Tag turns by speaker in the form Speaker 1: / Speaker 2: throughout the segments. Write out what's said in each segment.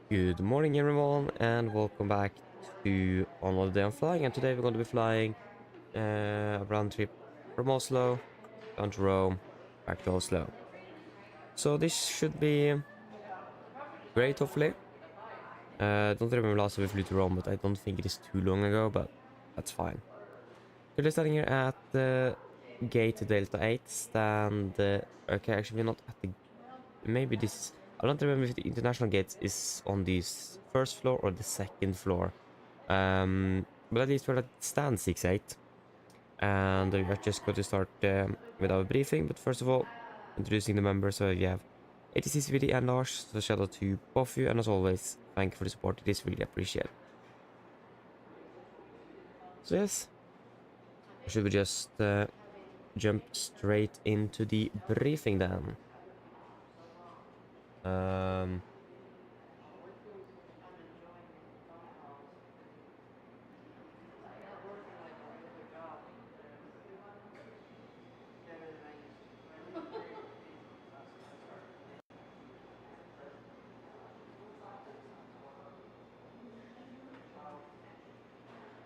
Speaker 1: Good morning everyone and welcome back to another day of flying, and today we're going to be flying a round trip from Oslo down to Rome, back to Oslo. So this should be great, hopefully. Don't remember last time we flew to Rome, but I don't think it is too long ago, but that's fine. We're standing here at the gate Delta 8 stand. Okay, actually we're not at the... Maybe this... I don't remember if the international gate is on the first floor or the second floor. But at least we're at stand 6-8. And we are just going to start with our briefing. But first of all, introducing the members. So you have ATC's VD and Lars. So shout out to both of you. And as always, thank you for the support. It is really appreciated. So yes, should we just jump straight into the briefing then?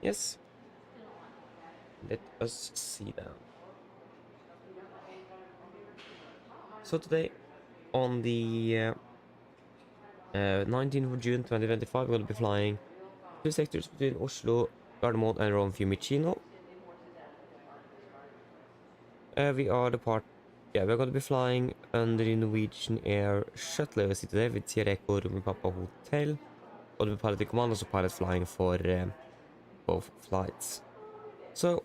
Speaker 1: Yes, let us see then. So today, on the 19th of June 2025, we're going to be flying two sectors between Oslo, Gardermoen and Rome Fiumicino. We are we're going to be flying under the Norwegian Air Shuttle over today with Sierra Rumi Papa Hotel. Going to be pilot in command, also pilot flying for both flights. So,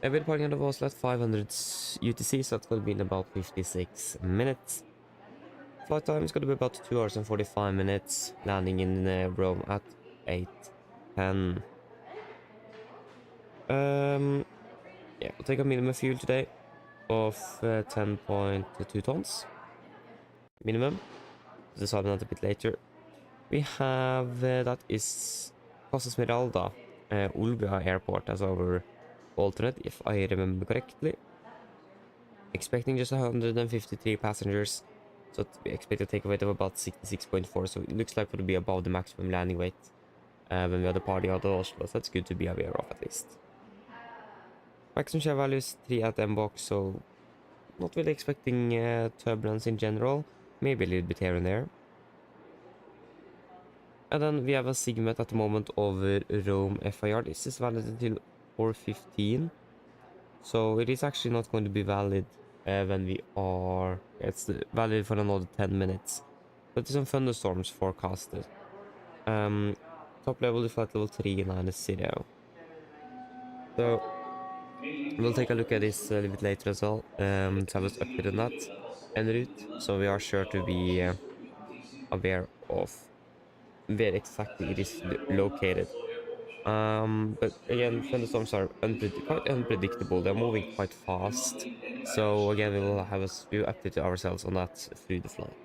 Speaker 1: we're departing out of Oslo at 500 UTC, so that's going to be in about 56 minutes. Flight time is going to be about 2 hours and 45 minutes, landing in Rome at 8:10. Yeah, we'll take a minimum fuel today of 10.2 tons. Minimum. Decide on that a bit later. We have, that is Casa Smeralda, Olbia Airport as our alternate, if I remember correctly. Expecting just 153 passengers, so we expect a takeaway of about 66.4, so it looks like it will be above the maximum landing weight when we are departing out of Oslo, so that's good to be aware of at least. Maximum share value is 3 at M-box, so not really expecting turbulence in general, maybe a little bit here and there. And then we have a Sigmet at the moment over Rome FIR. This is valid until 4:15, so it is actually not going to be valid when we are... It's valid for another 10 minutes. But there's some thunderstorms forecasted. Top level is flight level 390. So we'll take a look at this a little bit later as well, to have us update on that en route, so we are sure to be aware of where exactly it is located. But again, thunderstorms are quite unpredictable. They're moving quite fast, so again we will update ourselves on that through the flight.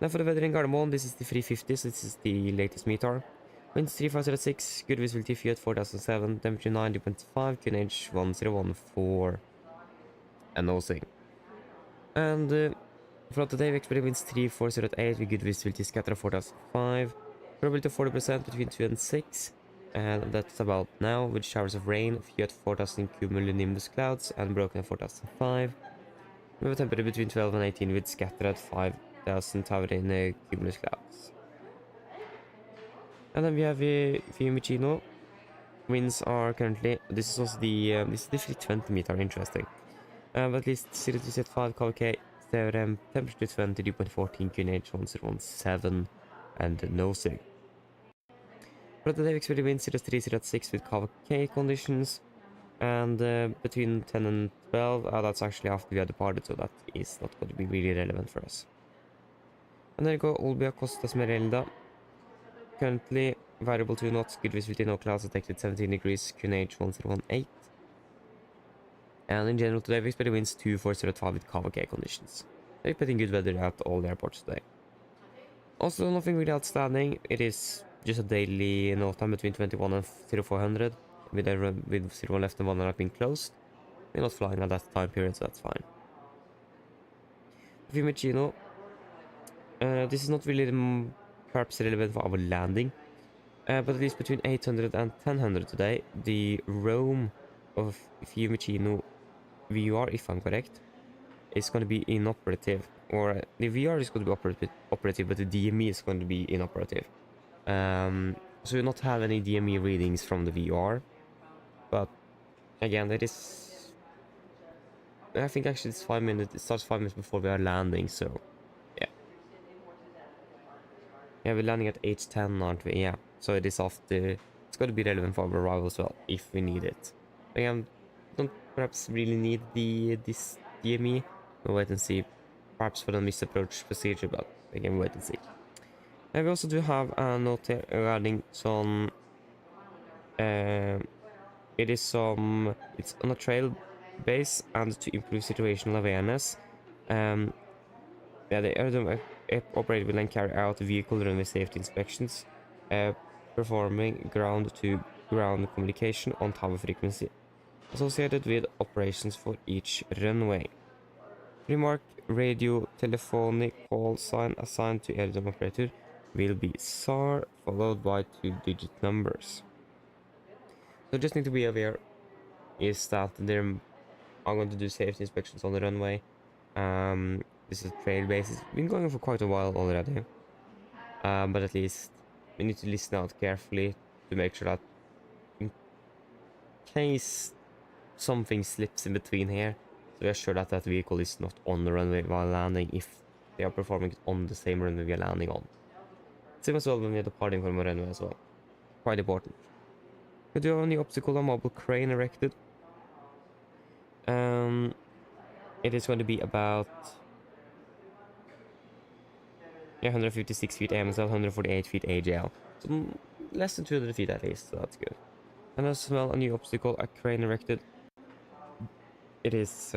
Speaker 1: Now for the weather in Gardermoen, this is the 350, so this is the latest METAR. Winds 3506, good visibility, Fiat 4007, temperature 90.5, QNH 1014, and nosing. And throughout the day we expect winds 3408 with good visibility, scatter 4005, probability of 40% between 2 and 6, and that's about now, with showers of rain, Fiat 4000 cumulonimbus clouds, and broken 4005. We have a temperature between 12 and 18 with scatter at 5000 towering cumulus clouds. And then we have Fiumicino. Winds are currently... This is also the 320 meter, interesting. At least 0 to 5 kk, temperature 20, dew point 14, QNH 1017, and nosing. For today we expect winds 03, 06 with kk conditions, and between 10 and 12, that's actually after we have departed, so that is not going to be really relevant for us. And then we go Olbia Costa Smeralda. Currently variable 2 knots, good visibility, no clouds detected, 17 degrees, QNH 1018. And in general today we expect winds 2, 4, 0, 12 with kk conditions. We're expecting good weather at all the airports today. Also nothing really outstanding. It is just a daily note time between 21 and 0400 with 01 left and 1 not being closed. We're not flying at that time period, so that's fine. Fiumicino, This is not really perhaps relevant for our landing, but at least between 800 and 1000 today, the roam of Fiumicino VR, if I'm correct, is going to be inoperative. Or the VR is going to be operative, but the DME is going to be inoperative. So you'll not have any DME readings from the VR, but again, it is. I think actually it's 5 minutes. It starts 5 minutes before we are landing, so yeah. Yeah, we're landing at H10, aren't we? Yeah. So it is off the. It's going to be relevant for our arrival as well, if we need it. Again, don't perhaps really need this DME. We'll wait and see. Perhaps for the misapproach procedure, but again, wait and see. And we also do have a note here regarding some. It is some. It's on a trail base, and to improve situational awareness. Yeah, the aerodrome operator will then carry out vehicle runway safety inspections, performing ground-to-ground communication on tower frequency associated with operations for each runway. Remark: radio telephony call sign assigned to aerodrome operator will be SAR followed by 2-digit numbers. So just need to be aware is that they're going to do safety inspections on the runway. This is a trail base. It's been going for quite a while already. But at least we need to listen out carefully to make sure that in case something slips in between here, so we are sure that that vehicle is not on the runway while landing if they are performing it on the same runway we are landing on. Same as well when we are departing from a runway as well. Quite important. We do have a new obstacle or mobile crane erected. It is going to be about 156 feet MSL, 148 feet AGL. So less than 200 feet at least, so that's good. And as well, a new obstacle, a crane erected. It is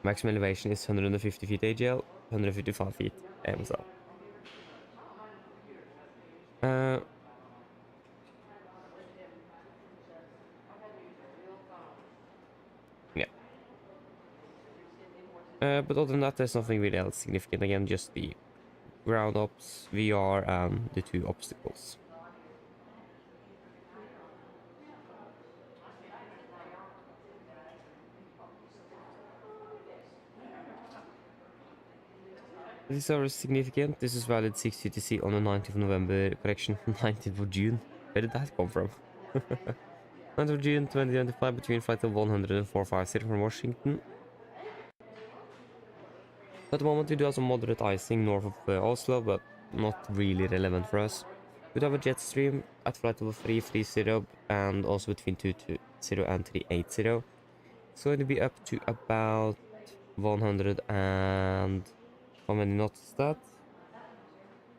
Speaker 1: maximum elevation is 150 feet AGL, 155 feet MSL. Yeah. But other than that, there's nothing really else significant. Again, just the ground ops, VR, and the 2 obstacles. This is significant. This is valid 6 UTC on the 19th of November, correction, 19th of June. Where did that come from? 9th of June 2025 between flight of 10450 from Washington. At the moment we do have some moderate icing north of Oslo, but not really relevant for us. We do have a jet stream at flight level 330 and also between 220 and 380. It's going to be up to about 100 and... how many knots is that?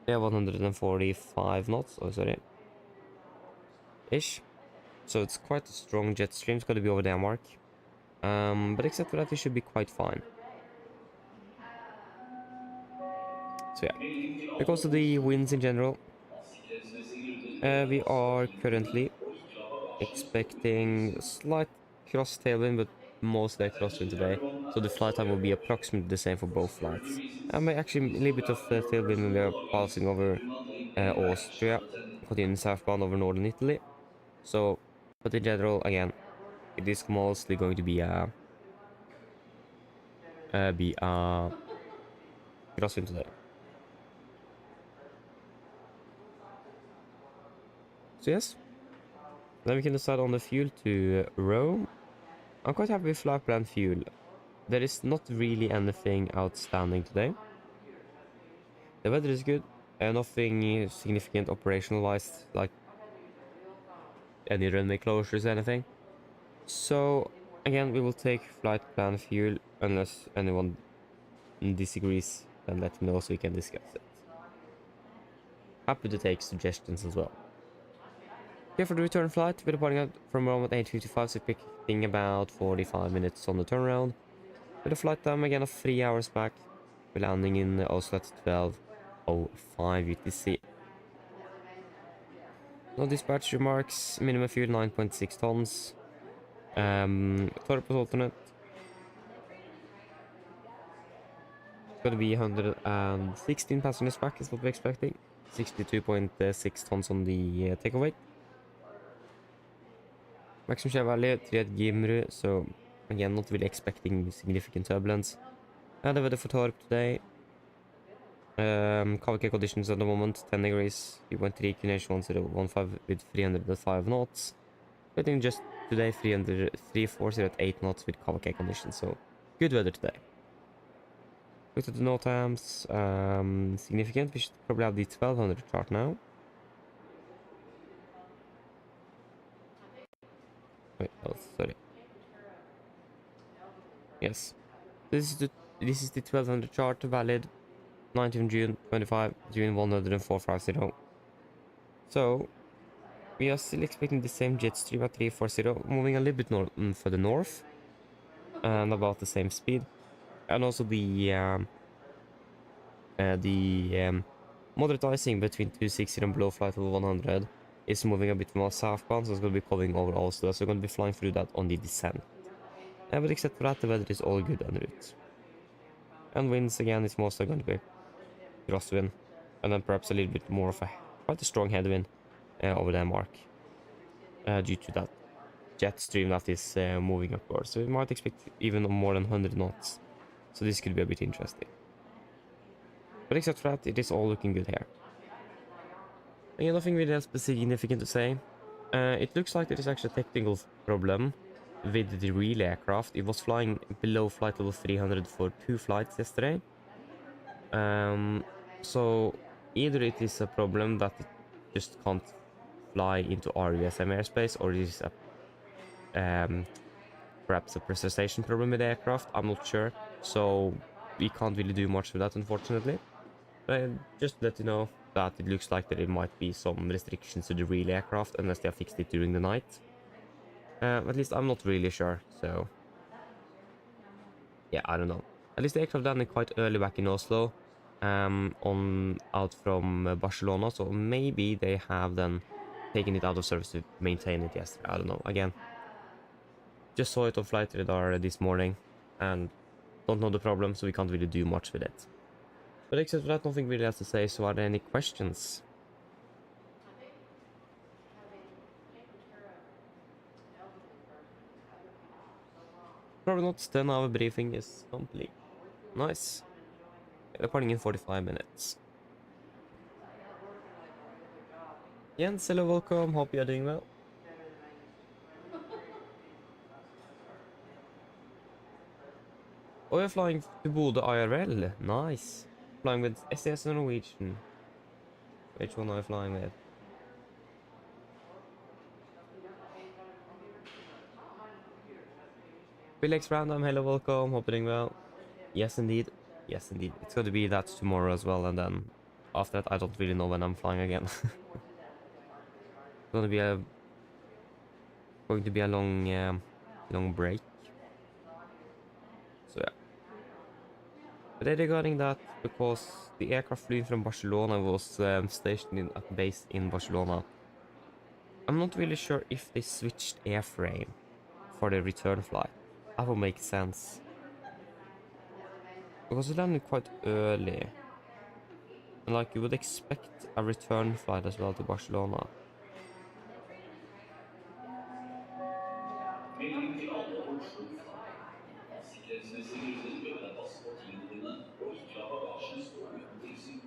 Speaker 1: Yeah, 145 knots, oh sorry. Ish. So it's quite a strong jet stream, it's going to be over there mark. But except for that, we should be quite fine. So yeah, because of the winds in general, we are currently expecting slight cross tailwind, but mostly a crosswind today. So the flight time will be approximately the same for both flights. And actually a little bit of tailwind when we are passing over Austria, continuing southbound over northern Italy. So, but in general, again, it is mostly going to be a crosswind today. So yes, then we can decide on the fuel to Rome. I'm quite happy with flight plan fuel. There is not really anything outstanding today. The weather is good, and nothing significant operational wise, like any runway closures or anything. So again, we will take flight plan fuel unless anyone disagrees, then let me know so we can discuss it. Happy to take suggestions as well. Okay, for the return flight, we're departing out from Rome at 8:55, so picking about 45 minutes on the turnaround. With a flight time again of 3 hours back, we're landing in Oslo at 12:05 UTC. No dispatch remarks, minimum fuel 9.6 tons. Torped alternate. gonna be 116 passengers back is what we're expecting. 62.6 tons on the takeoff weight. Maximum share value 3 Gimru, so again not really expecting significant turbulence. And the weather for Torp today. Kavak conditions at the moment 10 degrees, 3.3 inclination 1015 with 305 knots. Getting just today 340 at 8 knots with Kavak conditions, so good weather today. Look at the no times, significant. We should probably have the 1200 chart now. Wait, oh, sorry. Yes. This is the 1200 chart, valid 19 June 25, June 10450. So we are still expecting the same jet stream at 340, moving a little bit further north, and about the same speed. And also the moderatizing between 260 and below flight level 100 is moving a bit more southbound, so it's going to be coming over Oslo, so we're going to be flying through that on the descent. But except for that, the weather is all good en route. And winds, again, is mostly going to be crosswind, and then perhaps a little bit more of quite a strong headwind over Denmark, due to that jet stream that is moving upwards. So we might expect even more than 100 knots, so this could be a bit interesting. But except for that, it is all looking good here. Again, nothing really else significant to say. It looks like there is actually a technical problem with the relay aircraft. It was flying below flight level 300 for 2 flights yesterday. So either it is a problem that it just can't fly into RUSM airspace, or it is a perhaps a pressurization problem with the aircraft. I'm not sure, so we can't really do much with that, unfortunately. But just to let you know that it looks like there might be some restrictions to the relay aircraft unless they have fixed it during the night. At least I'm not really sure, so yeah, I don't know. At least the aircraft landed quite early back in Oslo, on out from Barcelona, so maybe they have then taken it out of service to maintain it yesterday. I don't know. Again, just saw it on flight radar this morning and don't know the problem, so we can't really do much with it. But except for that, nothing really else to say. So are there any questions? Probably not. Then our briefing is complete. Nice. Recording in 45 minutes. Jens, hello, welcome. Hope you're doing well. Oh, you're flying to Bodø IRL. Nice. Flying with SAS Norwegian. Which one are you flying with? Felix Random, hello, welcome. Hope you're doing well. Yes, indeed. Yes, indeed. It's going to be that tomorrow as well, and then after that, I don't really know when I'm flying again. It's going to be a long break. So yeah. But regarding that, because the aircraft flew from Barcelona was stationed at base in Barcelona, I'm not really sure if they switched airframe for the return flight. That would make sense. Because it landed quite early. And like you would expect a return flight as well to Barcelona.
Speaker 2: Melding til alle Oslo-lufthavner. Av sikkerhetsmessige grunner bør dere passe på tingene dine og ikke la bagasjen stå uten tilsyn.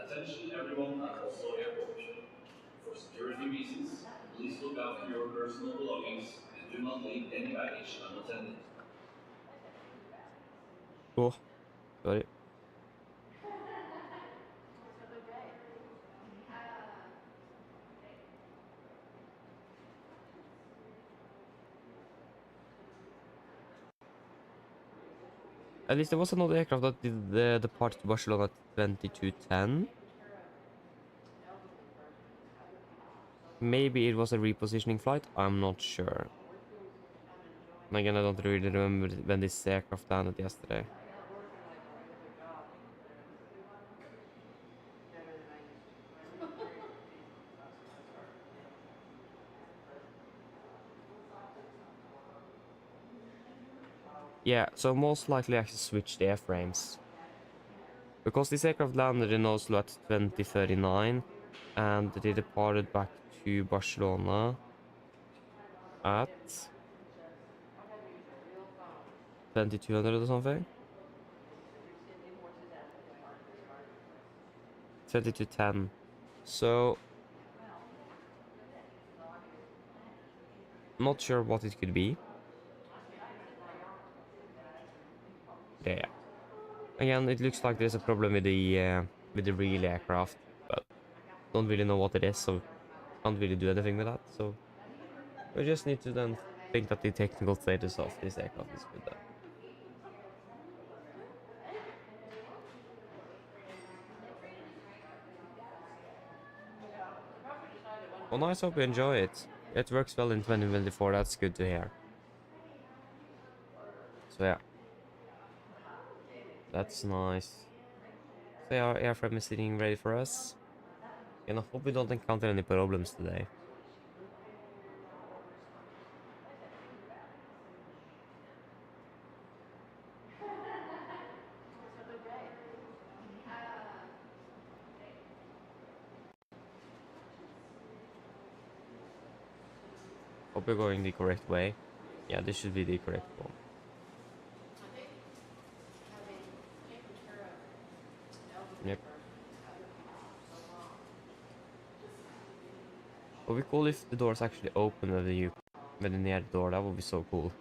Speaker 2: Attention everyone at Oslo Airport. For security reasons, please look after your personal belongings and do not leave any baggage unattended.
Speaker 1: Oh, sorry. At least there was another aircraft that did the depart to Barcelona at 2210. Maybe it was a repositioning flight, I'm not sure. And again, I don't really remember when this aircraft landed yesterday. Yeah, so most likely I should switch the airframes. Because this aircraft landed in Oslo at 2039 and they departed back to Barcelona at 2200 or something. 2210. So, not sure what it could be. Yeah. Again, it looks like there's a problem with the real aircraft, but don't really know what it is, so can't really do anything with that. So we just need to then think that the technical status of this aircraft is good then. Well, nice, hope you enjoy it. It works well in 2024, that's good to hear. So yeah, that's nice. So our airframe is sitting ready for us. And I hope we don't encounter any problems today. Hope we're going the correct way. Yeah, this should be the correct one. Yep. It would be cool if the doors actually open when you're near the door. That would be so cool.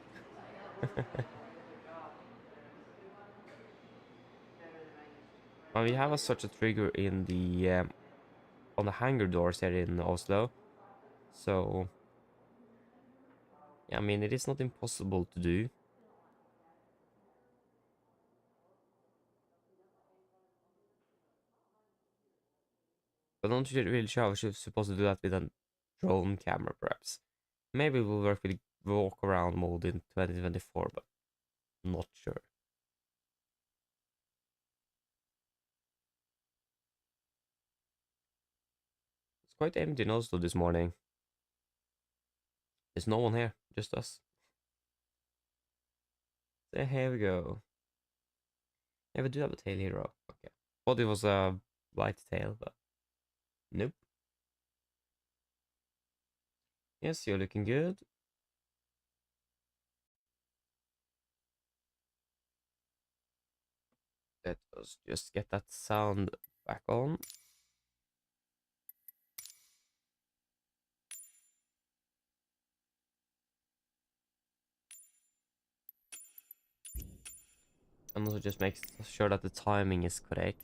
Speaker 1: And we have such a trigger in the on the hangar doors here in Oslo. So yeah, I mean it is not impossible to do. But I'm not really sure how we're supposed to do that with a drone camera, perhaps. Maybe we'll work with walk around mode in 2024, but not sure. It's quite empty in Oslo this morning. There's no one here, just us. So here we go. Yeah, we do have a tail hero. Okay. Thought it was a white tail, but nope. Yes, you're looking good. Let us just get that sound back on. And also just make sure that the timing is correct.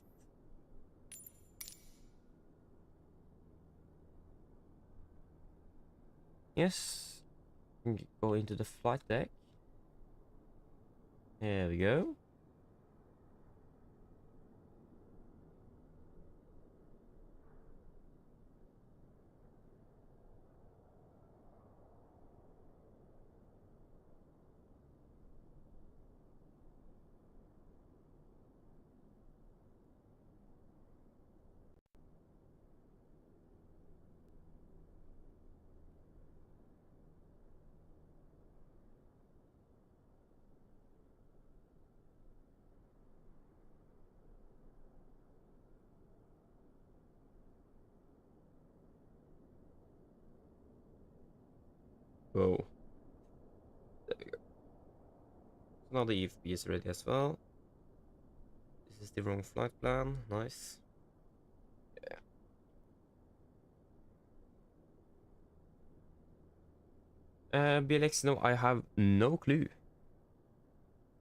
Speaker 1: Yes. Go into the flight deck. There we go. Whoa. There we go. So now the EFB is ready as well. This is the wrong flight plan. Nice. Yeah. BLX, no, I have no clue.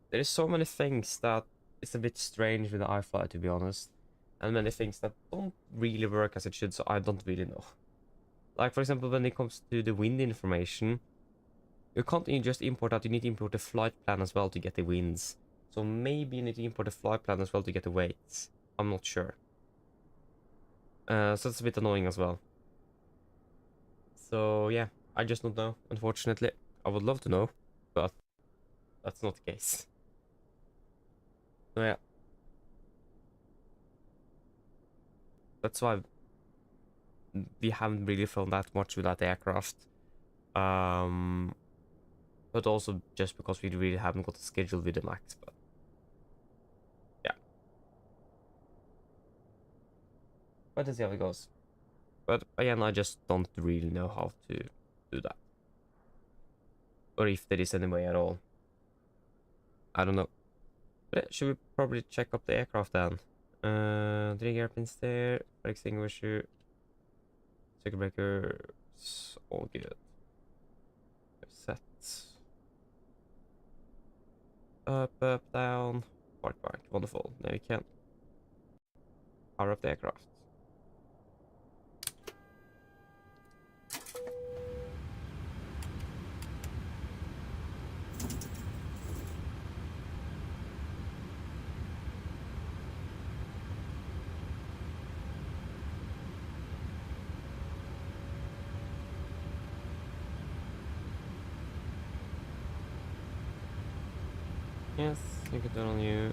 Speaker 1: There is so many things that it's a bit strange with the iFly, to be honest. And many things that don't really work as it should, so I don't really know. Like, for example, when it comes to the wind information, you can't just import that, you need to import the flight plan as well to get the winds. So maybe you need to import the flight plan as well to get the weights. I'm not sure. So it's a bit annoying as well. So yeah, I just don't know, unfortunately. I would love to know, but that's not the case. So yeah. That's why we haven't really flown that much with that aircraft. But also just because we really haven't got a schedule with the Max, but yeah. But let's see how it goes. But again, I just don't really know how to do that. Or if there is any way at all. I don't know. But should we probably check up the aircraft then? 3 airplanes there, fire extinguisher, circuit breakers, all good. Set. Up, down, park back, wonderful. Now we can power up the aircraft. Yes, you can turn on you.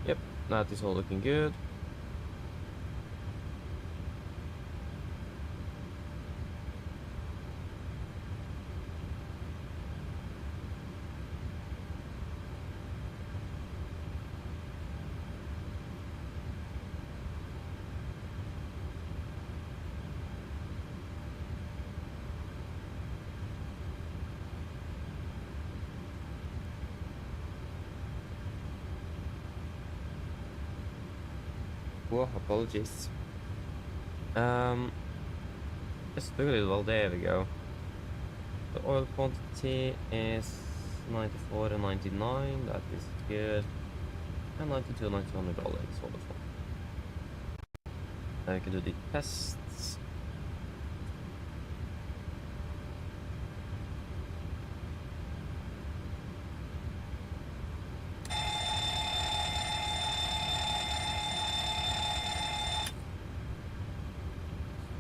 Speaker 1: Yep, that is all looking good. Whoa, apologies. Just look at it. Well, there we go. The oil quantity is 94 and 99. That is good. And 92 and $1,900. Wonderful. Now we can do the tests.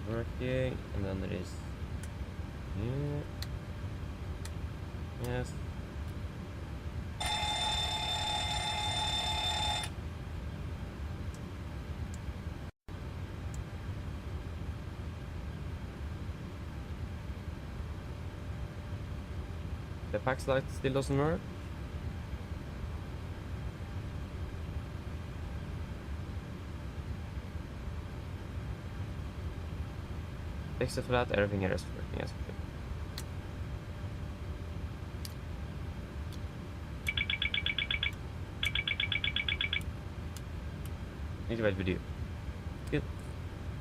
Speaker 1: Working, and then there is here. Yes. The pack light still doesn't work. Except for that, everything here is working as it should. Need to wait with you. Good.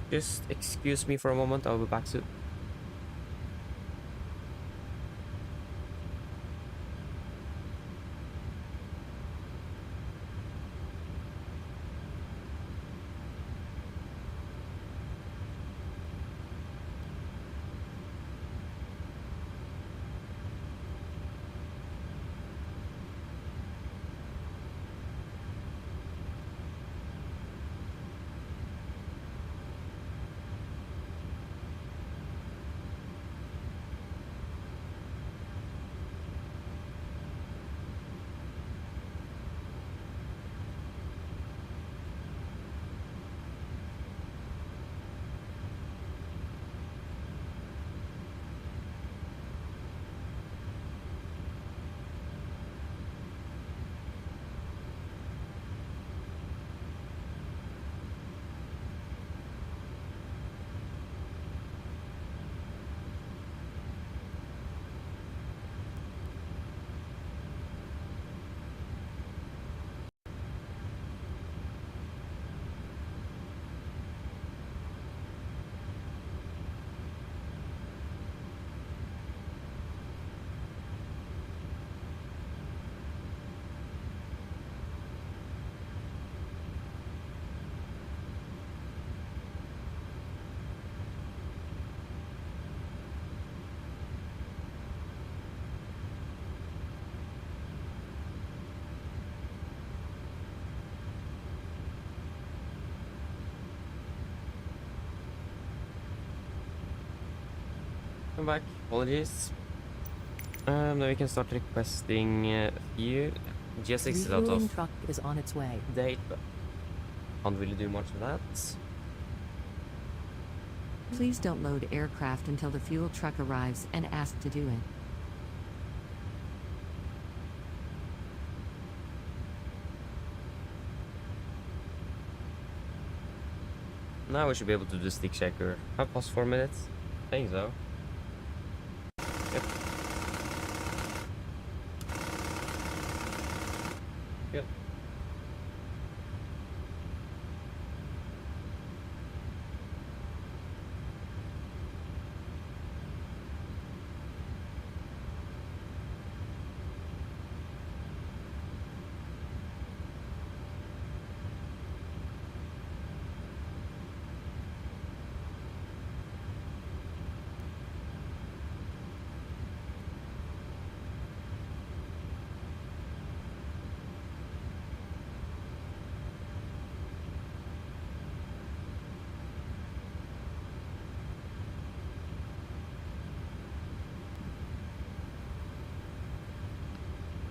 Speaker 1: Just excuse me for a moment, I'll be back soon. I'm back. Apologies. Then we can start requesting fuel. GS6 is out
Speaker 3: Refueling
Speaker 1: of
Speaker 3: truck is on its way.
Speaker 1: date, but can't really do much of that.
Speaker 3: Please don't load aircraft until the fuel truck arrives and ask to do it.
Speaker 1: Now we should be able to do stick checker. Have past 4 minutes? I think so. Yep. Good.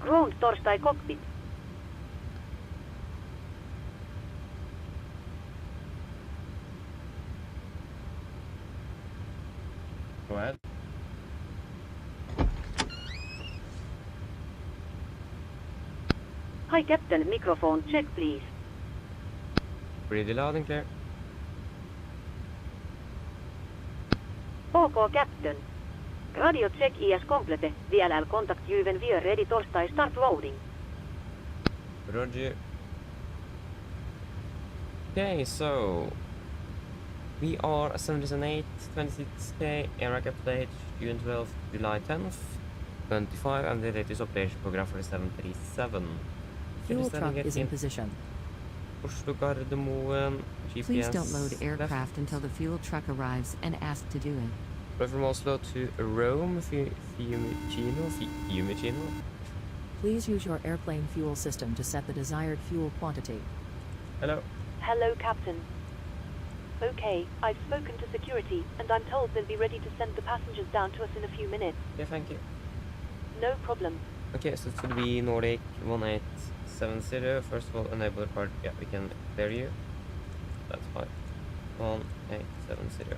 Speaker 4: Ground torstai cockpit.
Speaker 1: Go ahead.
Speaker 4: Hi Captain, microphone check please.
Speaker 1: Pretty loud and clear.
Speaker 4: OK Captain. Radio check is complete. VLL contact you when we are ready torstai start loading.
Speaker 1: Roger. Okay, so we are 78, 26K, airrack update, June 12th, July 10th, 25, and the latest operation program for the 737.
Speaker 3: Fuel truck is in position.
Speaker 1: Oslo Gardermoen, GPS.
Speaker 3: Please don't load aircraft until the fuel truck arrives and ask to do it.
Speaker 1: Fly from Oslo to Rome, Fiumicino.
Speaker 3: Please use your airplane fuel system to set the desired fuel quantity.
Speaker 1: Hello.
Speaker 4: Hello Captain. Okay, I've spoken to security and I'm told they'll be ready to send the passengers down to us in a few minutes.
Speaker 1: Yeah, thank you.
Speaker 4: No problem.
Speaker 1: Okay, so it's going to be Nordic 1870. First of all, enable the part. Yeah, we can clear you. That's fine. 1870.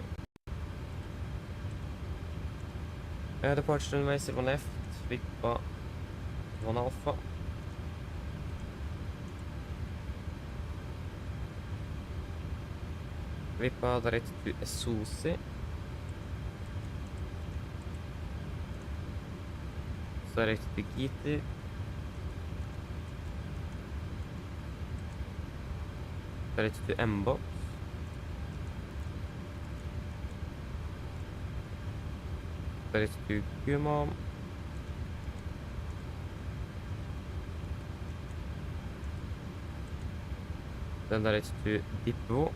Speaker 1: Departure runway 01 left. Vippa 1 alpha. Vippa direct to Esosi. Direct to Giti. Direct to M-box. Direct to Kumam. Then direct to Dippo.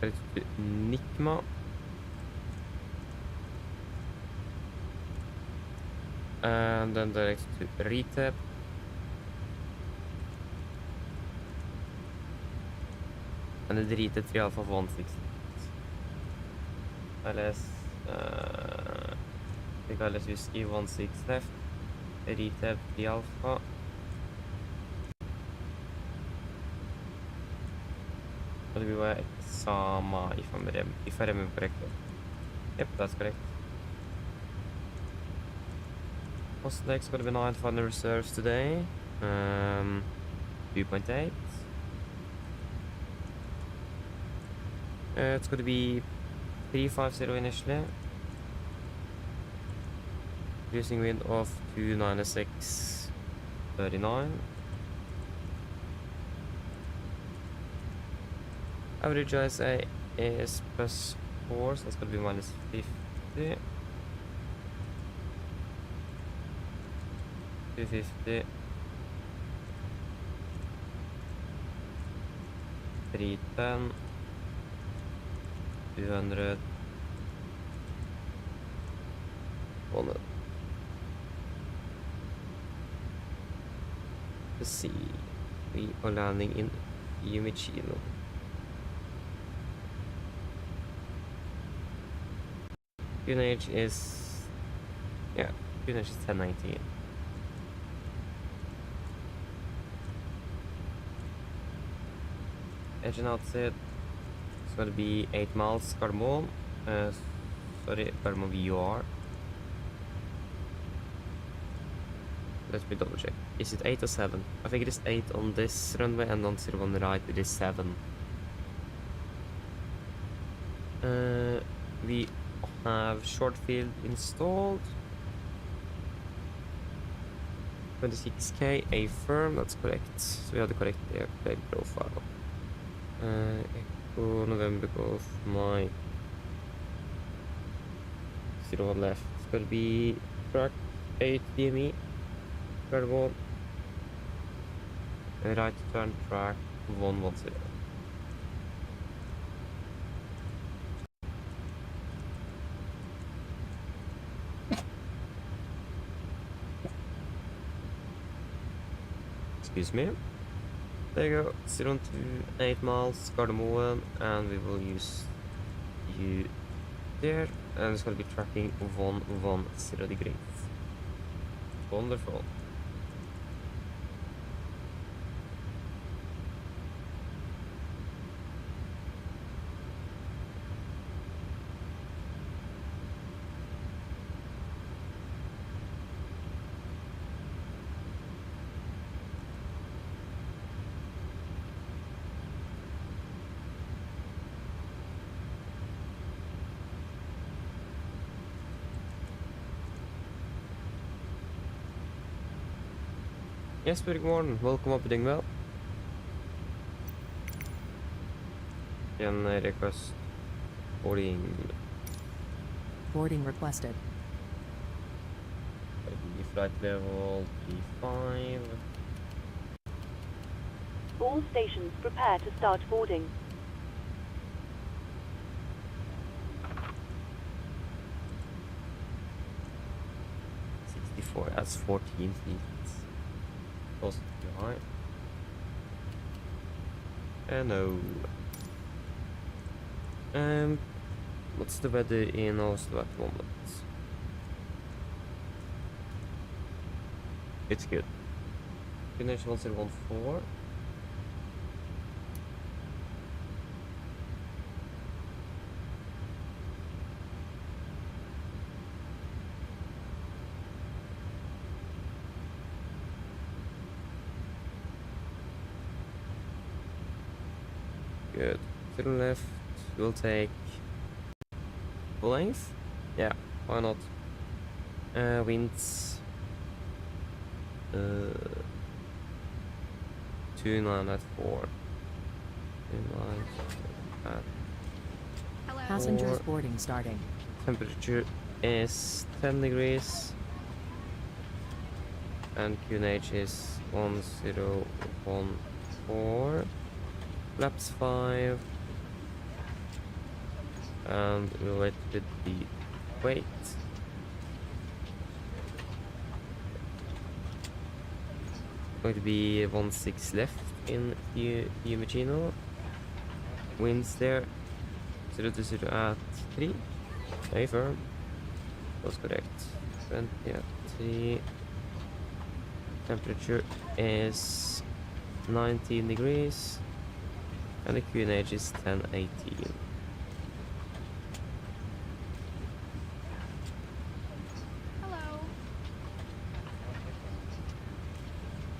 Speaker 1: Direct to Nikma. And then direct to Retep. And the Retep 3 Alpha 16. LS I think LS Whiskey 16 left. Retep 3 Alpha. And we were Sama if I remember correctly. Yep, that's correct. What's next? Gonna be 9 final reserves today. 2.8. It's gonna be 350 initially. Using wind of 296.39. Average ISA is plus 4, so that's gonna be minus 50. 250. 310. 200. 100. Let's see. We are landing in Fiumicino. QNH is, yeah, QNH is 1019. Engine outset, it's gonna be 8 miles Gardermoen, sorry, Gardermoen VUR. Let me double check. Is it 8 or 7? I think it is 8 on this runway, and on the right it is 7. We have short field installed. 26k, A firm, that's correct. So we have the correct airplane profile. Echo November Golf Mike 01 left. It's gonna be track 8 DME. Third one. Right turn track 110. Excuse me. There you go. 0 to 8 miles, Gardermoen, and we will use you there. And it's going to be tracking 110 degrees. Wonderful. Yes, very good morning. Welcome up, doing well. Can I request boarding?
Speaker 3: Boarding requested.
Speaker 1: Flight level P5.
Speaker 4: All stations prepare to start boarding.
Speaker 1: 64, that's 14 feet. Close to high. No. What's the weather in Oslo at the moment? It's good. Finish 1014. Good. To the left, we'll take full length. Yeah, why not? Winds 29 at 4. 29 at
Speaker 3: Passengers
Speaker 1: 4.
Speaker 3: boarding starting.
Speaker 1: Temperature is 10 degrees. And QNH is 1014. Flaps 5. And we'll wait with the weight. Going to be 16 left in Fiumicino. Winds there 0 to 0 at 3. Stay firm. That's correct. 20 at 3. Temperature is 19 degrees. And the QNH is 1018.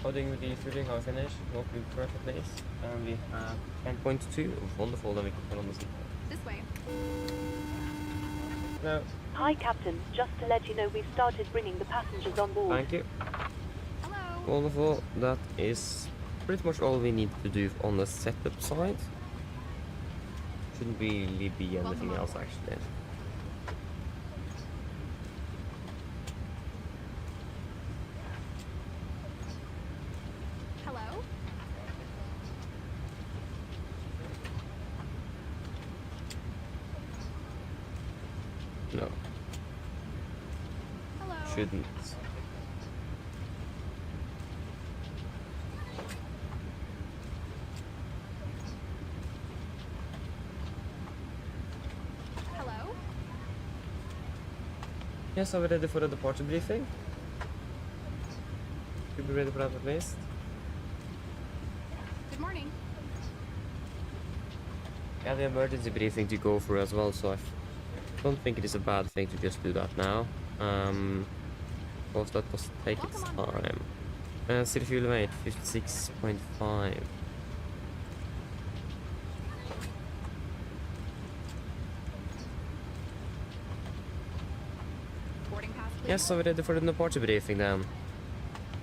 Speaker 1: Holding with the shooting, how finished, walk with perfect place, and we have 10.2, wonderful, then we can turn on the seatbelt.
Speaker 5: This way.
Speaker 1: No,
Speaker 4: Hi, Captain. Just to let you know, we've started bringing the passengers on board.
Speaker 1: thank you.
Speaker 5: Hello.
Speaker 1: Wonderful, that is pretty much all we need to do on the setup side. Shouldn't really be anything
Speaker 5: Welcome
Speaker 1: else
Speaker 5: aboard.
Speaker 1: actually.
Speaker 5: Hello.
Speaker 1: No,
Speaker 5: Hello.
Speaker 1: shouldn't.
Speaker 5: Hello.
Speaker 1: Yes, are we ready for the departure briefing? Should be ready for that at least.
Speaker 5: Good morning.
Speaker 1: I have the emergency briefing to go through as well, so I don't think it is a bad thing to just do that now. Because that does take its time. City fuel weight 56.5.
Speaker 5: Boarding pass, please.
Speaker 1: Yes, so we're ready for the departure briefing then.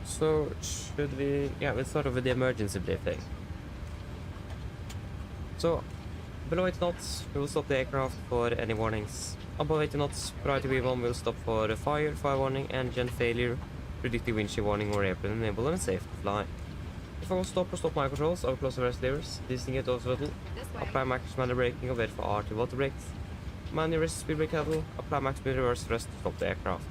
Speaker 1: So should we? Yeah, we'll start off with the emergency briefing. So below 80 knots, we will stop the aircraft for any warnings. Above 80 knots, prior to V1 will stop for fire warning, engine failure, predictive windshield warning, or airplane enable and safe to fly. If I will stop or stop my controls, I will close the rest levers, disengage those throttle,
Speaker 5: This way.
Speaker 1: apply max manual braking or wait for RT water brakes, manual rest speed brake handle, apply max speed reverse thrust to stop the aircraft.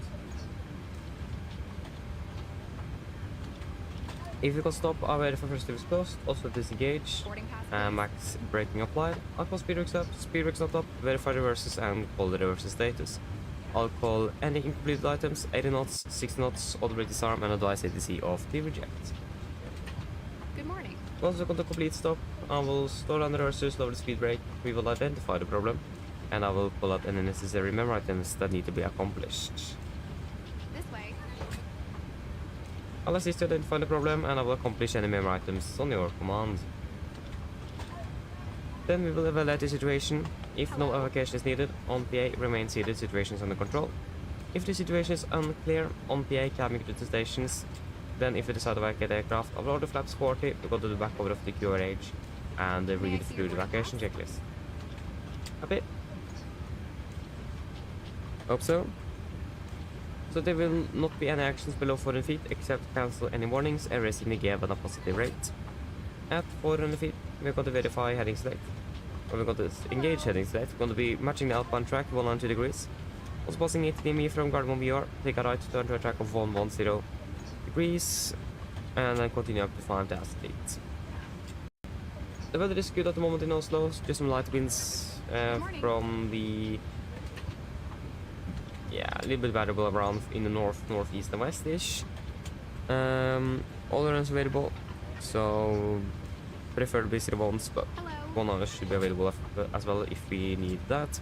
Speaker 1: If you can stop, I'll wait for first levers closed, also disengage.
Speaker 5: Boarding pass, please.
Speaker 1: Max braking applied. I'll call speed brakes up, speed brakes not up, verify reverses and call the reverses status. I'll call any incompleted items, 80 knots, 60 knots, auto brake disarm and advise ATC of the reject.
Speaker 5: Good morning.
Speaker 1: Once we got the complete stop, I will slow down the reversers, lower the speed brake, we will identify the problem, and I will pull out any necessary memory items that need to be accomplished.
Speaker 5: This way.
Speaker 1: I'll assist you to identify the problem and I will accomplish any memory items on your command. Then we will evaluate the situation. If no evacuation is needed, on PA remain seated, situation is under control. If the situation is unclear, on PA cabin to the stations. Then if we decide to evacuate the aircraft, I'll lower the flaps 40, we go to the back over of the QRH and read through the evacuation checklist. Happy? Hope so. So there will not be any actions below 400 feet except cancel any warnings and raising the gear at a positive rate. At 400 feet, we're going to verify heading select. Or we're going to engage heading select. We're going to be matching the outbound track 190 degrees. Also passing 80 dm from Gardermoen VR, take a right turn to a track of 110 degrees and then continue up to 5,000 feet. The weather is good at the moment in Oslo, just some light winds from the a little bit variable around in the north, northeast and west-ish. All runs available, so preferably 01s, but
Speaker 5: Hello.
Speaker 1: 1 hour should be available as well if we need that.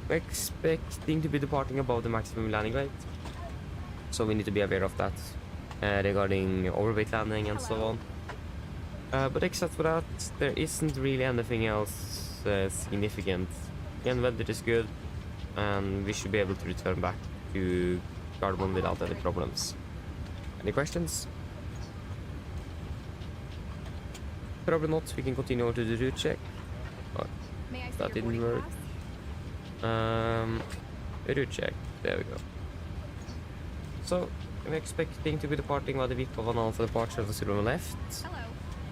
Speaker 1: We're expecting to be departing above the maximum landing weight, so we need to be aware of that regarding overweight landing and so on. But except for that, there isn't really anything else significant. Again, weather is good, and we should be able to return back to Gardermoen without any problems. Any questions? Probably not. We can continue on to the route check. Oh,
Speaker 5: May I see
Speaker 1: that
Speaker 5: your
Speaker 1: didn't
Speaker 5: boarding
Speaker 1: work.
Speaker 5: pass?
Speaker 1: Route check. There we go. So, we're expecting to be departing by the VIP of an for departure of the zero on the left.
Speaker 5: Hello.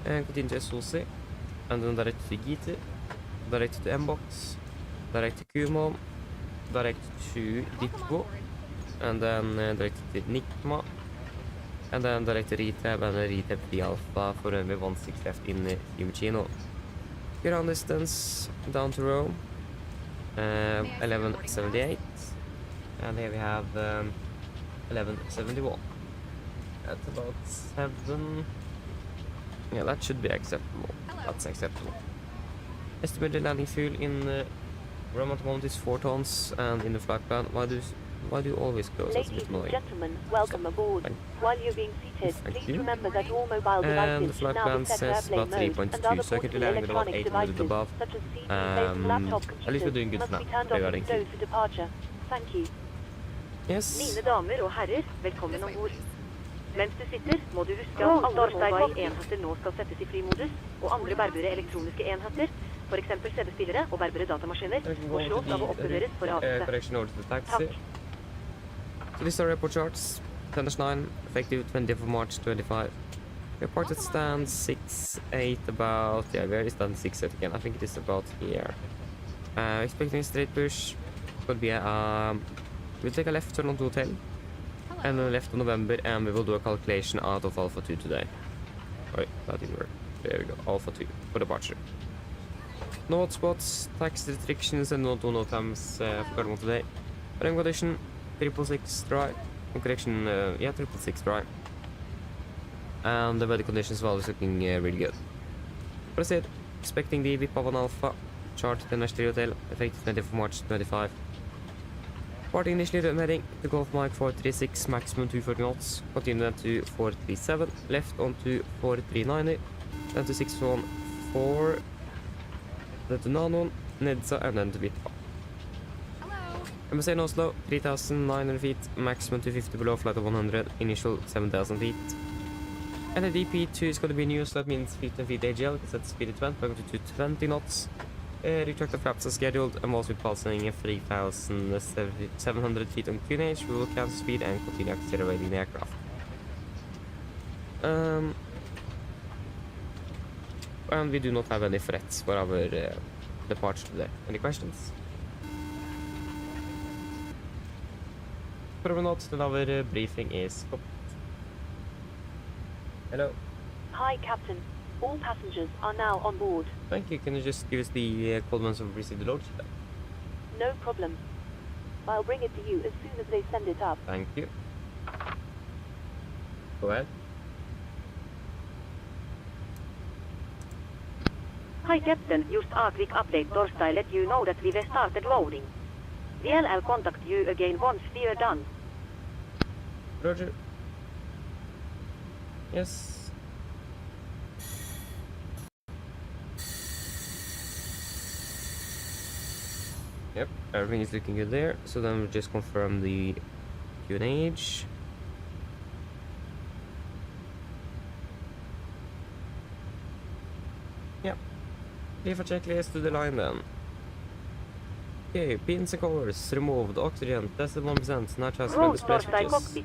Speaker 1: And continue to SOC. And then direct to GT. Direct to M-Box. Direct to Kumo. Direct to
Speaker 5: Welcome on
Speaker 1: Ditko.
Speaker 5: board.
Speaker 1: And then direct to Nikma. And then direct to Retab and Retab to Alpha for runway 16 left in Fiumicino. Ground distance down to Rome. 1178. And here we have 1171. That's about 7. Yeah, that should be acceptable.
Speaker 5: Hello.
Speaker 1: That's acceptable. Estimated landing fuel in Rome at the moment is 4 tons, and in the flight plan, why do you always close? That's a
Speaker 4: Ladies
Speaker 1: bit annoying.
Speaker 4: and gentlemen, welcome aboard.
Speaker 1: Thank-
Speaker 4: While you're being seated,
Speaker 1: Thank
Speaker 4: please
Speaker 1: you.
Speaker 4: remember that all mobile
Speaker 1: And the
Speaker 4: devices
Speaker 1: flight
Speaker 4: should now
Speaker 1: plan
Speaker 4: be set to
Speaker 1: says
Speaker 4: airplane
Speaker 1: about
Speaker 4: mode, and
Speaker 1: 3.2,
Speaker 4: other
Speaker 1: so currently
Speaker 4: portable
Speaker 1: landing at about
Speaker 4: electronic
Speaker 1: 800
Speaker 4: devices,
Speaker 1: above.
Speaker 4: such as CD-based laptop
Speaker 1: At least we're doing
Speaker 4: computers,
Speaker 1: good
Speaker 4: must be
Speaker 1: now
Speaker 4: turned off
Speaker 1: regarding
Speaker 4: and
Speaker 1: fuel.
Speaker 4: stowed for departure. Thank you.
Speaker 1: Yes.
Speaker 4: Mine damer og herrer, velkommen
Speaker 5: This way,
Speaker 4: om bord.
Speaker 5: please.
Speaker 4: Mens du sitter, må du huske at alle mobile-enheter nå skal settes i frimodus, og andre berbere elektroniske enheter, for eksempel CD-spillere og berbere datamaskiner, må slås av å oppbevares for avsette.
Speaker 1: Correction over to the taxi.
Speaker 4: Takk.
Speaker 1: So these are airport charts. 10-9, effective 20th of March 25. We parked at stand 6-8 about, yeah, where is stand 6-8 again? I think it is about here. Expecting a straight push. Could be we'll take a left turn onto hotel.
Speaker 5: Hello.
Speaker 1: And then left on November, and we will do a calculation out of Alpha 2 today. Wait, that didn't work. There we go, Alpha 2 for departure. No hotspots, tax restrictions, and no times for Gardermoen today. Frame condition, 666 dry. Correction, yeah, 666 dry. And the weather conditions well is looking really good. Proceed. Expecting the VIP of an alpha. Chart to Nashville Hotel. Effective 20th March 25. Party initially heading to Golf Mike 436, maximum 240 knots. Continue then to 437. Left onto 4390. Then to 614. Then to Nanon, Nedsa, and then to Vitpa.
Speaker 5: Hello.
Speaker 1: MSA in Oslo, 3,900 feet, maximum 250 below, flight of 100, initial 7,000 feet. And the DP2 is going to be new, so that means 15 feet AGL, because that's speed at 20, going to 220 knots. Retractor flaps are scheduled, and whilst we're passing 3,700 feet on QNH, we will cancel speed and continue accelerating the aircraft. And we do not have any threats for our departure today. Any questions? Probably not, then our briefing is complete. Hello.
Speaker 4: Hi, Captain. All passengers are now on board.
Speaker 1: Thank you. Can you just give us the code once we've received the load sheet?
Speaker 4: No problem. I'll bring it to you as soon as they send it up.
Speaker 1: Thank you. Go ahead.
Speaker 4: Hi, Captain. Just a quick update. Torstai let you know that we've started loading. I'll contact you again once we're done.
Speaker 1: Roger. Yes. Yep, everything is looking good there. So then we'll just confirm the QNH. Yep. Clear for checklist to the line then. Okay, pins and covers removed. Oxygen tested 1%. Now transfer
Speaker 4: Roll
Speaker 1: display
Speaker 4: Torstai
Speaker 1: switches.
Speaker 4: cockpit.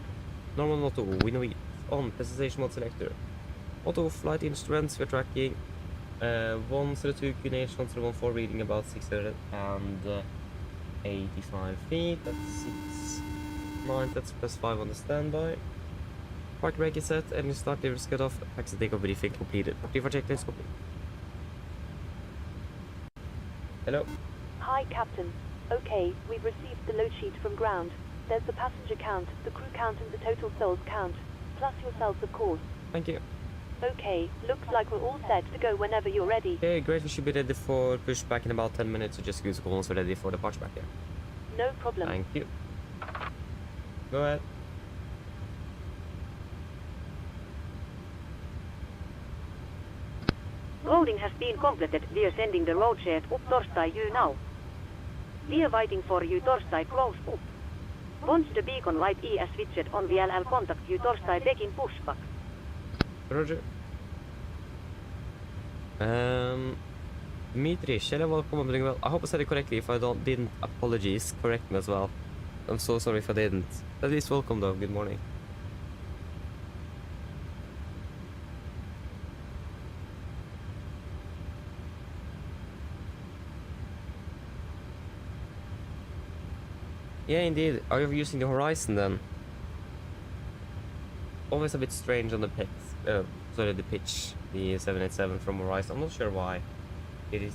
Speaker 1: Normal auto, window eat. On, presentation mode selector. Auto flight instruments, we're tracking 102 QNH, 114 reading about 685 feet. That's 69, that's +5 on the standby. Park brake is set, engine start, levers cut off, taxi takeoff briefing completed. Clear for checklist complete. Hello.
Speaker 4: Hi, Captain. Okay, we've received the load sheet from ground. There's the passenger count, the crew count, and the total souls count. Plus yourselves, of course.
Speaker 1: Thank you.
Speaker 4: Okay, looks like we're all set to go whenever you're ready.
Speaker 1: Okay, great. We should be ready for pushback in about 10 minutes, so just give us a call once we're ready for departure back here.
Speaker 4: No problem.
Speaker 1: Thank you. Go ahead.
Speaker 4: Loading has been completed. We are sending the road sheet up Torstai you now. We are waiting for you Torstai close up. Once the beacon light is switched on, we'll contact you Torstai begin pushback.
Speaker 1: Roger. Dmitry, Shella, welcome. I'm doing well. I hope I said it correctly. If I didn't, apologies. Correct me as well. I'm so sorry if I didn't. At least welcome though. Good morning. Yeah, indeed. Are you using the Horizon then? Always a bit strange on the pitch. Sorry, the pitch. The 787 from Horizon. I'm not sure why. It is.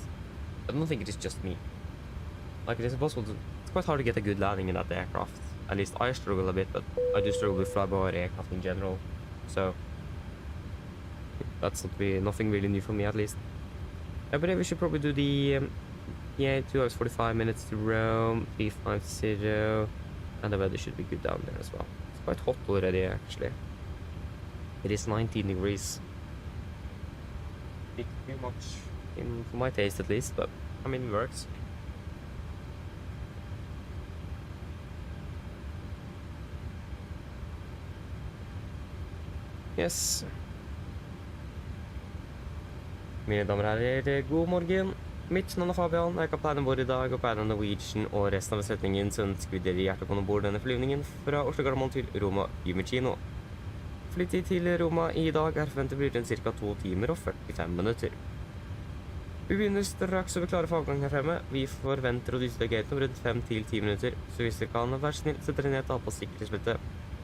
Speaker 1: I don't think it is just me. Like, it is impossible to. It's quite hard to get a good landing in that aircraft. At least I struggle a bit, but I do struggle with flyby aircraft in general. So that's nothing really new for me, at least. I believe we should probably do the. Yeah, 2 hours 45 minutes to Rome, 350, and the weather should be good down there as well. It's quite hot already, actually. It is 19 degrees. Bit too much, for my taste at least, but I mean, it works. Yes. Mine damer og herrer, god morgen. Mitt navn er Fabian, jeg er kapteinen vår i dag, og på Oslo Norwegian og resten av besetningen så ønsker vi dere hjertelig velkommen ombord denne flyvningen fra Oslo Gardermoen til Roma Fiumicino. Flytid til Roma i dag er forventet blir den ca. 2 timer og 45 minutter. Vi begynner straks å bli klare for avgang her fremme. Vi forventer å dyse til gaten om rundt 5-10 minutter, så hvis dere kan være snill, sette dere ned, ta på sikkerhetsbeltet.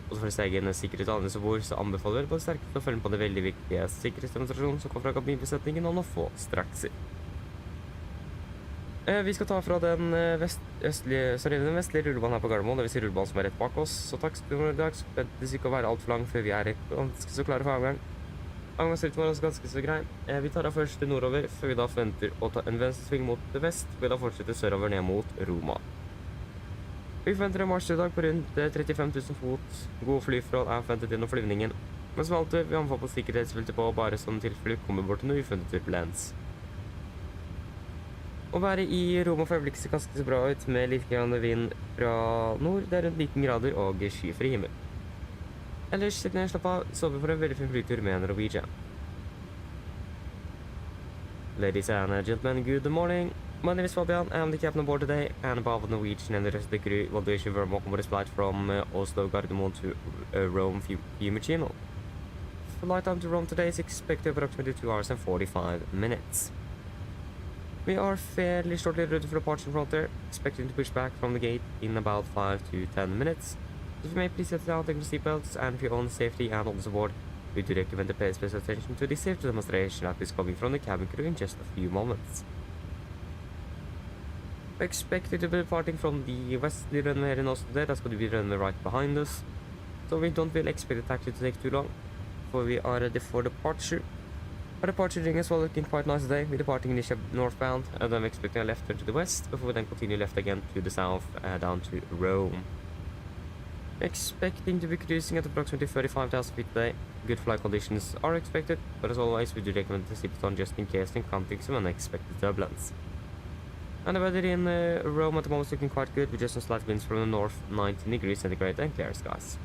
Speaker 1: Og så for sin egen sikkerhet og andre som bor, så anbefaler vi på det sterkeste å følge med på det veldig viktige sikkerhetsdemonstrasjonen som kommer fra kabinbesetningen om noen få strakser. Vi skal ta fra den den vestlige rullebanen her på Gardermoen, det vil si rullebanen som er rett bak oss. Så takk skal du ha i dag, så ventes ikke å være alt for lang før vi er ganske så klare for avgang. Avgangsruten var også ganske så grei. Vi tar da først nordover, før vi da forventer å ta en venstre sving mot vest, vi da fortsetter sørover ned mot Roma. Vi forventer en marsj i dag på rundt 35 000 fot. Gode flyforhold er forventet gjennom flyvningen. Men som alltid, vi anbefaler på sikkerhetsfilter på, bare sånn tilfelle kommer bort til noe ufunnet turbulens. Å være i Roma for øyeblikket ser ganske så bra ut, med litt grann vind fra nord, det er rundt 19 grader og skyfri himmel. Ellers, siden jeg slapp av, så vi for en veldig fin flytur med Norwegian. Ladies and gentlemen, good morning. My name is Fabian, I'm the captain aboard today, and above Norwegian and the rest of the crew will wish you very welcome on this flight from Oslo Gardermoen to Rome Fiumicino. Flight time to Rome today is expected approximately 2 hours and 45 minutes. We are fairly shortly ready for departure from there, expecting to push back from the gate in about 5 to 10 minutes. If you may please set down, take your seatbelts, and for your own safety and others aboard, we do recommend to pay special attention to the safety demonstration that is coming from the cabin crew in just a few moments. We're expected to be departing from the westerly runway here in Oslo today, that's going to be the runway right behind us. So we don't really expect the taxi to take too long, for we are ready for departure. Our departure ring is well looking quite nice today. We're departing initially northbound, and then we're expecting a left turn to the west, before we then continue left again to the south, down to Rome. Expecting to be cruising at approximately 35,000 feet today. Good flight conditions are expected, but as always, we do recommend to zip it on just in case encountering some unexpected turbulence. And the weather in Rome at the moment is looking quite good, with just some slight winds from the north, 19 degrees centigrade and clear skies.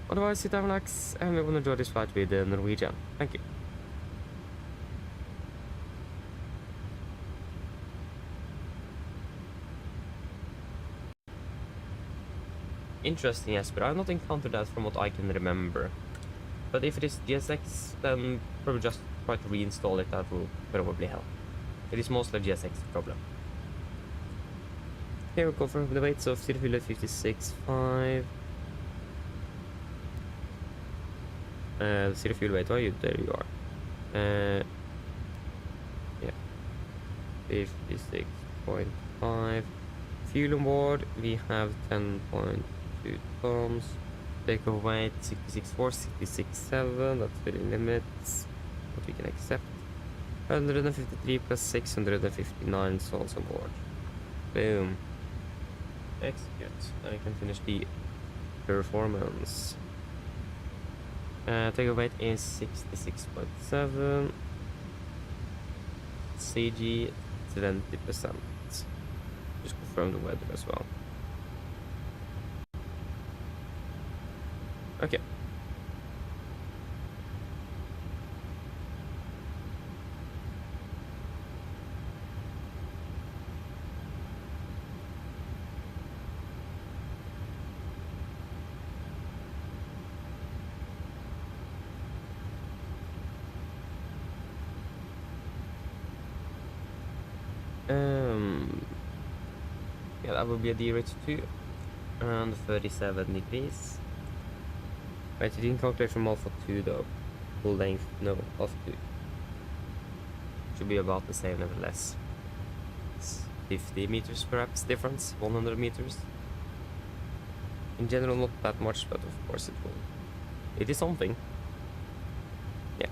Speaker 1: Otherwise, sit down, relax, and we will enjoy this flight with Norwegian. Thank you. Interesting, Jesper. I've not encountered that from what I can remember. But if it is GSX, then probably just try to reinstall it. That will probably help. It is mostly a GSX problem. Here we go for the weight, so zero fuel at 56.5. Zero fuel weight, are you? There you are. Yeah. 56.5. Fuel on board, we have 10.2 tons. Takeoff weight 66.4, 66.7, that's the limits what we can accept. 153 plus 659 souls on board. Boom. Execute. Now we can finish the performance. Takeoff weight is 66.7. CG 20%. Just confirm the weather as well. Okay. Yeah, that will be a D-Rate 2 and 37 degrees. Wait, it didn't calculate from Alpha 2 though. Full length, no, Alpha 2. Should be about the same, nevertheless. It's 50 meters perhaps difference, 100 meters. In general, not that much, but of course it will. It is something. Yeah.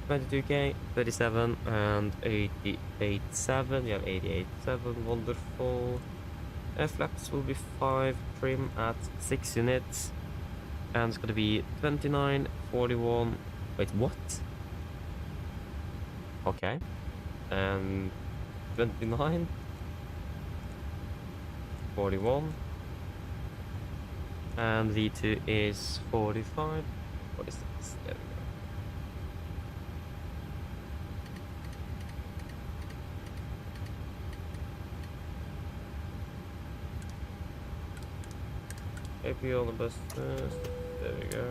Speaker 1: 22k, 37, and 88.7. We have 88.7, wonderful. Flaps will be 5, trim at 6 units. And it's gonna be 29, 41. Wait, what? Okay. And 29, 41. And V2 is 45. 46. There we go. AP on the bus first. There we go.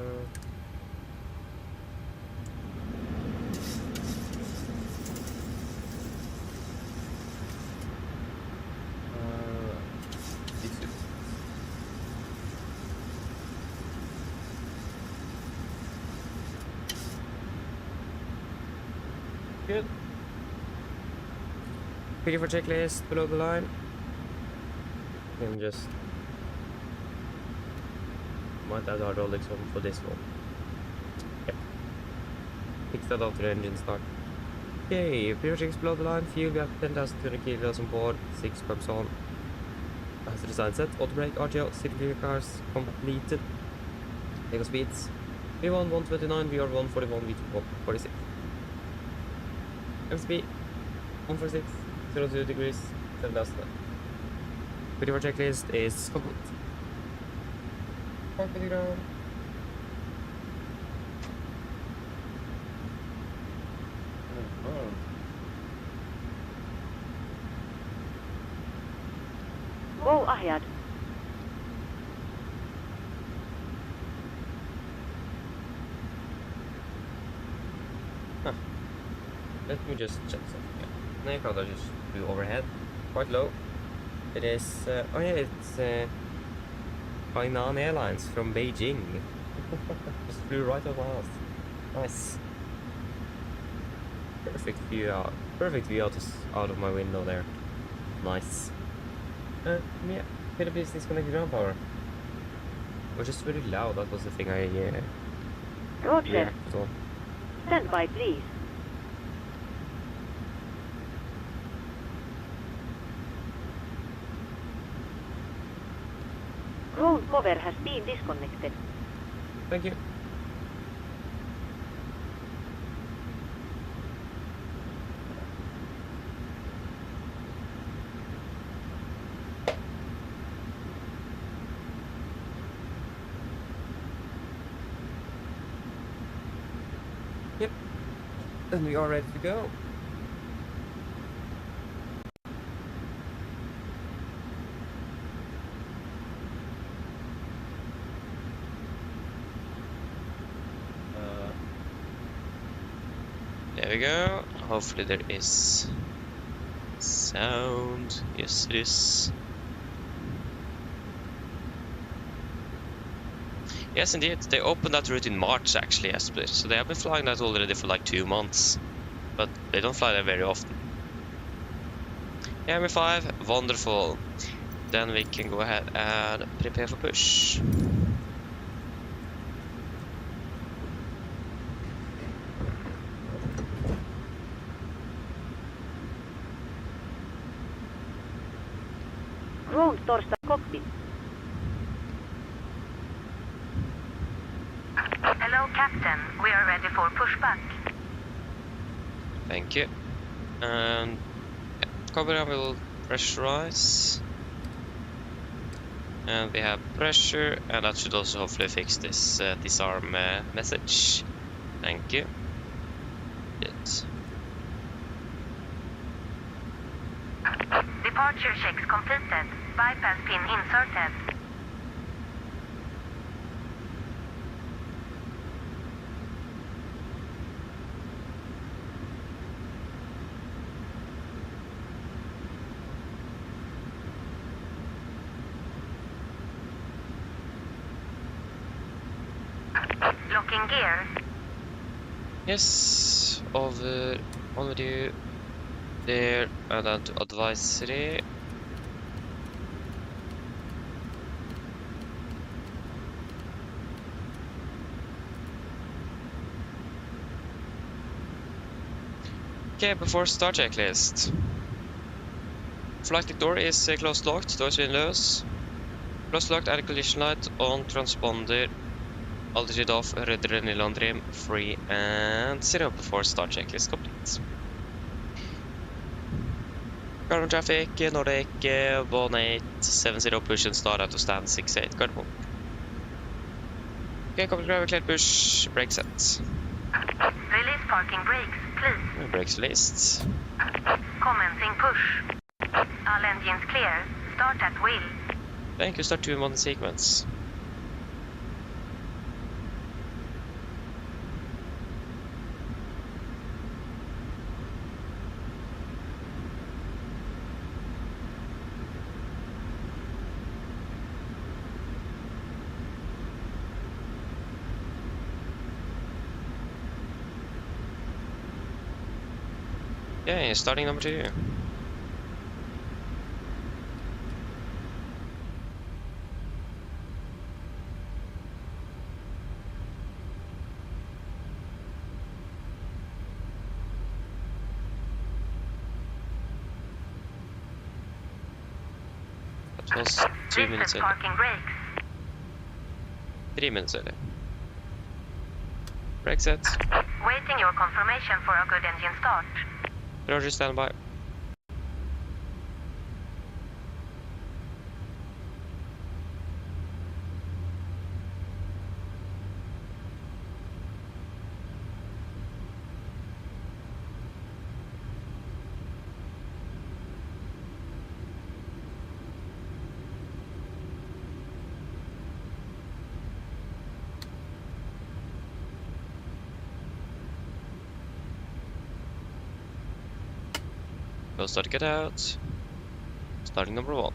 Speaker 1: Good. Ready for checklist below the line. And just might add hydraulics on for this one. Yep. Fix that after the engine start. Okay, pre checks below the line. Fuel, we have 10,200 kilos on board. 6 pumps on. As the design set. Auto brake, RTO, city clear cars completed. Take speeds. V1 129, VR 141, V2 146. MSP 146, 02 degrees, 7,000. Ready for checklist is complete. Park to the ground.
Speaker 4: Go ahead.
Speaker 1: Let me just check something. Now you can just do overhead. Quite low. It is, oh yeah, it's Hainan Airlines from Beijing. Just flew right over my house. Nice. Perfect view out. Perfect view out of my window there. Nice. Yeah, bit of business connected ground power. It was just really loud. That was the thing I
Speaker 4: Roger.
Speaker 1: reacted on.
Speaker 4: Stand by, please. Ground power has been disconnected.
Speaker 1: Thank you. Yep. Then we are ready to go.
Speaker 6: There we go. Hopefully there is sound. Yes, it is. Yes, indeed. They opened that route in March, actually, I split. So they have been flying that already for like 2 months. But they don't fly there very often. ME5, wonderful. Then we can go ahead and prepare for push.
Speaker 4: Ground Torsta cockpit. Hello, Captain. We are ready for pushback.
Speaker 6: Thank you. And Cobra will pressurize. And we have pressure, and that should also hopefully fix this disarm message. Thank you. It.
Speaker 4: Departure checks completed. Bypass pin inserted. Locking gear.
Speaker 6: Yes, over on with you. There, and then to advisory. Okay, before start checklist. Flight deck door is closed locked, doors windows. Closed locked and collision light on transponder. Altitude off, rudder nylon trim free, and 0 before start checklist complete. Garmin traffic, Nordic, 1870 push and start out to stand 68, Gardermoen. Okay, couple driver clear push, brake set.
Speaker 4: Release parking brakes, please.
Speaker 6: Brakes released.
Speaker 4: Commencing push. All engines clear. Start at wheel.
Speaker 6: Thank you, start 2 in 1 sequence. Okay, starting number 2. it was 2 minutes early.
Speaker 4: Parking brakes.
Speaker 6: 3 minutes early. Brake set.
Speaker 4: Waiting your confirmation for a good engine start.
Speaker 6: Roger, stand by. Go start to get out. Starting number 1.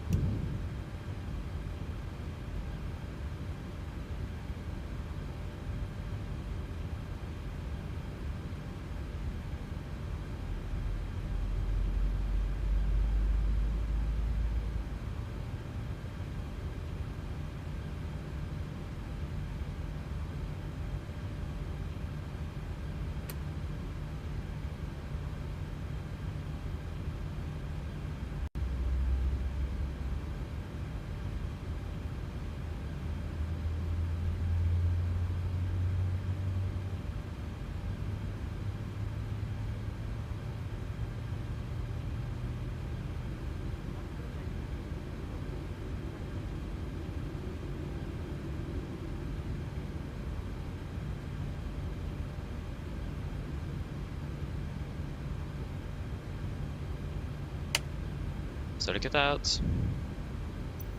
Speaker 6: Start to get out.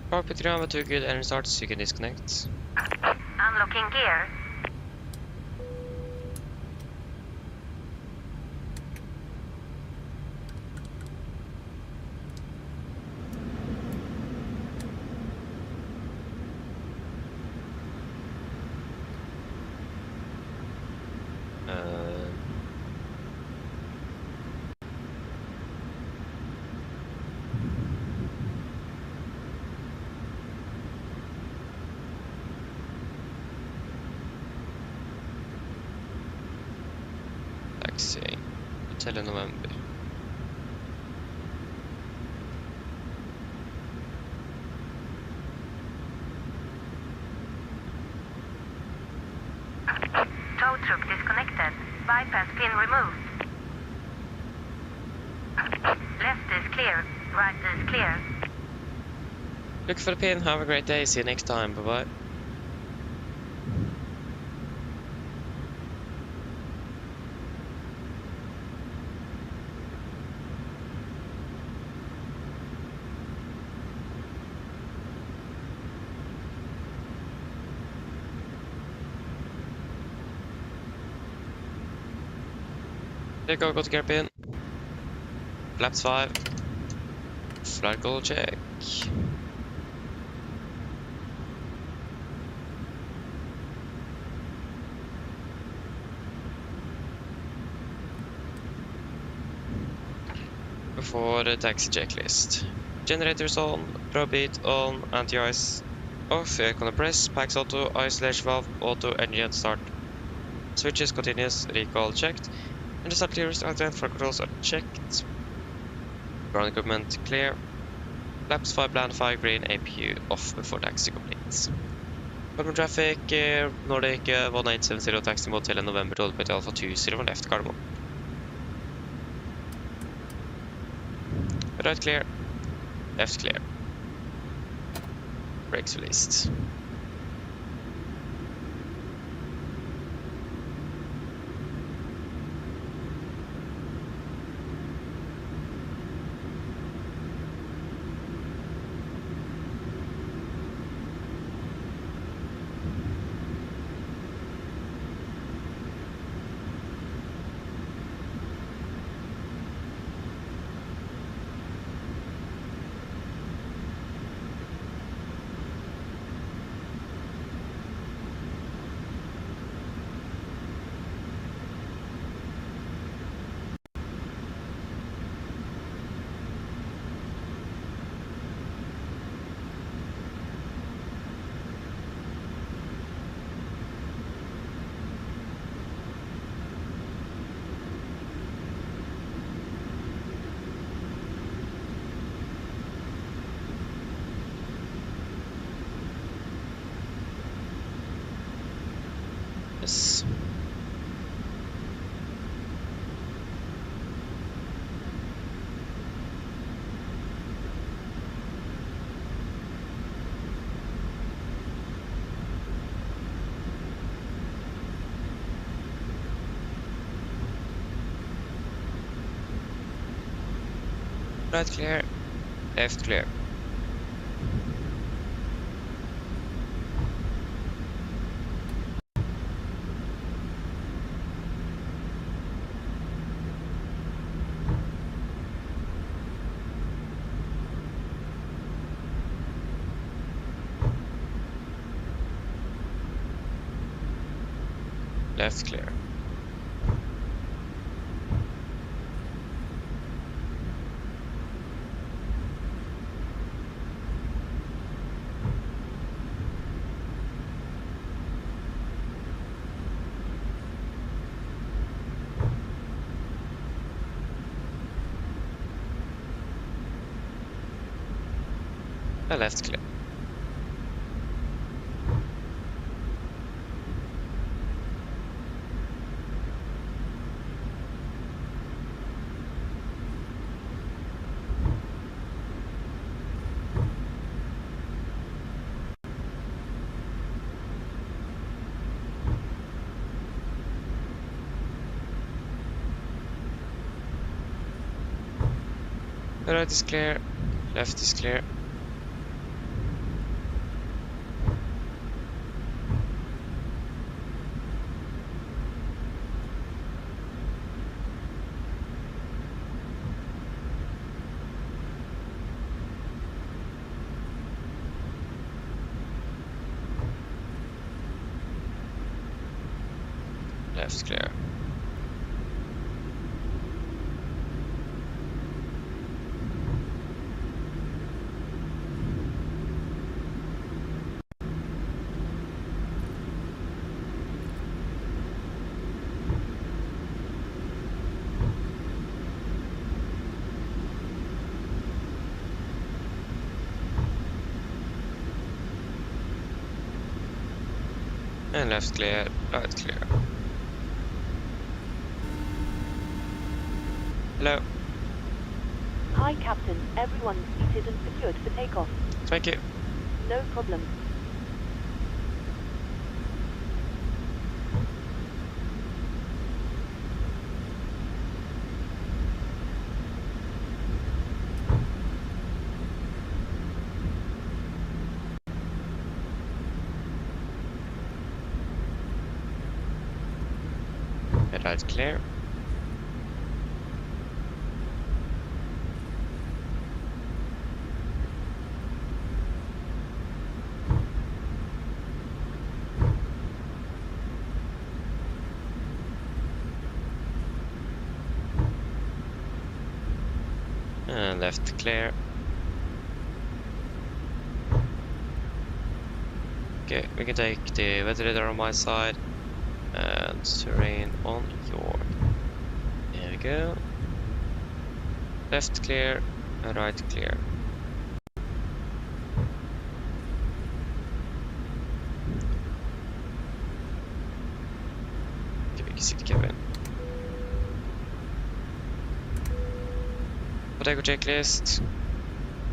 Speaker 6: Cockpit ground 2 good engine starts, so you can disconnect.
Speaker 4: Unlocking gear.
Speaker 6: Taxi. Hotel November.
Speaker 4: Tow truck disconnected. Bypass pin removed. Left is clear. Right is clear.
Speaker 6: Look for the pin. Have a great day. See you next time. Bye bye. There you go to gear pin. Flaps 5. Flight goal check. Before the taxi checklist. Generators on, probe beat on, anti-ice off, air compress, packs auto, isolation valve, auto, engine start. Switches continuous, recall checked. And the start clearance outline for controls are checked. Ground equipment clear. Flaps 5 land 5 green, APU off before taxi completes. Cardamom traffic, Nordic 1870 taxi mode till November to Alpha Alpha 20 left Cardamom. Right clear, left clear. Brakes released. Yes. Right clear, left clear. Left clear. And left clear. Right is clear, left is clear. Left clear. And left clear, right clear. Hello.
Speaker 4: Hi, Captain. Everyone seated and secured for takeoff.
Speaker 6: Thank you.
Speaker 4: No problem.
Speaker 6: Right clear. And left clear. Okay, we can take the weather radar on my side and terrain on your. There we go. Left clear and right clear. Okay, we can see the cabin. Potato checklist.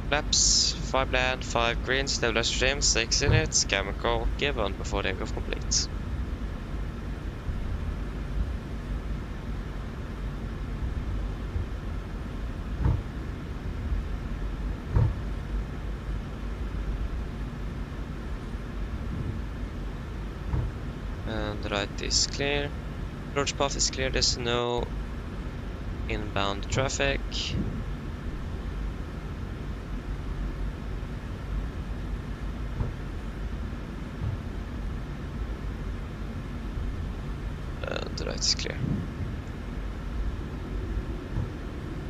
Speaker 6: Flaps, 5 land, 5 green, stabilizer trim, 6 in it, chemical, give on before takeoff complete. And the right is clear. Approach path is clear, there's no inbound traffic. And the right is clear.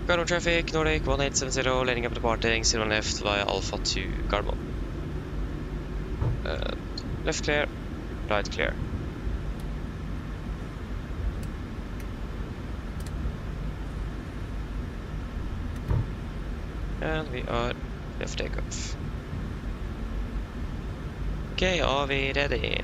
Speaker 6: Garmo traffic, Nordic 1870, landing up departing, 0 left via Alpha to Garmo. Left clear, right clear. And we are left takeoff. Okay, are we ready?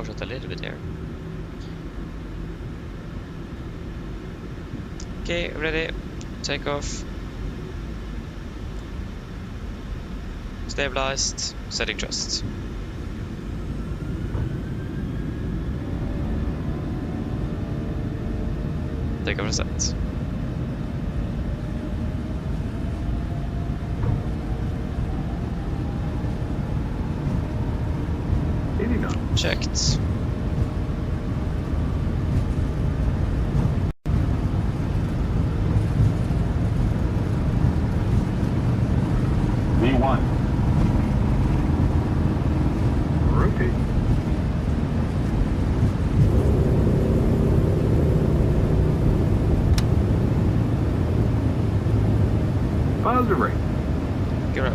Speaker 6: overshot a little bit here. Okay, ready. Take off. Stabilized. Setting thrust. Take off set. Checked.
Speaker 2: V1. Rotate. Positive rate.
Speaker 6: Gear up.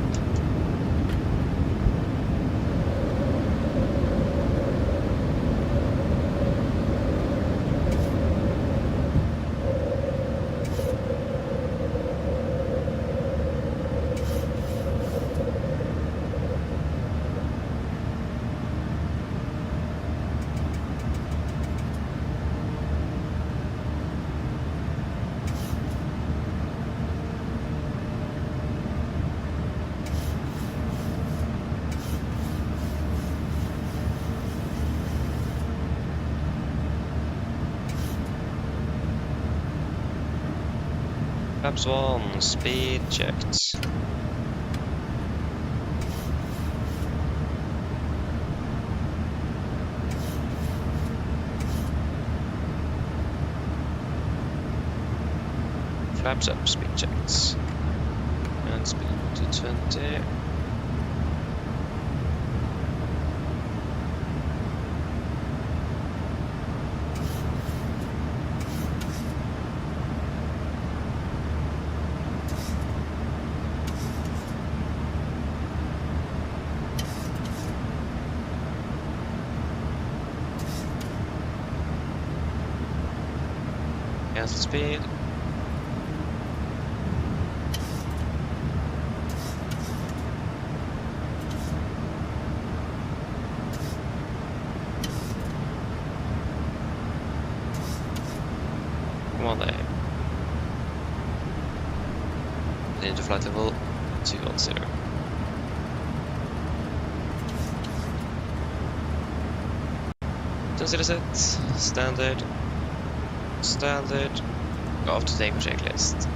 Speaker 6: Flaps 1, speed checked. Flaps up, speed checked. And speed to 20. Cancel speed. Come on there. Into flight level 210. Consider set. Standard. Standard. Go off to takeoff checklist.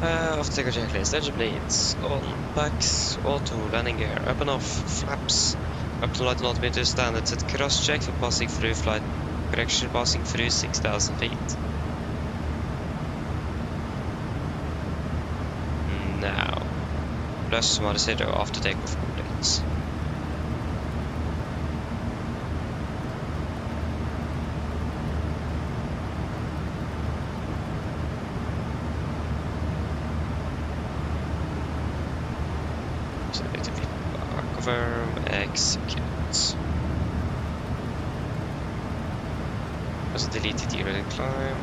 Speaker 6: Off to takeoff checklist. Engine blades. On. Packs. Auto. Landing gear. Up and off. Flaps. Up to light and altimeter standard. Set cross check for passing through flight correction. Passing through 6,000 feet. Now. Plus minus 0 after takeoff complete. So effectively confirm, execute. Also deleted derailed climb.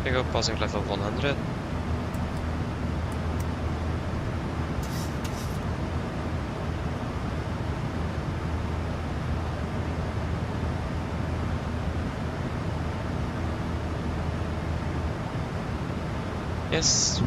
Speaker 6: Pick up passing level 100. Yes.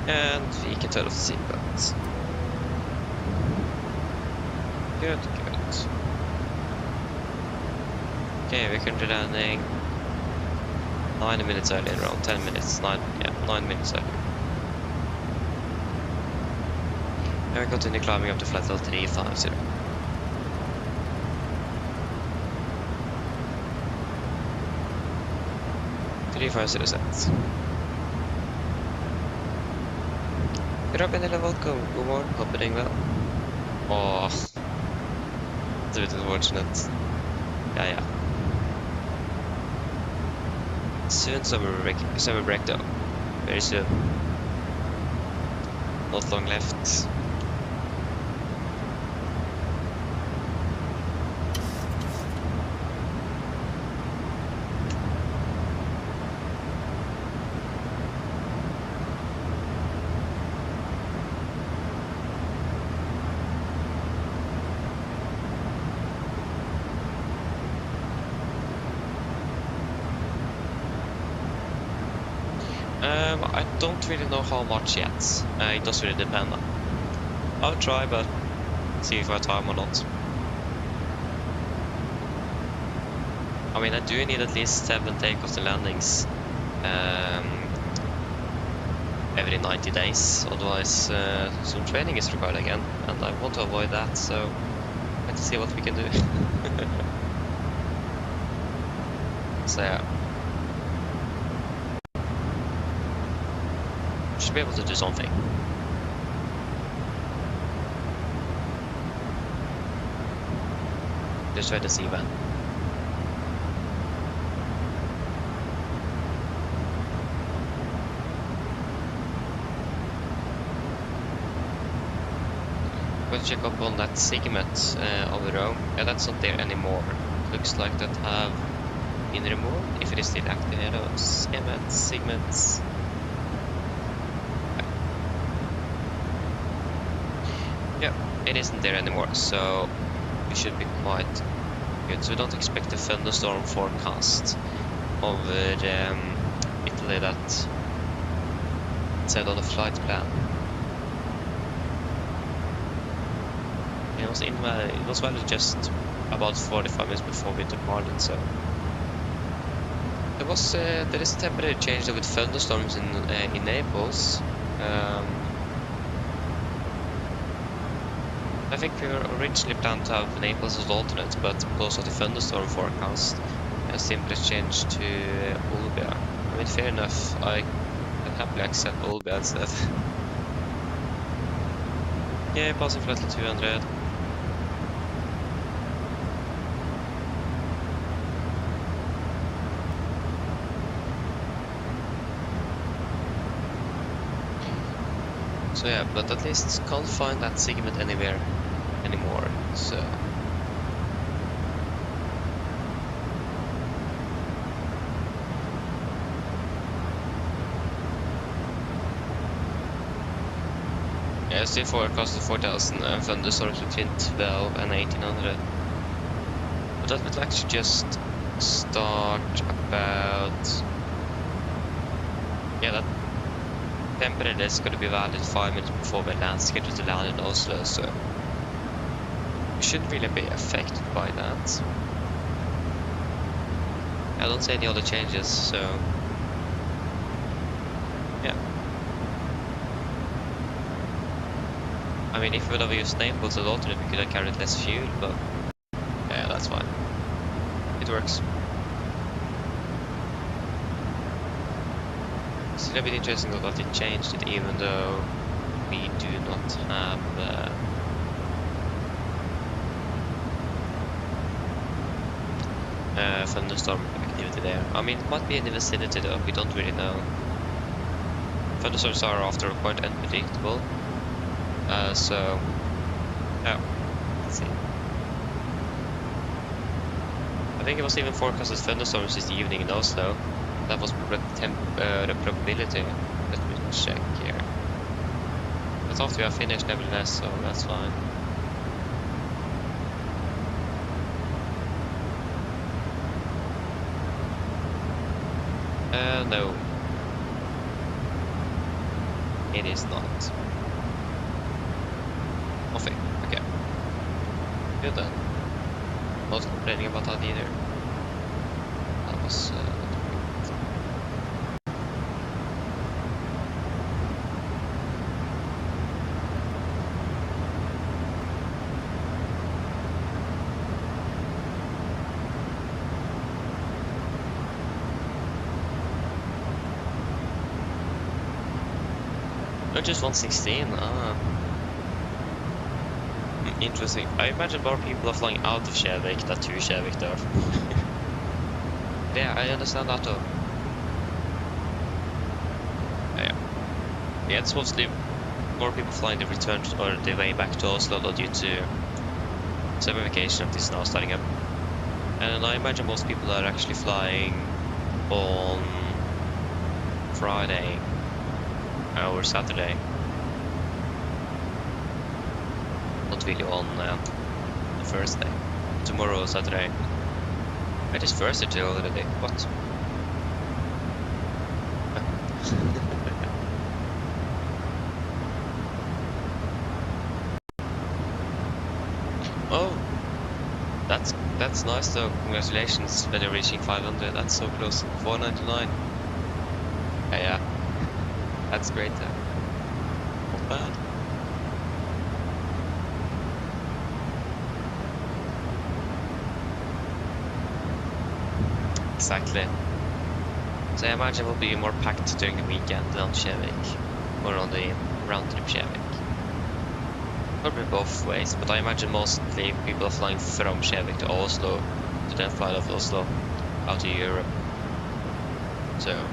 Speaker 6: And vi kan turn off the seatbelt. Good, good. Okay, we're currently landing 9 minutes early, around 10 minutes, 9 minutes early. And we continue climbing up to flight level 350. Set. Robin eller Volko, god morgen, håper det går väl. Åh, det är lite unfortunate. Ja. Soon summer break though. Very soon. Not long left. I don't really know how much yet. It does really depend. I'll try, but see if I have time or not. I mean, I do need at least 7 takeoffs and landings every 90 days. Otherwise, some training is required again, and I want to avoid that. So let's see what we can do. So yeah. Should be able to do something. Just try to see when. We'll check up on that segment of Rome. Yeah, that's not there anymore. Looks like that have been removed. If it is still active, those segments. Yeah, it isn't there anymore, so we should be quite good. So we don't expect a thunderstorm forecast over Italy that said on the flight plan. It was valid just about 45 minutes before we departed, so there is a temperature change with thunderstorms in Naples. I think we were originally planned to have Naples as alternate, but because of the thunderstorm forecast, I simply changed to Olbia. I mean, fair enough, I can happily accept Olbia instead. Yeah, passing flight level 200. So yeah, but at least can't find that segment anywhere anymore, so yeah, still forecasted 4,000 and thunderstorms between 12 and 1800. But that will actually just start about, yeah, that temperature is going to be valid 5 minutes before we land, scheduled to land in Oslo, so we shouldn't really be affected by that. I don't see any other changes, so yeah. I mean, if we would have used Naples as alternate, we could have carried less fuel, but yeah, that's fine. It works. It's a bit interesting that they changed it, even though we do not have thunderstorm activity there. I mean, it might be in the vicinity though, we don't really know. Thunderstorms are after quite unpredictable, so yeah, let's see. I think it was even forecasted thunderstorms this evening in Oslo. That was the probability. Let me check here. But after we have finished nevertheless, so that's fine. No. It is not. Nothing. Okay. Good then. Not complaining about that either. That was just 116. Interesting. I imagine more people are flying out of Kjevik than to Kjevik there. Yeah, I understand that though. Yeah, it's mostly more people flying the return or the way back to Oslo though, due to summer vacation that is now starting up. And I imagine most people are actually flying on Friday or Saturday. Not really on Thursday. Tomorrow, Saturday. It is Thursday already. What? Oh, that's nice though. Congratulations when you're reaching 500. That's so close. 499. Yeah, that's great. Not bad. Exactly. So I imagine it will be more packed during the weekend on Kjevik, or on the round trip Kjevik. Probably both ways, but I imagine mostly people are flying from Kjevik to Oslo, to then fly out of Oslo out to Europe. So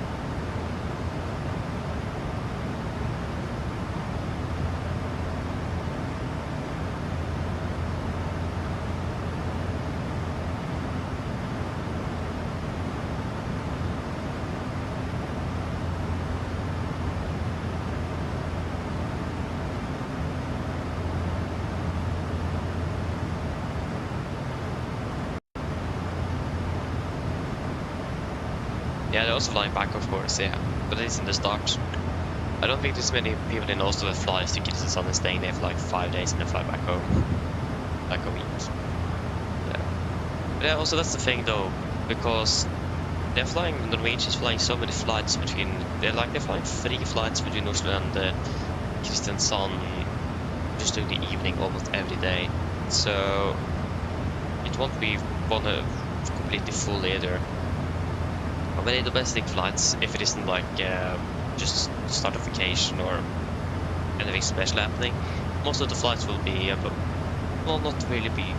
Speaker 6: yeah, they're also flying back, of course, yeah, but it's in the start. I don't think there's many people in Oslo that fly to Kids and Sun and staying there for like 5 days and then fly back home, like a week. Yeah. But yeah, also that's the thing though, because they're flying, Norwegian is flying so many flights between, they're flying 3 flights between Oslo and Kristiansand just during the evening almost every day. So it won't be completely full either. But in domestic flights, if it isn't like just start of vacation or anything special happening, most of the flights will be, will not really be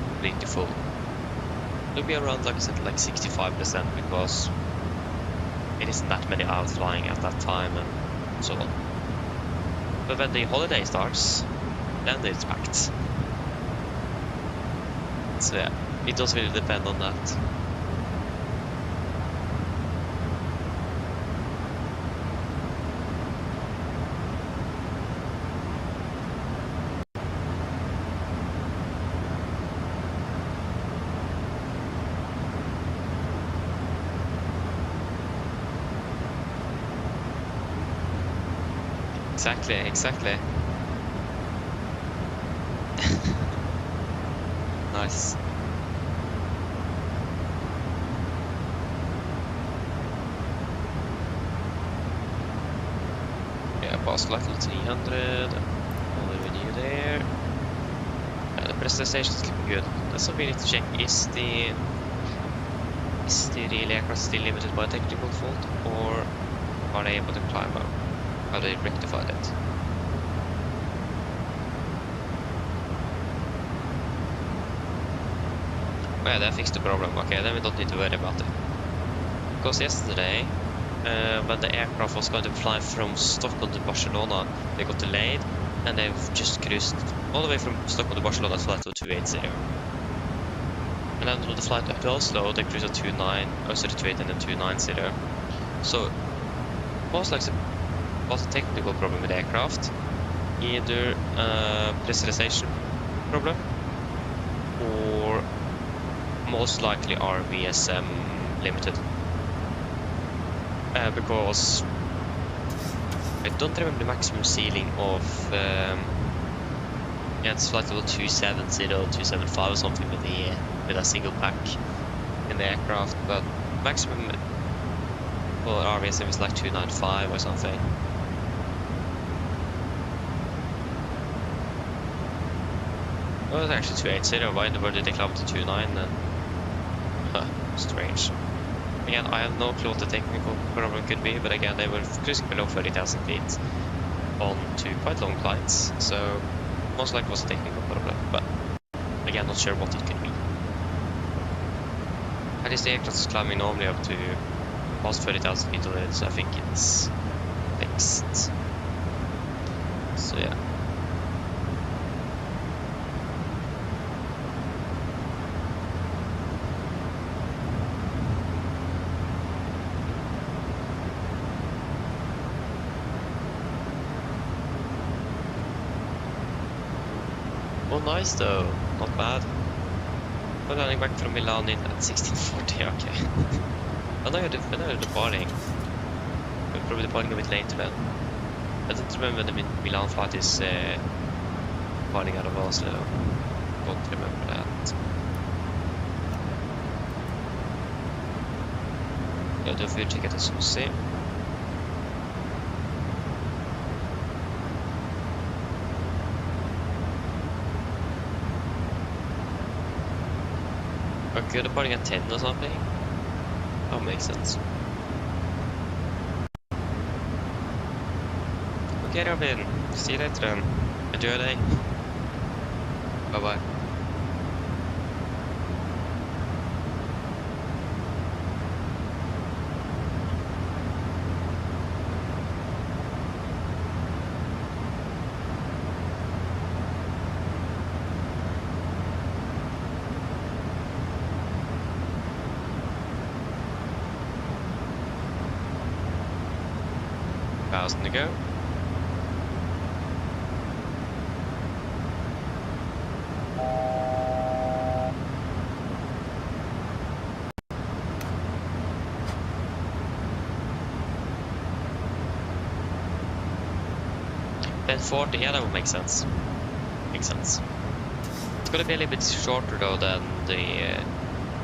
Speaker 6: completely full. It'll be around, like I said, like 65% because it isn't that many out flying at that time and so on. But when the holiday starts, then it's packed. So yeah, it does really depend on that. Exactly. Nice. Yeah, pass level 300. All the way there. The pressure station is looking good. That's what we need to check. Is the really aircraft still limited by technical fault, or are they able to climb up? How they rectify that? Oh yeah, that fixed the problem. Okay, then we don't need to worry about it. Because yesterday, when the aircraft was going to fly from Stockholm to Barcelona, they got delayed, and they've just cruised all the way from Stockholm to Barcelona at flight 280. And then on the flight to Oslo, they cruised at 280 and then 290. So, most like was a technical problem with the aircraft, either pressurization problem or most likely RVSM limited, because I don't remember the maximum ceiling of yeah, it's flight level 270, 275 or something with a single pack in the aircraft, but maximum for RVSM is like 295 or something. Oh, it's actually 280. Why in the world did they climb to 29 then? Huh, strange. Again, I have no clue what the technical problem could be, but again, they were cruising below 30,000 feet on 2 quite long flights, so most likely was a technical problem, but again, not sure what it could be. At least the aircraft is climbing normally up to past 30,000 feet already, so I think it's fixed. So yeah. Oh, nice though, not bad. We're landing back from Milan in at 1640, okay. I know you're departing. We're probably departing a bit later then. I don't remember when the Milan flight is departing out of Oslo. Don't remember that. Yeah, do a fuel check at the Susi. Okay, departing at 10 or something. That makes sense. Okay, Robin. See you later then. Enjoy your day. Bye bye. Thousand to go. Then 40, yeah, that would make sense. Makes sense. It's gonna be a little bit shorter though than the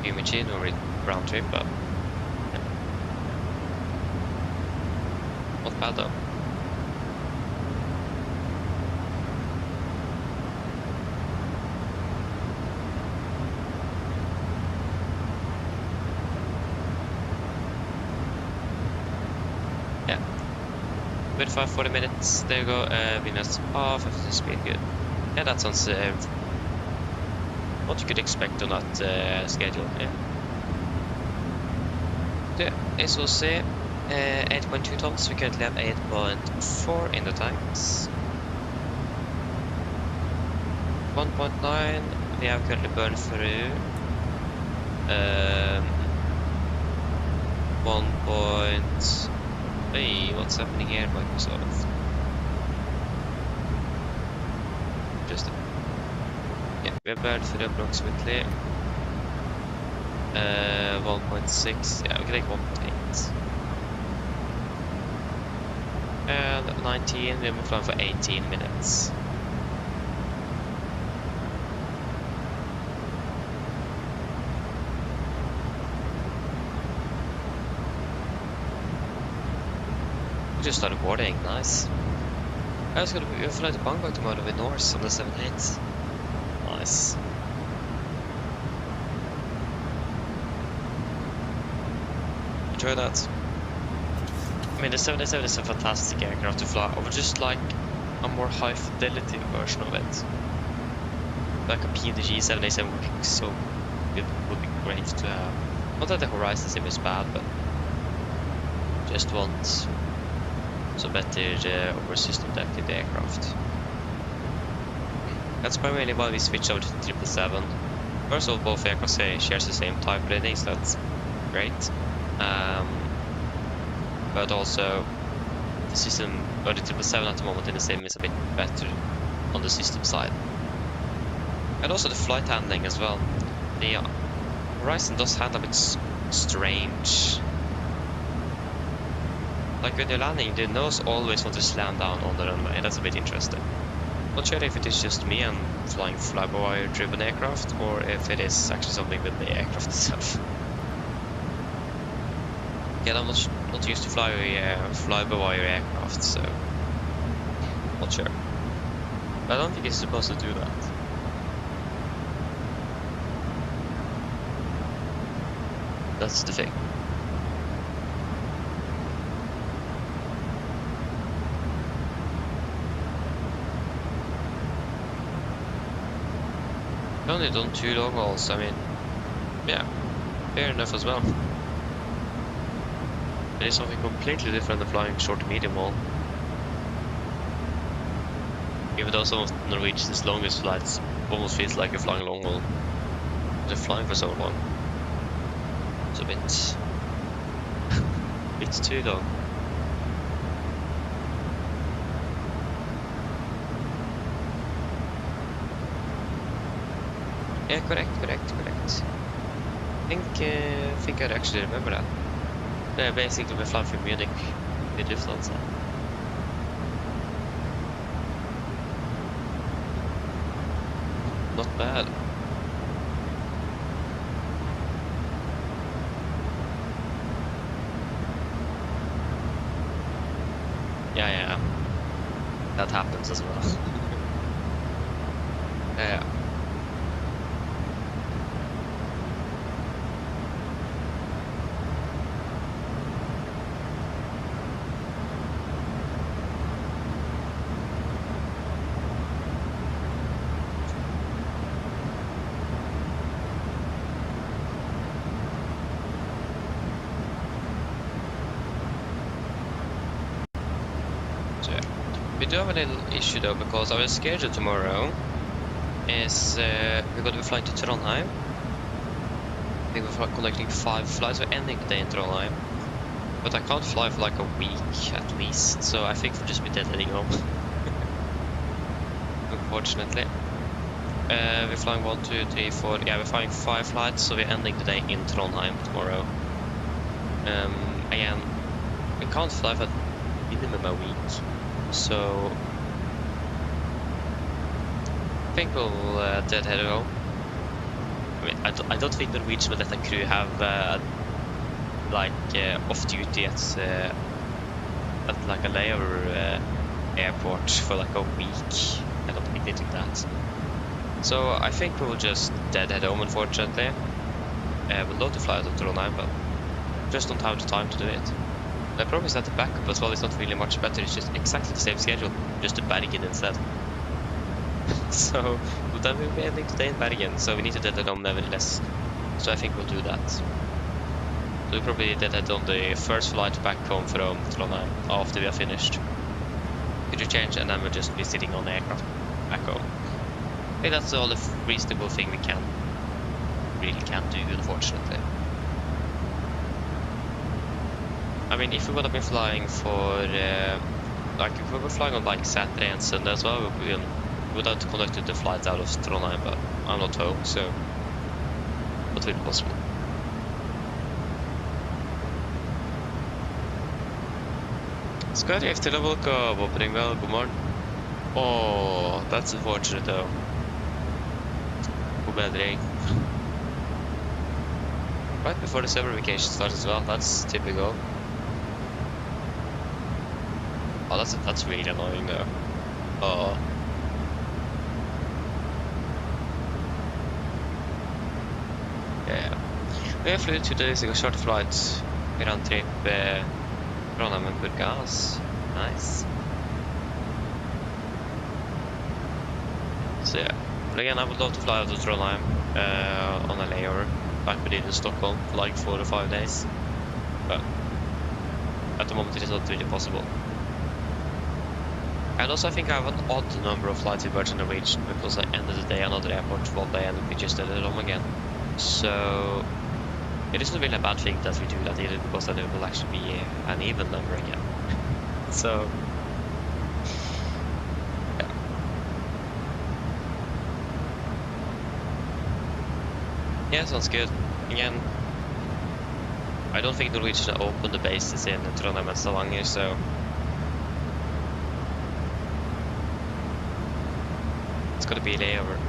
Speaker 6: Imagine or round trip, but yeah. Not bad though. Yeah. 35, 40 minutes, there you go, minutes off, 50 speed, good. Yeah, that sounds what you could expect on that schedule, yeah. The SOC, 8.2 tons, we currently have 8.4 in the tanks. 1.9, we have currently burned through 1. Hey, what's happening here, Microsoft? Just yeah, we have burned through approximately 1.6. Yeah, we can take 1.8. And 19, we have flying for 18 minutes. Just started boarding, nice. I was gonna fly to Bangkok tomorrow with Norse on the 7-8. Nice. Enjoy that. I mean, the 787 is a fantastic aircraft to fly. I would just like a more high fidelity version of it. Like a PMDG 787 would be so good, would be great to have. Not that the Horizon sim is bad, but just want so better over system depth in the aircraft. That's primarily why we switched over to 777. First of all, both aircraft shares the same type rating, so that's great. But also the system, or the 777 at the moment in the sim is a bit better on the system side. And also the flight handling as well. The Ryzen does handle a bit strange. Like when you're landing, the nose always wants to slam down on the runway. That's a bit interesting. Not sure if it is just me and flying fly-by-wire driven aircraft, or if it is actually something with the aircraft itself. Again, I'm not used to fly-by-wire aircraft, so not sure. But I don't think it's supposed to do that. That's the thing. I've only done 2 long hauls, I mean, yeah, fair enough as well. It is something completely different than flying short to medium haul. Even though some of Norwegian's longest flights almost feels like you're flying long haul. They're flying for so long. It's a bit... it's too long. Yeah, correct. I think I actually remember that. Yeah, basically we fly from Munich to Lufthansa. Not bad. Yeah. That happens as well. Yeah. We do have a little issue though, because our schedule tomorrow is we're going to be flying to Trondheim. I think we're conducting 5 flights. We're ending the day in Trondheim, but I can't fly for like a week at least, so I think we'll just be deadheading home. Unfortunately. We're flying 1, 2, 3, 4. Yeah, we're flying 5 flights, so we're ending the day in Trondheim tomorrow. Again, we can't fly for minimum a week. So I think we'll deadhead home. I mean, I don't think Norwegian will let the crew have like off duty at like a layover airport for like a week. I don't think they do that. So I think we will just deadhead home. Unfortunately, we'd love to fly out of Trondheim, but just don't have the time to do it. I promise that the backup as well is not really much better, it's just exactly the same schedule, just to Bergen instead. So, well, then we'll be ending today in Bergen, so we need to deadhead home nevertheless. So I think we'll do that. So we'll probably deadhead on the first flight back home from Trondheim after we are finished. Could change, and then we'll just be sitting on the aircraft back home. I think that's the only reasonable thing we really can do, unfortunately. I mean, if we would have been flying for, like, if we were flying on like Saturday and Sunday as well, we would have conducted the flights out of Trondheim, but I'm not home, so not really possible. Skal jeg til å valke av åpning vel, god morgen. Oh, that's unfortunate though. God bedring. Right before the summer vacation starts as well, that's typical. Oh, that's really annoying though. Oh. Yeah. We flew 2 days ago, short flight, round trip, Trondheim and Burgas. Nice. So yeah. But again, I would love to fly out to Trondheim on a layover, like we did in Stockholm, for like 4 or 5 days. But at the moment it is not really possible. And also I think I have an odd number of flights in Virgin Norwegian, because I ended the day at another airport one day and we just ended home again. So it isn't really a bad thing that we do that either, because then it will actually be an even number again. So yeah. Yeah, sounds good. Again, I don't think Norwegian opened the bases in Trondheim and Stavanger, so it's gonna be a layover.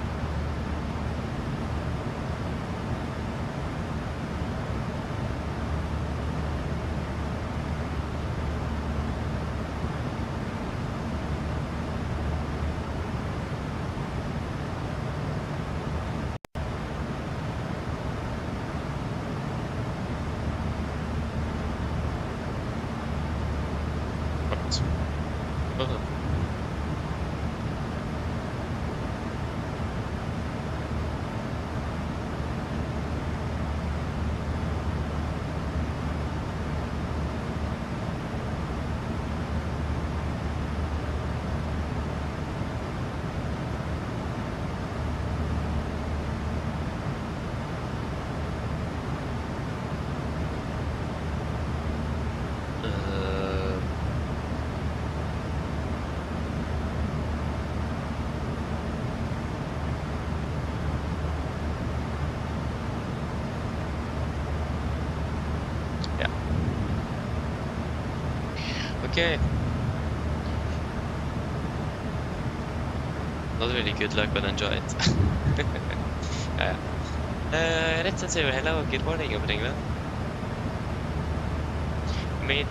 Speaker 6: Okay. Not really good luck, but enjoy it. Let's say hello, good morning, opening man. I mean,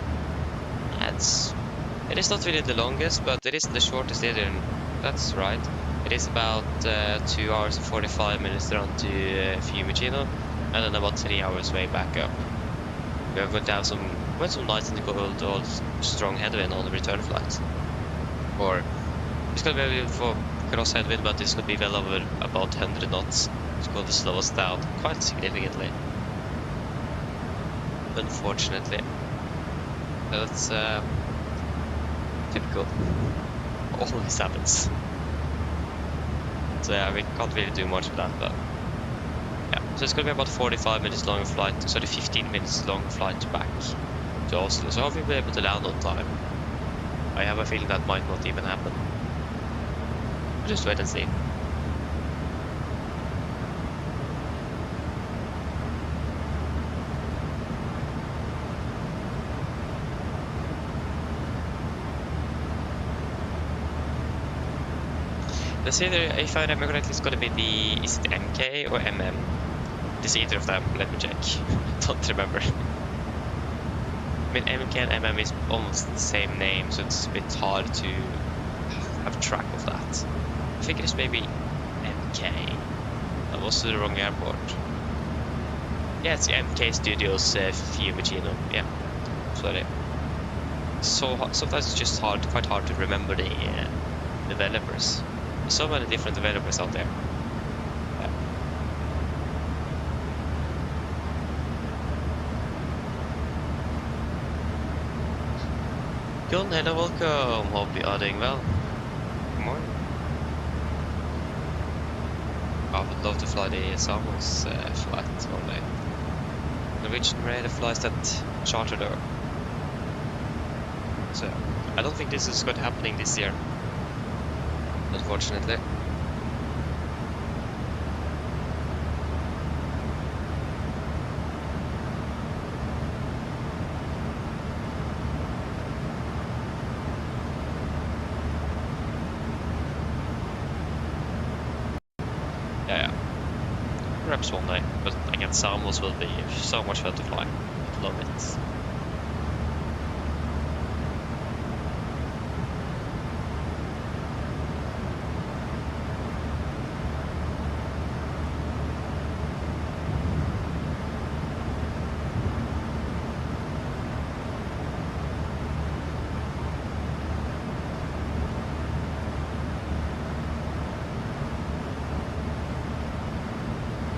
Speaker 6: it is not really the longest, but it is the shortest either. That's right. It is about 2 hours and 45 minutes down to Fiumicino, and then about 3 hours way back up. We are going to have some nights in the cold or strong headwind on the return flight. Or it's going to be a little for cross headwind, but it's going to be well over about 100 knots. It's going to slow us down quite significantly. Unfortunately. That's typical. Always happens. So yeah, we can't really do much of that, but yeah. So it's going to be about 45 minutes long flight, sorry, 15 minutes long flight back to Oslo. So hopefully we'll be able to land on time. I have a feeling that might not even happen. We'll just wait and see. Let's see, if I remember correctly, it's gonna be is it MK or MM? It's either of them, let me check. Don't remember. I mean, MK and MM is almost the same name, so it's a bit hard to have track of that. I think it's maybe MK. That was the wrong airport. Yeah, it's MK Studios Fiumicino. Yeah, sorry. So sometimes it's just quite hard to remember the developers. There's so many different developers out there. Yeah. Jon, hello, welcome. Hope you are doing well. Good morning. I would love to fly the Samos flight one day. Norwegian Radeon flies that charter door. So I don't think this is going to happening this year. Unfortunately. Yeah. Perhaps one day, but again, Samos will be so much fun to fly. I love it.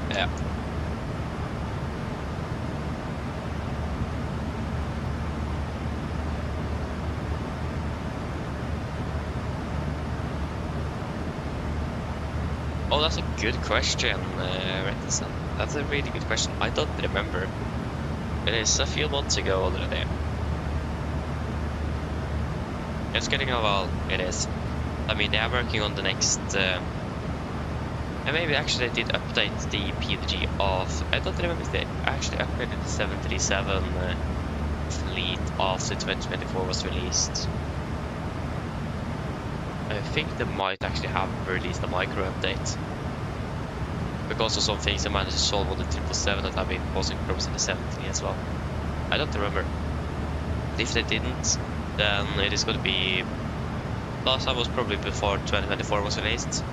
Speaker 6: Yeah. Oh, that's a good question, Rettison. That's a really good question. I don't remember. It is a few months ago already. It's getting a while. It is. I mean, they are working on the next And maybe actually they did update the PMDG of... I don't remember if they actually upgraded the 737 fleet after 2024 was released. I think they might actually have released a micro update. Because of some things they managed to solve on the 777 that have been causing problems in the 73 as well. I don't remember. But if they didn't, then it is going to be... Last time was probably before 2024 was released.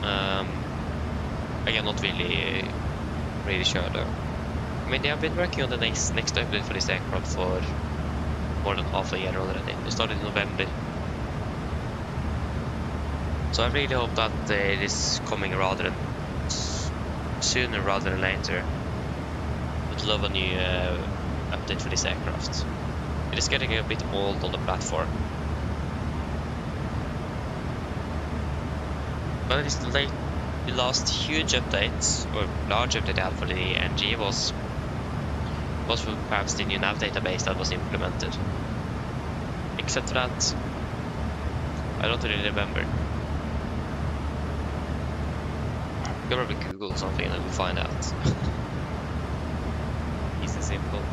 Speaker 6: Again, not really sure though. I mean, they have been working on the next update for this aircraft for more than half a year already. They started in November. So I really hope that it is coming sooner rather than later. Would love a new update for this aircraft. It is getting a bit old on the platform. But it's the last huge update, or large update they had for the NG was for perhaps the new nav database that was implemented. Except for that, I don't really remember. You can probably Google something and then we'll find out. Easy, simple.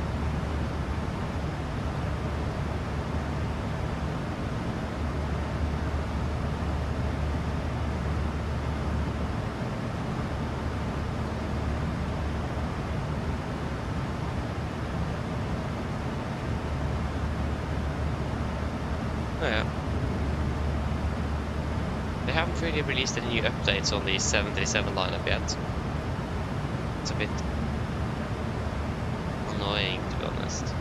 Speaker 6: Oh yeah. They haven't really released any new updates on the 737 lineup yet. It's a bit annoying, to be honest.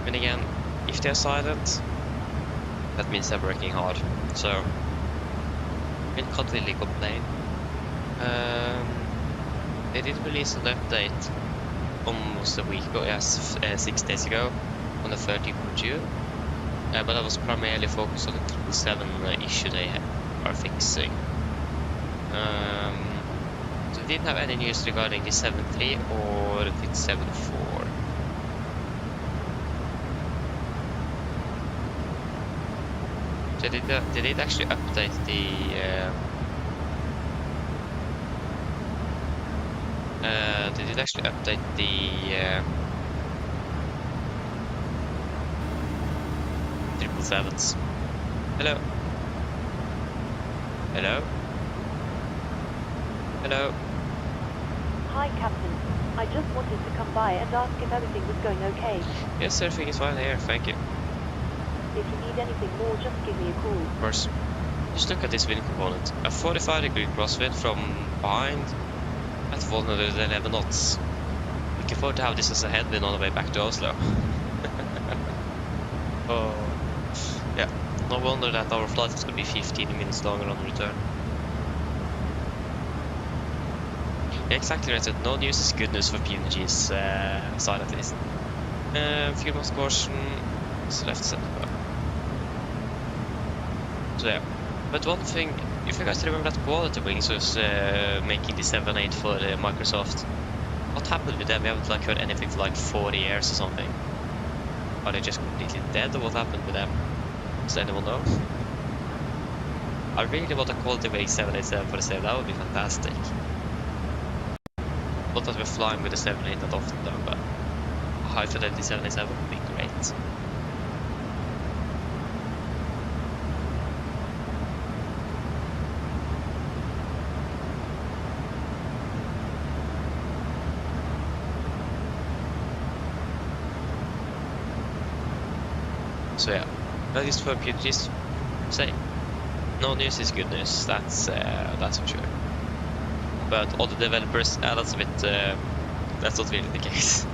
Speaker 6: And again, if they're silent, that means they're working hard. So I can't really complain. They did release an update almost a week ago, yes, 6 days ago, on the 13th of June. But that was primarily focused on the 777 issue they are fixing. So we didn't have any news regarding the 73 or the 74. So they did actually update the they did actually update the 777s. Hello. Hello. Hello.
Speaker 4: Hi, Captain. I just wanted to come by and ask if everything was going okay.
Speaker 6: Yes, everything is fine here, thank you.
Speaker 4: If you need anything more, just give me a call.
Speaker 6: Of course. Just look at this wind component. A 45-degree crosswind from behind at 111 knots. Looking forward to have this as a headwind on the way back to Oslo. Oh. Yeah, no wonder that our flight is going to be 15 minutes longer on return. Yeah, exactly right. No news is good news for PMDG's side at least. Fuel mass caution is left center. So yeah, but one thing, if you guys remember that Quality Wings was making the 7.8 for Microsoft, what happened with them? We haven't heard anything for like 40 years or something. Are they just completely dead, or what happened with them? Does anyone know? I really want a Quality Wing 787 for the same. That would be fantastic. Not that we're flying with the 7.8 that often though, but a high fidelity 787 would be great. So yeah, that is for PMDG's say. No news is good news. That's for sure. But all the developers, that's a bit. That's not really the case.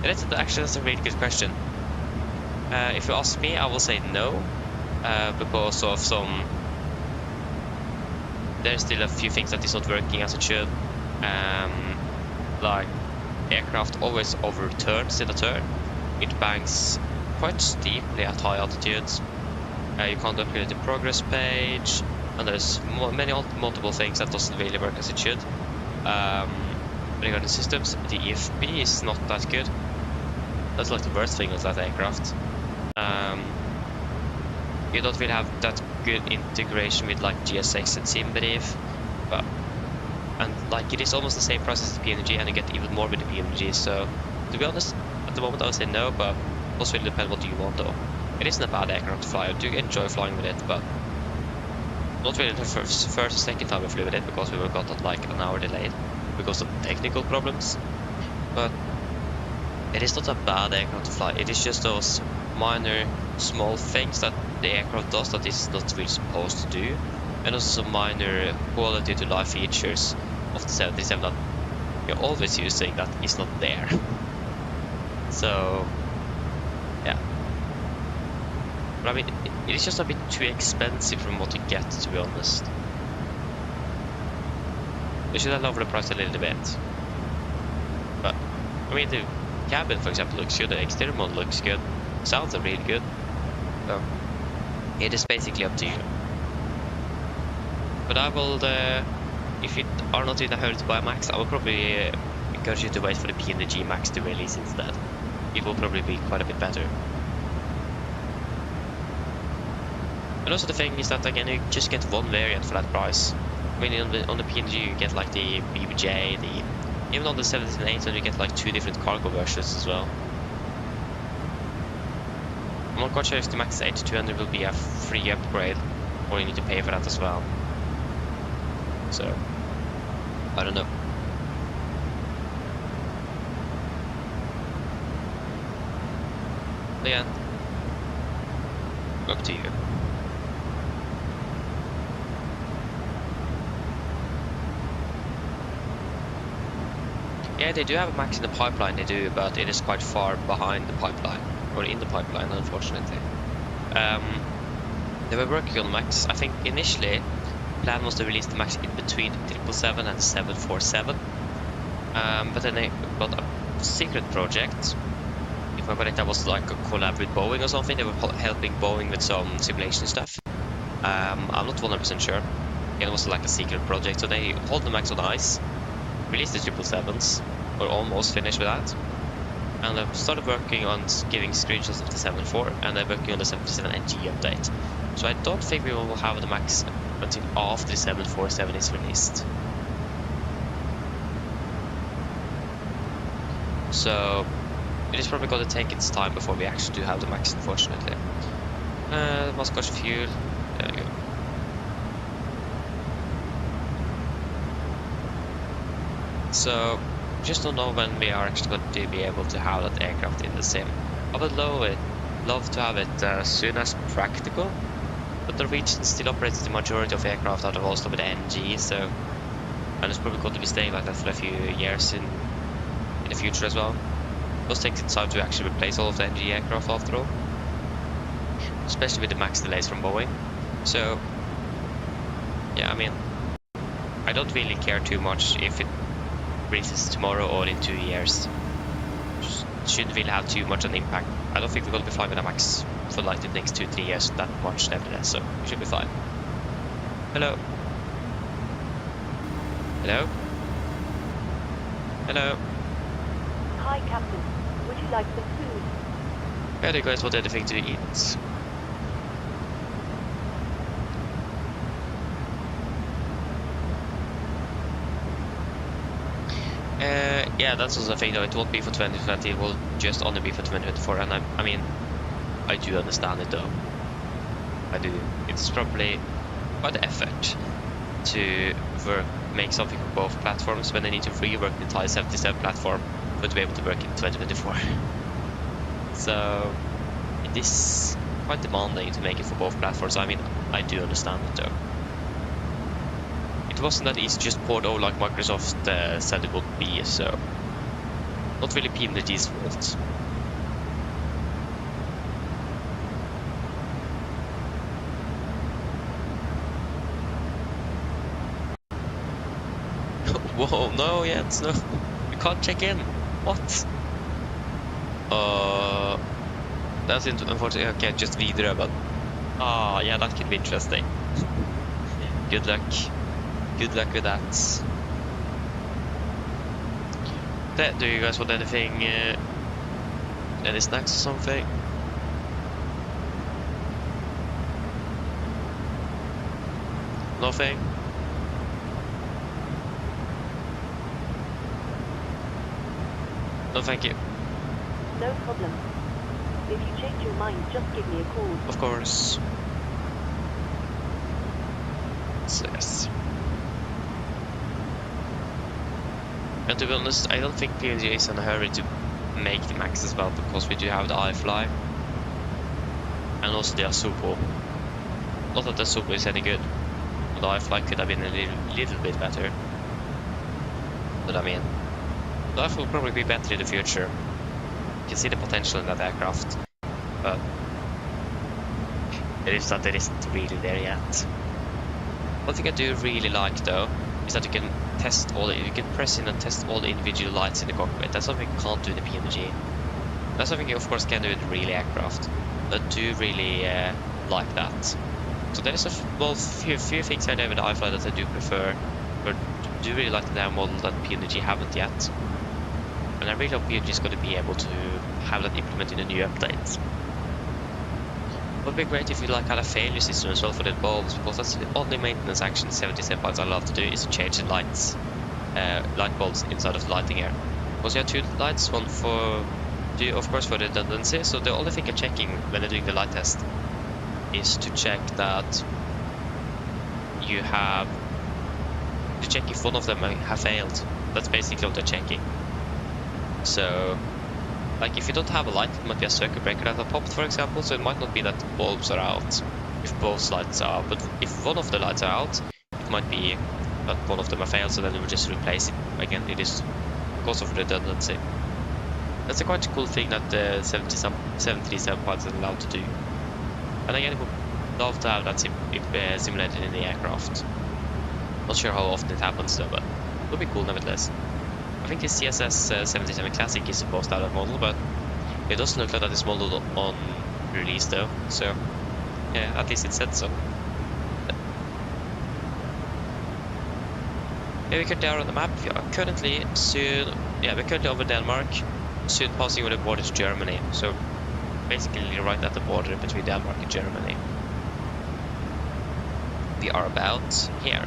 Speaker 6: That's a really good question. If you ask me, I will say no, because of some. There's still a few things that is not working as it should. Like. Aircraft always overturns in a turn. It bangs quite steeply at high altitudes. You can't upgrade the progress page, and there's multiple things that doesn't really work as it should. Regarding systems, the EFB is not that good. That's like the worst thing with that aircraft. You don't really have that good integration with like GSX and SimBrief, but and like it is almost the same price as the PMDG, and you get even more with the PMDG. So to be honest, at the moment I would say no, but also really depends what you want though. It isn't a bad aircraft to fly. I do enjoy flying with it, but not really the first or second time we flew with it because we got like an hour delayed because of technical problems. But it is not a bad aircraft to fly. It is just those minor, small things that the aircraft does that it's not really supposed to do, and also some minor quality to life features of the 77 that you're always using that is not there. So yeah, but I mean it is just a bit too expensive from what you get, to be honest. They should have lowered the price a little bit. But I mean the cabin, for example, looks good, the exterior model looks good, sounds are really good. So it is basically up to you. But I will, if you are not in a hurry to buy a Max, I will probably encourage you to wait for the PMDG Max to release instead. It will probably be quite a bit better. And also the thing is that again you just get one variant for that price. I mean on the PMDG you get like the BBJ, even on the 1780 you get like 2 different cargo versions as well. I'm not quite sure if the Max 8200 will be a free upgrade or you need to pay for that as well. So I don't know. Again, up to you. Yeah, they do have a Max in the pipeline, they do, but it is quite far behind the pipeline, or in the pipeline, unfortunately. They were working on Max. I think initially the plan was to release the Max in between 777 and 747, but then they got a secret project. If I got it, that was like a collab with Boeing or something. They were helping Boeing with some simulation stuff. I'm not 100% sure. It was like a secret project, so they hold the Max on ice, released the 777s, or almost finished with that, and they started working on giving screenshots of the 74, and they're working on the 77NG update. So I don't think we will have the Max until after the 747 is released. So it is probably going to take its time before we actually do have the Max, unfortunately. Must cost fuel. There we go. So just don't know when we are actually going to be able to have that aircraft in the sim. I would love to have it as soon as practical, but Norwegian still operates the majority of aircraft out of Oslo with NG, so and it's probably going to be staying like that for a few years in the future as well. It will take time to actually replace all of the NG aircraft after all, especially with the Max delays from Boeing. So yeah, I mean, I don't really care too much if it releases tomorrow or in 2 years. Just shouldn't really have too much an impact. I don't think we're going to be flying with a Max for like the next 2-3 years that much nevertheless, so we should be fine. Hello. Hello? Hello?
Speaker 4: Hi, Captain. Would you like some food?
Speaker 6: Yeah, do you guys want anything to eat? Yeah, that's also the thing though, it won't be for 2020, it will just only be for 2024, and I mean, I do understand it though. I do. It's probably quite an effort to make something for both platforms when they need to rework the entire 77 platform but to be able to work in 2024. So it is quite demanding to make it for both platforms. I mean, I do understand it though. It wasn't that easy to just port over like Microsoft said it would be, so not really PMDG's fault. Whoa, no, Jens, no. You can't check in. What? That's unfortunately. Okay, just vidare, but yeah, that could be interesting. Good luck. Good luck with that. Do you guys want anything? Any snacks or something? Nothing? No, thank you.
Speaker 4: No problem. If you change your mind, just give me a call.
Speaker 6: Of course. So, yes. And to be honest, I don't think PMDG is in a hurry to make the max as well, because we do have the iFly. And also the Asupo. Not that the Asupo is any good. The iFly could have been a little bit better. But I mean, the iFly will probably be better in the future. You can see the potential in that aircraft. But it is that it isn't really there yet. One thing I do really like though is that you can test all you can press in and test all the individual lights in the cockpit. That's something you can't do in the PMDG. That's something you of course can do in the real aircraft. But I do really like that. So there is a few things I know with the iFly that I do prefer, but I do really like the damn model that PMDG haven't yet. And I really hope PMDG is going to be able to have that implemented in the new updates. It would be great if you like had a failure system as well for the bulbs, because that's the only maintenance action 77 parts I love to do is to change the lights, light bulbs inside of the lighting air. Because you have two lights, one for, of course, for redundancy. So the only thing I'm checking when I'm doing the light test is to check that you have to check if one of them have failed. That's basically what they're checking. So, like if you don't have a light, it might be a circuit breaker that have popped, for example. So it might not be that the bulbs are out if both lights are out, but if one of the lights are out, it might be that one of them are failed. So then you will just replace it. Again, it is because of redundancy. That's a quite cool thing that the 737 parts are allowed to do. And again, I would love to have that simulated in the aircraft. Not sure how often it happens though, but it would be cool nevertheless. I think the CSS 77 Classic is supposed to have that model, but it doesn't look like that is modeled on release though. So yeah, at least it said so. Yeah, we're currently out on the map. We are currently we're currently over Denmark, soon passing over the border to Germany. So basically right at the border between Denmark and Germany. We are about here.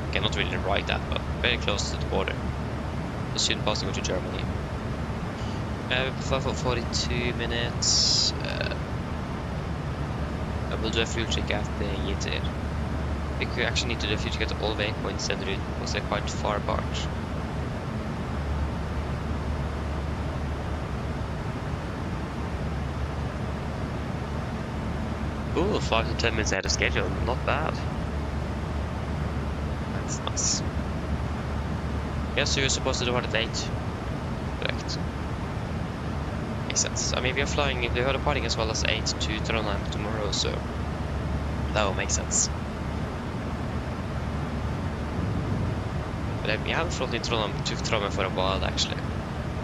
Speaker 6: Okay, not really right at, but very close to the border. So soon passing over to Germany. For 42 minutes. I will do a fuel check at the Yitter. We could actually need to do a fuel check at all waypoints and route because they're quite far apart. Ooh, 5 to 10 minutes ahead of schedule, not bad. That's nice. Yeah, so you're supposed to depart at 8. Correct. Makes sense. I mean, we are departing as well as 8 to Trondheim tomorrow, so that will make sense. But we haven't flown to Trondheim for a while, actually.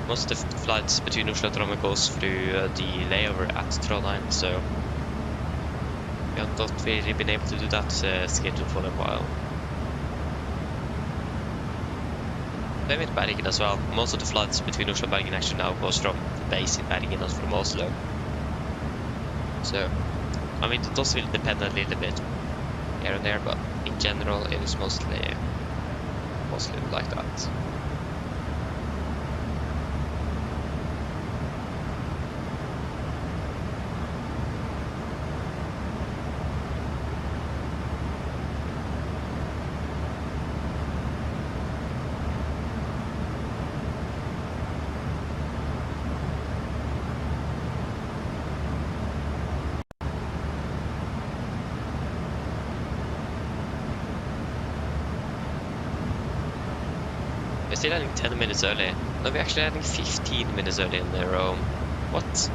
Speaker 6: Most of the flights between Oslo and Trondheim goes through the layover at Trondheim, so we have not really been able to do that schedule for a while. Same with Bergen as well. Most of the flights between Oslo and Bergen actually now goes from the base in Bergen, not from Oslo. So, I mean, it does really depend a little bit here and there, but in general, it is mostly like that. We're still landing 10 minutes early. No, we're actually landing 15 minutes early in Rome. What?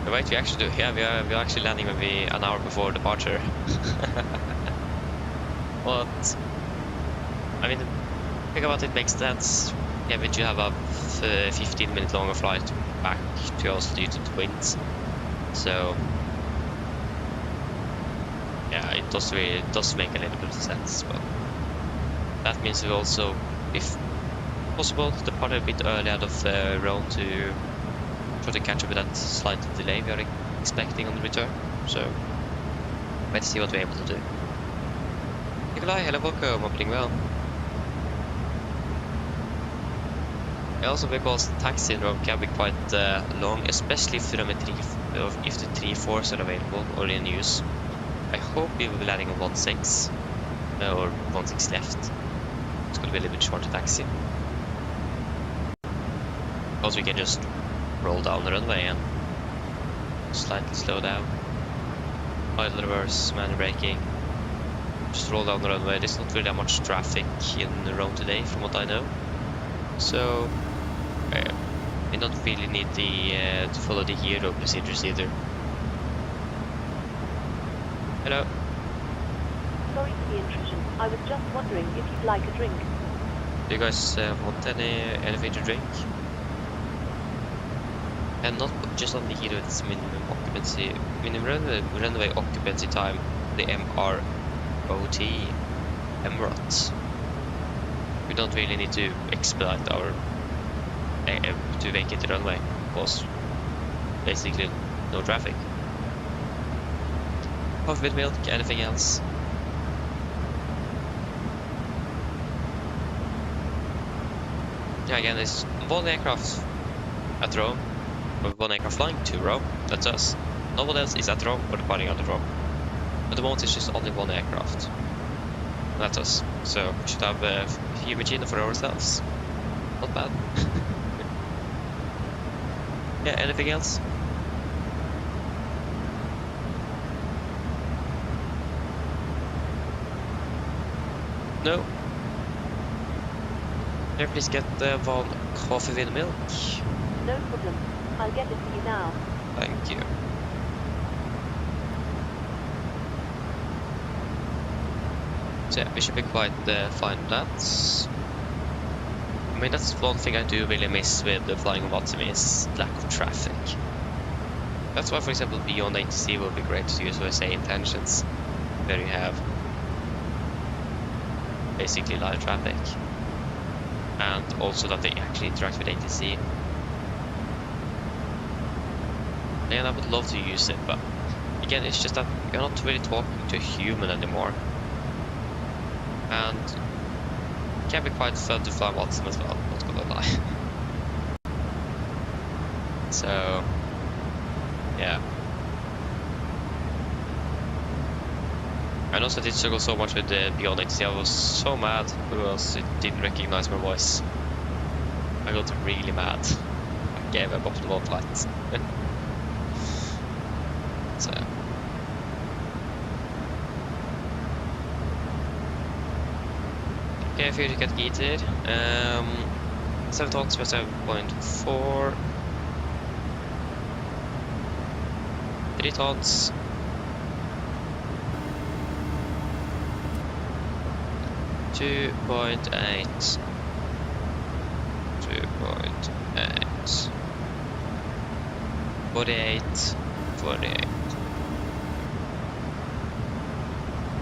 Speaker 6: No, wait, we actually do. Yeah, we're actually landing maybe an hour before departure. What? I mean, think about it, makes sense. Yeah, but you have a 15-minute longer flight back to Oslo due to the winds. So, yeah, it does make a little bit of sense. But that means we also, if possible, depart a bit early out of Rome to try to catch up with that slight delay we are expecting on the return. So let's see what we're able to do. Nikolai, hello, welcome, opening well. Also because taxi syndrome can be quite long, especially if the 3.4s are available or in use. I hope we will be landing on 1.6 or 1.6 left. It's gonna be a little bit shorter taxi. Because we can just roll down the runway and slightly slow down. Idle reverse, manual braking. Just roll down the runway. There's not really that much traffic in Rome today, from what I know. So we don't really need to follow the hero procedures either. Hello.
Speaker 4: Sorry for the intrusion. I was just wondering if you'd like a drink.
Speaker 6: Do you guys want anything to drink? And not just on the hero, it's minimum runway occupancy time, the MROT, Emirates. We don't really need to expedite our to vacate the runway, because basically no traffic. Coffee with milk, anything else? Yeah, again, there's one aircraft at Rome, or one aircraft flying to Rome, that's us. No one else is at Rome or departing out of Rome. At the moment it's just only one aircraft. That's us. So we should have a few machines for ourselves. Not bad. Yeah, anything else? No? Here, please get one coffee with milk.
Speaker 4: No problem. I'll get it for you now.
Speaker 6: Thank you. So yeah, we should be quite fine with that. I mean, that's one thing I do really miss with the flying on Watsumi is lack of traffic. That's why, for example, beyond ATC will be great to use USA intentions, where you have basically live traffic, and also that they actually interact with ATC. And I would love to use it, but again, it's just that you're not really talking to a human anymore. And it can be quite fun to fly Watson as well, not gonna lie. So, yeah. And also I did struggle so much with the Beyond ATC, I was so mad because it didn't recognize my voice. I got really mad. I gave up the whole flight. So. Okay, if you get gated, 7 tons per 7.4, 3 tons, 2.8, 2.8, 48, 48.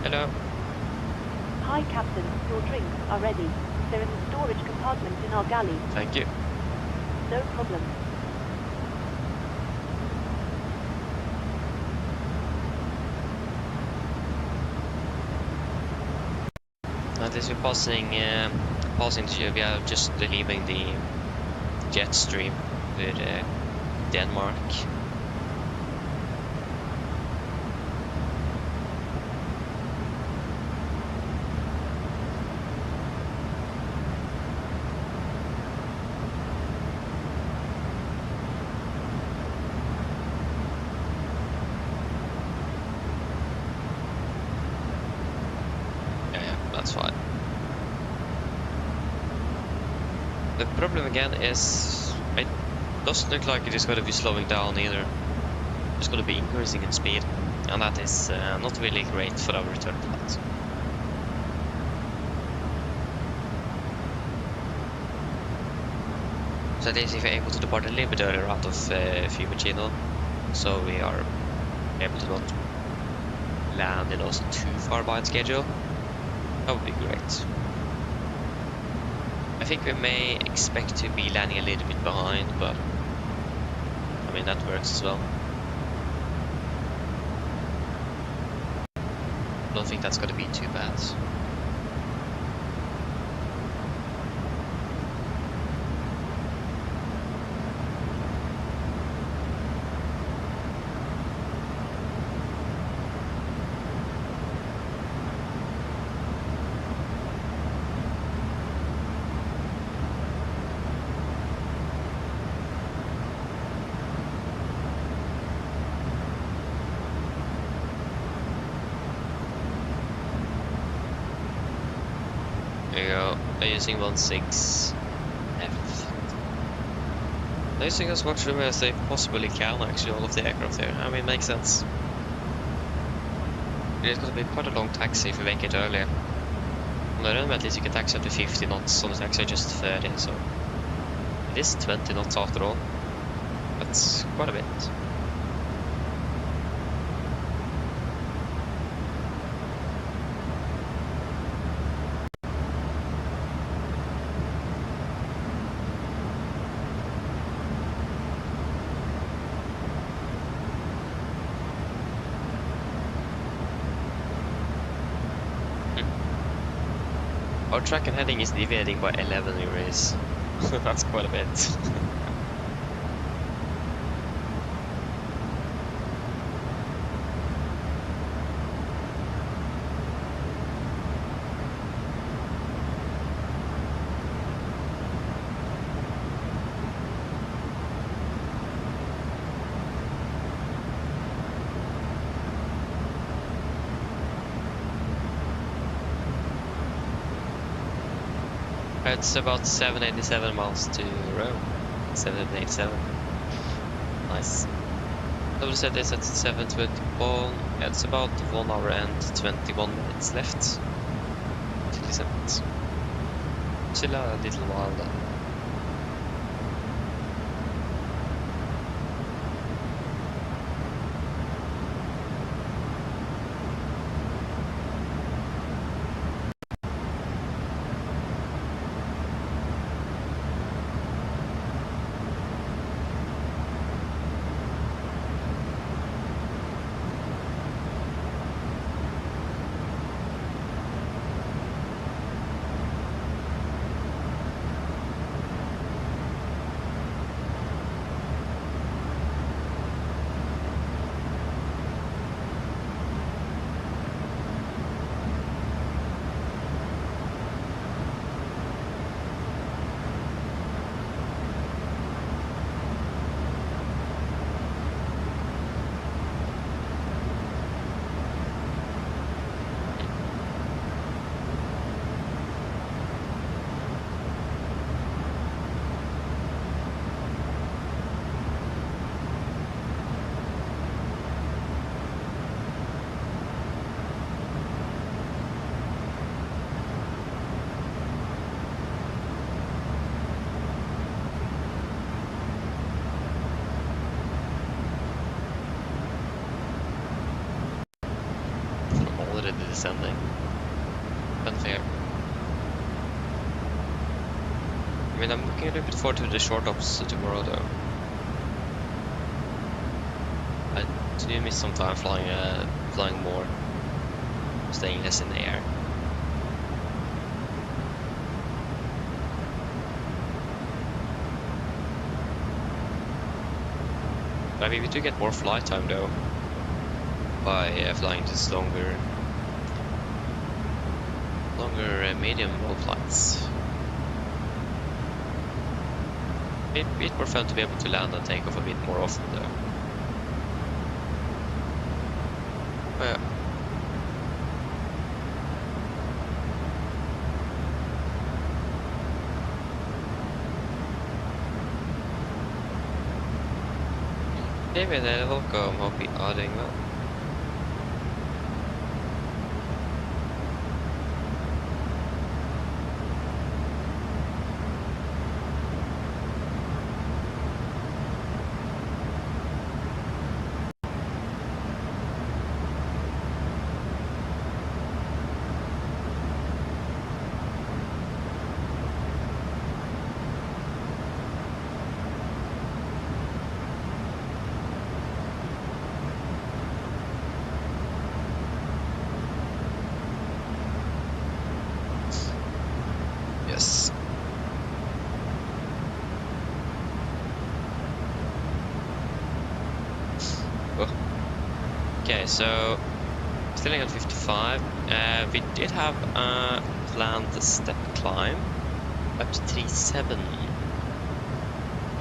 Speaker 6: Hello.
Speaker 4: Hi, Captain. Your drinks are ready. They're in the storage compartment in our galley.
Speaker 6: Thank you.
Speaker 4: No problem.
Speaker 6: At least we're passing we are just leaving the jet stream with Denmark. That's fine. The problem again is it doesn't look like it is going to be slowing down either. It's going to be increasing in speed, and that is not really great for our return flight. So at least if we're able to depart a little bit earlier out of Fiumicino, so we are able to not land in also too far behind schedule, that would be great. I think we may expect to be landing a little bit behind, but I mean that works as well. I don't think that's going to be too bad. There you go. I'm using 1.6 F. I'm using as much room as they possibly can, actually, all of the aircraft here. I mean, it makes sense. It's going to be quite a long taxi if you make it earlier. On the run, at least you can taxi up to 50 knots. On the taxi, just 30, so it is 20 knots after all. That's quite a bit. Our track and heading is deviating by 11 degrees. That's quite a bit. It's about 787 miles to Rome. 787. Nice. Double set is at 7:21. Yeah, it's about 1 hour and 21 minutes left. Till descent. Still a little while then. Descending. Unfair. I mean, I'm looking a little bit forward to the short ops tomorrow, though. I do miss some time flying more, staying less in the air. But I mean, we do get more flight time, though, by flying this longer medium wall flights. It'd be more fun to be able to land and take off a bit more often though. Oh, yeah. David, welcome. Hope you are doing well. Yes. Oh. Okay, so still at 55. We did have a planned step climb up to 37.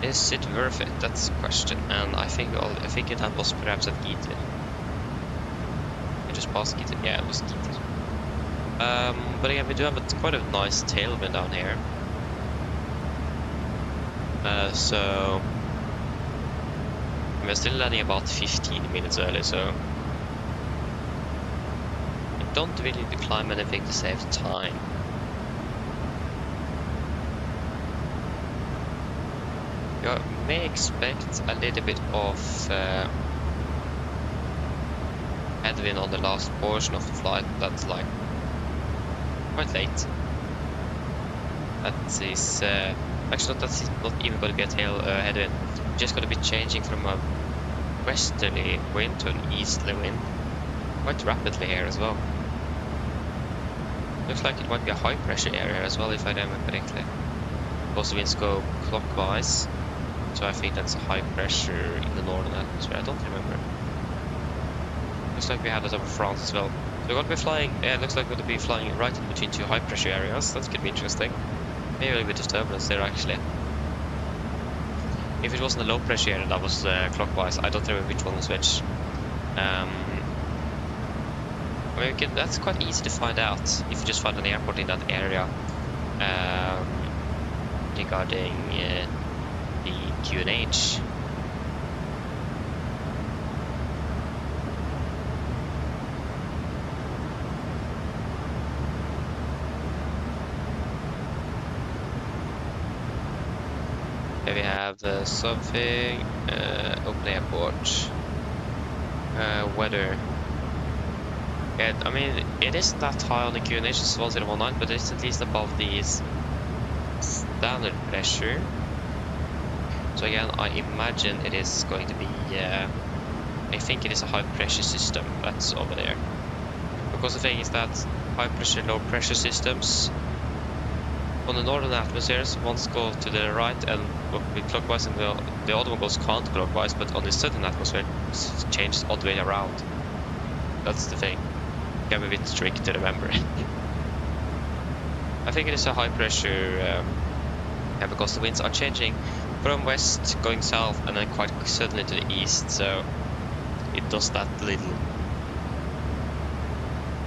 Speaker 6: Is it worth it? That's the question. And I think it was perhaps at Gitter. I just passed Gitter. Yeah, it was Gitter. But again, we do have quite a nice tailwind down here. So we're still landing about 15 minutes early, so I don't really need to climb anything to save time. You may expect a little bit of headwind on the last portion of the flight. That's like quite late. That is actually that's not even going to be a headwind. We're just going to be changing from a westerly wind to an easterly wind quite rapidly here as well. Looks like it might be a high pressure area as well, if I remember correctly. Because the winds go clockwise, so I think that's a high pressure in the northern atmosphere. I don't remember. Looks like we have that over France as well. So we're going to be flying. Yeah, it looks like we're going to be flying right in between two high pressure areas. That's going to be interesting. Maybe a little bit of turbulence there actually. If it wasn't a low pressure area that was clockwise, I don't remember which one was which. I mean, that's quite easy to find out if you just find an airport in that area regarding the QNH. Here we have something, open airport, weather. Yeah, I mean, it isn't that high on the QNH, it's 1019, but it's at least above the standard pressure. So again, I imagine it is going to be, I think it is a high pressure system that's over there. Because the thing is that high pressure, low pressure systems on the northern atmospheres, ones go to the right and clockwise, and the other one goes counterclockwise, but on the southern atmosphere it changes all the way around. That's the thing. Can be a bit tricky to remember. I think it is a high pressure, yeah, because the winds are changing from west going south and then quite suddenly to the east, so it does that little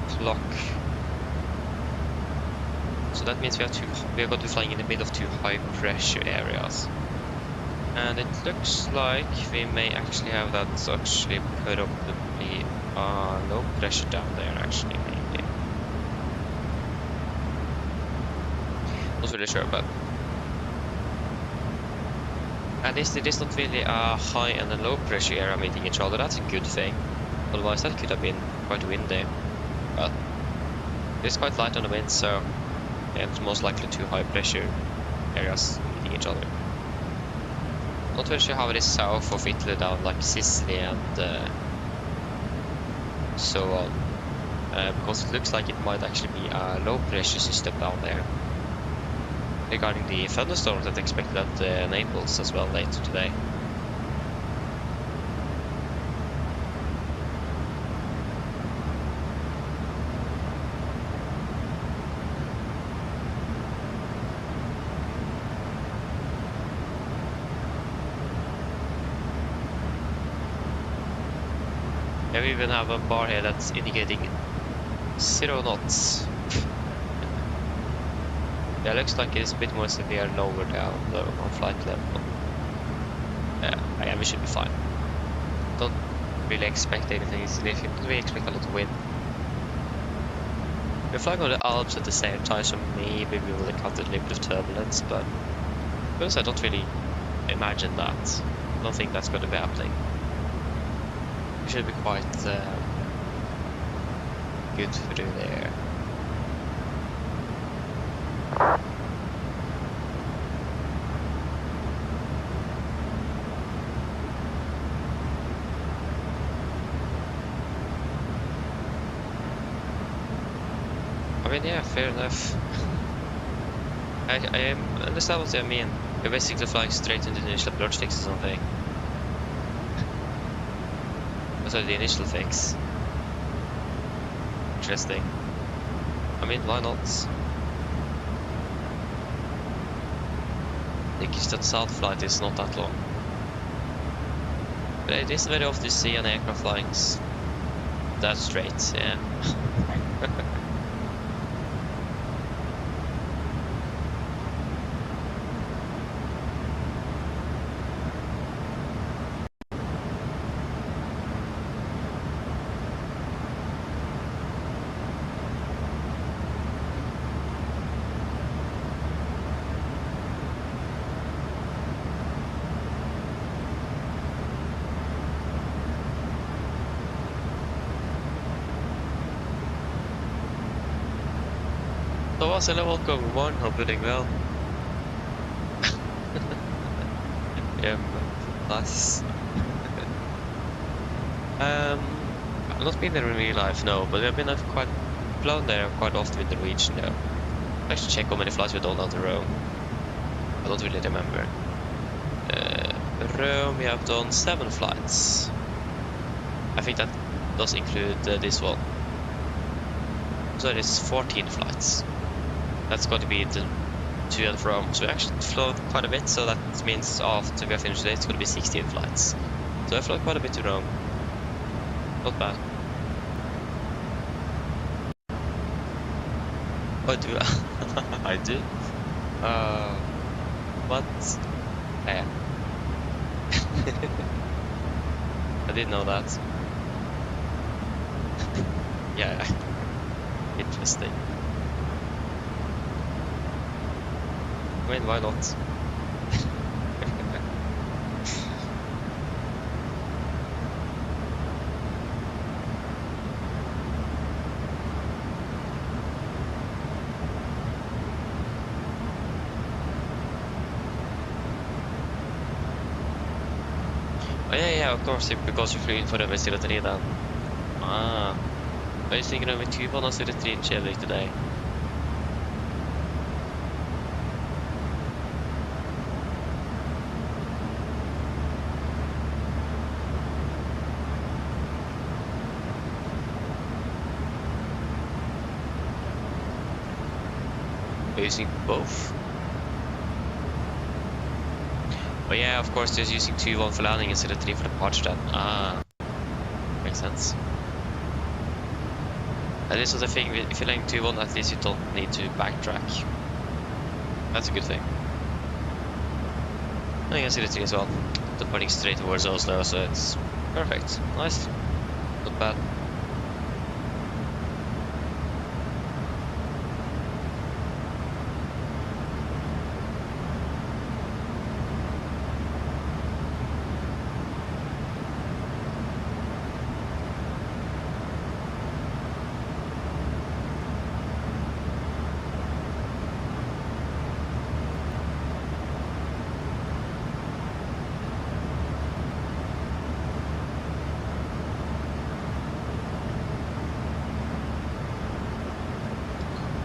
Speaker 6: clock. So that means we are going to be flying in the middle of two high pressure areas. And it looks like we may actually have that actually probably low pressure down there actually, maybe. Not really sure, but at least it is not really a high and a low pressure area meeting each other. That's a good thing. Otherwise that could have been quite windy. But it's quite light on the wind, so yeah, it's most likely two high pressure areas meeting each other. Not very sure how it is south of Italy, down like Sicily and so on, because it looks like it might actually be a low pressure system down there. Regarding the thunderstorms that expected at Naples as well later today. Yeah, we even have a bar here that's indicating 0 knots. Yeah, looks like it's a bit more severe lower down though on flight level. Yeah, we should be fine. Don't really expect anything significant. We expect a lot of wind. We're flying on the Alps at the same time, so maybe we will encounter a little bit of turbulence, but because I don't really imagine that. I don't think that's going to be happening. We should be quite good through there. I mean, yeah, fair enough. I understand what they mean. You're basically flying straight into the initial approach fix or something. Sorry, the initial fix. Interesting. I mean, why not? I think that south flight is not that long. But it isn't very often to see an aircraft flying that straight, yeah. Thomas, hello, welcome. Good morning, hope you're doing well. Yeah, nice. I've not been there in real life, no, but I've been flown there quite often with the Norwegian, though. I should check how many flights we've done out of Rome. I don't really remember. Rome, we have done 7 flights. I think that does include this one. So it's 14 flights. That's going to be the to and from. So we actually flown quite a bit, so that means after we are finished today, it's going to be 16 flights. So I flown quite a bit to Rome. Not bad. Oh, do I? I do. What? Yeah. I didn't know that. Yeah. Interesting. I mean, why not? Oh yeah, of course, because you're flying for MSFS2020 then. Ah. I was thinking of a 2 on MSFS2020 Chevy today. Are you using both? Oh yeah, of course, there's using 2-1 for landing instead of 3 for departure then. Ah, makes sense. And this was the thing, if you're landing 2-1, at least you don't need to backtrack. That's a good thing. I can see the 3 as well. Departing straight towards Oslo, so it's perfect. Nice. Not bad.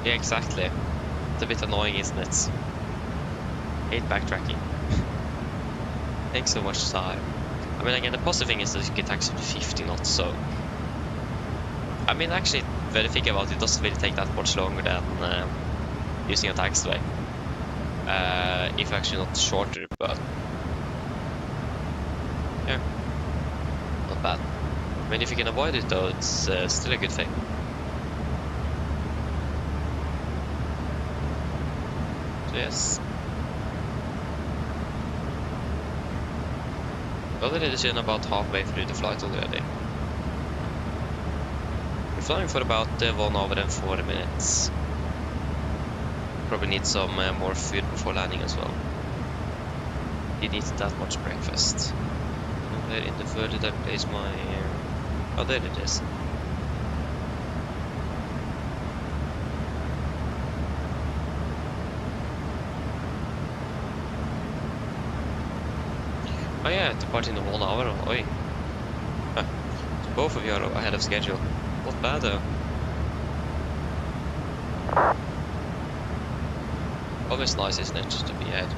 Speaker 6: Yeah, exactly. It's a bit annoying, isn't it? Hate backtracking. Takes so much time. I mean, again, the positive thing is that you can taxi up to 50 knots, so... I mean, actually, when you think about it, it doesn't really take that much longer than using a taxiway. If actually not shorter, but... yeah. Not bad. I mean, if you can avoid it, though, it's still a good thing. Yes. Already seen about halfway through the flight already. We're flying for about 1 hour and 4 minutes. Probably need some more food before landing as well. Didn't eat that much breakfast. And there in the further that place my... oh, there it is. Oh yeah, departing in 1 hour. Oi. Huh. So both of you are ahead of schedule. Not bad though. Always nice, isn't it, just to be ahead.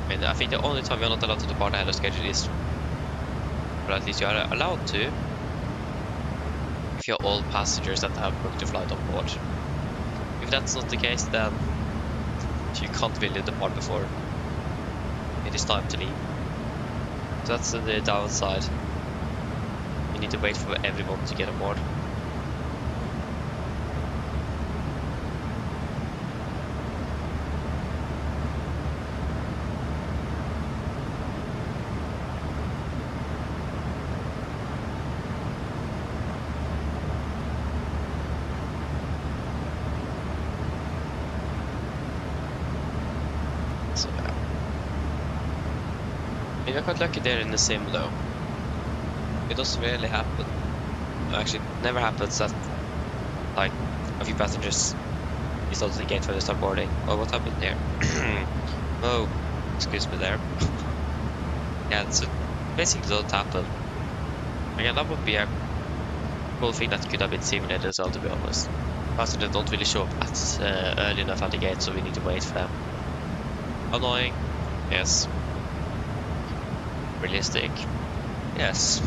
Speaker 6: I mean, I think the only time you're not allowed to depart ahead of schedule is, or at least you are allowed to, if you're all passengers that have booked a flight on board. If that's not the case, then you can't really depart before it is time to leave. So that's the downside. You need to wait for everyone to get aboard. So yeah. I got quite lucky there in the sim though. It doesn't really happen. Actually, it never happens that like a few passengers installed the gate when they start boarding. Oh, what happened there? Oh, excuse me there. Yeah, so basically don't happen. Again, that would be a cool thing that could have been simulated as well, to be honest. Passengers don't really show up at early enough at the gate, so we need to wait for them. Annoying, yes. Realistic, yes.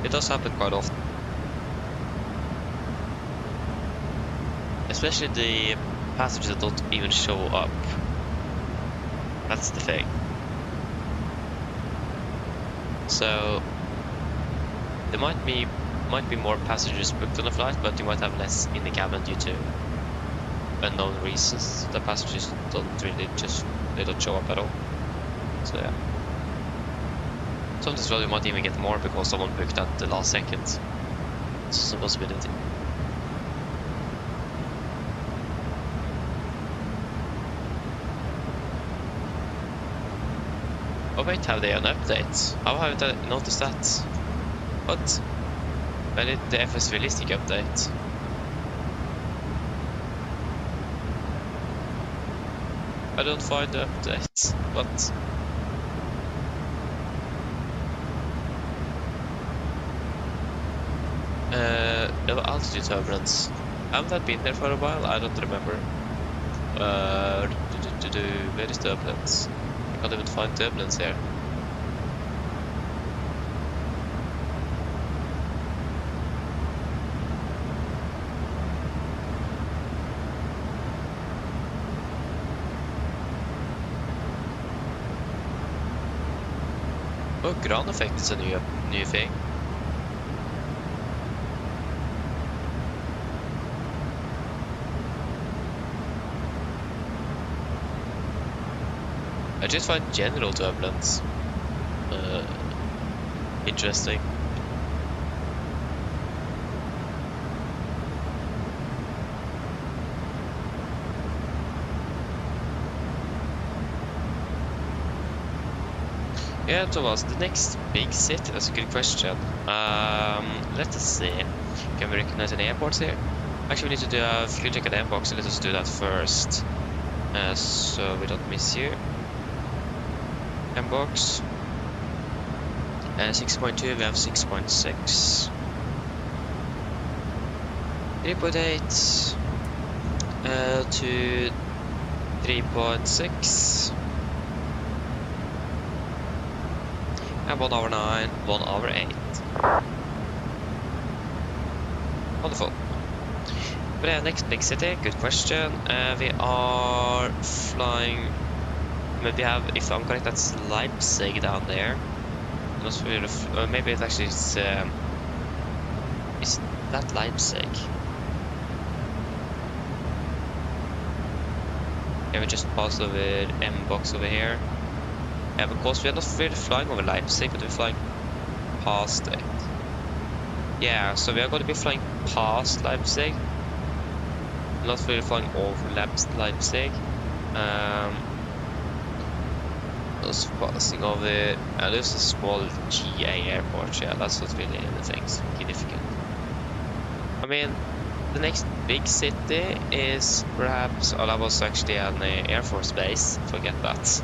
Speaker 6: It does happen quite often. Especially the passengers that don't even show up. That's the thing. So there might be more passengers booked on the flight, but you might have less in the cabin due to unknown reasons. The passengers don't show up at all. So yeah. Sometimes well, you might even get more because someone booked at the last second. It's a possibility. Oh wait, have they an update? How haven't I noticed that? What? I did the FS realistic update. I don't find the update. What? Altitude turbulence. Haven't that been there for a while? I don't remember. Where is turbulence? I can't even find turbulence here. Oh, ground effect is a new thing. I just find general turbulence interesting. Yeah, Thomas, the next big city, that's a good question. Let us see. Can we recognize any airports here? Actually, we need to do a fuel check at the airbox, so let us do that first. So we don't miss you. Box 6.2, we have 6.6, 3.8 to 3.6, and 1 hour 9, 1 hour 8. Wonderful. But yeah, next big city, good question. We are flying. Maybe have, if I'm correct, that's Leipzig down there. Not really, maybe it actually is that Leipzig? Yeah, we just passed over M box over here. Yeah, because we are not really flying over Leipzig, but we're flying past it. Yeah, so we are going to be flying past Leipzig. Not really flying over Leipzig. Just passing over, there's a small GA airport, yeah, that's not really anything significant. I mean, the next big city is perhaps, oh, that was actually an Air Force base, forget that.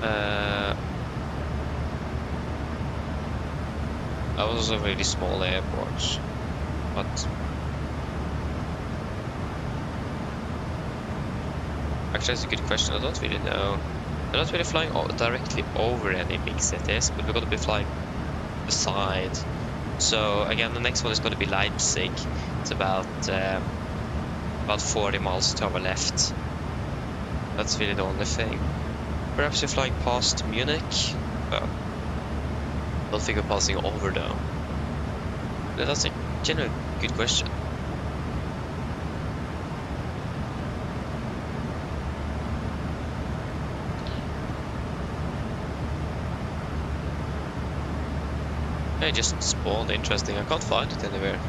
Speaker 6: That was a really small airport, but actually, that's a good question. I don't really know. We're not really flying directly over any big cities, but we're going to be flying beside. So again, the next one is going to be Leipzig. It's about 40 miles to our left. That's really the only thing. Perhaps you're flying past Munich. I don't think we're passing over though. That's a genuine good question. It just spawned, interesting. I can't find it anywhere.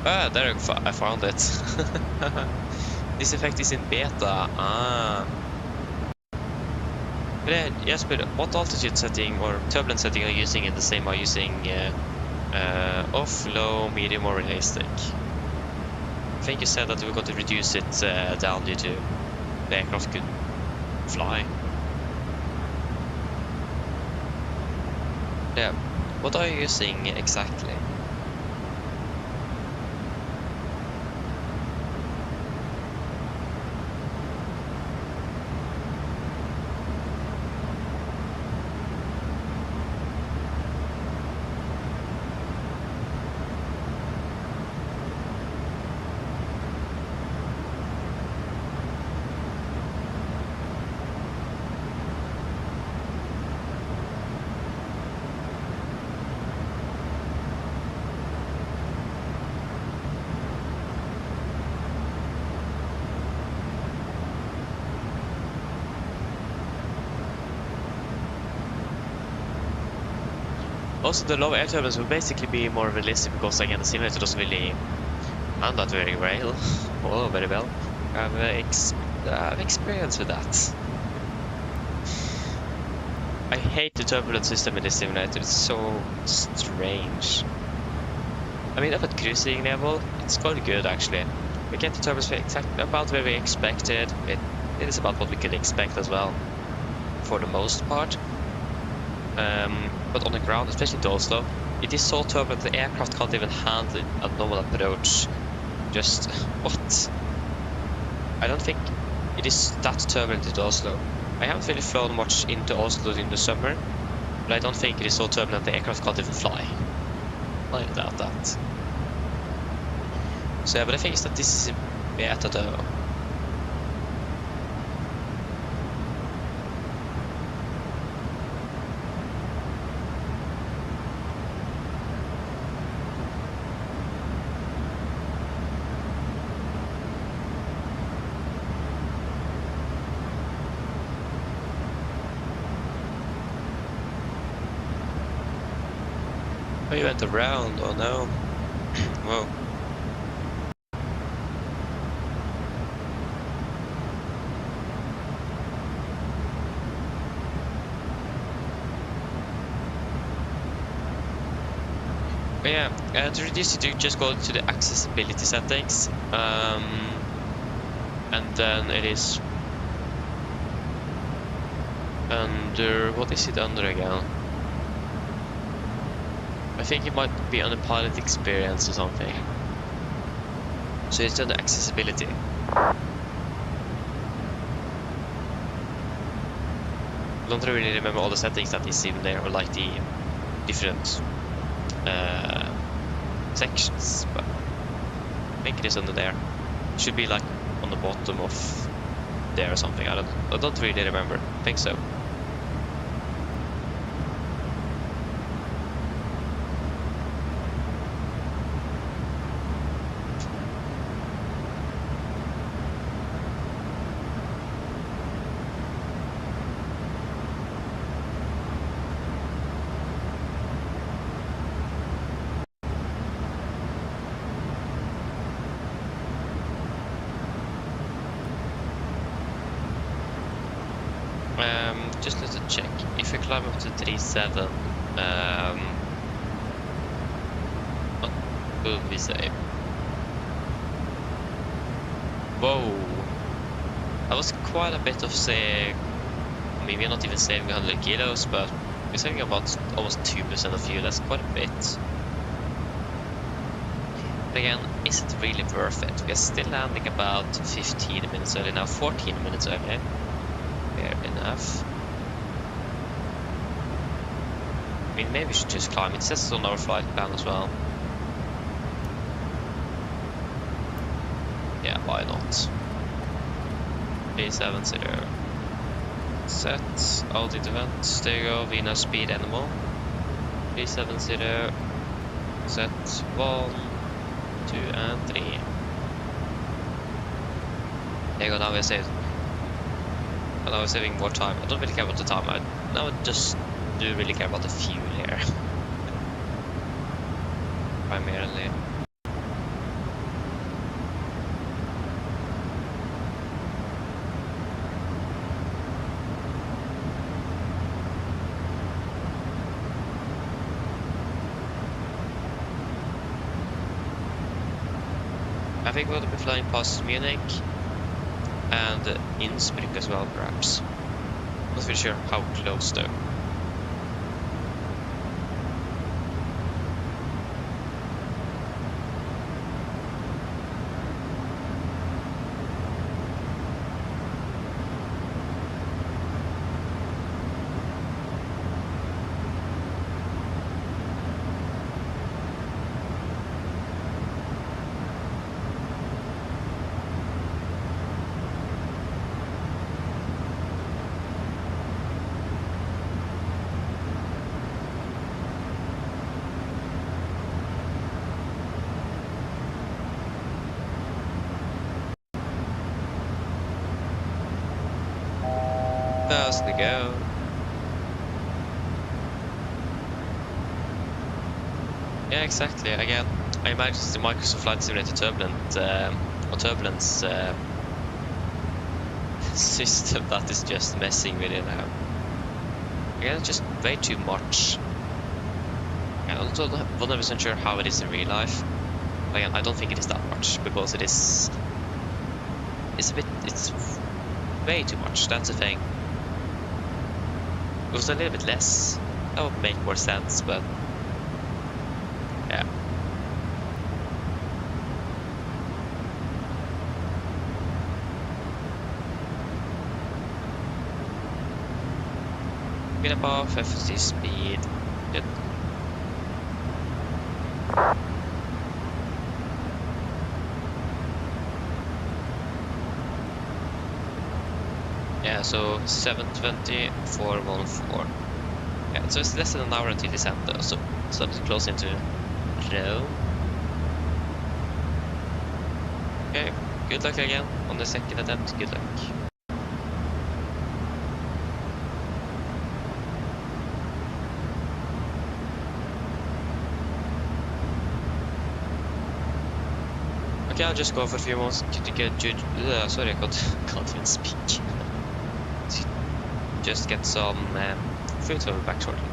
Speaker 6: Ah, there I found it. This effect is in beta. Ah. But yes, but what altitude setting or turbulence setting are you using? And the same are you using Off, low, medium, or realistic. I think you said that we were going to reduce it down due to the aircraft could fly. Yeah, what are you using exactly? Also, the low air turbulence will basically be more realistic because again the simulator doesn't really handle that very well. Oh, very well. I have experience with that. I hate the turbulence system in this simulator. It's so strange. I mean, up at cruising level, it's quite good actually. We get the turbulence exactly about where we expected. It is about what we could expect as well, for the most part. But on the ground, especially to Oslo, it is so turbulent the aircraft can't even handle a normal approach. Just what? I don't think it is that turbulent into Oslo. I haven't really flown much into Oslo in the summer, but I don't think it is so turbulent the aircraft can't even fly. I doubt that. So yeah, but I think that this is better though. Oh, you went around, oh no. Whoa. But yeah, to reduce it, you just go to the accessibility settings. And then it is under, what is it under again? I think it might be on the pilot experience or something. So it's under accessibility. I don't really remember all the settings that is in there, or like the different sections, but I think it is under there. It should be like on the bottom of there or something. I don't really remember. I think so. Just let us check. If we climb up to 3.7, what would we say? Whoa! That was quite a bit of say. I mean, we're not even saving 100 kilos, but we're saving about almost 2% of fuel. That's quite a bit. But again, is it really worth it? We are still landing about 15 minutes early now, 14 minutes early. Fair enough. I mean, maybe we should just climb. It says on our flight plan as well. Yeah, why not? 370. Set. Audit event. There you go. Vina speed animal. 370. Set. 1, 2, and 3. There you go. Now we're saved. And I was saving more time. I don't really care about the time. I just do really care about the fuel here. Primarily. I think we'll be flying past Munich and Innsbruck as well, perhaps. Not really sure how close though. How's the go? Yeah, exactly. Again, I imagine the Microsoft Flight Simulator turbulence system that is just messing with it now. Again, it's just way too much. I'm not 100% sure how it is in real life. Again, I don't think it is that much because it's way too much. That's the thing. If it was a little bit less, that would make more sense, but yeah. Bit above FSD speed. Good. Yeah, so 720, 414. Yeah, so it's less than an hour until December, so it's close into Rome. Okay, good luck again on the second attempt. Good luck. Okay, I'll just go for a few more to get sorry, I can't even speak. Just get some food, so I'll be back shortly.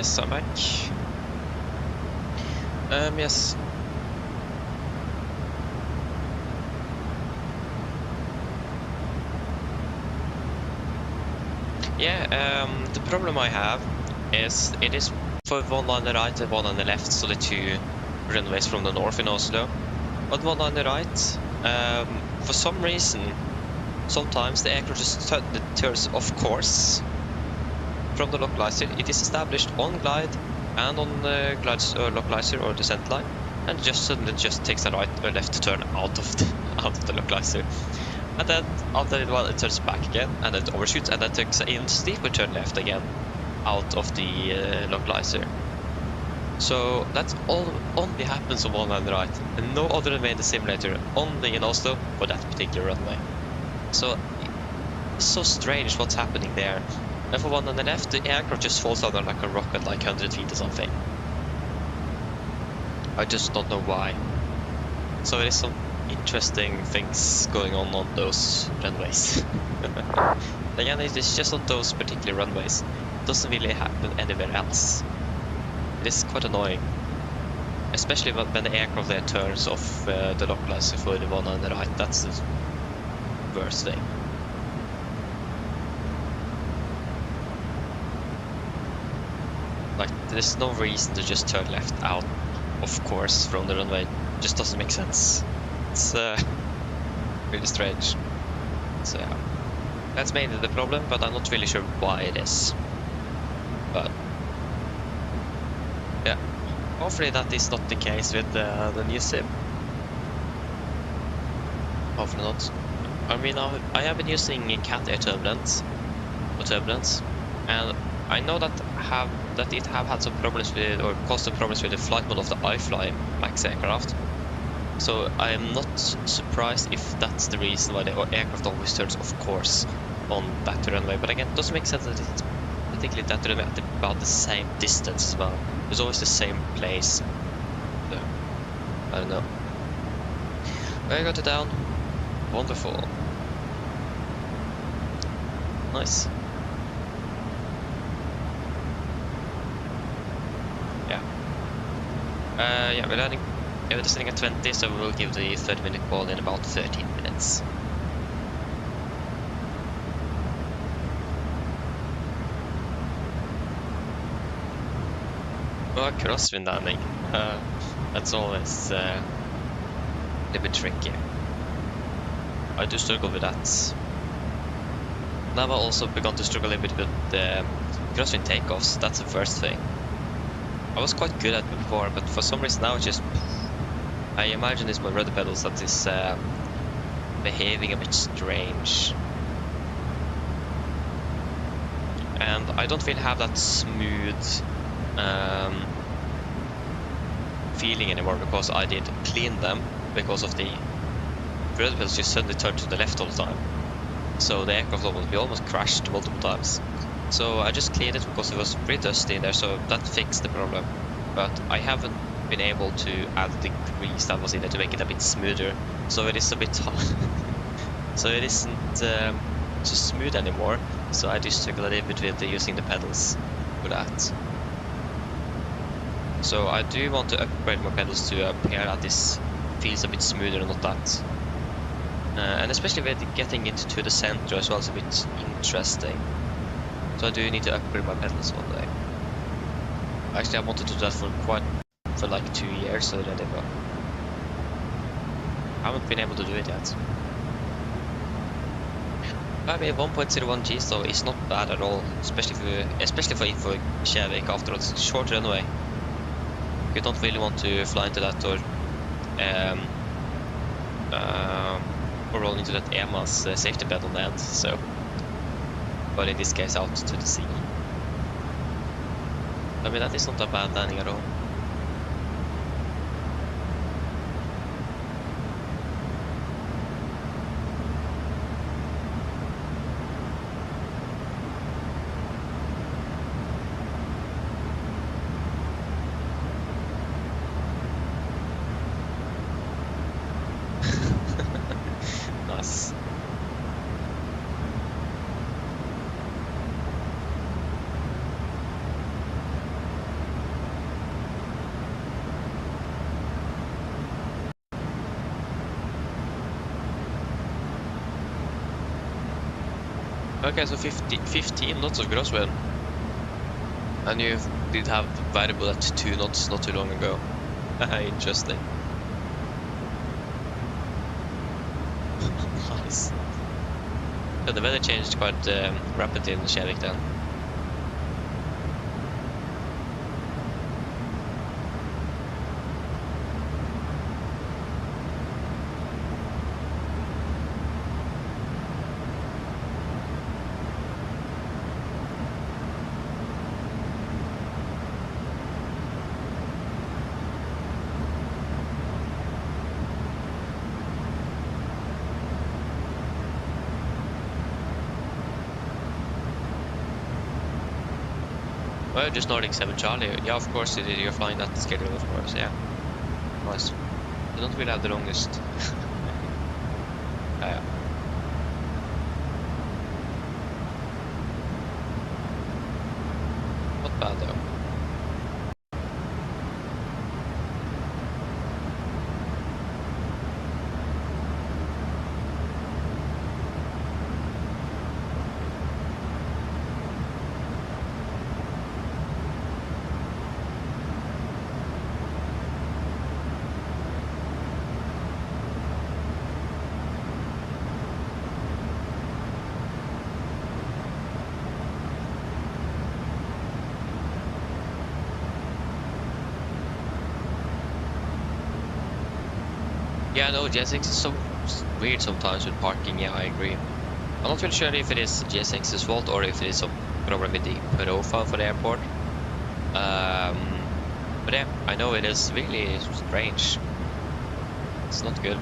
Speaker 6: Yes, I'm back. Yes. Yeah, the problem I have is it is for one on the right and one on the left, so the two runways from the north in Oslo. But one on the right, for some reason, sometimes the aircraft just turns off course from the localizer. It is established on glide and on the localizer or descent line, and just suddenly just takes a right or left turn out of the localizer. And then after a while it turns back again, and then it overshoots, and then takes an even steeper turn left again out of the localizer. So that's all only happens on one on the right, and no other runway in the simulator, only in Oslo for that particular runway. So it's so strange what's happening there. And for one on the left, the aircraft just falls down like a rocket, like 100 feet or something. I just don't know why. So there is some interesting things going on those runways. Again, it's just on those particular runways. It doesn't really happen anywhere else. It is quite annoying, especially when the aircraft there turns off the localizer for the one on the right. That's the worst thing. Like, there's no reason to just turn left out of course from the runway. It just doesn't make sense. It's really strange. So yeah, that's mainly the problem, but I'm not really sure why it is. But yeah, hopefully that is not the case with the new sim. Hopefully not. I mean, I have been using cat air turbulence for turbulence, and I know that it have had some problems with, or caused some problems with the flight mode of the iFly Max aircraft. So I am not surprised if that's the reason why the aircraft always turns off course on that runway. But again, it doesn't make sense that it's particularly that runway at about the same distance as well. It's always the same place. So, I don't know. I got it down. Wonderful. Nice. Yeah. Yeah, we're landing. We're descending at 20, so we will give the 30-minute call in about 13 minutes. Oh, crosswind landing. That's always a little bit tricky. I do struggle with that. Now I've also begun to struggle a bit with the crosswind takeoffs. That's the first thing. I was quite good at it before, but for some reason now it's just... I imagine it's my rudder pedals that is behaving a bit strange. And I don't really have that smooth feeling anymore, because I did clean them because of the rudder pedals just suddenly turned to the left all the time. So the aircraft almost crashed multiple times. So I just cleaned it because it was pretty dusty in there, so that fixed the problem. But I haven't been able to add the grease that was in there to make it a bit smoother. So it is a bit so it isn't so smooth anymore. So I do struggle a little bit with using the pedals for that. So I do want to upgrade my pedals to appear that this feels a bit smoother and not that. And especially with getting it to the center as well is a bit interesting. So I do need to upgrade my pedals one day. Actually, I wanted to do that for like 2 years already, but I haven't been able to do it yet. I mean, 1.01 G though is not bad at all, especially for Kjevik after it's a short runway. You don't really want to fly into that or roll into that EMA's safety bed on the end. So, but in this case, out to the sea. I mean, that is not a bad landing at all. Nice. Okay, so 15 knots of crosswind. And you did have variable at 2 knots not too long ago. Interesting. Nice. So the weather changed quite rapidly in Kjevik then. Well, just Nordic 7 Charlie. Yeah, of course you're flying that schedule, of course, yeah. Nice. You don't really have the longest. Yeah. Not bad though. Yeah, no, GSX is so weird sometimes with parking, yeah, I agree. I'm not really sure if it is GSX's fault or if it is some problem with the profile for the airport. But yeah, I know it is really strange. It's not good.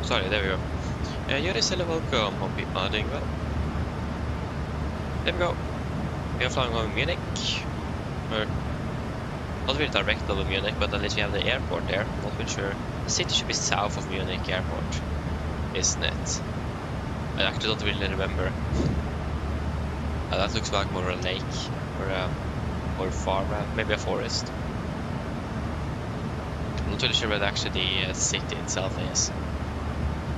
Speaker 6: Sorry, there we go. You're welcome, hope you are doing well. There we go. we are flying over Munich, or not really direct over Munich, but at least we have the airport there. Not really sure. The city should be south of Munich airport, isn't it? I actually don't really remember. That looks like more a lake or farmland, maybe a forest. I'm not really sure where actually the city itself is.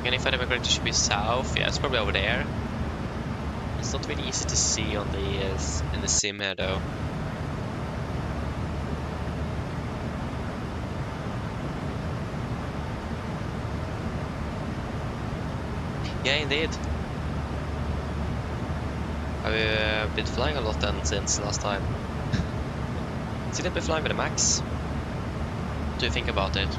Speaker 6: And if I remember, it should be south. Yeah, it's probably over there. It's not really easy to see on the in the sim here though. Yeah, indeed. I've been flying a lot then since last time. So didn't be flying with the max. What do you think about it?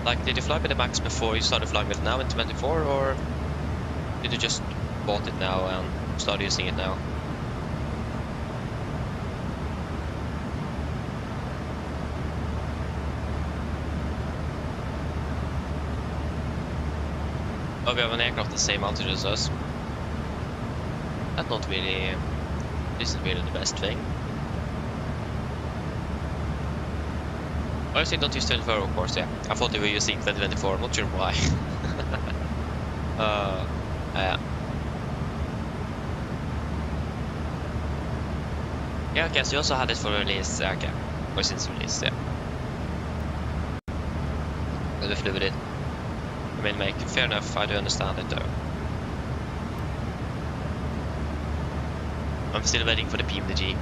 Speaker 6: Like, did you fly with the max before you started flying with it now in 24, or did you just bought it now and start using it now? Oh, we have an aircraft the same altitude as us. That's not really... isn't really the best thing. Obviously don't use 24, of course, yeah. I thought they were using 2024, I'm not sure why. Yeah, okay, so you also had it for release, okay. Or since release, yeah. They flew with it. I mean, make fair enough, I do understand it though. I'm still waiting for the PMDG.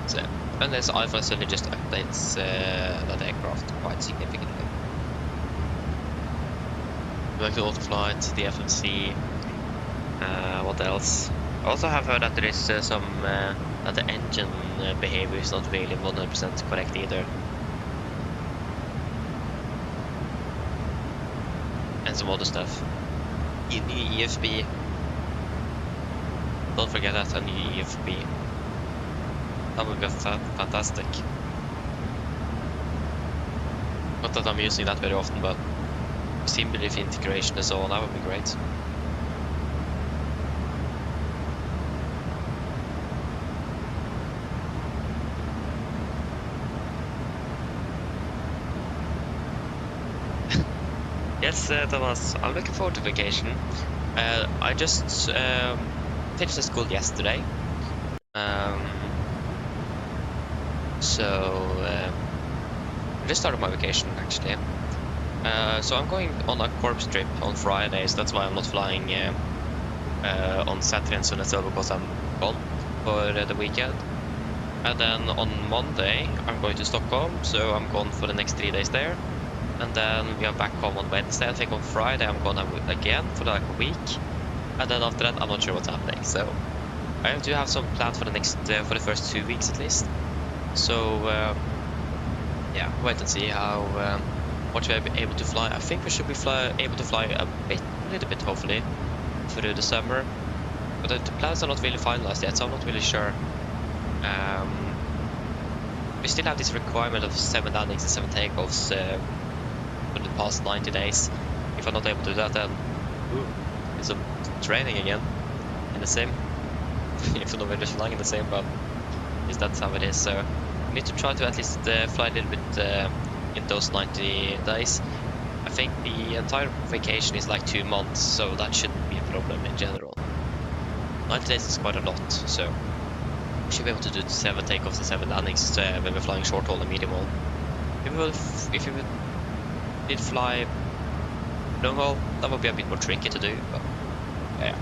Speaker 6: So, unless Alpha suddenly just updates that aircraft quite significantly. Like the autoflight, the FMC, what else? I also have heard that there is some, that the engine behavior is not really 100% correct either. And some other stuff. New EFB. Don't forget that, a new EFB. That would be fantastic. Not that I'm using that very often, but sim belief integration and so on, that would be great. Yes, Thomas, I'm looking forward to vacation. I just finished the school yesterday. I just started my vacation actually. So I'm going on a corps trip on Fridays. That's why I'm not flying on Saturday and Sunday, so because I'm gone for the weekend. And then on Monday I'm going to Stockholm, so I'm gone for the next 3 days there. And then we are back home on Wednesday. I think on Friday I'm gone again for like a week. And then after that I'm not sure what's happening. So I have to have some plans for the next for the first 2 weeks at least. So yeah, wait and see how what we'll be able to fly. I think we should be able to fly a little bit hopefully through the summer. But the plans are not really finalized yet, so I'm not really sure. We still have this requirement of 7 landings and 7 takeoffs for the past 90 days. If I'm not able to do that, then it's some training again in the sim. Even though we're just flying in the sim, but that's how it is. So we need to try to at least fly a little bit in those 90 days. I think the entire vacation is like 2 months, so that shouldn't be a problem in general. 90 days is quite a lot, so we should be able to do 7 takeoffs and 7 landings when we're flying short haul and medium haul. If you did fly long haul, that would be a bit more tricky to do, but yeah.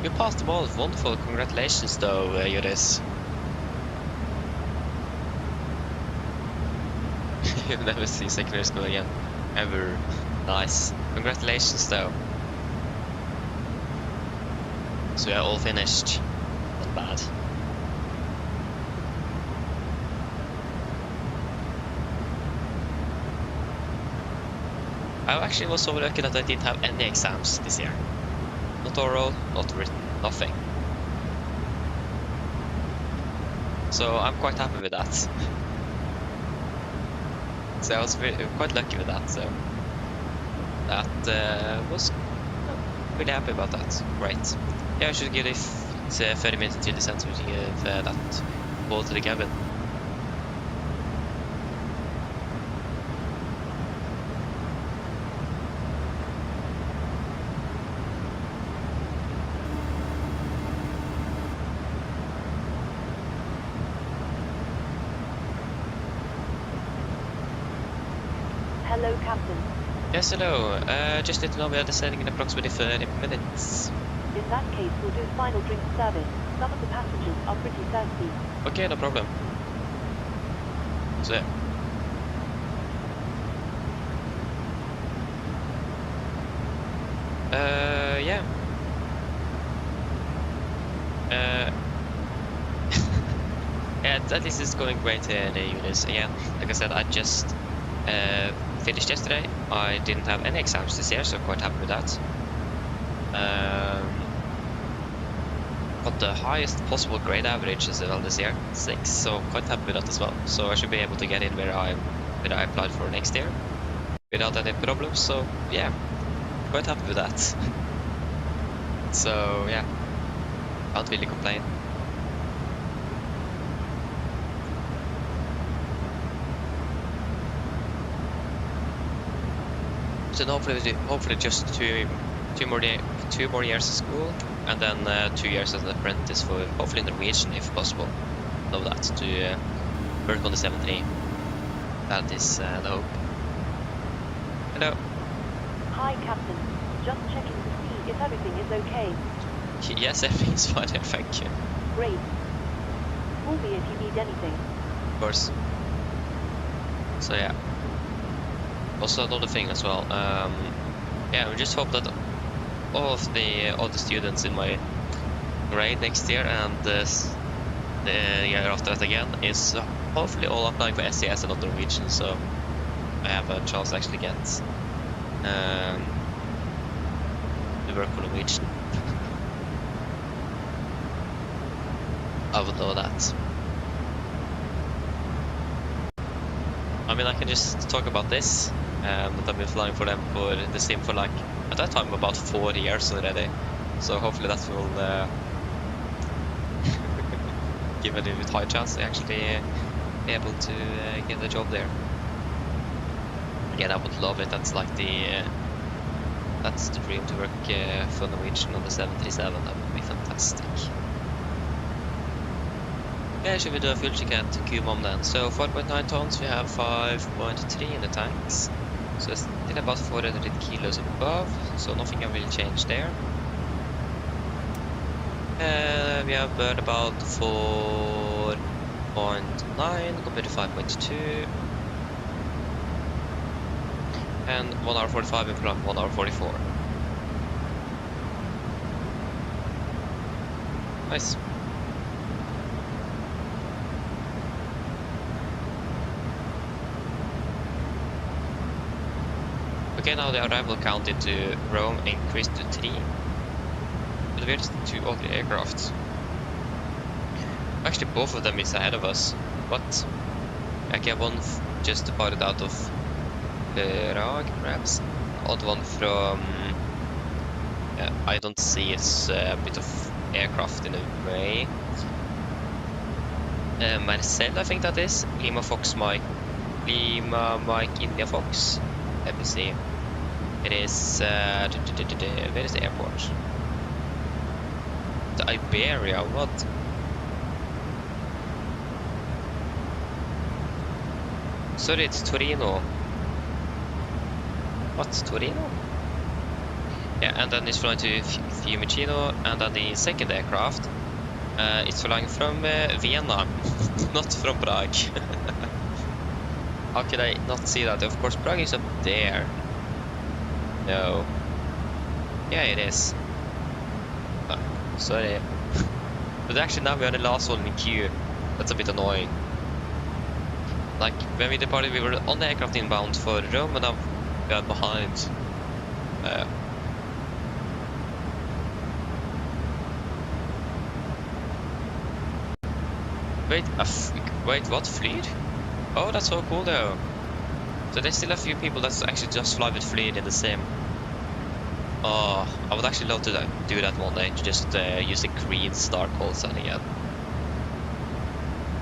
Speaker 6: You passed them all, wonderful, congratulations though, Joris. You'll never see secondary school again, ever. Nice, congratulations though. So yeah, all finished, not bad. I actually was so lucky that I didn't have any exams this year. Not oral, not written. nothing. So I'm quite happy with that. So I was quite lucky with that. So that was really happy about that. Great. Yeah, I should give it 30 minutes till the center to give that ball to the cabin.
Speaker 4: Hello, Captain.
Speaker 6: Yes, hello. Just let you know we are descending in approximately 30 minutes.
Speaker 4: In that case, we'll do final drink service. Some of the passengers are pretty thirsty.
Speaker 6: Okay, no problem. So yeah. Yeah. Yeah, at least it's going great here, the units. Yeah, like I said, I just finished yesterday. I didn't have any exams this year, so I'm quite happy with that. Got the highest possible grade average as well this year, 6, so quite happy with that as well. So I should be able to get in where I applied for next year without any problems. So yeah, quite happy with that. So yeah, can't really complain. So hopefully just two more years of school, and then 2 years as an apprentice for hopefully Norwegian if possible. Know that to work on the 73. That is the hope. Hello.
Speaker 4: Hi, Captain. Just checking to see if everything is okay.
Speaker 6: Yes, everything is fine here, thank you.
Speaker 4: Great. Call me if you need anything.
Speaker 6: Of course. So yeah. Also another thing as well. Yeah, we just hope that all the students in my grade next year and the year after that again is hopefully all applying for SCS and not Norwegian, so I have a chance to actually get to work for Norwegian. I would know that. I mean, I can just talk about this, that I've been flying for them for the sim for like, at that time, about 4 years already. So hopefully that will give a little bit high chance to actually be able to get a job there. Again, I would love it. That's like that's the dream to work for Norwegian on the 737. That would be fantastic. Yeah, should we do a fuel check at QMOM then? So 4.9 tons, we have 5.3 in the tanks. So it's still about 400 kilos above, so nothing will change there. We have burned about 4.9 compared to 5.2. And 1 hour 45 and 1 hour 44. Nice. Okay, now the arrival count into Rome increased to 3. But we have 2 other aircraft. Actually, both of them is ahead of us. But okay, one just departed out of Prague, perhaps. Other one from I don't see, it's a bit of aircraft in a way. Marcel, I think that is. Lima Mike India Fox. Let me see. It is where is the airport? The Iberia, what? Sorry, it's Torino. What, Torino? Yeah, and then it's flying to Fiumicino, and then the second aircraft is flying from Vienna, not from Prague. How could I not see that? Of course, Prague is up there. No. Yeah, it is. Oh, sorry. But actually now we are the last one in queue. That's a bit annoying. Like, when we departed, we were on the aircraft inbound for Rome, and now we are behind. Wait, wait, what? Fleet? Oh, that's so cool though. So there's still a few people that actually just fly with Fleet in the sim. Oh, I would actually love to do that one day, to just use the green star call sign again.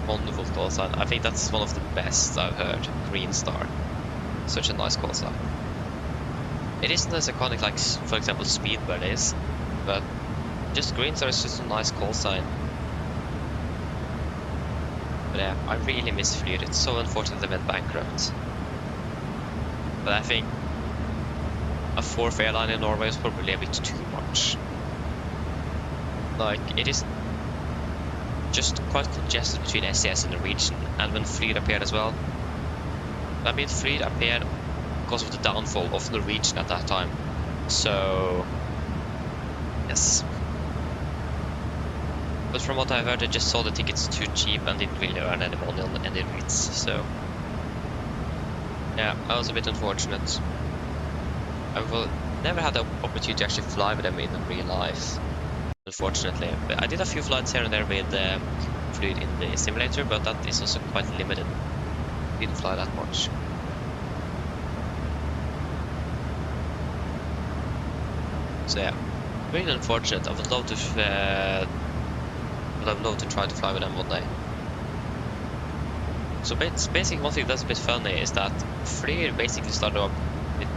Speaker 6: Wonderful call sign. I think that's one of the best I've heard. Green star. Such a nice call sign. It isn't as iconic like, for example, Speedbird is, but just green star is just a nice call sign. But yeah, I really miss Fleet. It's so unfortunate they went bankrupt. But I think a fourth airline in Norway is probably a bit too much. Like, it is just quite congested between SAS and Norwegian, and when Fleet appeared as well. I mean, Fleet appeared because of the downfall of Norwegian at that time. So, yes. But from what I've heard, I just sold the tickets too cheap and didn't really earn any money on any routes. So, yeah, that was a bit unfortunate. I will never had the opportunity to actually fly with them in real life, unfortunately. But I did a few flights here and there with Fleet in the simulator, but that is also quite limited. Didn't fly that much. So yeah, really unfortunate. I would love to try to fly with them one day. So basically one thing that's a bit funny is that Fleet basically started up with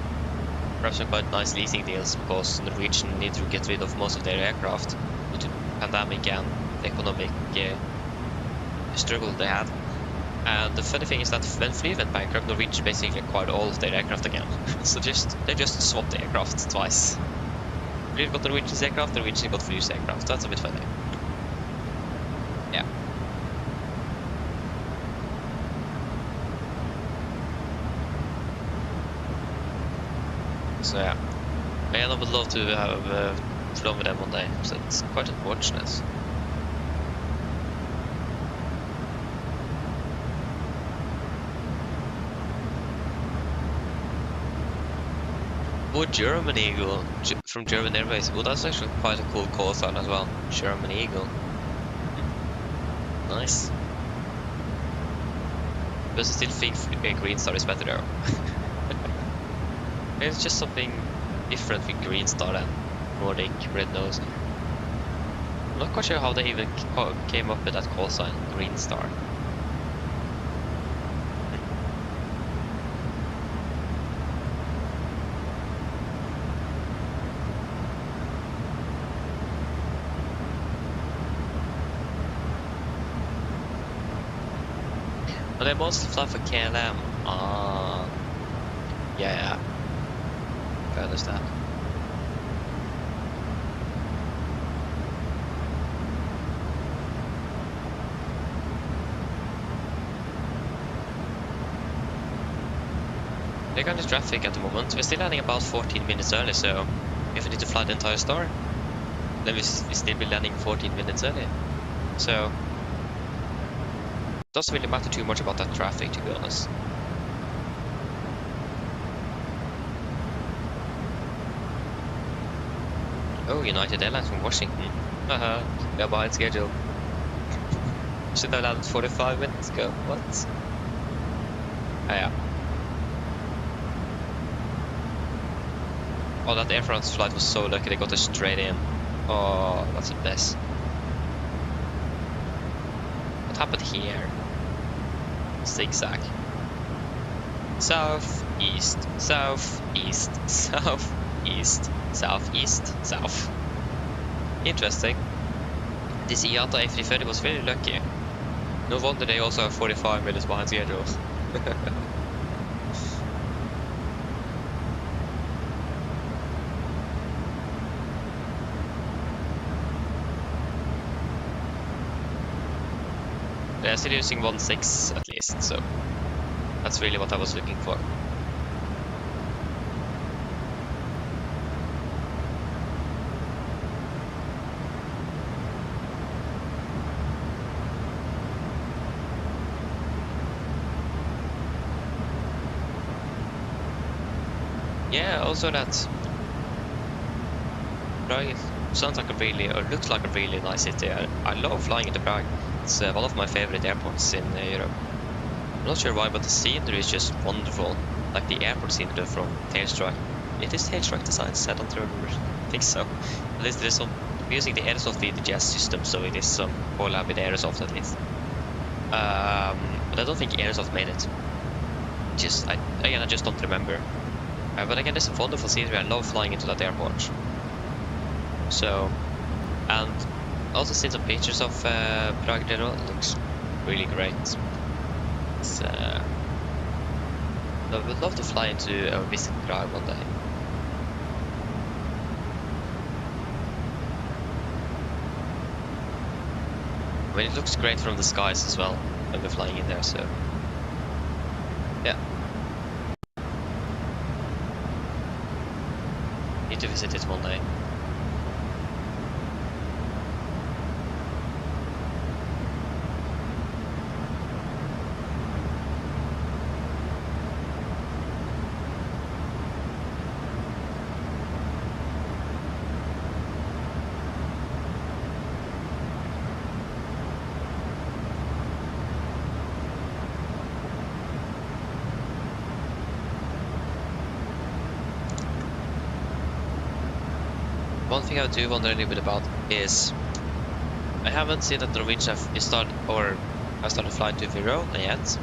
Speaker 6: perhaps some quite nice leasing deals, because Norwegian need to get rid of most of their aircraft due to the pandemic and the economic struggle they had. And the funny thing is that when Fleet went bankrupt, Norwegian basically acquired all of their aircraft again. So they just swapped the aircraft twice. Fleet got Norwegian's aircraft, Norwegian got Fleet's aircraft. That's a bit funny. Yeah. So yeah, I would love to have flown with them one day, so it's quite unfortunate. Or German Eagle from German Airways. Well, that's actually quite a cool call sign as well. German Eagle. Nice. But I still think Green Star is better though. It's just something different with Green Star and Nordic Red Nose. I'm not quite sure how they even came up with that call sign, Green Star. But they mostly fly for KLM. Ah, yeah. I understand. They're kind of traffic at the moment. We're still landing about 14 minutes early, so if we need to fly the entire star, then we still be landing 14 minutes early. So doesn't really matter too much about that traffic, to be honest. Oh, United Airlines from Washington. Haha, we are behind schedule. Should have landed 45 minutes ago. What? Ah, yeah. Oh, that Air France flight was so lucky they got us straight in. Oh, that's the best. What happened here? Zigzag. South, east, south, east, south, east, southeast, south. Interesting. This IATA A330 was very lucky. No wonder they also have 45 minutes behind schedule. They're still using 1.6 at least, so that's really what I was looking for. Yeah, also that Prague sounds like a really, or looks like a really nice city. I love flying into Prague. It's one of my favorite airports in Europe. I'm not sure why, but the scenery is just wonderful. Like the airport scenery from Tailstruck. It is Tailstruck Designs, I don't remember. I think so. At least there's some using the Aerosoft VDGS system, so it is some collab with Aerosoft at least. But I don't think Aerosoft made it. I just don't remember. But again, it's a wonderful scenery. I love flying into that airport. So, and also seen some pictures of Prague. It looks really great. It's, I would love to fly into or visit Prague one day. I mean, it looks great from the skies as well when we're flying in there. So, yeah. Need to visit it one day. One thing I do wonder a little bit about is I haven't seen that Norwegian have started flying to Verona yet.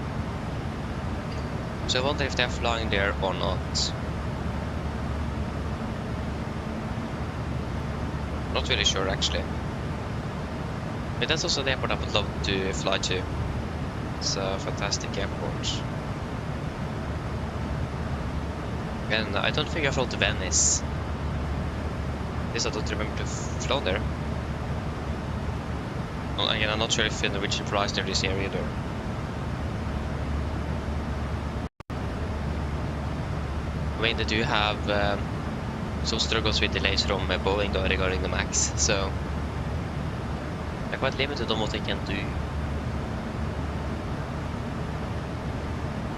Speaker 6: So I wonder if they're flying there or not. Not really sure actually. But that's also an airport I would love to fly to. It's a fantastic airport. And I don't think I've flown to Venice. I don't remember to flown there. Well, again, I'm not sure if Norwegian flies near this area either. I mean, they do have some struggles with delays from Boeing though, regarding the MAX, so they're quite limited on what they can do.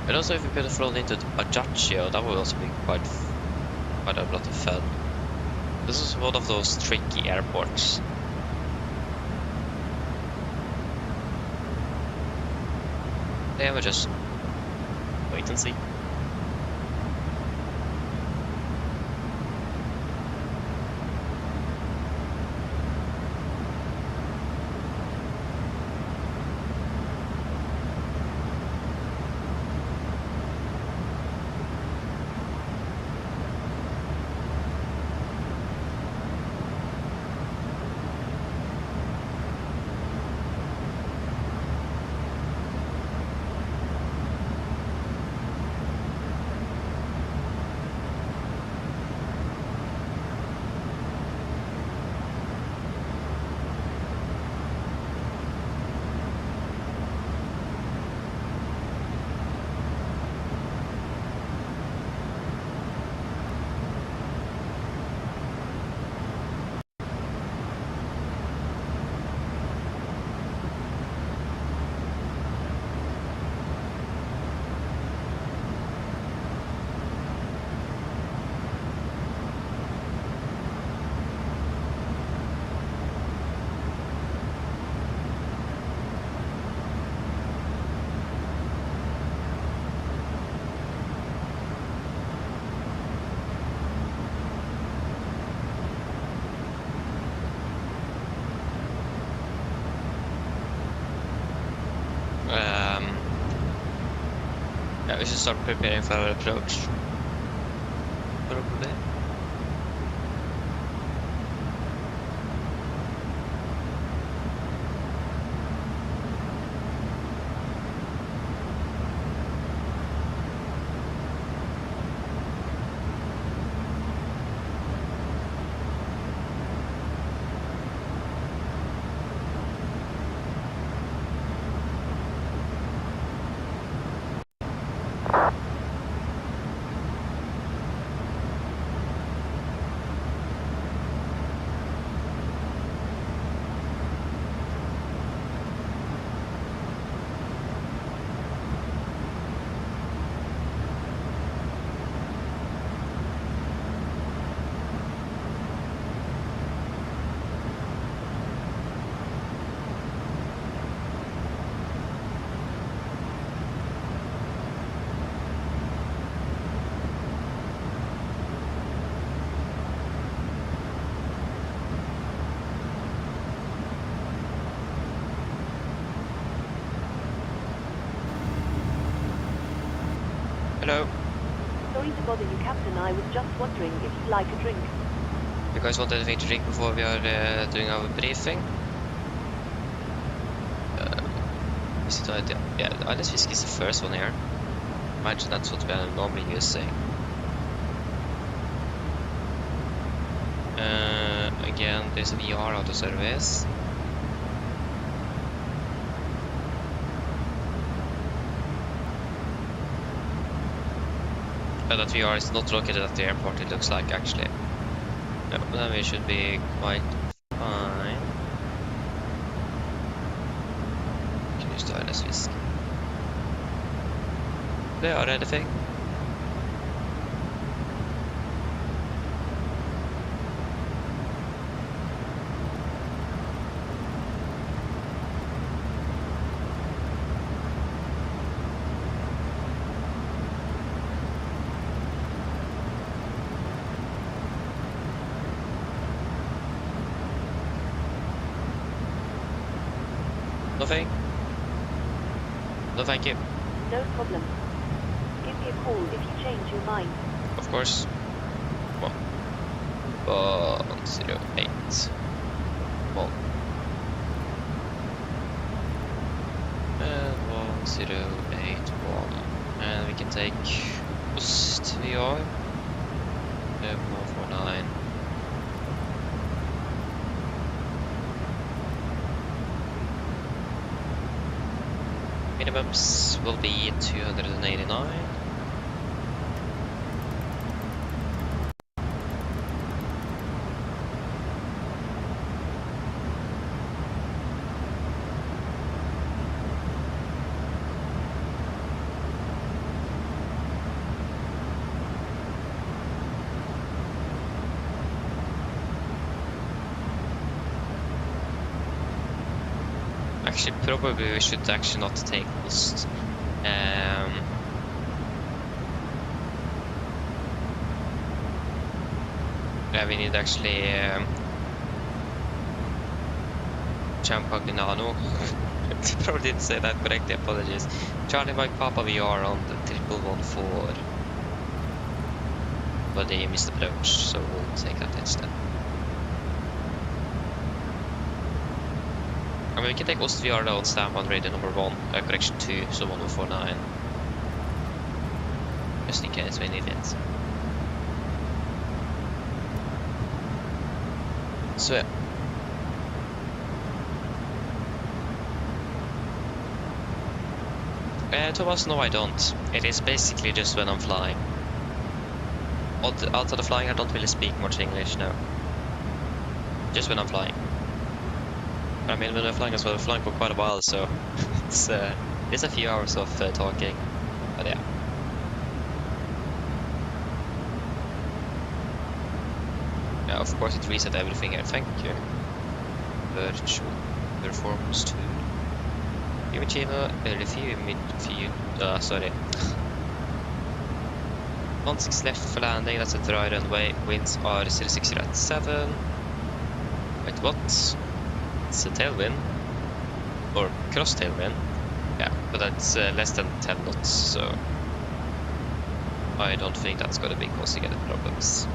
Speaker 6: But also, if we could have flown into Ajaccio, that would also be quite a lot of fun. This is one of those tricky airports. Yeah, we'll just wait and see. Yeah, we should start preparing for our approach. Probably. Hello.
Speaker 4: Sorry to bother you, Captain. I was just wondering if you'd like a drink.
Speaker 6: You guys want anything to drink before we are doing our briefing? Is it idea? Yeah, the Islands Whiskey is the first one here. Imagine that's what we are normally using. Again, there's a VR auto service. That VR is not located at the airport, it looks like, actually. No, then we should be quite fine. We can use the Islands Whiskey. They are anything. Nothing? No, thank you.
Speaker 4: No problem. Give me a call if you change your mind.
Speaker 6: Of course. 108. 1. And 1081. And we can take Ost VR. 149. Minimums will be 289. Actually, probably we should actually not take Ost. Yeah, we need actually Champagnano. Probably didn't say that correctly, apologies. Charlie Mike Papa VR on the 1114. But they missed approach, so we'll take that instead. I mean, we can take Ost VR on stamp on radio number 1, correction 2, so 1049. Just in case we need it. So yeah. Thomas, no I don't. It is basically just when I'm flying. Outside of flying I don't really speak much English now. Just when I'm flying. I mean, when I'm flying as well, I'm flying for quite a while, so it's a few hours of talking, but yeah. Yeah, of course it reset everything here, thank you. Virtual performance tool. Sorry. 16 left for landing, that's a dry runway, winds are 06 at 7. Wait, what? It's a tailwind, or cross tailwind, yeah, but that's less than 10 knots, so I don't think that's going to be causing any problems.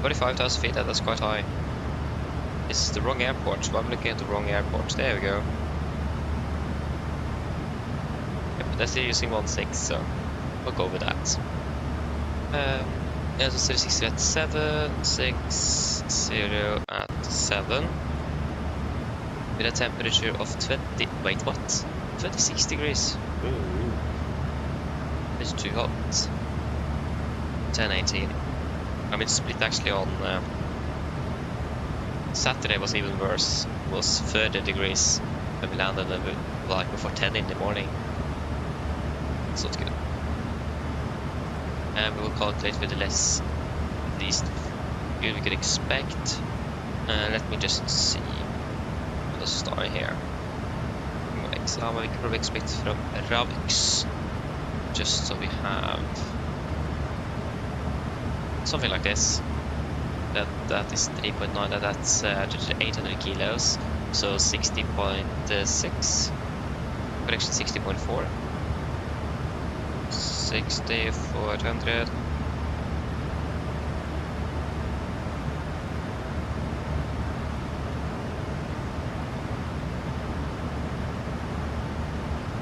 Speaker 6: $45,000 feet, that's quite high. This is the wrong airport, so I'm looking at the wrong airport. There we go. Yep, that's still using 16, so we'll go with that. Yeah, so 60 at 7, 60 at 7. With a temperature of 20, wait, what? 26 degrees. Ooh. It's too hot. 1018. I mean, split actually on Saturday was even worse. It was 30 degrees when we landed like before 10 in the morning. It's not good. And we will calculate with the least fuel we could expect. Let me just see on the star here. How we could probably expect from Ravix, just so we have something like this. that is 3.9, that's 800 kilos, so 60.6, correction 60.4, 60/400.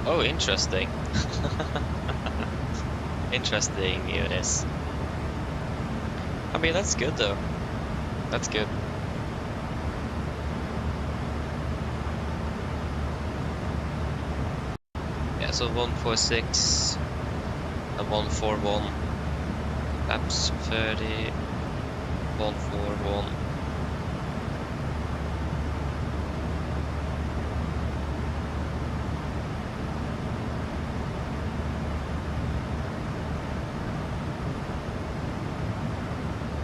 Speaker 6: Oh, interesting. Interesting units. I mean, that's good though. That's good. Yeah, so 146 and 141. Laps 30. 141.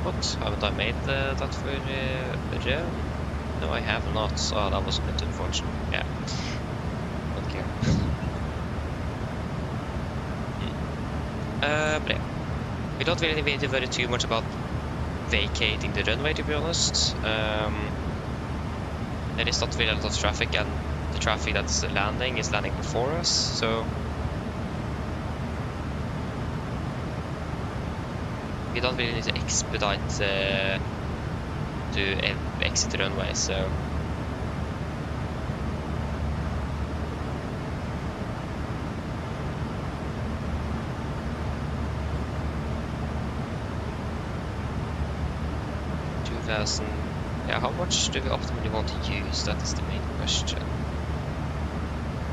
Speaker 6: What? Haven't I made that for Rød? No, I have not. Oh, that was a bit unfortunate. Yeah. Don't care. But yeah. We don't really need to worry too much about vacating the runway, to be honest. There is not really a lot of traffic, and the traffic that's landing is landing before us, so we don't really need to expedite to exit the runway, so yeah, how much do we optimally want to use? That is the main question.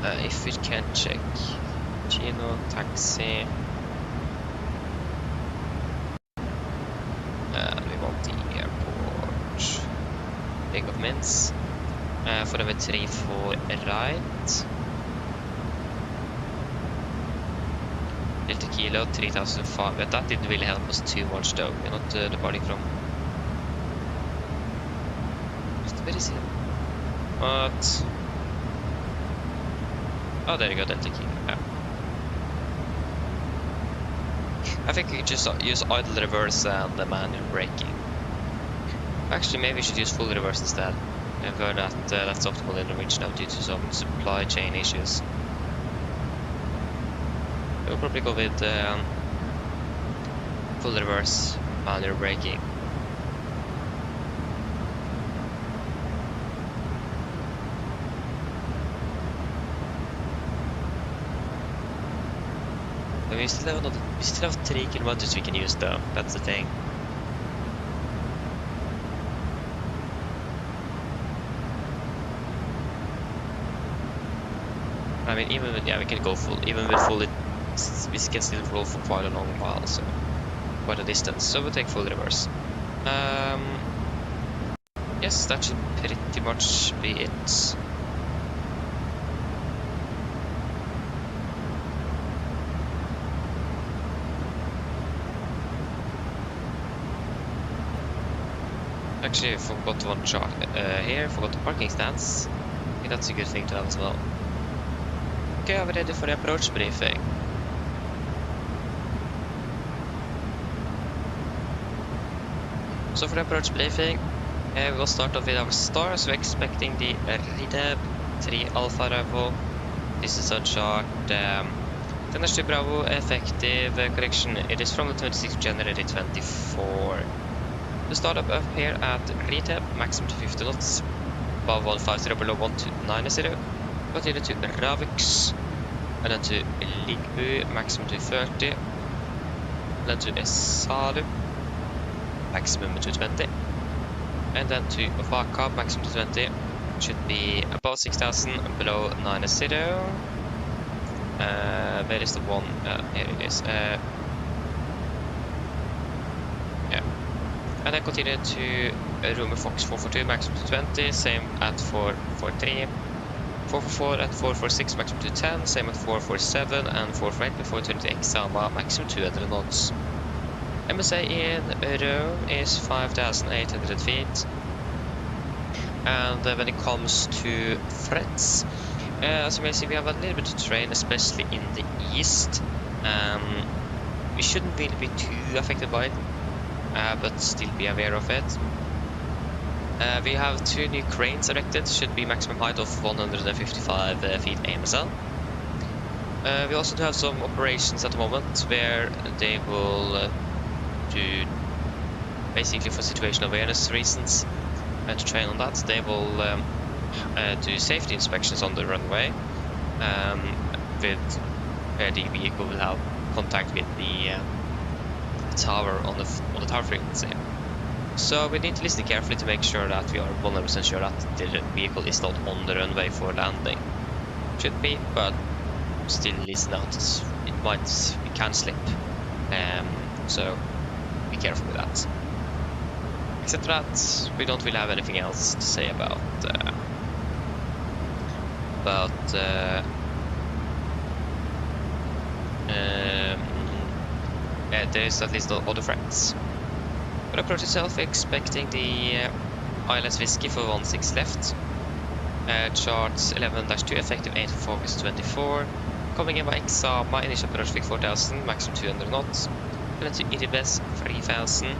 Speaker 6: If we can check Gino, taxi. We want the airport. Big of mints. For number 3 for right. Little kilo, 3,005. But that didn't really help us too much though. We're not departing from. Where is it? What? Oh, there you go, Delta key. Yeah. I think you could just use idle reverse and the manual braking. Actually, maybe we should use full reverse instead. I've heard that that's optimal in Norwegian now due to some supply chain issues. We'll probably go with full reverse manual braking. We still have 3 kilometers we can use though, that's the thing. I mean, even with, yeah, we can go full, even with full, we can still roll for quite a long while, so quite a distance, so we'll take full reverse. Yes, that should pretty much be it. Actually, forgot one chart here, forgot the parking stands. I think that's a good thing to have as well. Okay, are we ready for the approach briefing? So for the approach briefing, we will start off with our stars. We're expecting the Radeon 3 Alpha Bravo. This is our chart. 10 Bravo, effective correction. It is from the 26th of January 24. The startup up here at Radeon, maximum to 50 knots, above 150, below 1290. Continue to Ravix, and then to Ligbu, maximum to 30, then to Esalu, maximum to 20, and then to Vaka, maximum to 20, should be above 6000, below 90. Where is the one? Here it is. And then continue to Romer Fox 442, maximum to 20, same at 443, 444 at 446, maximum to 10, same at 447, and 448 before 20 Exama, maximum 200 knots. MSA in Rome is 5,800 feet. And when it comes to threats, as you may see, we have a little bit of terrain, especially in the east. We shouldn't really be too affected by it. but still be aware of it. We have 2 new cranes erected, should be maximum height of 155 feet AMSL. We also do have some operations at the moment where they will do, basically for situation awareness reasons, to train on that, they will do safety inspections on the runway, with where the vehicle will have contact with the tower on the tower frequency. So we need to listen carefully to make sure that we are 100% sure that the vehicle is not on the runway for landing. Should be, but still listen out. It can slip. So be careful with that. Except that, we don't really have anything else to say about there's at least no other threats. For the approach itself, we're expecting the ILS Whiskey for 16 left. Charts 11-2, effective 8 of August 24. Coming in by Exama, initial approach Vic 4000, maximum 200 knots. Then to Iribes 3000.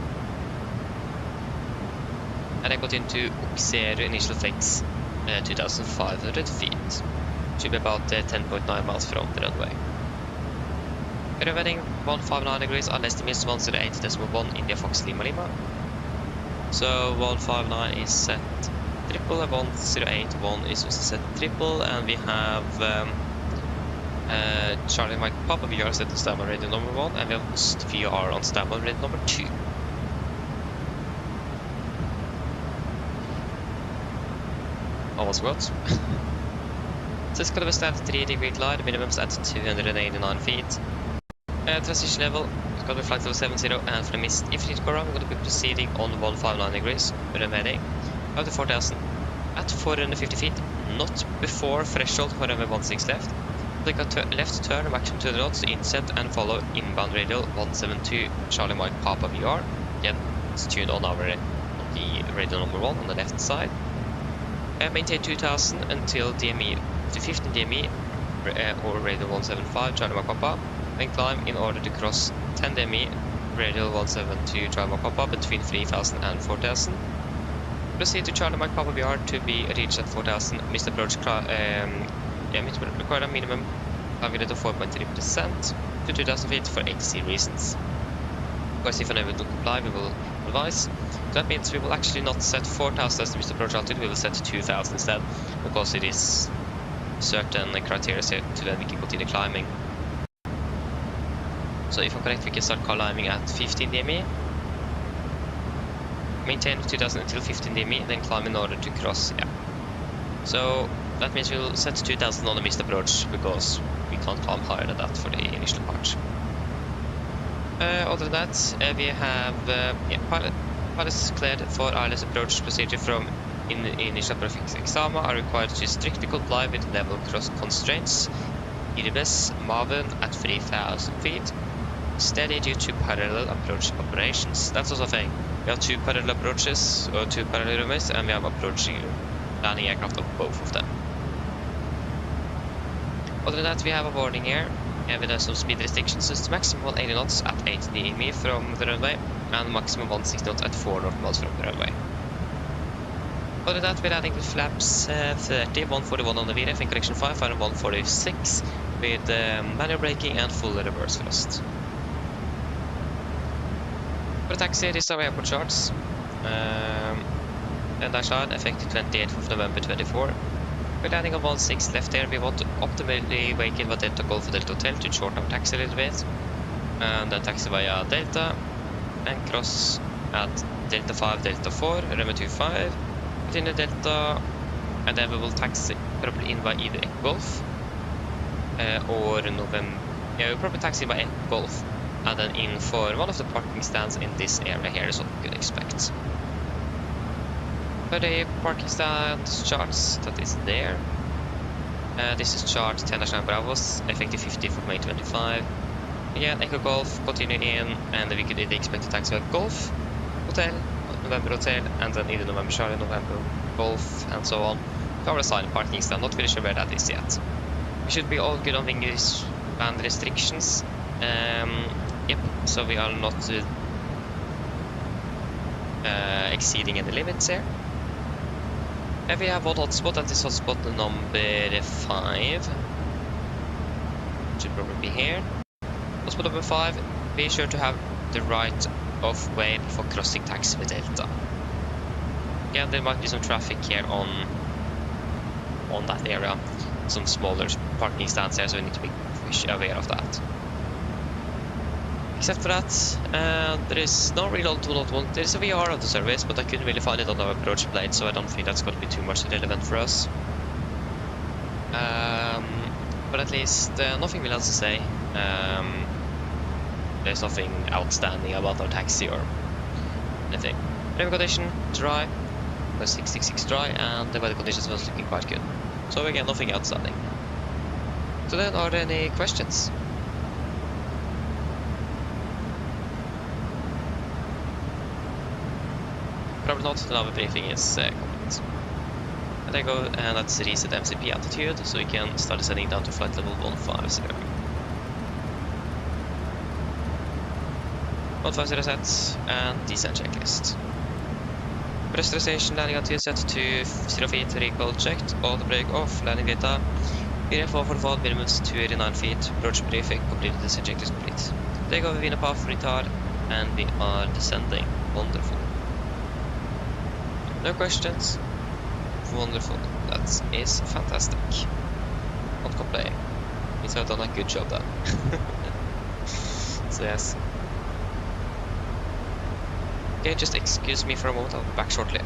Speaker 6: And I got into Uxeru, initial fix 2500 feet. Should be about 10.9 miles from the runway. We're heading 159 degrees, our estimate is 108.1 India Fox Lima Lima. So 159 is set triple, and 108.1 is also set triple, and we have Charlie Mike Papa VR set to standby radio number 1, and we have Ost VR on standby radio number 2. Almost good. So it's gonna be stand 3-degree glide, minimums at 289 feet. Transition level, it's gonna be flight level 70, and for the mist, if it go wrong, we're gonna be proceeding on 159 degrees, remaining up to 4000 at 450 feet, not before threshold for runway 16 left. Take a left turn, maximum 200 knots to inset and follow inbound radial 172 Charlie Mike Papa VR. Again, it's tuned on the radial number 1 on the left side. Maintain 2000 until DME to 15 DME or radial 175 Charlie Mike Papa. Then climb in order to cross 10 DME, radial 172 Charlie Mike Papa between 3000 and 4000. Proceed to Charlie Mike Papa VR to be reached at 4000. Missed approach required a minimum climb rate of 4.3% to 2000 feet for ATC reasons. Of course, if unable to comply, we will advise. So that means we will actually not set 4000 as the missed approach altitude, we will set 2000 instead, because it is certain criteria here to then we can continue climbing. So if I'm correct, we can start climbing at 15 DME, maintain 2000 until 15 DME, then climb in order to cross, So that means we'll set 2000 on the missed approach, because we can't climb higher than that for the initial part. Other than that, we have pilots cleared for ILS approach procedure from initial prefix Exama are required to strictly comply with level cross constraints. Iribes Maven at 3000 feet. Steady due to parallel approach operations. That's also a thing. We have 2 parallel approaches, or 2 parallel runways, and we have approaching landing aircraft of both of them. Other than that, we have a warning here, and we have some speed restrictions. So it's maximum 80 knots at 8 DME from the runway, and maximum 160 knots at 4 north miles from the runway. Other than that, we're adding the flaps 30, 141 on the VRF in correction 5, and 146 with manual braking and full reverse thrust. For the taxi, this is our airport charts. And dash line effective 28th of November 24. We're landing on 16 left here. We want to optimally wake in Delta Golf Delta Hotel to shorten our taxi a little bit. And then taxi via Delta and cross at Delta 5, Delta 4, runway 25. Within the Delta, and then we will taxi probably in by either Echo Golf or November. Yeah, we'll probably taxi by Echo Golf and then in for one of the parking stands in this area here is what we could expect. For the parking stands charts that is there, this is chart 10-9 Bravos, effective 15th of May 25. Again, Echo Golf, continue in, and we could expect to taxi by Golf Hotel, November Hotel, and then either November Charlie, November Golf, and so on. To our assigned parking stand, not really sure where that is yet. We should be all good on wing band restrictions. Yep, so we are not exceeding any limits here. And we have one hotspot, and this hotspot number 5 should probably be here. Hotspot number 5, be sure to have the right of way before crossing taxiway delta. Again, there might be some traffic here on that area, some smaller parking stands here, so we need to be aware of that. Except for that, there is no real auto-1. There is a VR of the service, but I couldn't really find it on our approach plate, so I don't think that's going to be too much relevant for us. But at least nothing else to say. There's nothing outstanding about our taxi or anything. Driving condition, dry, was 666 dry, and the weather conditions was looking quite good. So again, nothing outstanding. So then, are there any questions? Probably not, the Navi briefing is complete. And I go and let's reset MCP altitude, so we can start descending down to flight level 150. 150 set, and descent checklist. Pressurization landing altitude set to 0 feet, recoil checked, all the brake off, landing data. VFO for fall minimums to 89 feet, approach briefing, completed descent checklist complete. Take over within a path retard, and we are descending. Wonderful. No questions? Wonderful. That is fantastic. Not complaining. Means I've done a good job then. So yes. Okay, just excuse me for a moment, I'll be back shortly.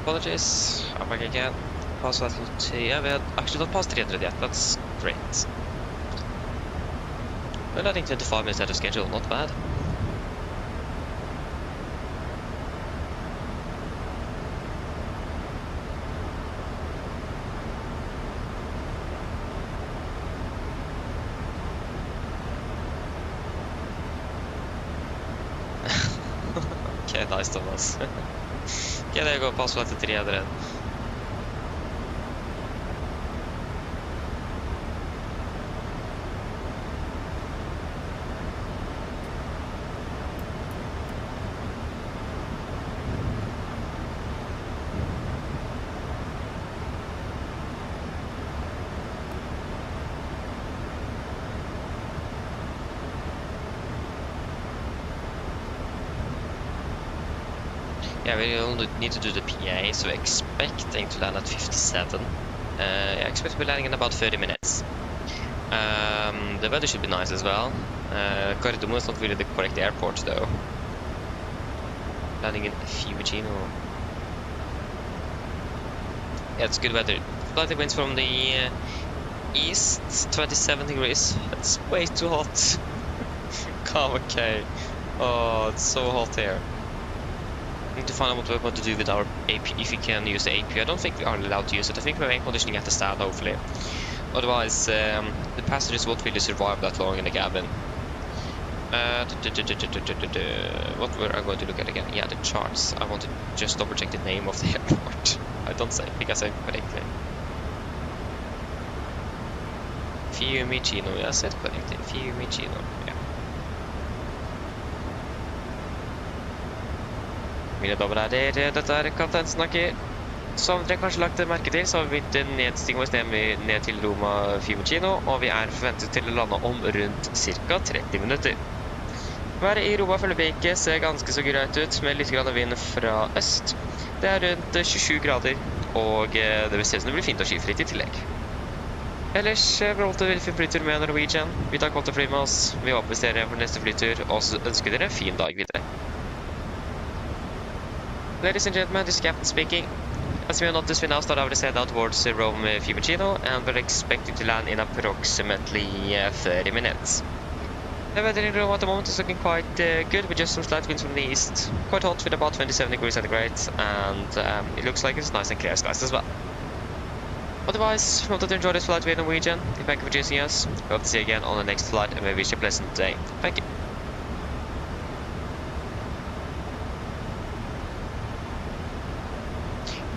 Speaker 6: Apologies. I'm back again. Pass that to, yeah, we had actually not passed 300 yet. That's great. Well, I think 25 minutes out of schedule, not bad. Okay, nice Thomas. Okay, there you go, pass flight to 300. Yeah, we only need to do the PA, so expecting to land at 57. I expect to be landing in about 30 minutes. The weather should be nice as well. Cordomo is not really the correct airport though. Landing in Fiumicino. Yeah, it's good weather. Slightly winds from the east, 27 degrees. It's way too hot. Come okay. Oh, it's so hot here. Need to find out what we're going to do with our AP, if we can use the AP. I don't think we are allowed to use it. I think we're air conditioning at the stand, hopefully. Otherwise, the passengers won't really survive that long in the cabin. What were I going to look at again? Yeah, the charts. I want to just double check the name of the airport. I don't say because I correctly. Fiumicino, I said correctly. Fiumicino, yeah. Mine damer og herrer, dette kaptein snakker. Som dere kanskje lagt merke til, så har vi begynt nedstigning vår ned til Roma Fiumicino, og vi forventet til å lande om rundt ca. 30 minutter. Været i Roma foreløpig ser ganske så greit ut, med litt grann vind fra øst. Det rundt 27 grader, og det vil se ut som det blir fint og skifritt i tillegg. Ellers forholdt det veldig fin flytur med Norwegian. Vi tar godt å fly med oss. Vi håper vi ser dere på neste flytur, og så ønsker dere en fin dag videre. Ladies and gentlemen, this is Captain speaking. As we notice, we now start our descent out towards Rome Fiumicino, and we're expecting to land in approximately 30 minutes. The weather in Rome at the moment is looking quite good, with just some slight winds from the east. Quite hot with about 27 degrees centigrade, and it looks like it's nice and clear skies as well. Otherwise, we hope to enjoy this flight with Norwegian. Thank you for choosing us. We hope to see you again on the next flight, and we wish you a pleasant day. Thank you.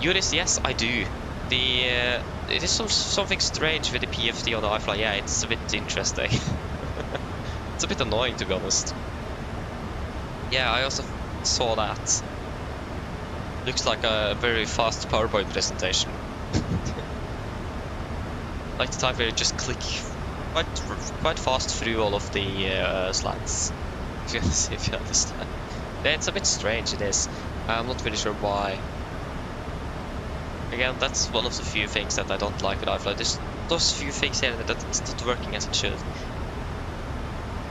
Speaker 6: Juris, yes, I do. It is something strange with the PFD on the iFly. Yeah, it's a bit interesting. It's a bit annoying, to be honest. Yeah, I also saw that. Looks like a very fast PowerPoint presentation. Like the type where you just click quite fast through all of the slides. If you understand. Yeah, it's a bit strange, it is. I'm not really sure why. Again, that's one of the few things that I don't like with iFly. There's those few things here that it's not working as it should.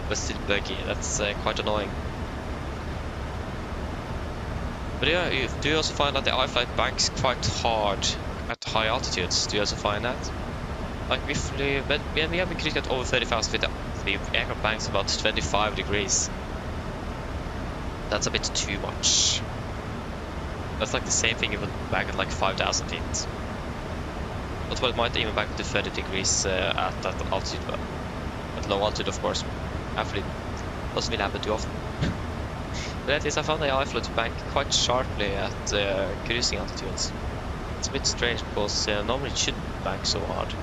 Speaker 6: But still buggy, that's quite annoying. But yeah, do you also find that the iFlight banks quite hard at high altitudes? Do you also find that? Like we flew, but we have been cruising at over 30,000 feet. The aircraft banks about 25 degrees. That's a bit too much. That's like the same thing even back at like 5,000 feet. But well, it might even back to 30 degrees at that altitude, but at low altitude, of course. Actually, doesn't really happen too often. But at least I found the iFlight bank quite sharply at cruising altitudes. It's a bit strange because normally it shouldn't bank so hard.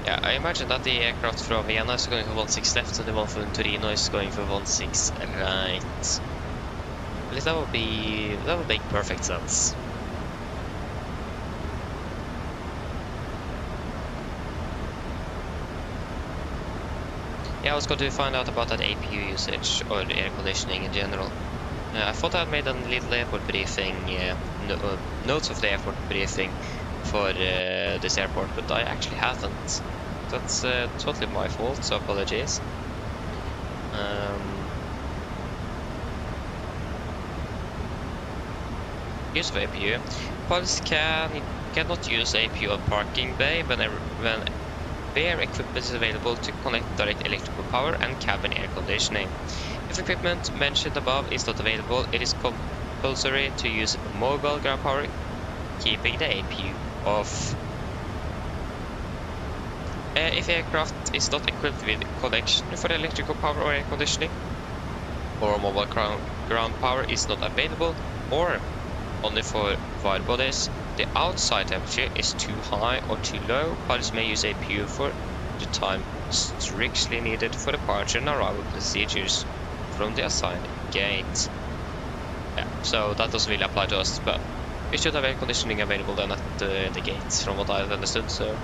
Speaker 6: Yeah, I imagine that the aircraft from Vienna is going for 16 left and the one from Torino is going for 16 right. At least that would make perfect sense. Yeah, I was going to find out about that APU usage or air conditioning in general. I thought I had made a little airport briefing, notes of the airport briefing for this airport, but I actually haven't. That's totally my fault, so apologies. Use of APU. Pilots cannot use APU on parking bay when bare equipment is available to connect direct electrical power and cabin air conditioning. If equipment mentioned above is not available, it is compulsory to use mobile ground power, keeping the APU off. If aircraft is not equipped with connection for electrical power or air conditioning, or mobile ground power is not available, or only for wide bodies, the outside temperature is too high or too low, pilots may use APU for the time strictly needed for departure and arrival procedures from the assigned gate. Yeah, so that doesn't really apply to us, but we should have air conditioning available then at the gates, from what I've understood, so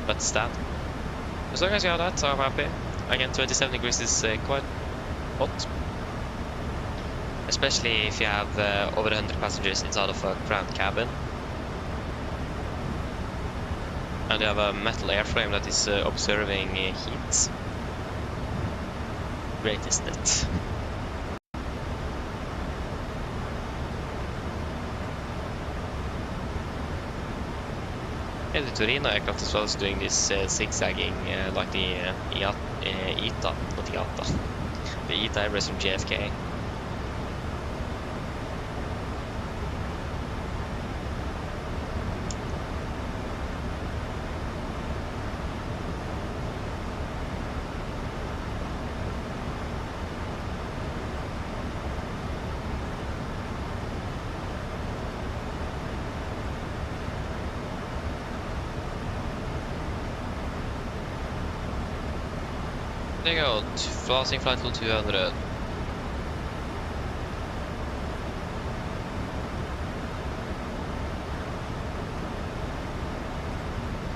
Speaker 6: that's that. As long as you have that, I'm happy. Again, 27 degrees is quite hot. Especially if you have over 100 passengers inside of a cramped cabin. And you have a metal airframe that is observing heat. Great, isn't it? Yeah, the Torino aircraft as well is doing this zigzagging like the ITA, not IATA. The ITA Airbus from JFK. There you go, passing flight level 200.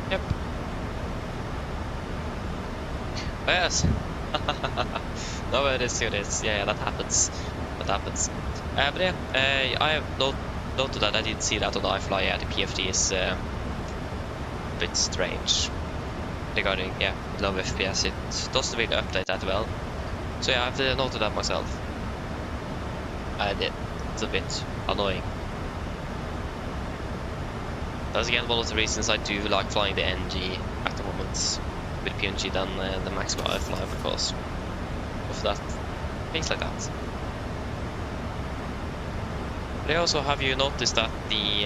Speaker 6: Yep. Oh, yes. No, it is. Yeah, that happens. That happens. But yeah, I have noted that I didn't see that on the iFly. Yeah, the PFD is a bit strange regarding low FPS. It doesn't really update that well. So yeah, I've noted that myself. I did. It's a bit annoying. That's again one of the reasons I do like flying the NG at the moment with PNG than the Maxwell I fly, because of that, things like that. But also, have you noticed that the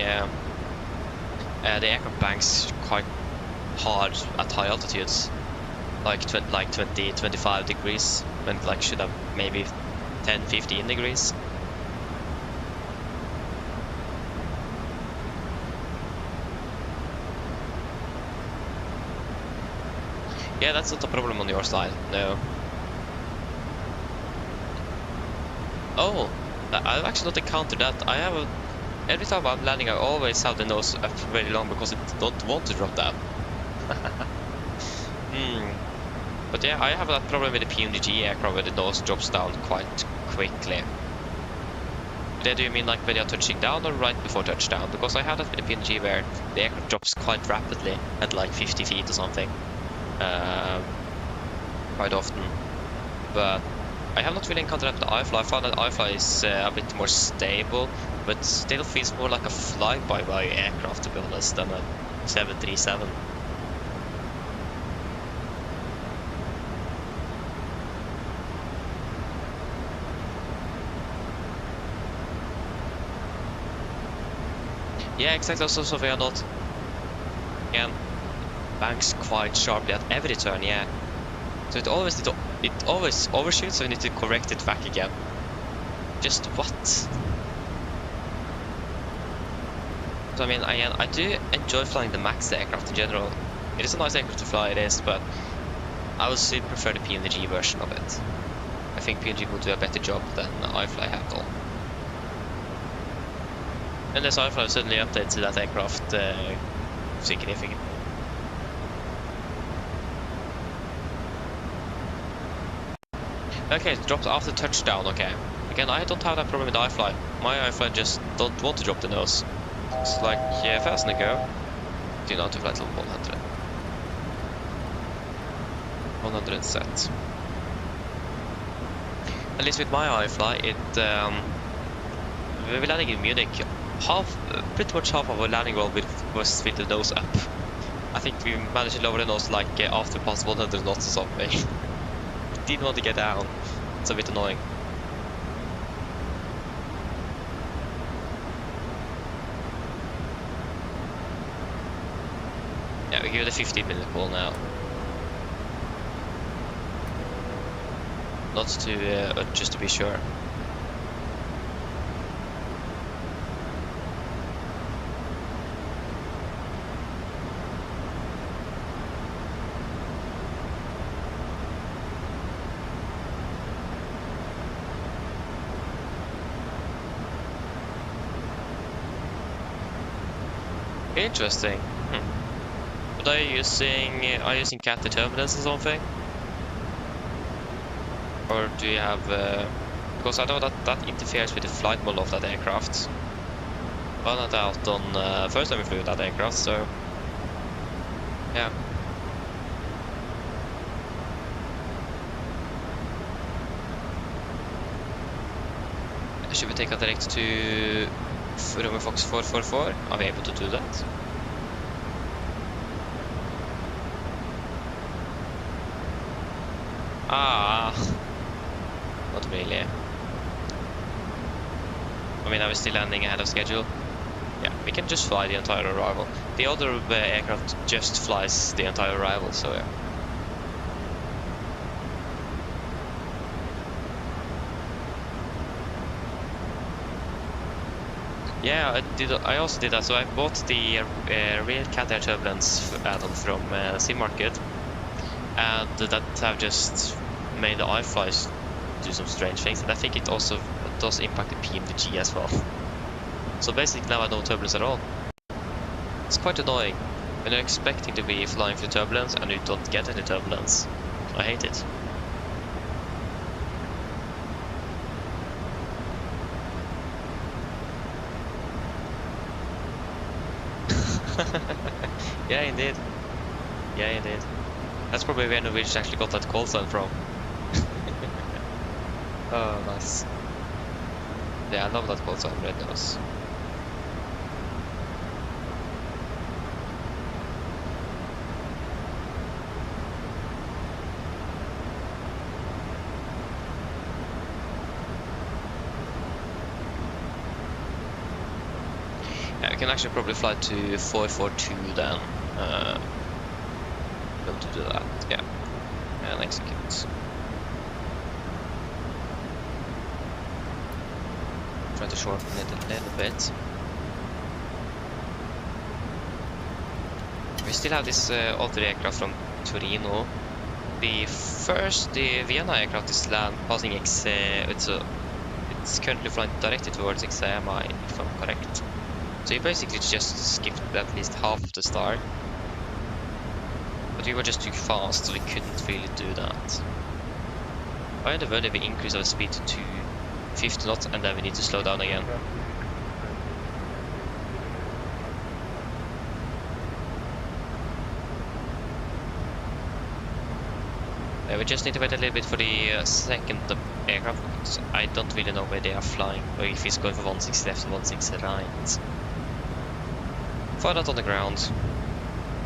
Speaker 6: aircraft banks quite hard at high altitudes, like 20-25 degrees, when it like should have maybe 10-15 degrees. Yeah, that's not a problem on your side, no. Oh, I've actually not encountered that. Every time I'm landing, I always have the nose up very long because it don't want to drop down. But yeah, I have that problem with the PMDG aircraft where the nose drops down quite quickly. But do you mean like when you're touching down or right before touchdown? Because I have that with the PMDG where the aircraft drops quite rapidly at like 50 feet or something. Quite often. But I have not really encountered that with the iFly. I found that iFly is a bit more stable, but still feels more like a fly-by-wire aircraft, to be honest, than a 737. Yeah, exactly. Also, we are not again banks quite sharply at every turn. Yeah, so it always overshoots, so we need to correct it back again. Just what? So I mean, I do enjoy flying the Max aircraft in general. It is a nice aircraft to fly, it is, but I would still prefer the PMDG version of it. I think PMDG will do a better job than iFly have done. Unless iFly suddenly updates that aircraft significantly. Okay, it drops after touchdown, okay. Again, I don't have that problem with iFly. My iFly just don't want to drop the nose. Looks like fast and go. Do not to flight level 100. 100 set. At least with my iFly, we were landing in Munich. Pretty much half of our landing roll was with the nose up. I think we managed to lower the nose like after past 100 knots or something. Didn't want to get down. It's a bit annoying. Yeah, we give it a 15-minute call now. Not to, just to be sure. Interesting. But are you using cat determinants or something? Or do you have because I know that interferes with the flight model of that aircraft. Found that out on first time we flew that aircraft, so yeah. Should we take a direct to Romeo Fox 444? Are we able to do that? Ah, not really. I mean, I was still landing ahead of schedule. Yeah, we can just fly the entire arrival. The other aircraft just flies the entire arrival, so yeah. Yeah, I also did that. So I bought the real cat air turbulence add-on from Sim Market, and that have just made the iFlies do some strange things, and I think it also does impact the PMDG as well. So basically now I have no turbulence at all. It's quite annoying when you're expecting to be flying through turbulence and you don't get any turbulence. I hate it. Yeah, indeed. Yeah, indeed. That's probably where Norwegian actually got that call sign from. Oh, nice. Yeah, I love that call sign, Red Nose. Yeah, we can actually probably fly to 442 then. Able to do that, yeah. And execute. Try to shorten it a little bit. We still have this other aircraft from Torino. The Vienna aircraft is passing it's currently flying directly towards XAMI, if I'm correct. So you basically just skipped at least half of the start. But we were just too fast, so we couldn't really do that. I wonder whether we increase our speed to 50 knots and then we need to slow down again. We just need to wait a little bit for the second aircraft. I don't really know where they are flying, or if he's going for 16 left and 16 right. Find out on the ground.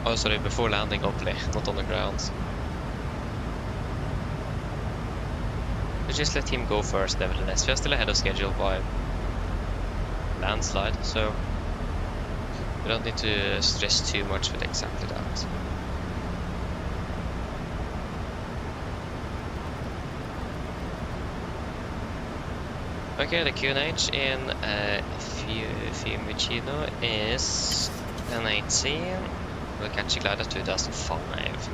Speaker 6: Oh, sorry, before landing, hopefully, not on the ground. We'll just let him go first, nevertheless. We're still ahead of schedule by landslide, so we don't need to stress too much with exactly that. Okay, the QNH in Fiumicino is 1018. We'll catch a glider 2005.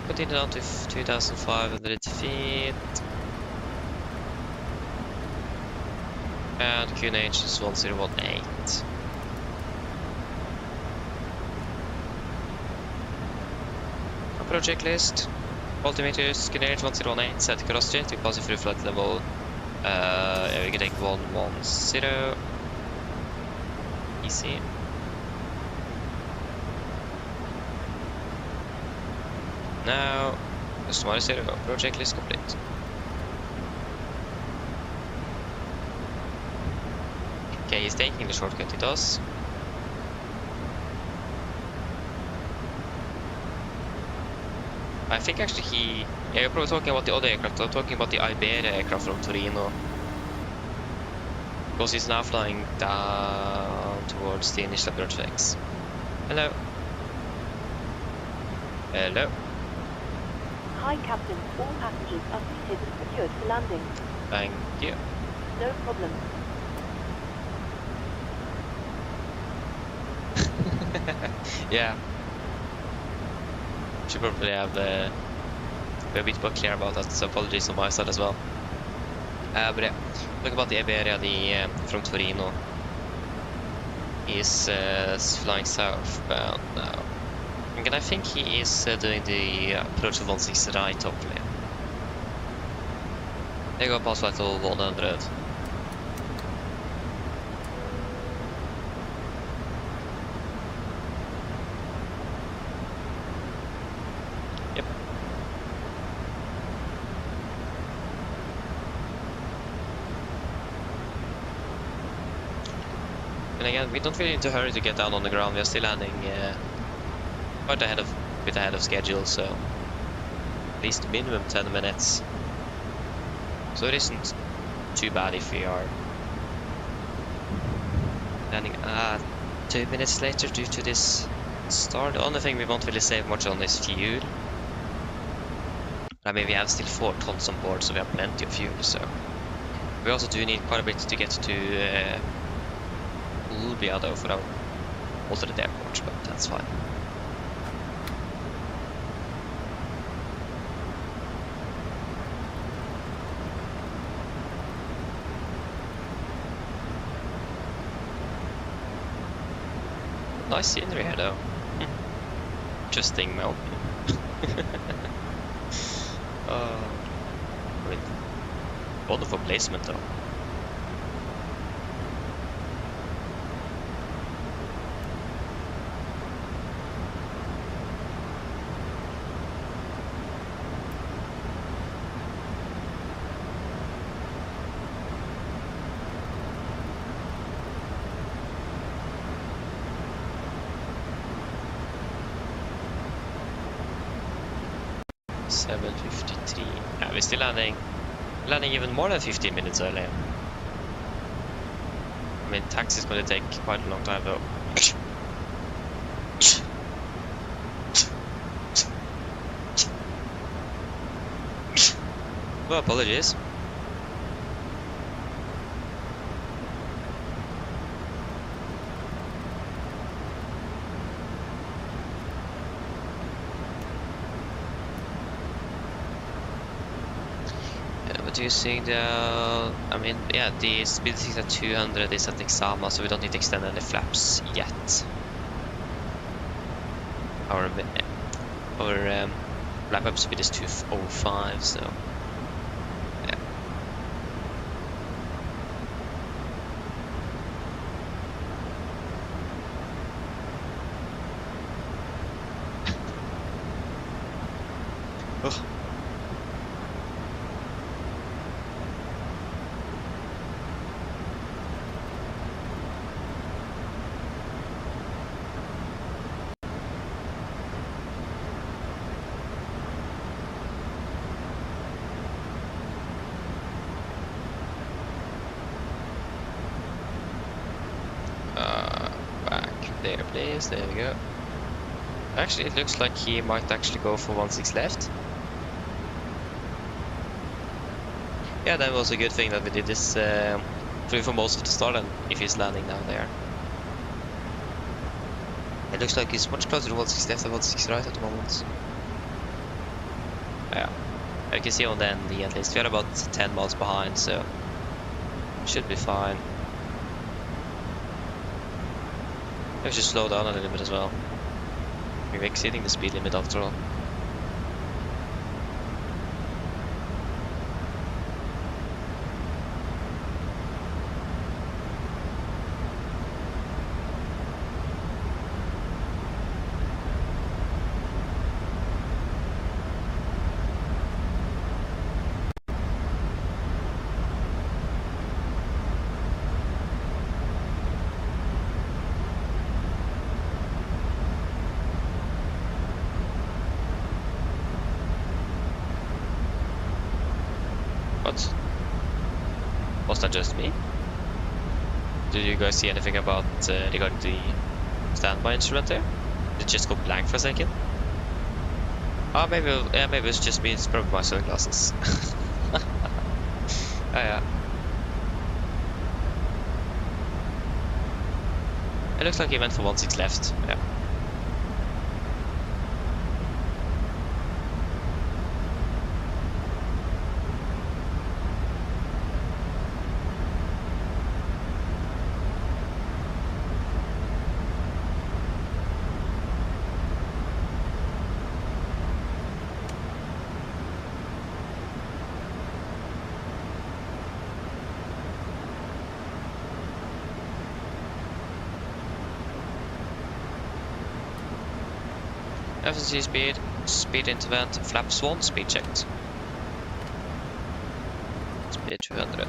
Speaker 6: Continue down to 2,500 feet. And QNH is 1018. Approach checklist. Altimeters, QNH 1018, set crossjet, we pass through flight level. We can take 110. Easy. Now, customize zero go. Project list complete. Okay, he's taking the shortcut he does. I think actually he... Yeah, you're probably talking about the other aircraft. I'm talking about the Iberia aircraft from Torino. Because he's now flying down towards the initial approach fix. Hello. Hello.
Speaker 4: Hi, Captain. All passengers are seated and secured for landing.
Speaker 6: Thank you.
Speaker 4: No problem.
Speaker 6: Yeah. Should probably have be a bit more clear about that, so apologies on my side as well. But yeah, talk about the Iberia, from Torino. He's flying southbound now. And I think he is doing the approach of 16 right, hopefully. They go past flight level 100. Yep. And again, we don't really need to hurry to get down on the ground. We are still landing quite ahead of schedule, so at least minimum 10 minutes. So it isn't too bad if we are landing 2 minutes later due to this start. The only thing we won't really save much on is fuel. I mean, we have still 4 tons on board, so we have plenty of fuel. So we also do need quite a bit to get to Ulbia though for our alternate airport, but that's fine. Nice scenery here though. Interesting mountain. I mean, wonderful placement though. Yeah, we're still landing even more than 15 minutes early. I mean, taxi is going to take quite a long time though. Well, apologies. Using the, I mean, yeah, the speed is at 200 is at Exama, so we don't need to extend any flaps yet. Our wrap up speed is 205, so yeah. Oh. There, please. There we go. Actually, it looks like he might actually go for 16 left. Yeah, that was a good thing that we did this for most of the start, and if he's landing down there. It looks like he's much closer to 16 left than 16 right at the moment. Yeah, you can see on the ND at least. We are about 10 miles behind, so should be fine. We should slow down a little bit as well. We're exceeding the speed limit after all. What? Was that just me? Did you guys see anything about regarding the standby instrument there? Did it just go blank for a second? Oh, maybe it's just me. It's probably my sunglasses. Oh, yeah. It looks like he went for 1-6 left. Yeah. FCC speed, speed intervent, flaps 1, speed checked. Speed 200.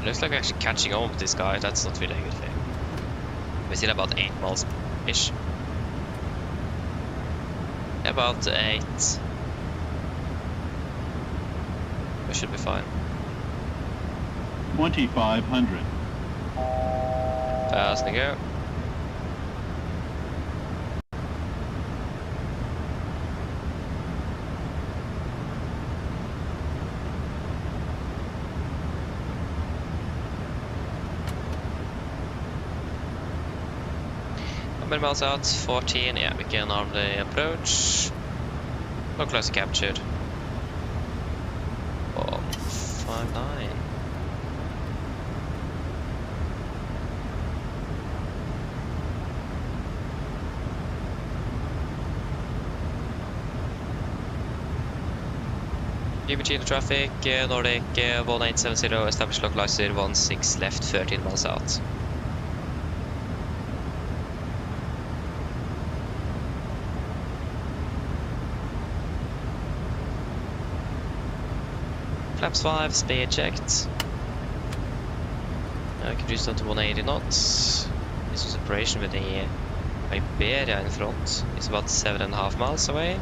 Speaker 6: Looks like we're actually catching on with this guy. That's not really a good thing. We're still about 8 miles-ish. About 8. We should be fine.
Speaker 7: 2,500.
Speaker 6: Fast and go. How many miles out? 14. Yeah, we can arm the approach. No closer captured. 459. GBG in the traffic, Nordic 1870, establish localizer 16 left, 13 miles out. Flaps 5, speed checked. I can reduce down to 180 knots. This was operation with the Iberia in front. It's about 7.5 miles away.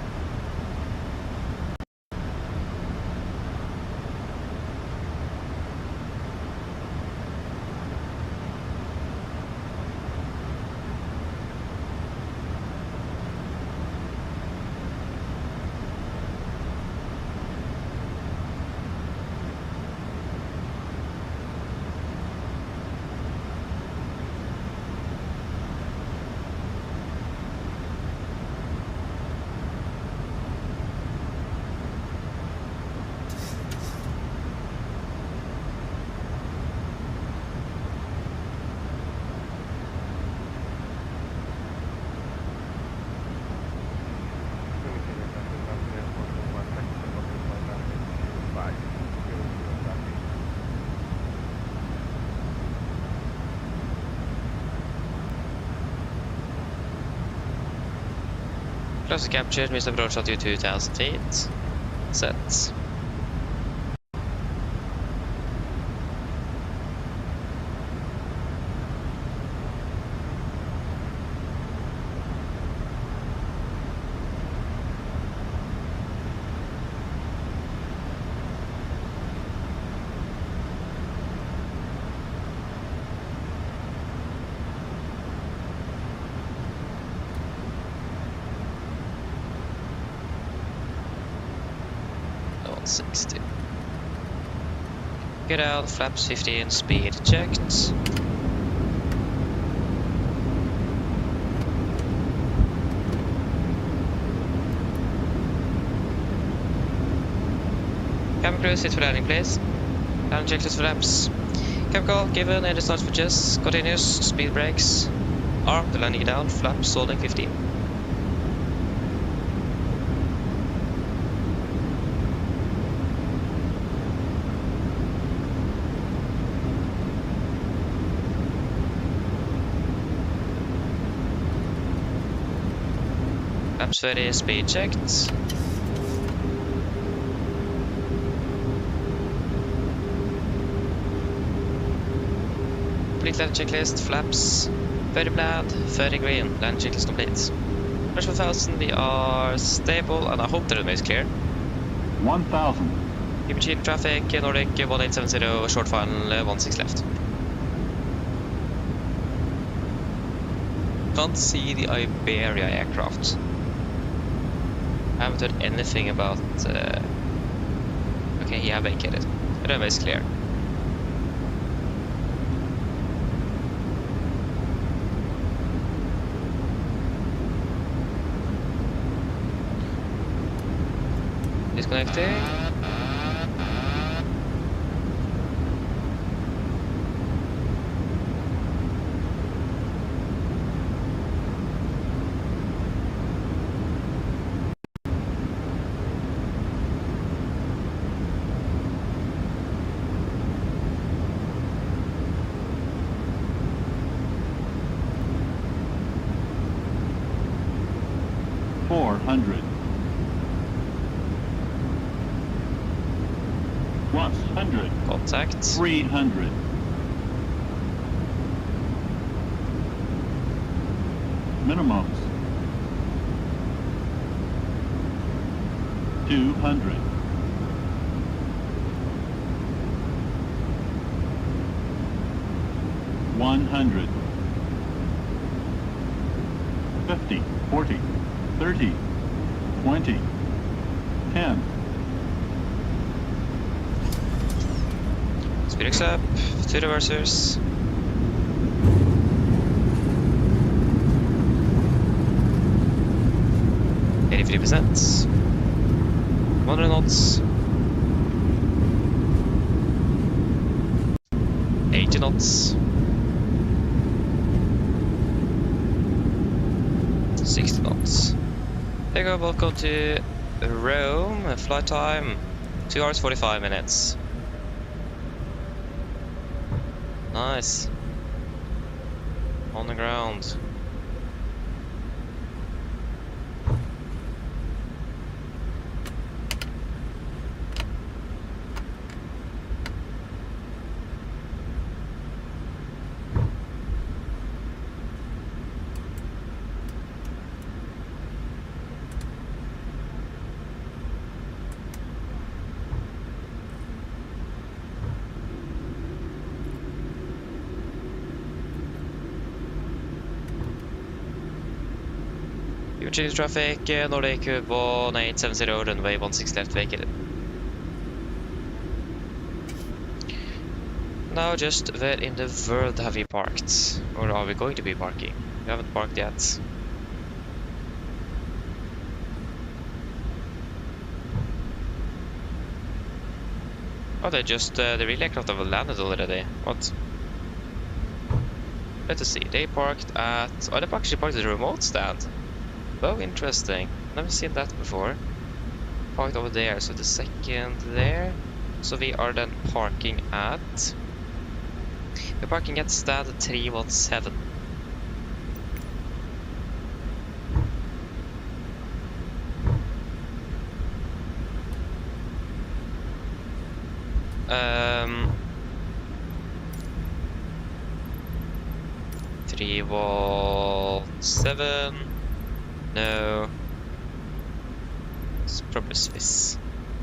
Speaker 6: Closer captured, missed approach at you 2000 feet. Set. on 60. Get out, flaps 15, speed checked. Cabin crew, sit for landing please. Landing checklist for laps. Chemical given, engine start switches, continuous, speed brakes, arm to landing down, flap, stalling 15. Laps 30, speed checked. Complete landing checklist, flaps, 30 black, 30 green, landing checklist complete. Rush 1000, we are stable, and I hope the runway is clear.
Speaker 7: 1,000.
Speaker 6: Keep chill traffic, Nordic 1870, short final 16 left. Can't see the Iberia aircraft. I haven't heard anything about... Okay, yeah, vacated. The runway is clear. Disconnecting.
Speaker 7: $400. 100.
Speaker 6: Contact.
Speaker 7: 300. Minimums. 200. 100. 50, 40, 30, 20, 10.
Speaker 6: Speed X up, 2 reversers. %, 100 knots, 80 knots, 60 knots. There you go, welcome to Rome, flight time 2 hours 45 minutes. Nice. On the ground. Change traffic, Nordic 1870, runway 16 left, vacated. Now just where in the world have we parked? Or are we going to be parking? We haven't parked yet. Oh, they just, the real aircraft have landed already. What? Let us see, they parked at, oh, they actually parked at the remote stand. Oh, interesting. Never seen that before. Parked over there, so the second there. So we are then parking at... We're parking at stand 317. Um... 317... No, it's probably Swiss.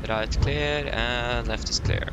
Speaker 6: Right clear and left is clear.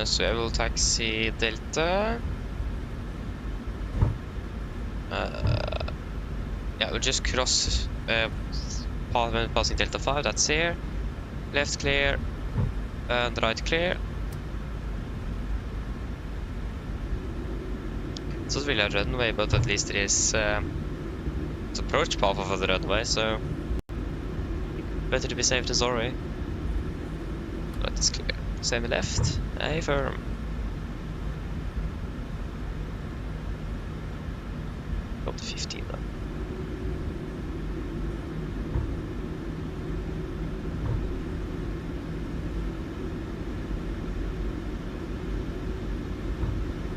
Speaker 6: So I will taxi Delta. Yeah, we'll just cross passing Delta 5, that's here. Left clear and right clear. So it's really a runway, but at least there is it's approach path of the runway, so better to be safe than sorry. Right is clear. Semi left, A firm. Up to 15 then.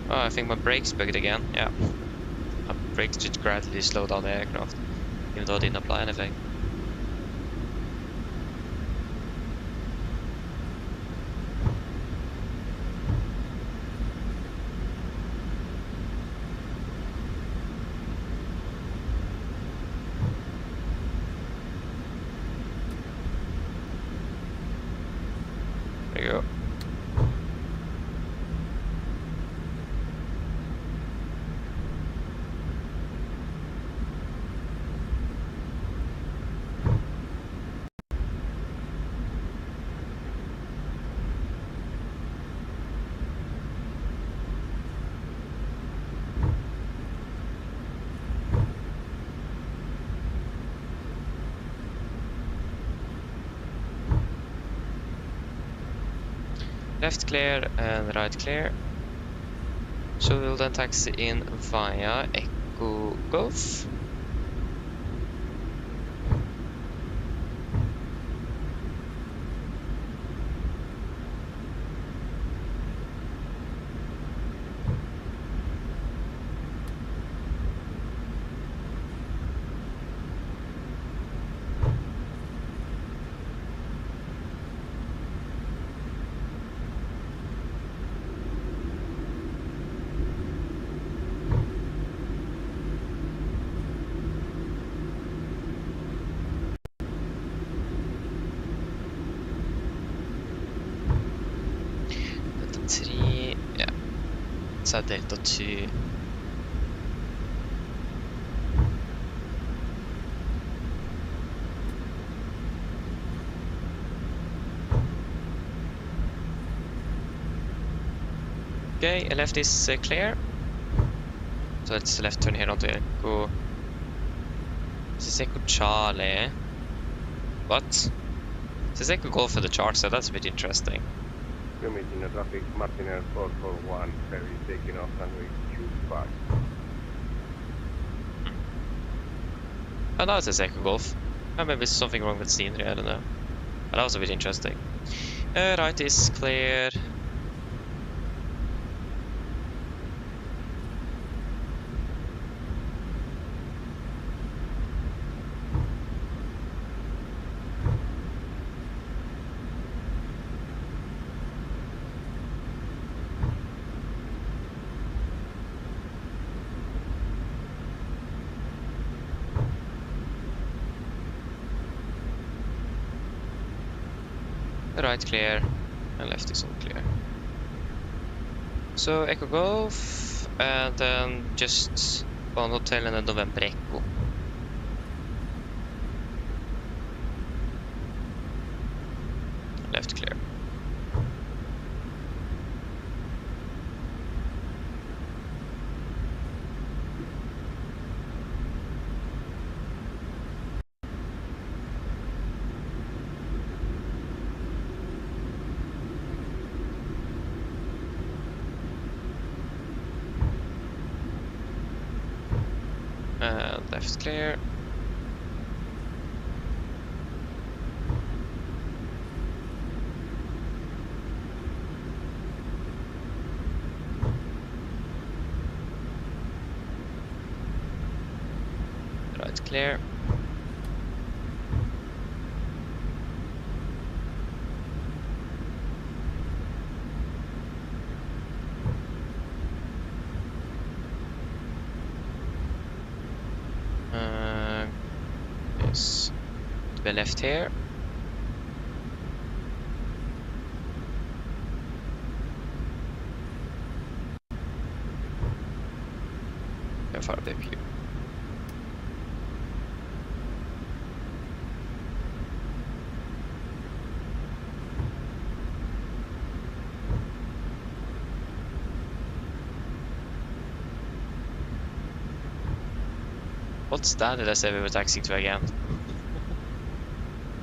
Speaker 6: Oh, I think my brakes bugged again. Yeah. My brakes just gradually slow down the aircraft, even though I didn't apply anything. There you go. Left clear and right clear. So we'll then taxi in via Echo Golf. Delta 3, yeah. So Delta 2. Okay, left is clear. So it's left turn here onto Echo. This is Echo Charlie. What? This is Echo Golf for the chart, so that's a bit interesting.
Speaker 8: Committing a traffic, Martinez 441, ferry taking off runway 25.
Speaker 6: Oh, now it says Echo Golf. Oh, maybe it's something wrong with scenery, I don't know. But that was a bit interesting. Right is clear. Right clear and left is all clear. So Echo Golf and then just one hotel and then November Echo. Left clear. Left clear. Right clear. Yes. To be left here. can fire the APU. What standard did I say we were taxing to again?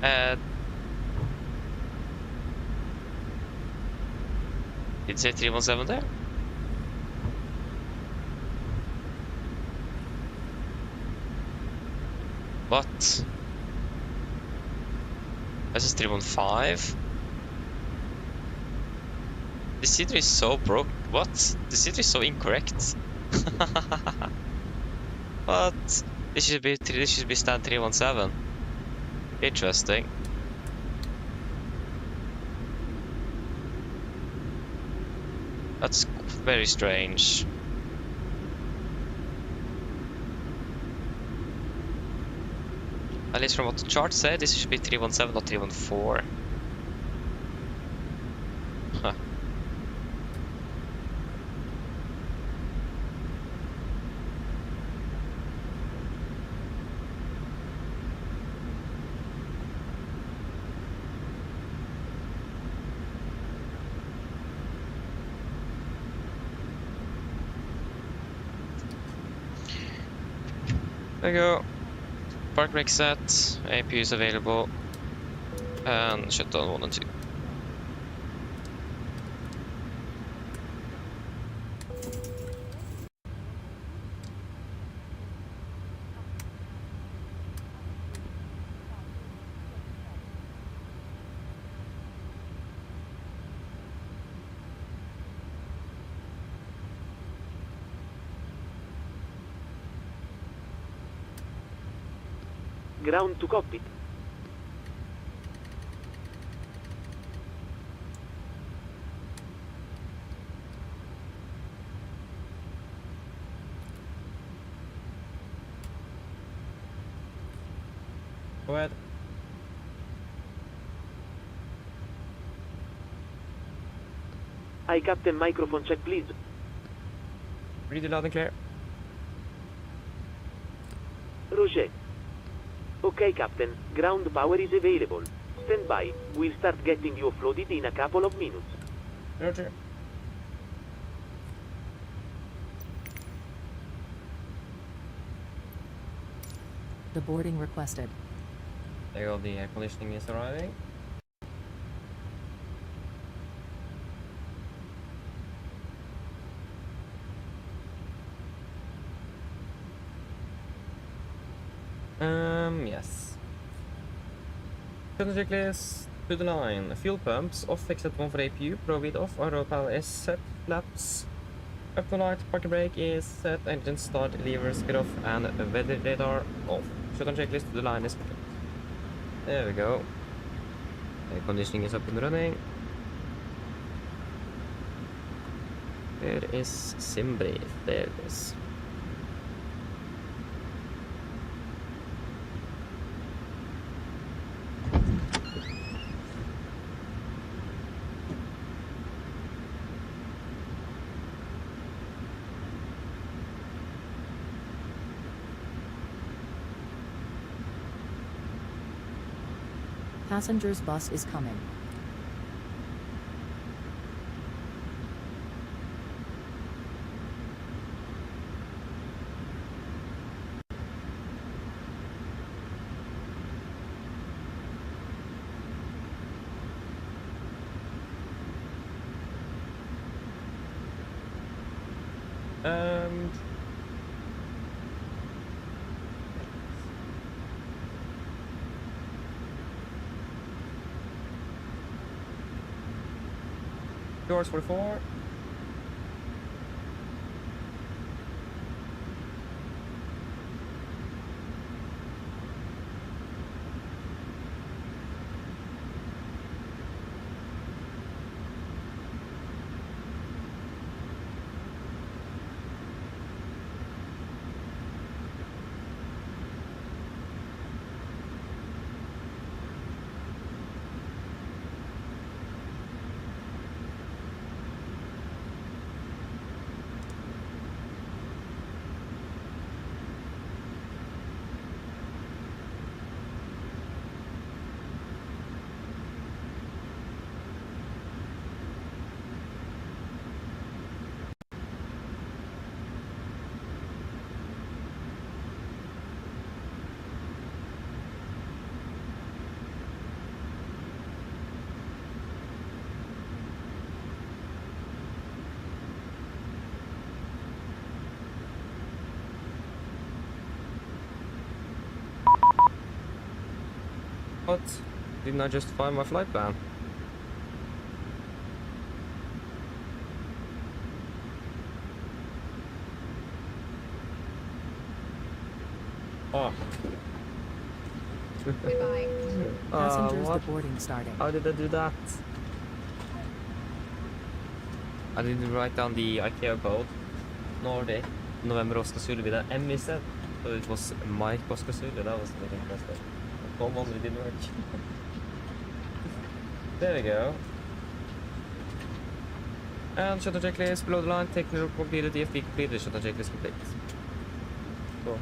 Speaker 6: Did it say 317 there? What? This is 315? The scenery is so broke. What? The scenery is so incorrect. What? This should be stand 317. Interesting. That's very strange. At least from what the chart said, this should be 317, not 314. Huh. There you go. Park brake set, APU is available, and shut down 1 and 2.
Speaker 9: Ground to cockpit.
Speaker 1: Go ahead.
Speaker 9: Hi, Captain. Microphone check, please.
Speaker 1: Read it loud and clear.
Speaker 9: Roger. Okay, Captain. Ground power is available. Stand by. We'll start getting you offloaded in a couple of minutes.
Speaker 1: Roger.
Speaker 3: The boarding requested.
Speaker 1: There you go, the air conditioning is arriving. Yes. Current checklist to the line. Fuel pumps off except one for APU. Provid off. Auto panel is set. Flaps up to light. Parking brake is set. Engine start. Levers get off. And weather radar off. Shutdown checklist to the line is complete. There we go. Air conditioning is up and running. There is Simbri. There it is.
Speaker 3: Passengers bus is coming.
Speaker 1: Doors 44. What? Didn't I just find my flight plan? Oh.
Speaker 5: Goodbye.
Speaker 3: Passengers
Speaker 1: what?
Speaker 3: boarding starting.
Speaker 1: How did I do that? I didn't write down the IKEA code. Nordic. November Oscar Zulu with an M instead. So it was Mike Oscar Zulu. That was really impressive. Come on, it didn't work. There we go. And shuttle checklist below the line. Technical completed. DFB completed. Shuttle checklist complete. Cool.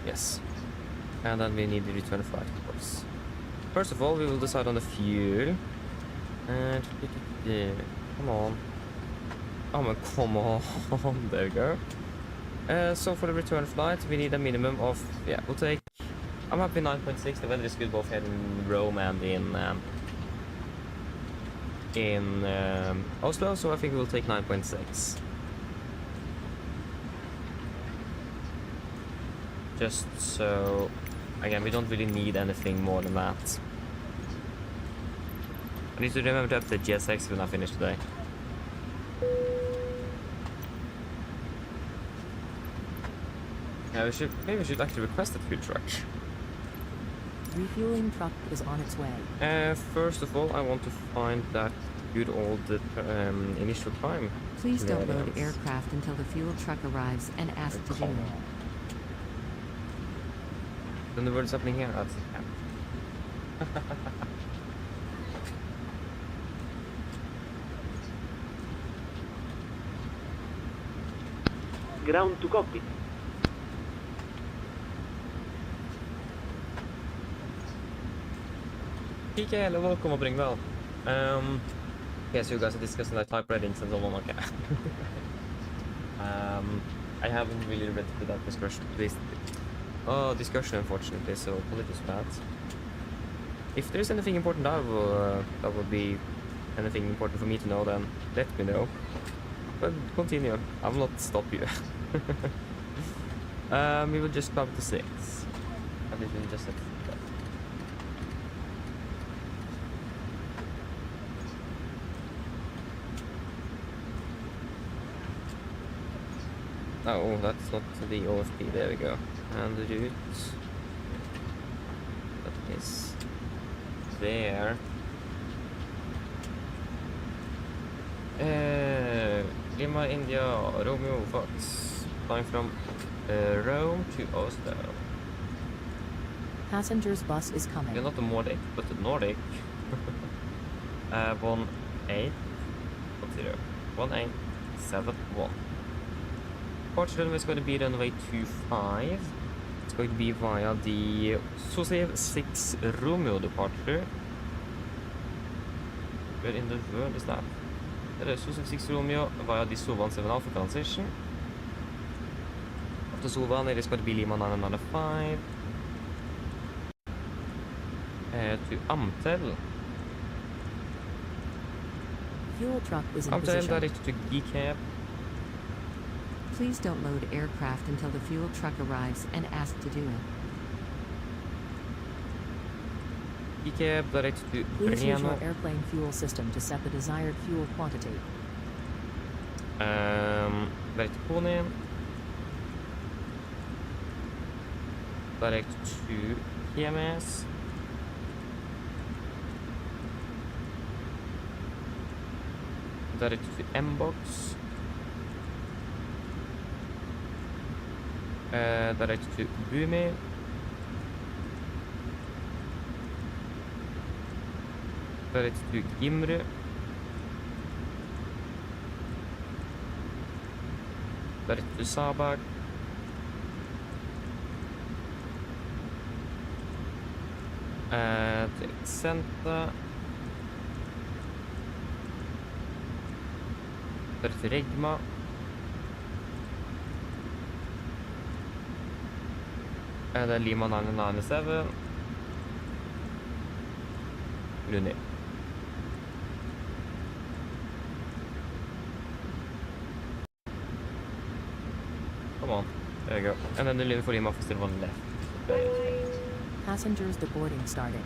Speaker 1: Yes. And then we need the return flight, of course. First of all, we will decide on the fuel. And come on. Oh man, come on. There we go. So for the return flight, we need a minimum of, yeah, we'll take, I'm happy 9.6. The weather is good both here in Rome and in Oslo, so I think we'll take 9.6. Just so, again, we don't really need anything more than that. I need to remember to update GSX when I finish today. Yeah, maybe we should actually request a food truck.
Speaker 3: Refueling truck is on its way.
Speaker 1: First of all, I want to find that good old initial time.
Speaker 10: Please don't load
Speaker 1: variance.
Speaker 10: aircraft until the fuel truck arrives and ask to do
Speaker 1: Come
Speaker 10: it.
Speaker 1: on. Then the word is happening here. That's
Speaker 9: Ground to cockpit.
Speaker 1: PK, hello, welcome aboard well. Yeah, so you guys are discussing like type ratings and so on, okay. I haven't really read through that discussion, unfortunately, so apologies for that. If there's anything important that would be anything important for me to know, then let me know. But continue, I will not stop you. We will just come to 6. And it will just have to do that. Oh, that's not the OFP, there we go. And the route that is there. Lima, India, Romeo, Fox, flying from Rome to Oslo.
Speaker 3: Passengers bus is coming.
Speaker 1: You're not the Nordic, but the Nordic. 1871. Departure runway is going to be runway 25. It's going to be via the Sosev 6 Romeo departure. Where in the world is that? There is Sosev 6 Romeo via the Sovan 7 Alpha transition. After Sovan, it is going to be Lima 995. To Amtel.
Speaker 3: Fuel truck is in
Speaker 1: Amtel
Speaker 3: position.
Speaker 1: direct to Gcap.
Speaker 10: Please don't load aircraft until the fuel truck arrives and ask to do it.
Speaker 1: Cab direct to
Speaker 3: Please use your
Speaker 1: Reno.
Speaker 3: airplane fuel system to set the desired fuel quantity.
Speaker 1: Direct to Pony. Direct to PMS. Direct to M-Box. Direct to Boomy. Direct to Gimre. Direct to Sabak. Direct Center. Direct to Regma. And then Lima 997. Luni. Come on. There you go. And then the Luni for Lima for still one left.
Speaker 3: Passengers deboarding starting.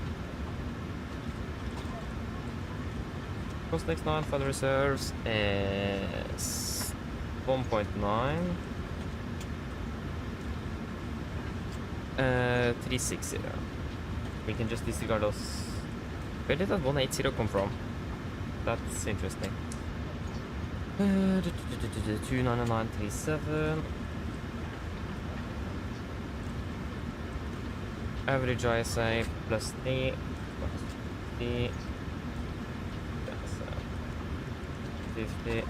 Speaker 1: Cost next 9 for the reserves is 1.9. 360. We can just disregard those. Where did that 180 come from? That's interesting. 29937. Average ISA plus D. Plus D. That's 50.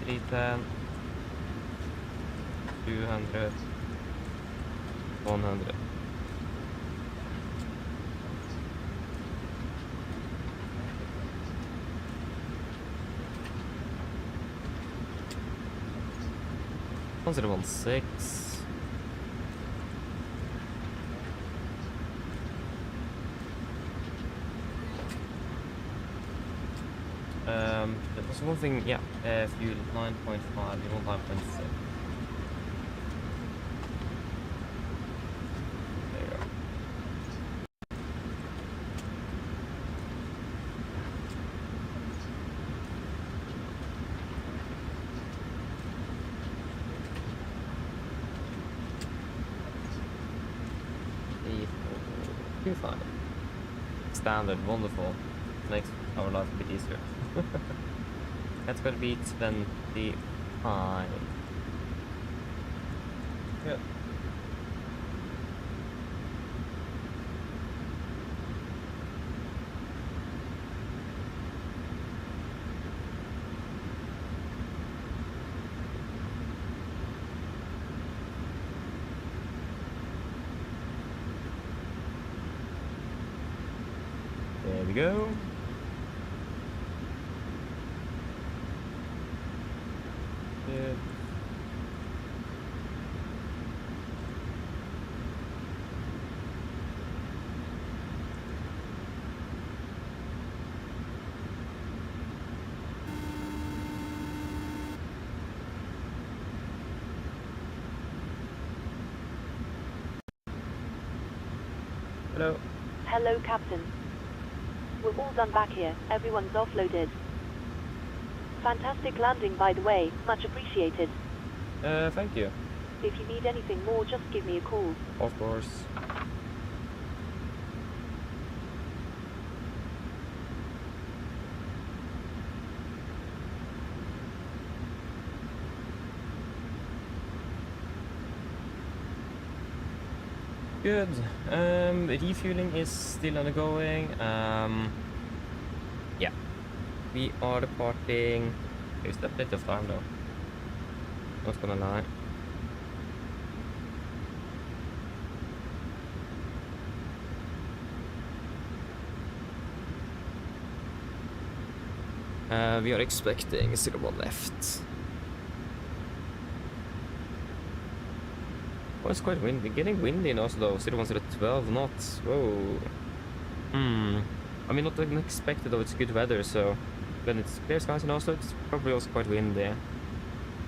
Speaker 1: 310. 200. 100. Consider 16. There was one thing, yeah, fuel 9.5, you want 9.6. There you go. You're fine. Standard, wonderful. Makes our life a bit easier. That's gonna be 25. Good. There we go. Good. Hello.
Speaker 4: Hello, Captain. We're all done back here. Everyone's offloaded. Fantastic landing, by the way. Much appreciated.
Speaker 1: Thank you.
Speaker 4: If you need anything more, just give me a call.
Speaker 1: Of course. Good. Refueling is still undergoing. Yeah. We are departing. There's a bit of time though. Not gonna lie. We are expecting 01 left. Oh, it's quite windy. Getting windy in Oslo. 01's at 12 knots. Whoa. I mean, not unexpected though. It's good weather, so when it's clear skies in Oslo, it's probably also quite windy.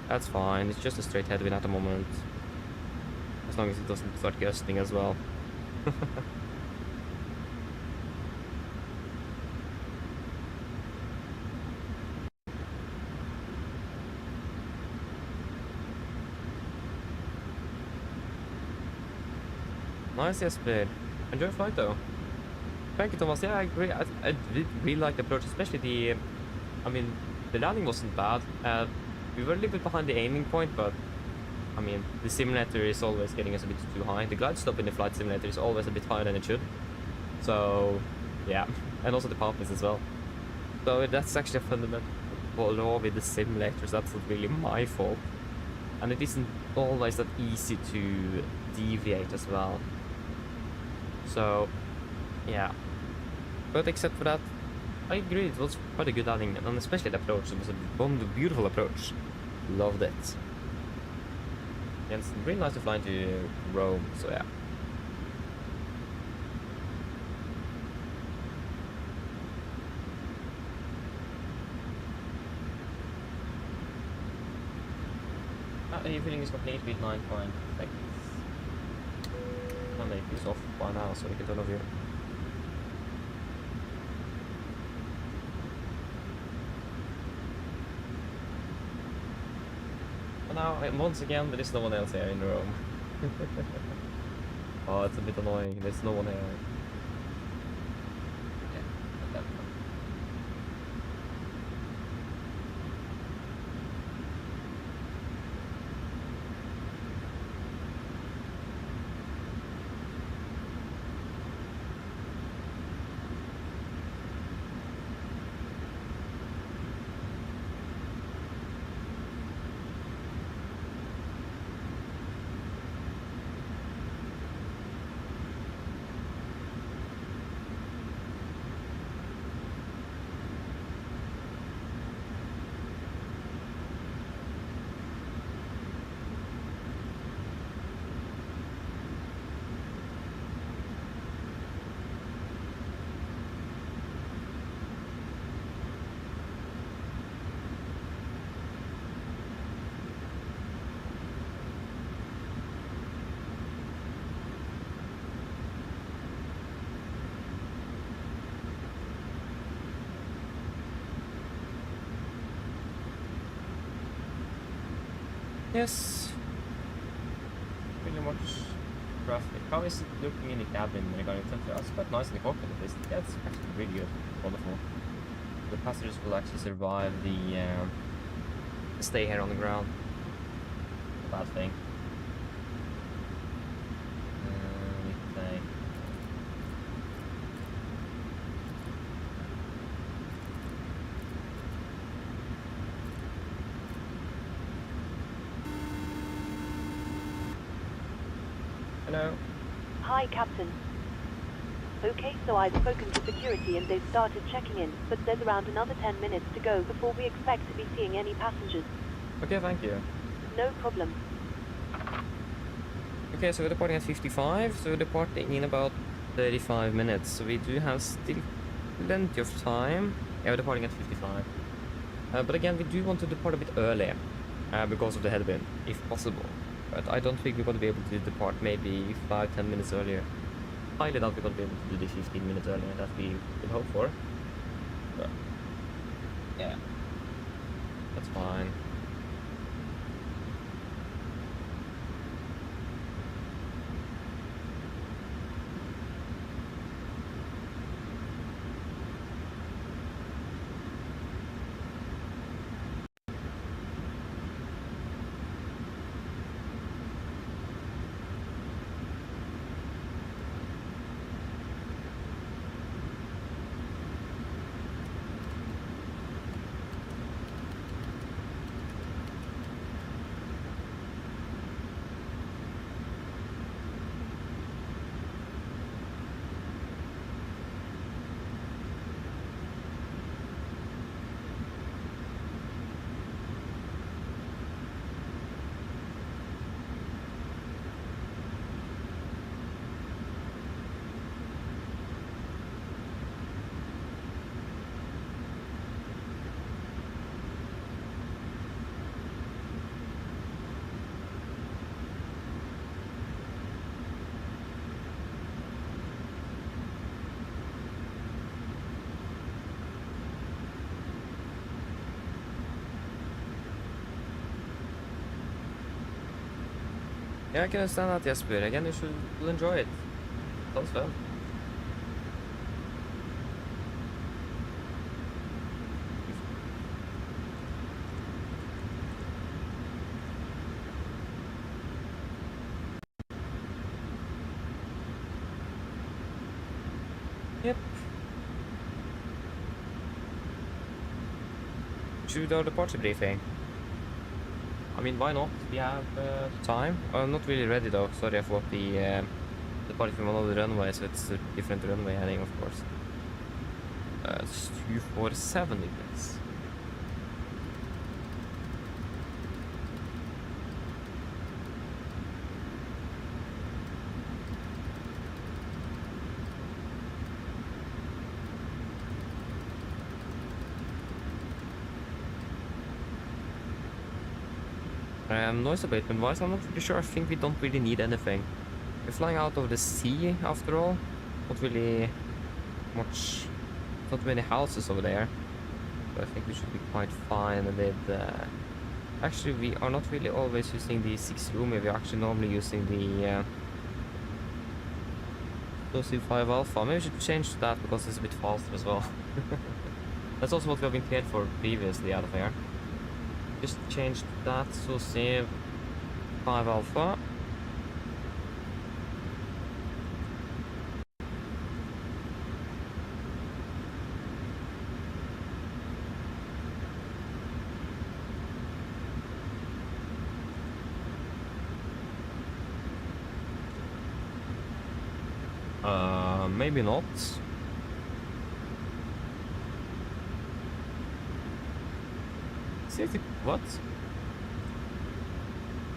Speaker 1: That's fine. It's just a straight headwind at the moment. As long as it doesn't start gusting as well. Nice, Jesper. Enjoy your flight, though. Thank you, Thomas. Yeah, I agree. I did really like the approach, especially the... I mean, the landing wasn't bad. We were a little bit behind the aiming point, but... I mean, the simulator is always getting us a bit too high. The glide stop in the flight simulator is always a bit higher than it should. So, yeah. And also the power pace as well. So that's actually a fundamental flaw with the simulators. That's not really my fault. And it isn't always that easy to deviate as well. So, yeah. But except for that, I agree, it was quite a good landing, and especially the approach. It was a beautiful approach. Loved it. And it's really nice to fly into Rome, so yeah. The filling is complete with 9 seconds. I'll make this off by now so we can turn off here. And now, once again, there is no one else here in Rome. Oh, it's a bit annoying. There's no one here. Yeah, Yes. Really much traffic. How is it looking in the cabin regarding temperature? It's quite nice in the cockpit at least. Yeah, it's actually really good. Wonderful. The passengers will actually survive the stay here on the ground. Bad thing. Hello.
Speaker 4: Hi, Captain. Okay, so I've spoken to security and they've started checking in, but there's around another 10 minutes to go before we expect to be seeing any passengers.
Speaker 1: Okay, thank you.
Speaker 4: No problem.
Speaker 1: Okay, so we're departing at 55, so we're departing in about 35 minutes, so we do have still plenty of time. Yeah, we're departing at 55. But again, we do want to depart a bit earlier, because of the headwind, if possible. But I don't think we're going to be able to depart maybe 5-10 minutes earlier. Highly doubt we're going to be able to do the 15 minutes earlier that we would hope for. But, yeah, that's fine. Yeah, I can understand that, Jesper. Again, you should enjoy it. Sounds fun. Yep. Should we do the party briefing? I mean, why not? We have time. I'm not really ready though. Sorry, I forgot the party from one of the runways, so it's a different runway heading, of course. It's 247 degrees. Noise abatement wise, I'm not really sure. I think we don't really need anything. We're flying out of the sea after all. Not really much, not many houses over there. But I think we should be quite fine with actually, we are not really always using the 6-room. We're actually normally using the 5 Alpha. Maybe we should change to that because it's a bit faster as well. That's also what we have been cleared for previously out of here. Just change that, so save 5 Alpha. Maybe not. What?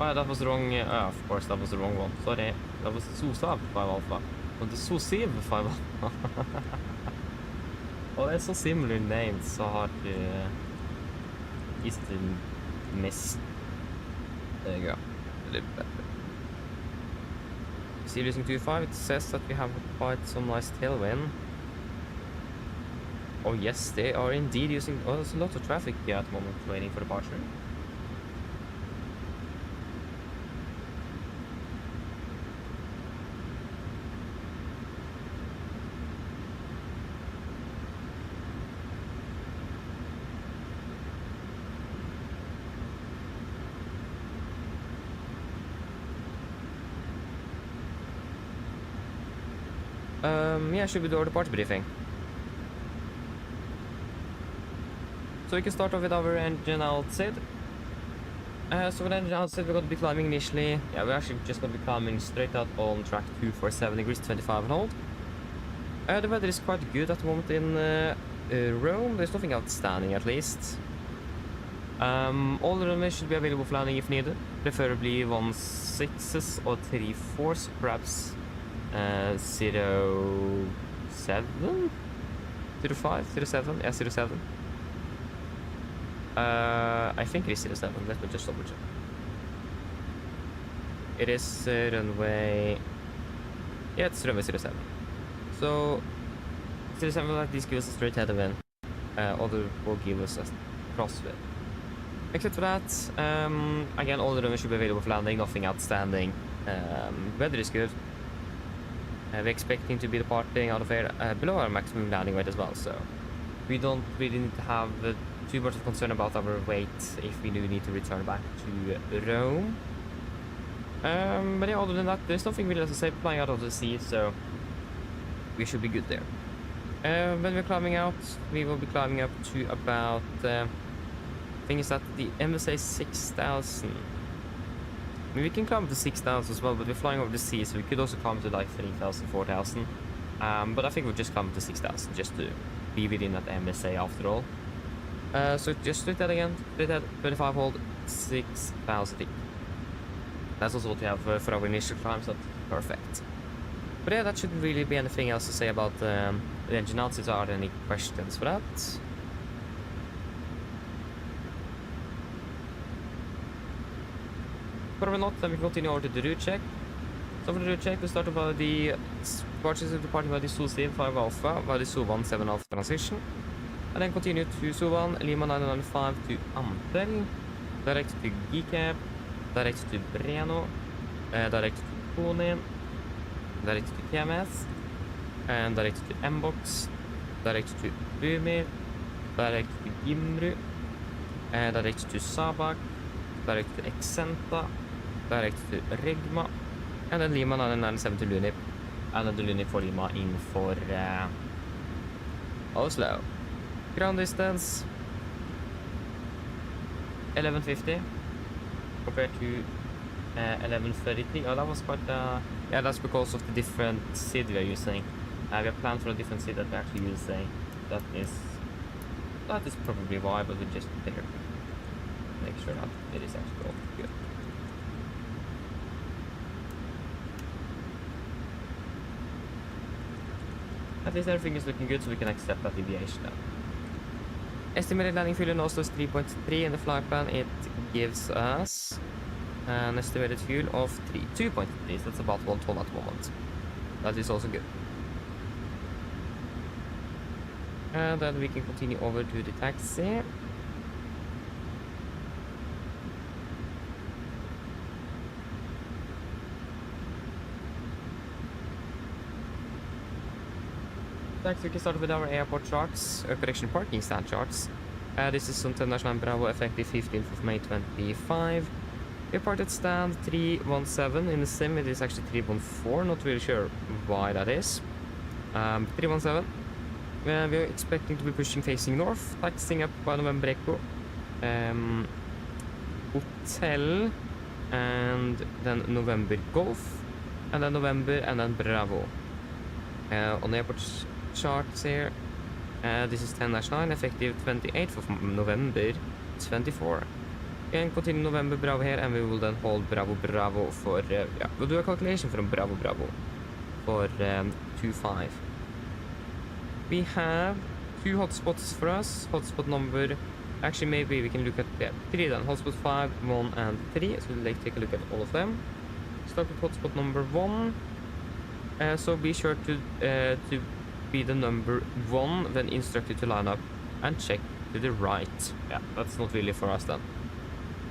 Speaker 1: Oh, that was the wrong. Of course, that was the wrong one. Sorry, that was Sosav 5 Alpha. But the Sosev 5 Alpha. Oh, they're so similar names, so hard to easy to miss. There you go. A little better. Still using 2.5, it says that we have quite some nice tailwind. Oh yes, they are indeed using... Oh, there's a lot of traffic here at the moment waiting for departure. Yeah, should we do the party briefing? So we can start off with our engine outside. So with engine outside, we're going to be climbing initially. Yeah, we're actually just going to be climbing straight out on track 247 degrees, 25 and hold. The weather is quite good at the moment in Rome. There's nothing outstanding at least. All the runways should be available for landing if needed. Preferably 1.6s or 3.4s, perhaps 0.7? 0.5? 0.7? Yeah, 0.7. I think it is 0.7. Let me just double check. It is runway... Yeah, it's runway 0.7. So, 0.7 will at least give us a straight headwind. Other will give us a crosswind. Except for that, again, all the runways should be available for landing. Nothing outstanding. Weather is good. We're expecting to be departing out of air below our maximum landing weight as well, so we don't really need to have too much of concern about our weight if we do need to return back to Rome. But yeah, other than that, there's nothing really, as I say, flying out of the sea, so we should be good there. When we're climbing out, we will be climbing up to about, I think it's at the MSA 6000. I mean, we can climb to 6,000 as well, but we're flying over the sea, so we could also climb to like 3,000, 4,000. But I think we'll just climb to 6,000 just to be within that MSA after all. So just straight that again, straight that 25 hold, 6,000 feet. That's also what we have for our initial climb, so that's perfect. But yeah, that shouldn't really be anything else to say about the engine outside. Are there any questions for that? Probably not, then we continue over to the route check. So for the route check, we start about the departures departing by the Su 5 Alpha, by the Su 7 Alpha transition. And then continue to Su Lima 995 to Amtel, direct to Gicap, direct to Breno, directed to Pony, directed to TMS, and directed to Mbox, directed to Boomi, directed to Gimru, directed to Sabak, directed to Exenta, directed to Regma, and then Lima 997 to Lunip, and then the Lunip for Lima in for Oslo. Ground distance 1150 compared to 1133. Oh, that was quite yeah, that's because of the different SID we are using. We have planned for a different SID that we're actually using. That is probably why, but we just better make sure that it is actually all good. At least everything is looking good, so we can accept that deviation now. Estimated landing fuel in Oslo is 3.3. In the flight plan, it gives us an estimated fuel of 2.3. So that's about 1 ton at the moment. That is also good. And then we can continue over to the taxi. We can start with our airport charts, correction parking stand charts. This is on 10-9 Bravo, effective 15th of May 25. We parked at stand 317. In the sim it is actually 314, not really sure why that is. 317. We are expecting to be pushing facing north, taxiing up by November Echo. Hotel, and then November Golf, and then November, and then Bravo. On the airport charts here, this is 10-9, effective 28th of November 24. We can continue November Bravo here, and we will then hold Bravo for, yeah, we'll do a calculation from Bravo for 25. We have 2 hotspots for us. Hotspot number, actually maybe we can look at 3 then. Hotspot 5, 1, and 3. So we'll take a look at all of them. Start with hotspot number 1. So be sure to be the number 1 when instructed to line up and check to the right. Yeah, that's not really for us then.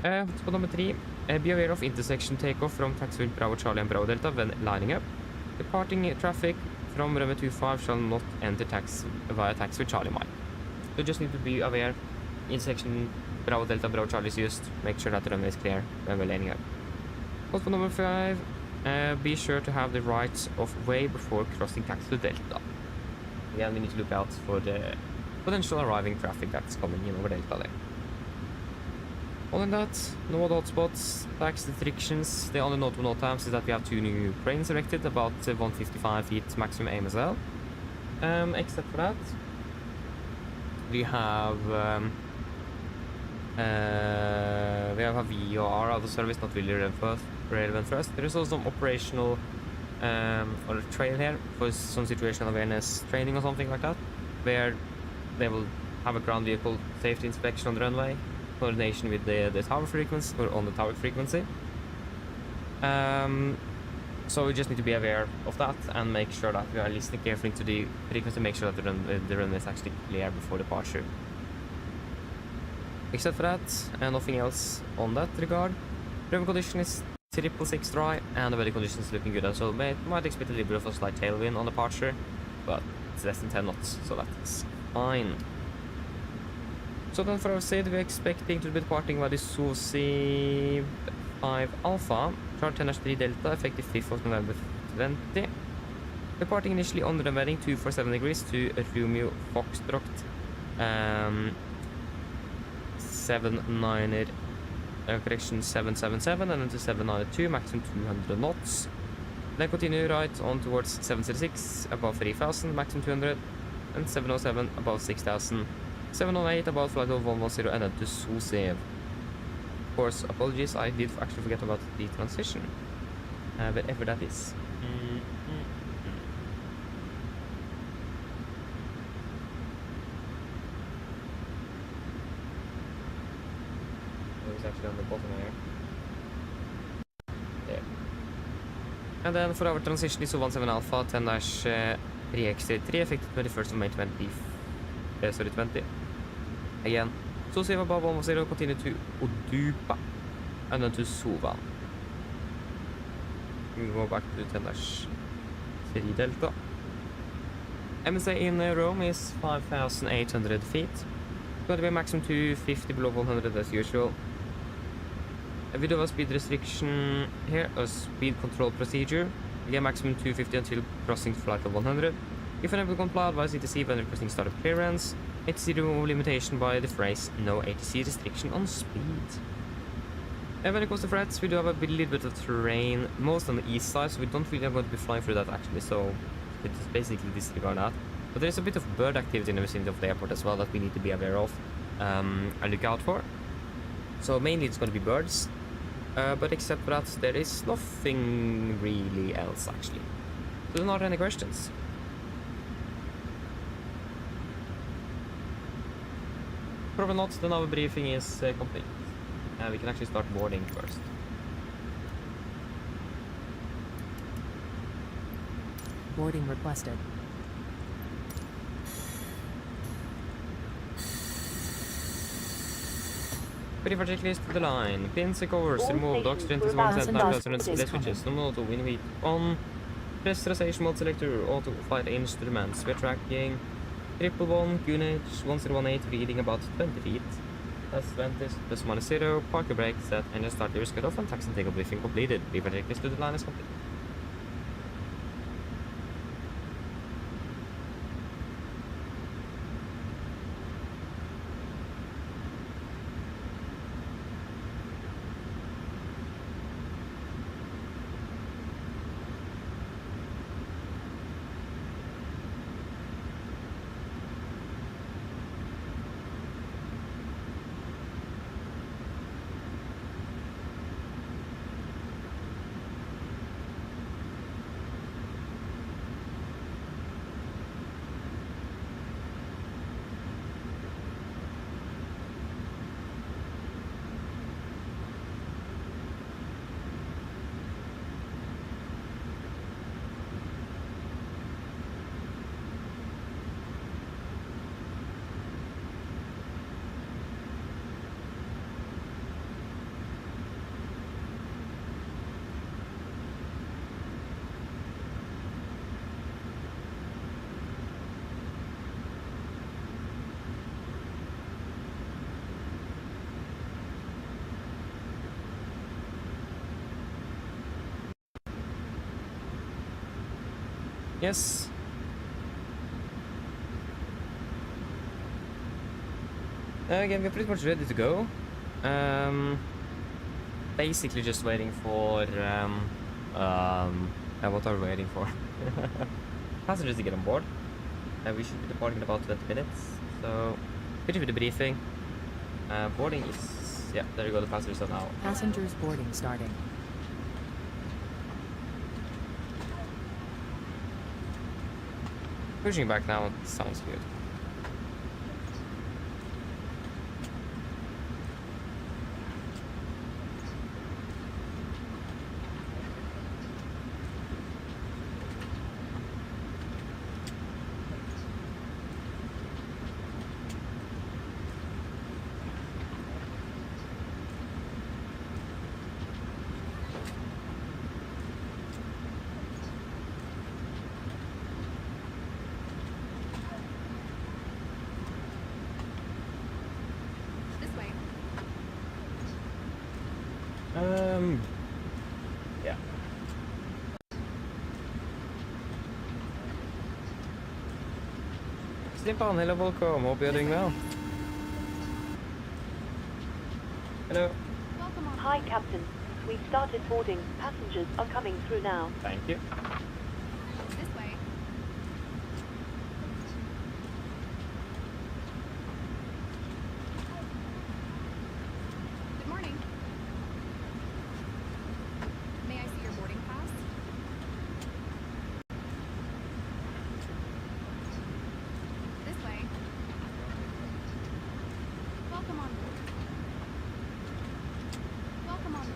Speaker 1: Hotspot number 3. Be aware of intersection takeoff from taxiway Bravo Charlie and Bravo Delta when lining up. Departing traffic from runway 25 shall not enter via taxiway Charlie Mike. You just need to be aware. Intersection Bravo Delta Bravo Charlie is used. Make sure that the runway is clear when we're lining up. Hotspot number 5. Be sure to have the right of way before crossing taxiway Delta. Again, we need to look out for the potential arriving traffic that's coming in over Delta there. Other than that, no other hotspots, tax restrictions. The only note times is that we have 2 new cranes erected, about 155 feet maximum AMSL. Except for that, we have a VOR out of service, not really relevant for us. There is also some operational or a trail here for some situational awareness training or something like that, where they will have a ground vehicle safety inspection on the runway, coordination with the tower frequency, or on the tower frequency. So we just need to be aware of that and make sure that we are listening carefully to the frequency, make sure that the runway is actually clear before departure. Except for that, nothing else on that regard. Driver condition is 666 dry, and the weather condition is looking good as well. Might expect a little bit of a slight tailwind on departure, but it's less than 10 knots, so that's fine. So then for our SID, we're expecting to be departing by the Susi 5 Alpha, chart 10-3 Delta, effective 5th of November 20. Departing initially on the heading 247 degrees to Romeo Foxtrot 79er, correction 777, and then to 792, maximum 200 knots. Then continue right on towards 706, above 3000, maximum 200, and 707, above 6000. 708 about flight of 110, and then to Susi. Of course, apologies, I did actually forget about the transition, wherever that is. It's actually on the bottom here. There. And then for our transition is 17 Alpha 10-3X3, effective 21st of May 20. Again, Susi above 110, continue to Odupa, and then to Suva. We go back to the 10-3 Delta. MSA in Rome is 5,800 feet. Going to be a maximum 250 below 100 as usual. We do have a speed restriction here, a speed control procedure. We get maximum 250 until crossing flight level 100. If unable to comply, advise ATC when requesting startup clearance. ATC remove limitation by the phrase no ATC restriction on speed. And when it comes to threats, we do have a little bit of terrain, most on the east side, so we don't really going to be flying through that actually, so it's basically disregard that. But there's a bit of bird activity in the vicinity of the airport as well that we need to be aware of and look out for. So mainly it's going to be birds, but except for that, there is nothing really else actually. So there are not any questions. Probably not, then our briefing is complete. We can actually start boarding first.
Speaker 3: Boarding requested.
Speaker 1: Ready for checklist to the line. Pins and covers,
Speaker 4: All
Speaker 1: remove docks,
Speaker 4: stations
Speaker 1: 21
Speaker 4: were
Speaker 1: cent,
Speaker 4: balanced
Speaker 1: 9,000
Speaker 4: on
Speaker 1: display
Speaker 4: this
Speaker 1: switches, normal auto, win weight on, pressurization mode selector, auto flight instruments, we're tracking, 111, QNH 1018, reading about 20 feet, plus 20, plus -0, parker brake set, engine start, gears cut off, and taxi and takeoff briefing completed. Ready for checklist to the line is complete. Yes. Again, we're pretty much ready to go. Basically just waiting for, what are we waiting for? Passengers to get on board. We should be departing in about 20 minutes, so finish with the briefing. Boarding is, yeah, there you go, the passengers are now.
Speaker 3: Passengers boarding starting.
Speaker 1: Pushing back now sounds good.
Speaker 5: This way.
Speaker 1: Yeah. Slip on, hello, welcome. Hope you're doing well. Hello.
Speaker 5: Welcome on.
Speaker 4: Hi, Captain. We've started boarding. Passengers are coming through now.
Speaker 1: Thank you.
Speaker 5: This way. Good morning. May I see your boarding pass? This way. Welcome on board. Welcome on board.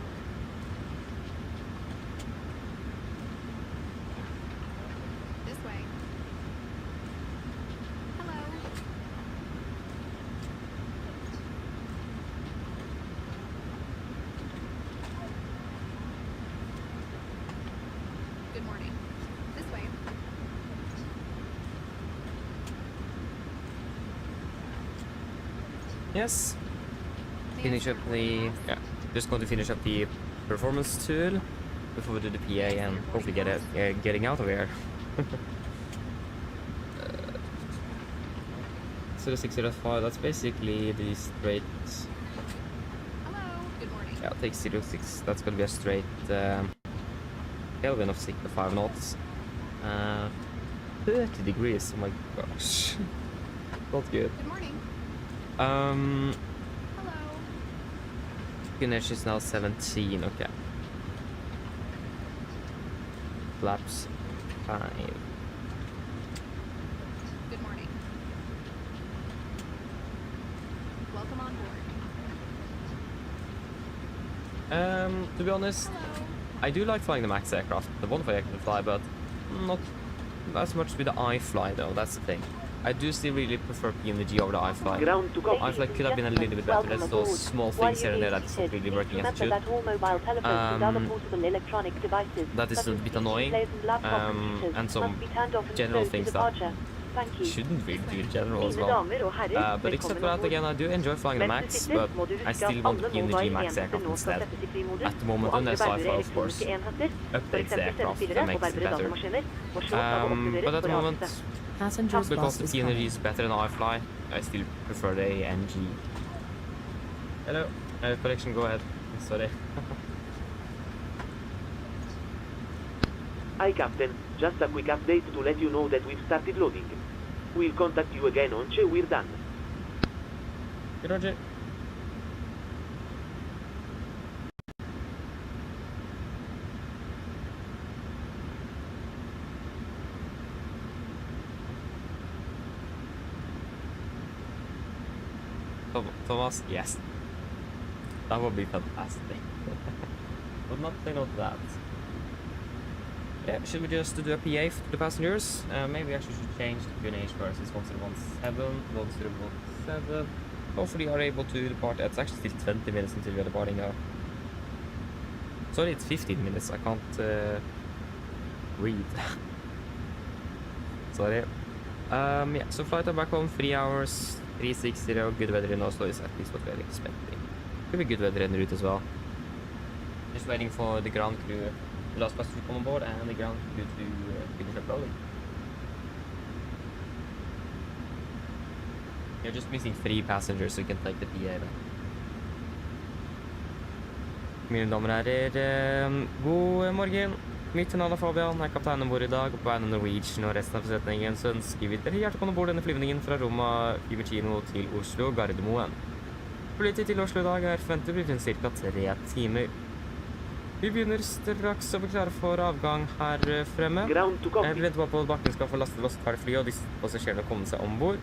Speaker 1: Yes.
Speaker 5: May I
Speaker 1: Finish
Speaker 5: see
Speaker 1: up
Speaker 5: your boarding
Speaker 1: the...
Speaker 5: pass?
Speaker 1: Yeah. Just going to finish up the performance tool before we do the PA and hopefully get it, getting out of here. So the 605, that's basically the straight...
Speaker 5: Hello. Good morning.
Speaker 1: Yeah, take 06. That's gonna be a straight tailwind of 65 knots. 30 degrees, oh my gosh. Not good.
Speaker 5: Good morning.
Speaker 1: Um,
Speaker 5: Hello.
Speaker 1: finish is now 17, okay. Flaps 5.
Speaker 5: Good morning. Welcome on board.
Speaker 1: To be honest,
Speaker 5: Hello.
Speaker 1: I do like flying the Max aircraft, the one I can fly, but not as much with the iFly though, that's the thing. I do still really prefer PMDG over the iFly.
Speaker 9: Ground to copy.
Speaker 1: iFly could have been a little bit better, there's those small things here and there that's not really working as it should.
Speaker 4: That all mobile telephones and other portable electronic devices,
Speaker 1: That is
Speaker 4: such
Speaker 1: a
Speaker 4: as
Speaker 1: bit
Speaker 4: PC
Speaker 1: annoying,
Speaker 4: players and laptop computers,
Speaker 1: and some
Speaker 4: must be turned off and
Speaker 1: general
Speaker 4: stowed to
Speaker 1: things that
Speaker 4: departure. Thank you.
Speaker 1: shouldn't really do in general as
Speaker 4: Mine
Speaker 1: well.
Speaker 4: damer og herrer,
Speaker 1: But except for that,
Speaker 4: velkommen
Speaker 1: again, I do enjoy flying the
Speaker 4: Mens du
Speaker 1: Max,
Speaker 4: sitter,
Speaker 1: but
Speaker 4: må du
Speaker 1: I
Speaker 4: huske
Speaker 1: still
Speaker 4: at
Speaker 1: want
Speaker 4: alle
Speaker 1: PMDG
Speaker 4: mobile
Speaker 1: Max
Speaker 4: enheter
Speaker 1: aircraft
Speaker 4: nå skal
Speaker 1: instead.
Speaker 4: settes i frimodus,
Speaker 1: At the moment,
Speaker 4: og
Speaker 1: when
Speaker 4: andre
Speaker 1: there's
Speaker 4: bærere
Speaker 1: iFly, of course,
Speaker 4: elektroniske enheter, for
Speaker 1: updates the
Speaker 4: eksempel
Speaker 1: aircraft
Speaker 4: stemmespillere
Speaker 1: and
Speaker 4: og
Speaker 1: makes it
Speaker 4: bærbare
Speaker 1: better.
Speaker 4: datamaskiner, må slås av og
Speaker 1: But
Speaker 4: oppgraderes
Speaker 1: at the
Speaker 4: på
Speaker 1: moment,
Speaker 4: raset.
Speaker 3: Passengers
Speaker 1: because
Speaker 3: bus
Speaker 1: the
Speaker 3: is
Speaker 1: PNG
Speaker 3: coming.
Speaker 1: is better than iFly, I still prefer the NG. Hello, collection, go ahead. Sorry.
Speaker 9: Hi Captain, just a quick update to let you know that we've started loading. We'll contact you again once we're done.
Speaker 1: Roger. Thomas, yes. That would be fantastic. Would not say no to that. Yeah, should we just do a PA for the passengers? Maybe I should change the QNH first. It's 1017, 1017. Hopefully you are able to depart. It's actually still 20 minutes until we are departing now. Sorry, it's 15 minutes. I can't read. Sorry. Yeah, so flight back home, 3 hours, 360. Good weather in Oslo is at least what we're expecting. Could be good weather en route as well. Just waiting for the ground crew, the last passenger to come on board, and the ground crew to finish up loading. You're just missing 3 passengers, so you can take the PA back. Mine damer og herrer, god morgen. Mitt navn er Fabian, jeg er kaptein om bord i dag, og på vegne av Norwegian og resten av forretningen så ønsker vi dere hjertelig velkommen bord denne flyvningen fra Roma Fiumicino til Oslo Gardermoen. Flytid til Oslo i dag er forventet å bli ca. 3 timer. Vi begynner straks å bli klare for avgang her fremme.
Speaker 9: Ground to copy.
Speaker 1: Vi venter bare på at bakken skal få lastet lost ferdig fly, og disse passasjerene kommer seg ombord.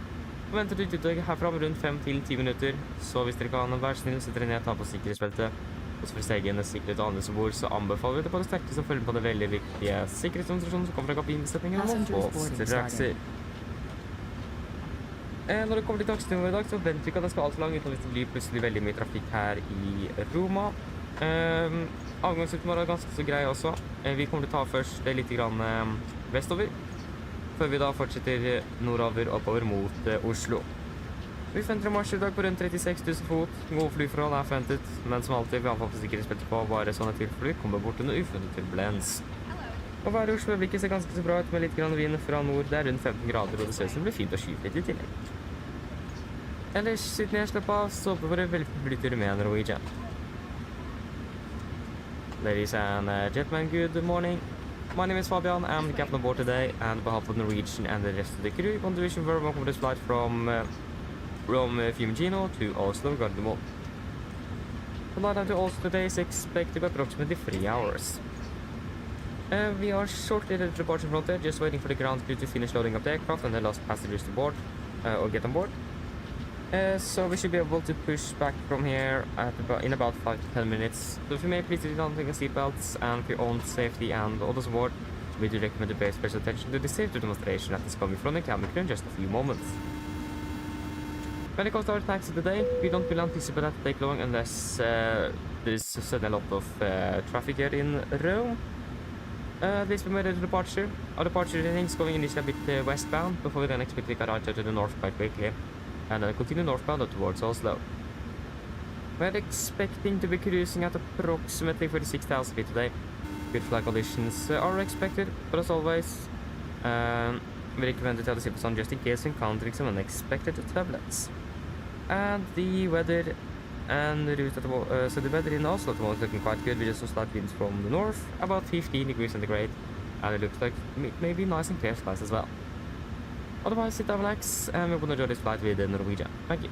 Speaker 1: Forventet utgang herfra om rundt 5 til 10 minutter, så hvis dere kan være snill, setter dere ned, ta på sikkerhetsbeltet. Og for egen sikkerhet og andre som bor, så anbefaler vi det på det sterkeste å følge på det veldig viktige sikkerhetsdemonstrasjonen som kommer fra kabinbesetningen og få strakser. Når det kommer til dagsnivået i dag, så venter vi ikke at det skal alt langt, hvis det blir plutselig veldig mye trafikk her i Roma. Avgangsruten var ganske så grei også. Vi kommer til å ta først litt grann vestover, før vi da fortsetter nordover og oppover mot Oslo. Vi forventer marsj i dag på rundt 36 000 fot. Gode flyforhold er forventet, men som alltid vi anbefaler sikkerhetsbeltet på bare sånne tilfeller kommer bort under uforventet turbulens. Og været i Oslo øyeblikket ser ganske så bra ut med litt grann vind fra nord. Det er rundt 15 grader, og det ser ut som det blir fint og skyfritt i tillegg. Ellers, siden jeg slapp av, så håper jeg veldig flytur med Norwegian. Ladies and gentlemen, good morning. My name is Fabian, I'm the captain on board today, and on behalf of Norwegian and the rest of the crew, we want to wish you very welcome to this flight from Fiumicino to Oslo Gardermoen. The flight to Oslo today is expected to be approximately 3 hours. We are shortly at the departure frontier, just waiting for the ground crew to finish loading up the aircraft and the last passengers to board, or get on board. So we should be able to push back from here in about 5 to 10 minutes. So if you may please do not take seatbelts and for your own safety and others aboard, we do recommend to pay special attention to the safety demonstration that is coming from the cabin crew in just a few moments. When it comes to our taxi today, we don't really anticipate that to take long unless there's suddenly a lot of traffic here in Rome. This we made a departure. Our departure is going initially a bit westbound before we then expect to get out to the north quite quickly. and then continue northbound towards Oslo. We're expecting to be cruising at approximately 36,000 feet today. Good flight conditions are expected, but as always, we recommend to tell the ship on just in case encountering some unexpected turbulence. And the weather and the route at the so the weather in Oslo at the moment is looking quite good with just some slight winds from the north, about 15 degrees centigrade, and it looks like maybe nice and clear skies as well. Otherwise, sit down, relax, and we're gonna enjoy this flight with Norwegian. Thank you.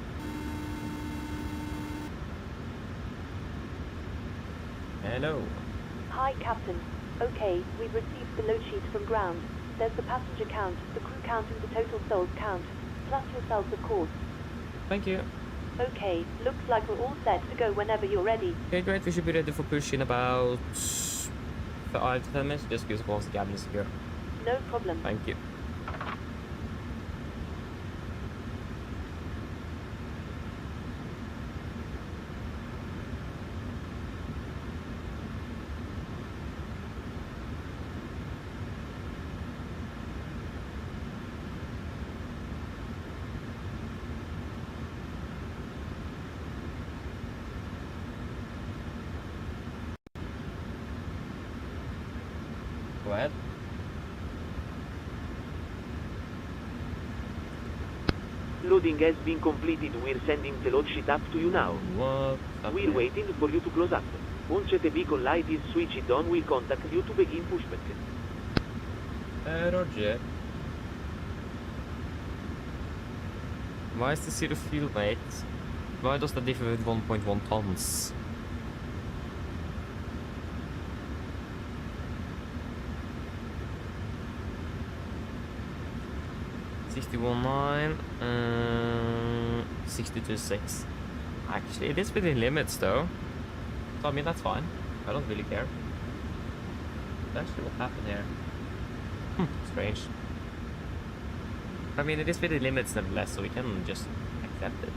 Speaker 1: Hello.
Speaker 4: Hi, Captain. Okay, we've received the load sheet from ground. There's the passenger count, the crew count, and the total souls count, plus yourselves, of course.
Speaker 1: Thank you.
Speaker 4: Okay, looks like we're all set to go whenever you're ready.
Speaker 1: Okay, great. We should be ready for push in about 5 to 10 minutes. Just give us a call once the cabin is secure.
Speaker 4: No problem.
Speaker 1: Thank you. Go ahead.
Speaker 9: Loading has been completed. We're sending the load sheet up to you now.
Speaker 1: What's up
Speaker 9: We're
Speaker 1: here?
Speaker 9: waiting for you to close up. Once the beacon light is switched on, we'll contact you to begin pushback.
Speaker 1: Roger. Why is the zero fuel weight? Why does that differ with 1.1 tons? $61.9, 62.6. Actually, it is within limits though. So I mean, that's fine. I don't really care. Actually, what happened here? Strange. I mean, it is within limits nevertheless, so we can just accept it.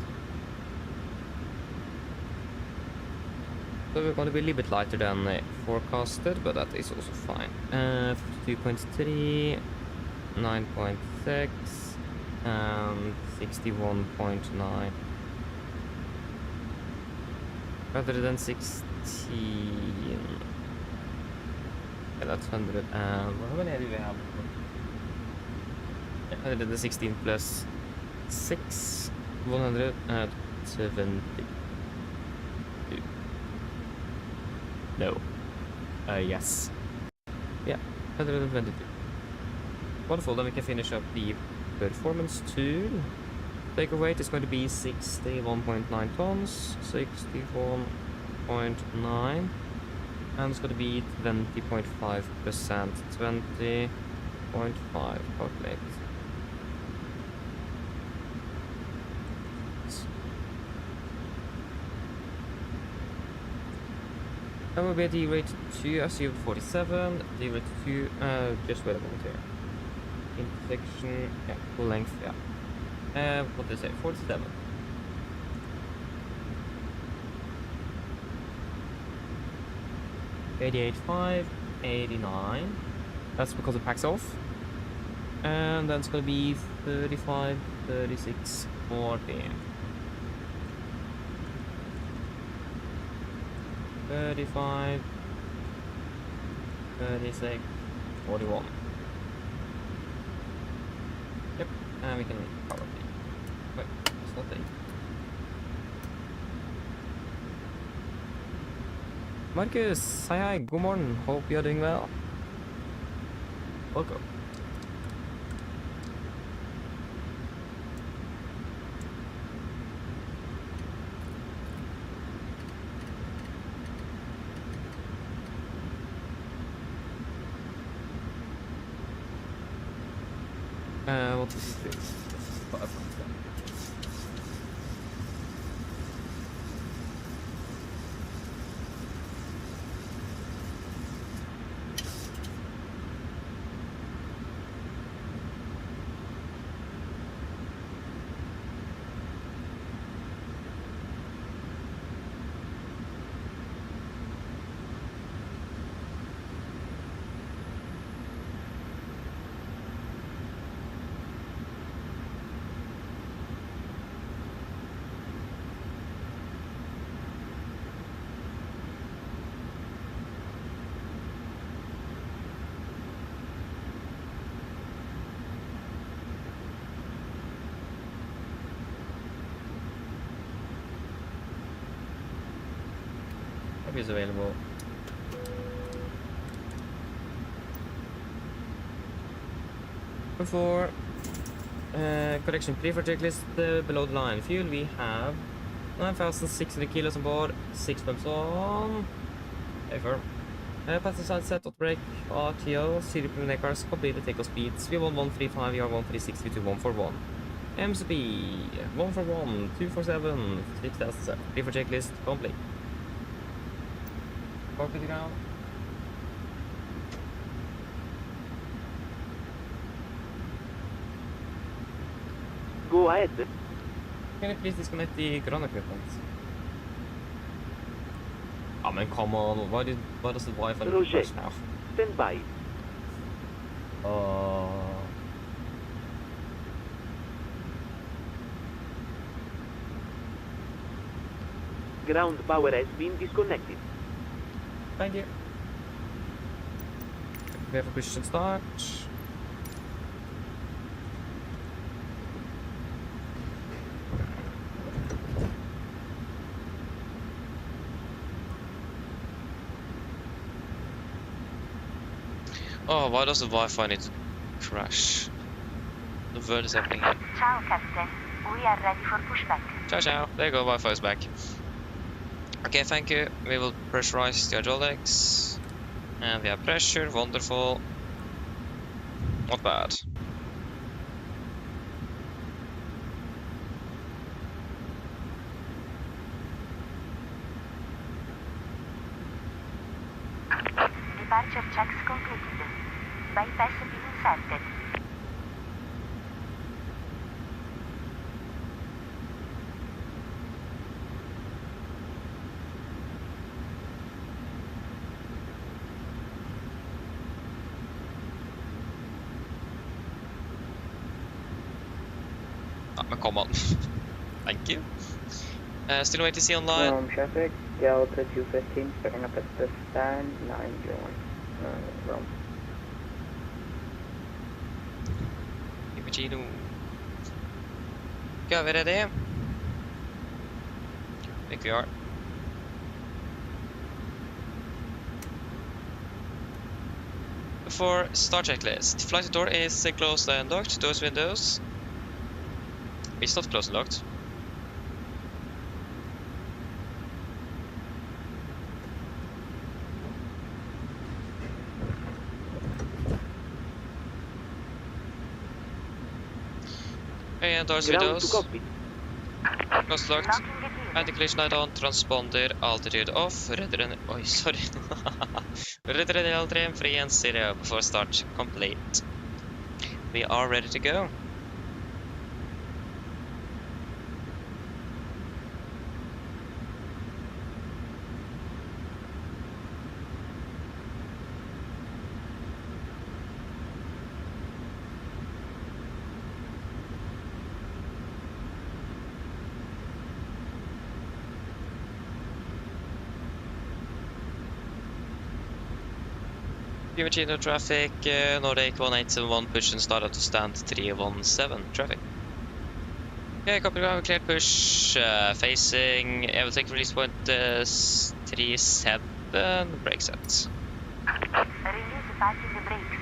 Speaker 1: So we're going to be a little bit lighter than forecasted, but that is also fine. 52.3, 9.6, and 61.9. Rather than 16. Yeah, that's 100 and how many do we have? 116 plus 6, 170. No. Yes. Yeah, 122. Wonderful, then we can finish up the performance tool. Takeoff weight is going to be 61.9 tons, 61.9, and it's going to be 20.5%, 20.5, calculate. That will be a D rate 2, SU 47, D rate 2, just wait a moment here. Intersection, yeah, full length, yeah. What did I say? 47. $88.5, 89. That's because it packs off. And then it's gonna be 35, 36, 40. 35, 36, 41. Yep, and we can power it. Wait, it's not there. Marcus, hi, good morning. Hope you're doing well. Welcome. What is this? is available. For correction, pre-for checklist below the line. Fuel, we have 9,600 kilos on board, 6 pumps on. Very firm. Passenger side set, auto brake, RTO, CD preliminary cars, completed takeoff speeds. V1135, VR136, V2141. MSP 141, 247, 6007. Pre-for checklist complete. Park to the ground.
Speaker 9: Go ahead.
Speaker 1: Can you please disconnect the ground equipment? Oh man, come on. Why does the Wi-Fi
Speaker 9: Roger.
Speaker 1: crash now?
Speaker 9: Stand by. Ground power has been disconnected.
Speaker 1: Thank you. We have a push and start.
Speaker 6: Oh, why does the Wi-Fi need to crash? The word is happening here.
Speaker 4: Ciao, Captain. We are ready for pushback.
Speaker 6: Ciao, ciao. There you go, Wi-Fi is back. Okay, thank you. We will pressurize the hydraulics. And we have pressure, wonderful. Not bad.
Speaker 4: Departure checks completed. Bypass is inserted.
Speaker 6: Men come on. Thank you. Still waiting to see online.
Speaker 11: Rome traffic, Delta 215, starting up at the stand, 901. Rome.
Speaker 6: Imagino. Okay, are we ready? I think we are. Before start checklist, flight door is closed and locked. Those windows. It's not closed and locked. And doors windows. Closed locked. Anti-collision light on. Transponder altitude off. Oh, sorry. Redder L3 free and 0 before start complete. We are ready to go. Chino traffic, Nordic 1871, push and start up to stand 317 traffic. Okay, copy ground, cleared push, facing, I will take release point 37, brake set.
Speaker 4: Release passing brakes,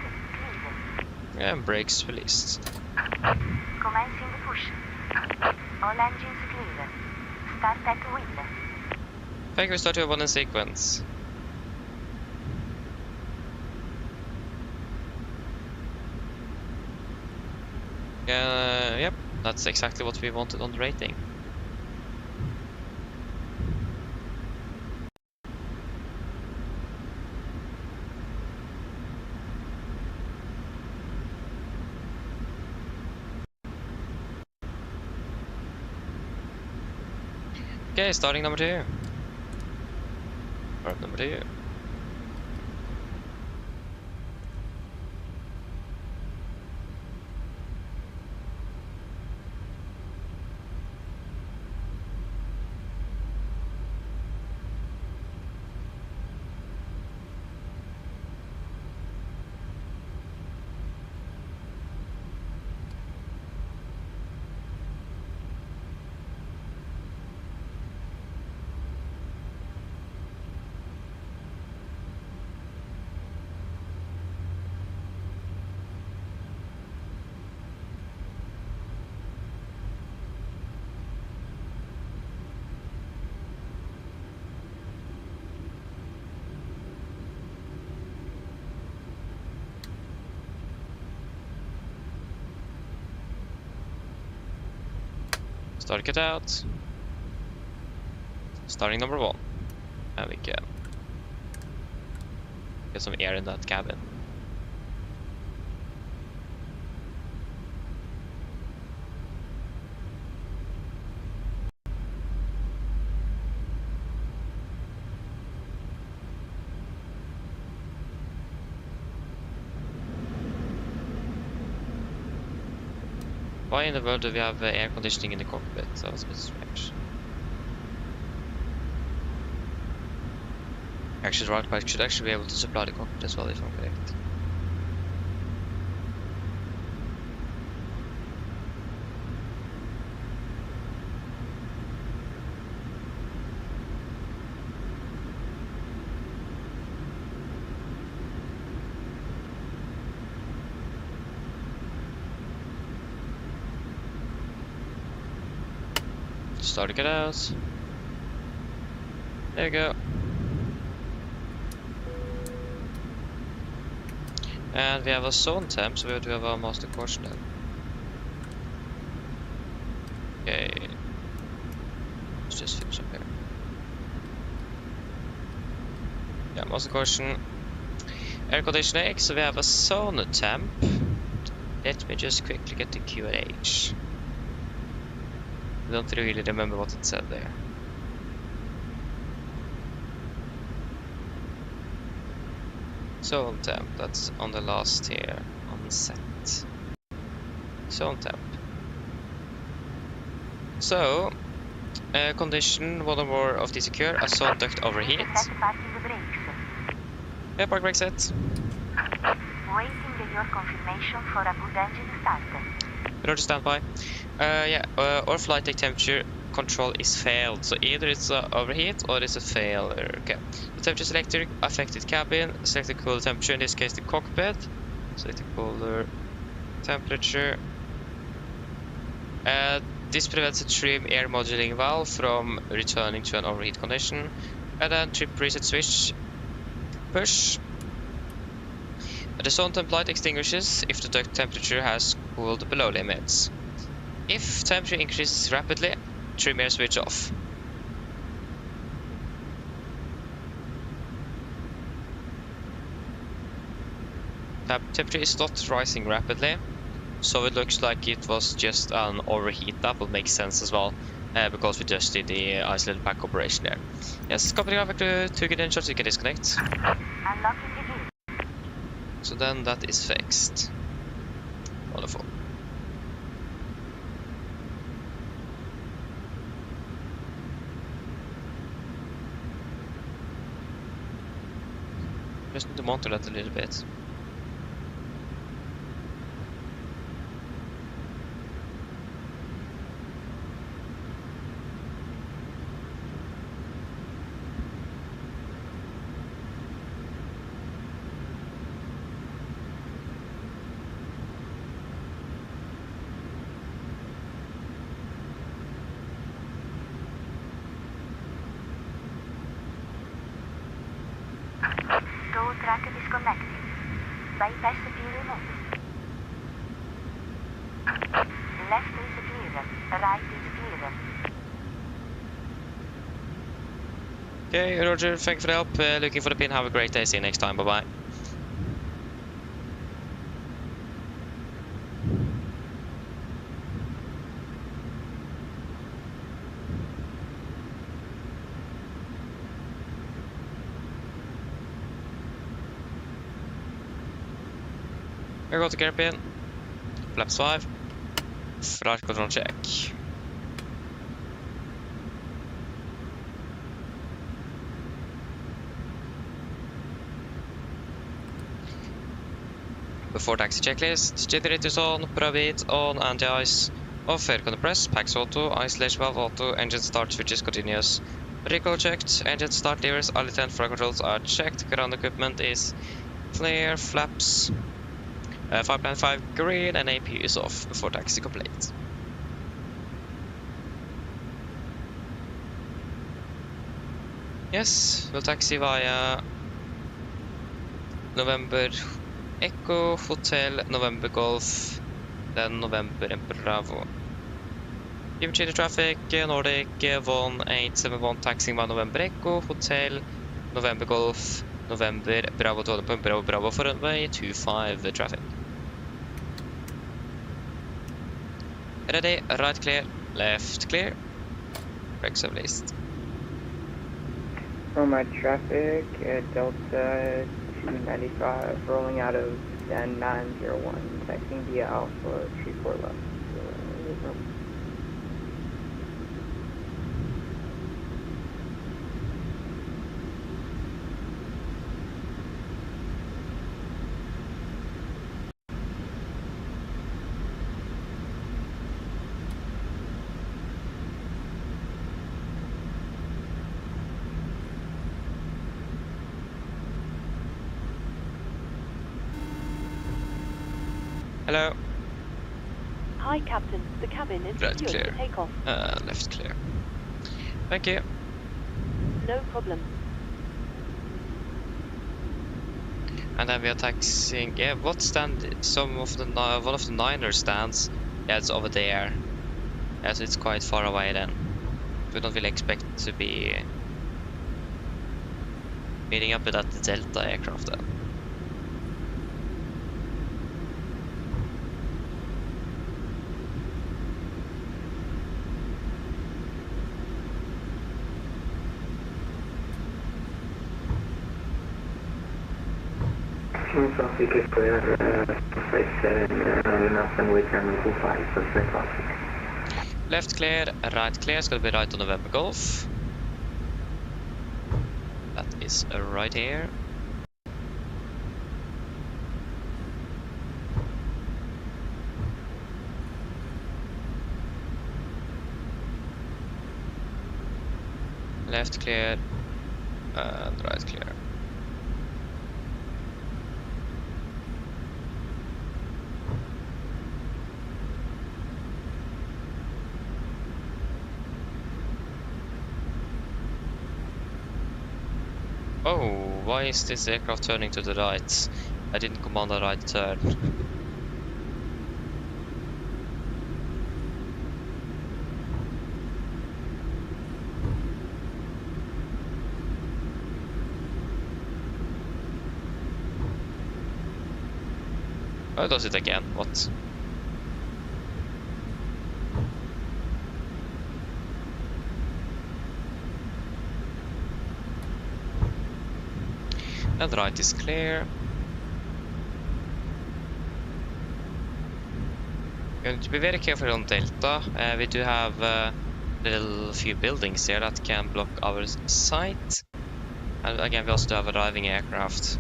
Speaker 4: please.
Speaker 6: And brakes released.
Speaker 4: Commencing push. All engines clear. Start at wheel.
Speaker 6: Thank you, start your one in sequence. Yep, that's exactly what we wanted on the rating. Okay, starting number 2. Start number 2. Start it out. Starting number 1. And we can get some air in that cabin. Why in the world do we have air conditioning in the cockpit? That was a bit strange. Actually, right bike should actually be able to supply the cockpit as well, if I'm correct. Starting it out. There you go. And we have a zone temp, so we have to have a master course now. Okay. Let's just finish up here. Yeah, master caution. Air conditioning, so we have a zone temp. Let me just quickly get the QRH. I don't really remember what it said there. Zone temp, that's on the last here, on set. Zone temp. So, condition one or more of these occur, a zone duct overheat. Yeah, park brake set.
Speaker 4: Waiting your confirmation for a good engine start.
Speaker 6: Roger, standby. Or flight deck temperature control is failed. So either it's a overheat or it's a failure. Okay. The temperature selector, affected cabin, select the cooler temperature, in this case the cockpit. Select the cooler temperature. This prevents a trim air modulating valve from returning to an overheat condition. And then trip reset switch. Push. The zone temp light extinguishes if the duct temperature has cooled below limits. If temperature increases rapidly, trim air switch off. Temperature is not rising rapidly, so it looks like it was just an overheat. That will make sense as well, because we just did the isolated pack operation there. Yes, company over to get in charge, you can disconnect.
Speaker 4: Unlocking the gate.
Speaker 6: So then that is fixed. Wonderful. Just need to monitor that a little bit.
Speaker 4: Tow track disconnected. Bypass view removed. Left is clear. Right is clear.
Speaker 6: Okay, Roger, thank you for the help. Looking for the pin. Have a great day. See you next time. Bye-bye. Here go to gear pin. Flaps 5. Flight control check. Before taxi checklist, generators on, probate on, anti-ice, off, air compress, packs auto, isolation valve auto, engine start switches continuous. Recall checked, engine start levers, all 10 flight controls are checked, ground equipment is clear, flaps. 5.5 green and AP is off before taxi complete. Yes, we'll taxi via November Echo, Hotel, November Golf, then November and Bravo. Chino traffic, Nordic 1871 taxiing by November Echo, Hotel, November Golf, November Bravo to Bravo Bravo for runway 25 traffic. Ready, right clear, left clear. Brakes are released.
Speaker 11: For my traffic, Delta 295, rolling out of stand 901, taxiing via Alpha 34 left.
Speaker 6: Hello.
Speaker 4: Hi, Captain. The cabin is
Speaker 6: Right,
Speaker 4: secured
Speaker 6: clear.
Speaker 4: for takeoff.
Speaker 6: Left clear. Thank you.
Speaker 4: No problem.
Speaker 6: And then we are taxiing. Yeah, what stand? One of the Niner stands. Yeah, it's over there. Yeah, so it's quite far away then. We don't really expect to be meeting up with that Delta aircraft then.
Speaker 11: Traffic is clear, 57, enough, and we can move 5 for traffic.
Speaker 6: Left clear, right clear. It's gonna be right on November Golf. That is right here. Left clear and right clear. Oh, why is this aircraft turning to the right? I didn't command a right turn. Oh, it does it again. What? And right is clear. You're going to be very careful on Delta. We do have little few buildings here that can block our sight. And again, we also do have arriving aircraft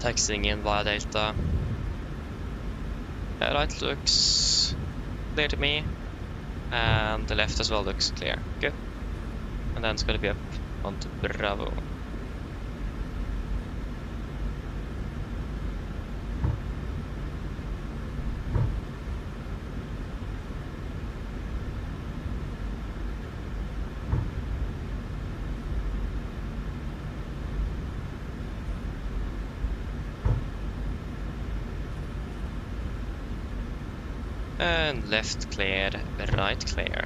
Speaker 6: taxiing in via Delta. Right looks clear to me, and the left as well looks clear. Good. And then it's going to be up onto Bravo. And left clear, right clear.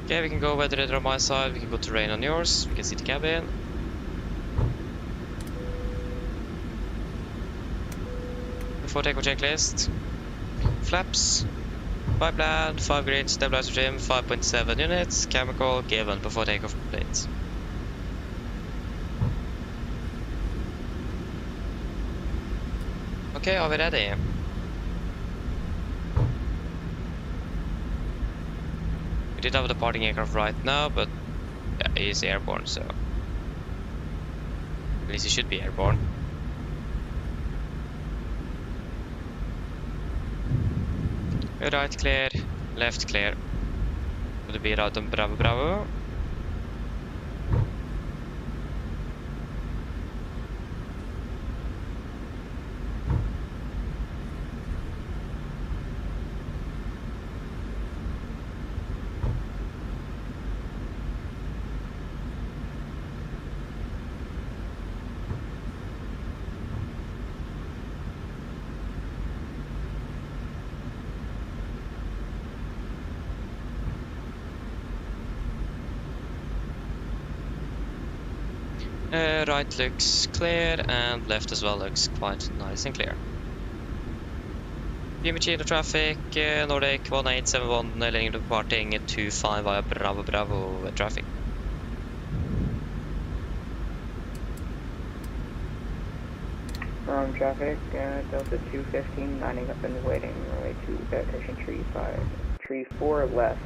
Speaker 6: Okay, we can go weather radar on my side, we can go terrain on yours, we can see the cabin. Before takeoff checklist. Flaps. 5 land, 5 green, stabilizer trim, 5.7 units, chemical given before takeoff complete. Okay, are we ready? We did have a departing aircraft right now, but Yeah, he's airborne, so at least he should be airborne. Right clear, left clear. Would it be Radeon Bravo Bravo? Right looks clear and left as well looks quite nice and clear. Chino traffic, Nordic 1871, letting departing 25 via Bravo Bravo traffic.
Speaker 11: Traffic, Delta 215, lining up and waiting, runway 2, attention tree 5, tree 4 left,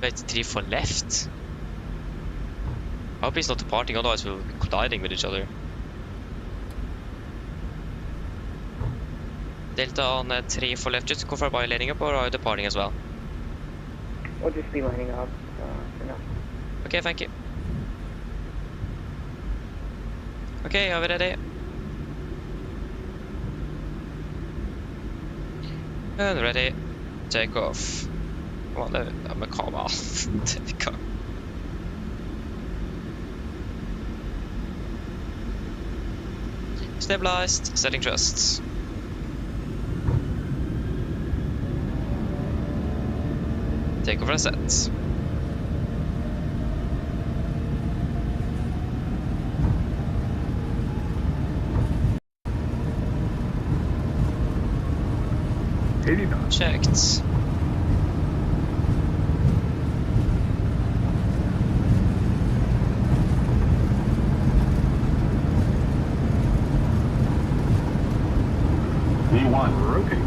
Speaker 6: Wait, 3 for left? I hope he's not departing, otherwise we'll be colliding with each other. Delta on 3 for left, just to confirm, are you lining up or are you departing as well?
Speaker 11: We'll just be lining up for now.
Speaker 6: Okay, thank you. Okay, are we ready? And ready. Take off. Come on, I'm a calm off. There we go. Stabilized, setting thrust. Take over and set. Checked.
Speaker 7: V1, rotate.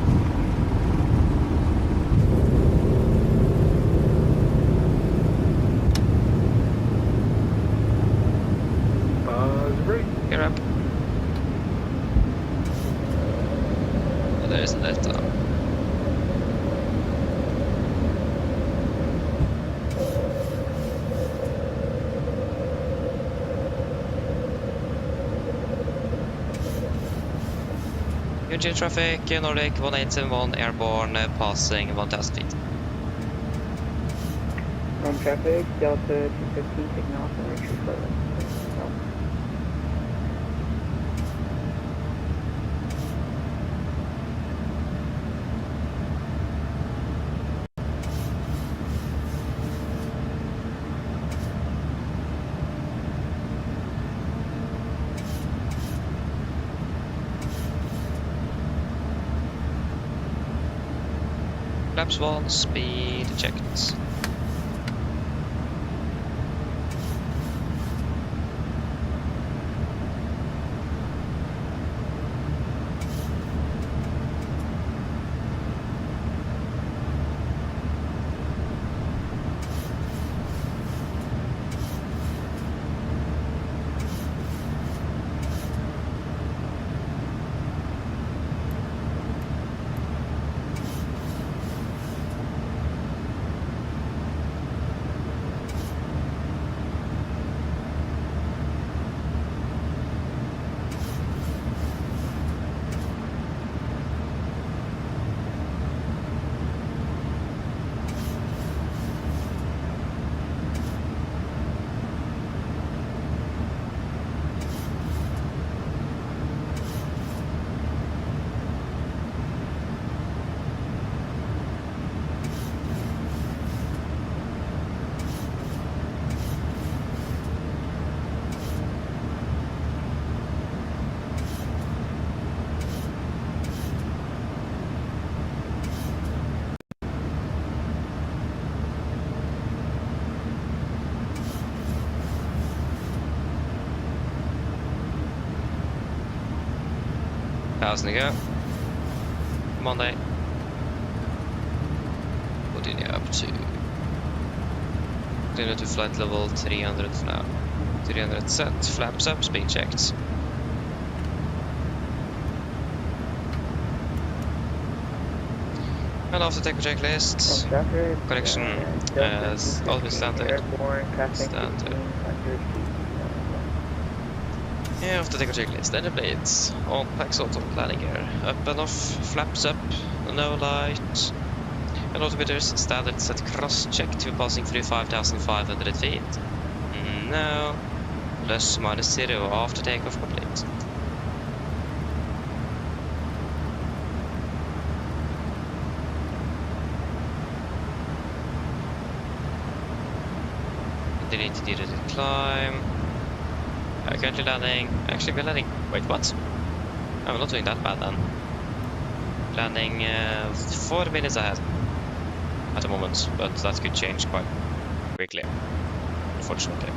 Speaker 7: Great.
Speaker 6: Gear up. Oh, there isn't that. Engine traffic, Nordic 1871, airborne, passing 1000 feet.
Speaker 11: Traffic, Delta 215, taking off and retreat further.
Speaker 6: Flaps 1, speed checked. Thousand to go. Monday. Continue up to Continue to flight level 300 flap. 300 set. Flaps up, speed checked. And after take checklist, connection as always standard. Yeah, after take checklist, then the blades. All packs auto landing gear. Up and off, flaps up, no light. And altimeters standard set cross check to passing through 5,500 feet. No. Plus minus 0 after takeoff complete. Delete the climb. Currently landing. Actually, we're landing. Wait, what? I'm not doing that bad then. Landing 4 minutes ahead at the moment, but that could change quite quickly, unfortunately.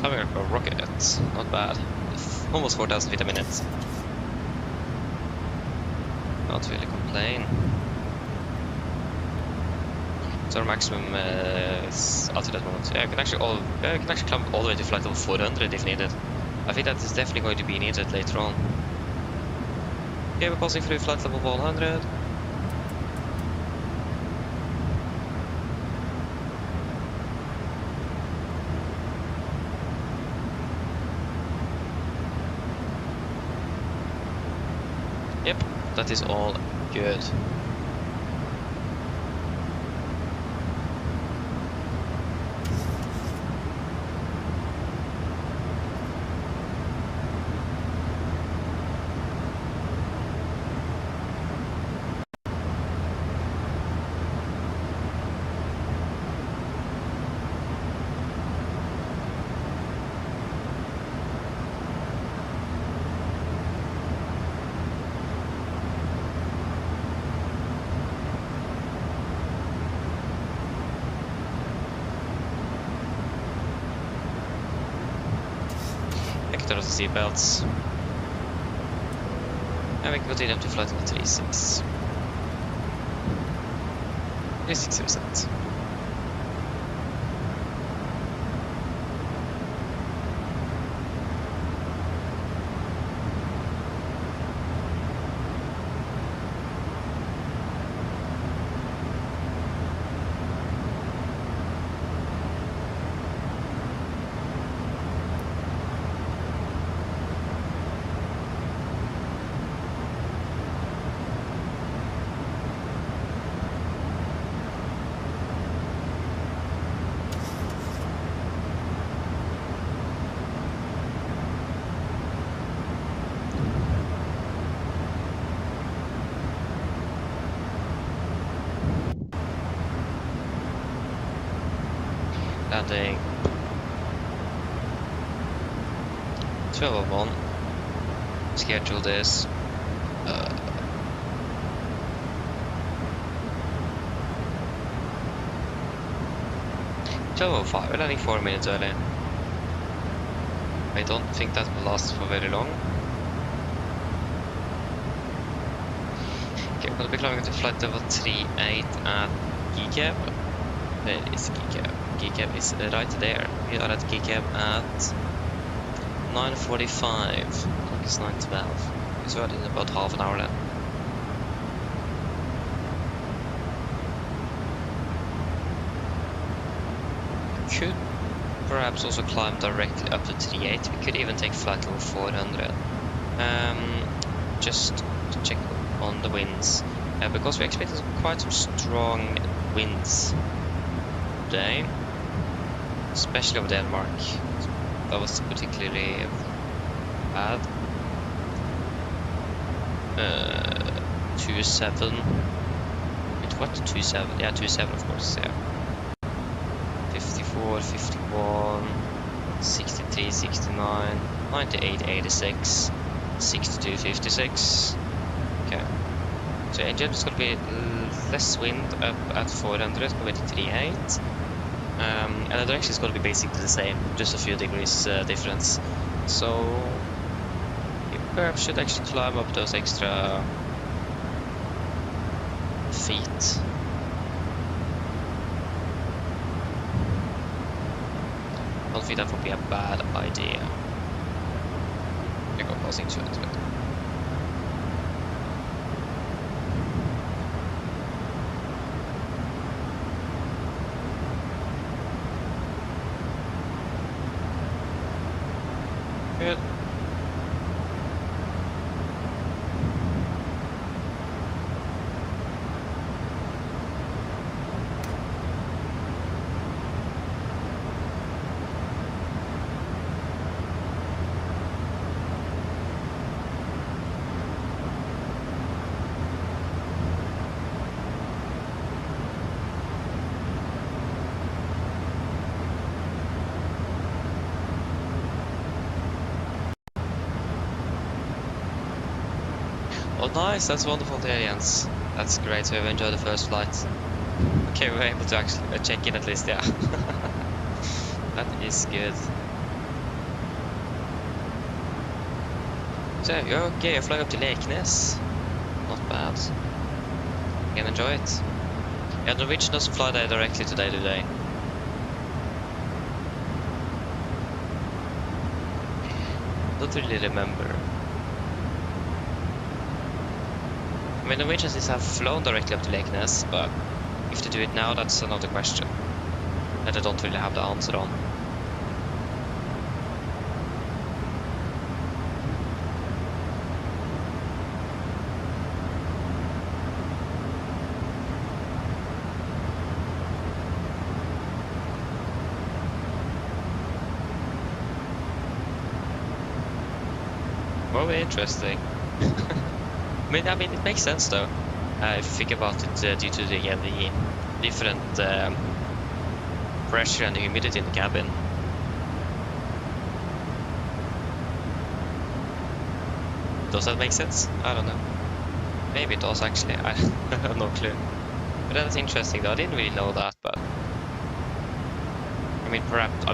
Speaker 6: Having a rocket, not bad. Almost 4,000 feet a minute. Not really complain. So our maximum is out at that moment. Yeah, I can actually climb all the way to flight level 400 if needed. I think that is definitely going to be needed later on. Okay, we're passing through flight level 100. Yep, that is all good. There's the seatbelts. And we can continue up to flight level 36. 36%. Landing 12:01. Schedule this. 12:05. We're landing 4 minutes early. I don't think that will last for very long. Okay, we'll be climbing to flight level 38 at GCAB. Where is GCAB? GCAB is right there. We are at GCAB at 9:45. Clock is 9:12. So in about half an hour then. Could perhaps also climb directly up to 38. We could even take flight level 400. Just to check on the winds. Because we expected quite some strong winds today. Especially over Denmark. That was particularly bad. 2.7. Wait, what? 2.7? Yeah, 2.7 of course, yeah. 54, 51. 63, 69, 98, 86, 62, 56. Okay. So engine is going to be less wind up at 400 compared to 38. And the direction is going to be basically the same, just a few degrees difference. So you perhaps should actually climb up those extra feet. I don't think that would be a bad idea. I go passing to it. Good. Oh nice, that's wonderful to hear, Jens. That's great to have enjoyed the first flight. Okay, we were able to actually check in at least, yeah. That is good. So, okay, you're flying up to Leknes. Not bad. You can enjoy it. Yeah, Norwegian doesn't fly there directly today. Don't really remember. I mean, Norwegians have flown directly up to Leknes, but if they do it now, that's another question that I don't really have the answer on. Very interesting. I mean, it makes sense though. If you think about it, due to the different pressure and the humidity in the cabin. Does that make sense? I don't know. Maybe it does actually. I have no clue. But that's interesting though. I didn't really know that, but I mean, perhaps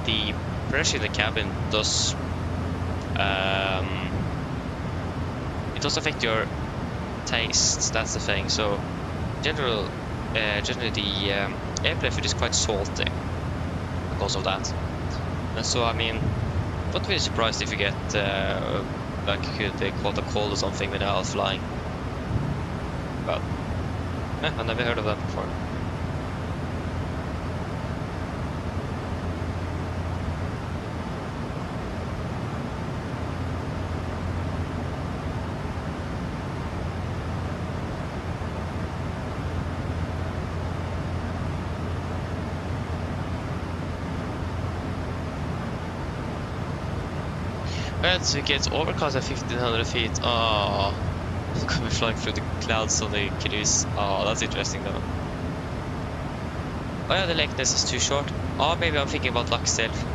Speaker 6: the pressure in the cabin does. It does affect your tastes, that's the thing. So generally the airplane food is quite salty because of that. And so I mean, not really surprised if you get like they call a cold or something when they're flying. But I've never heard of that before. Right, so it gets overcast at 1500 feet. Oh, could be flying through the clouds on the cruise. Oh, that's interesting though. Oh yeah, the Leknes is too short. Oh, maybe I'm thinking about Lakselv.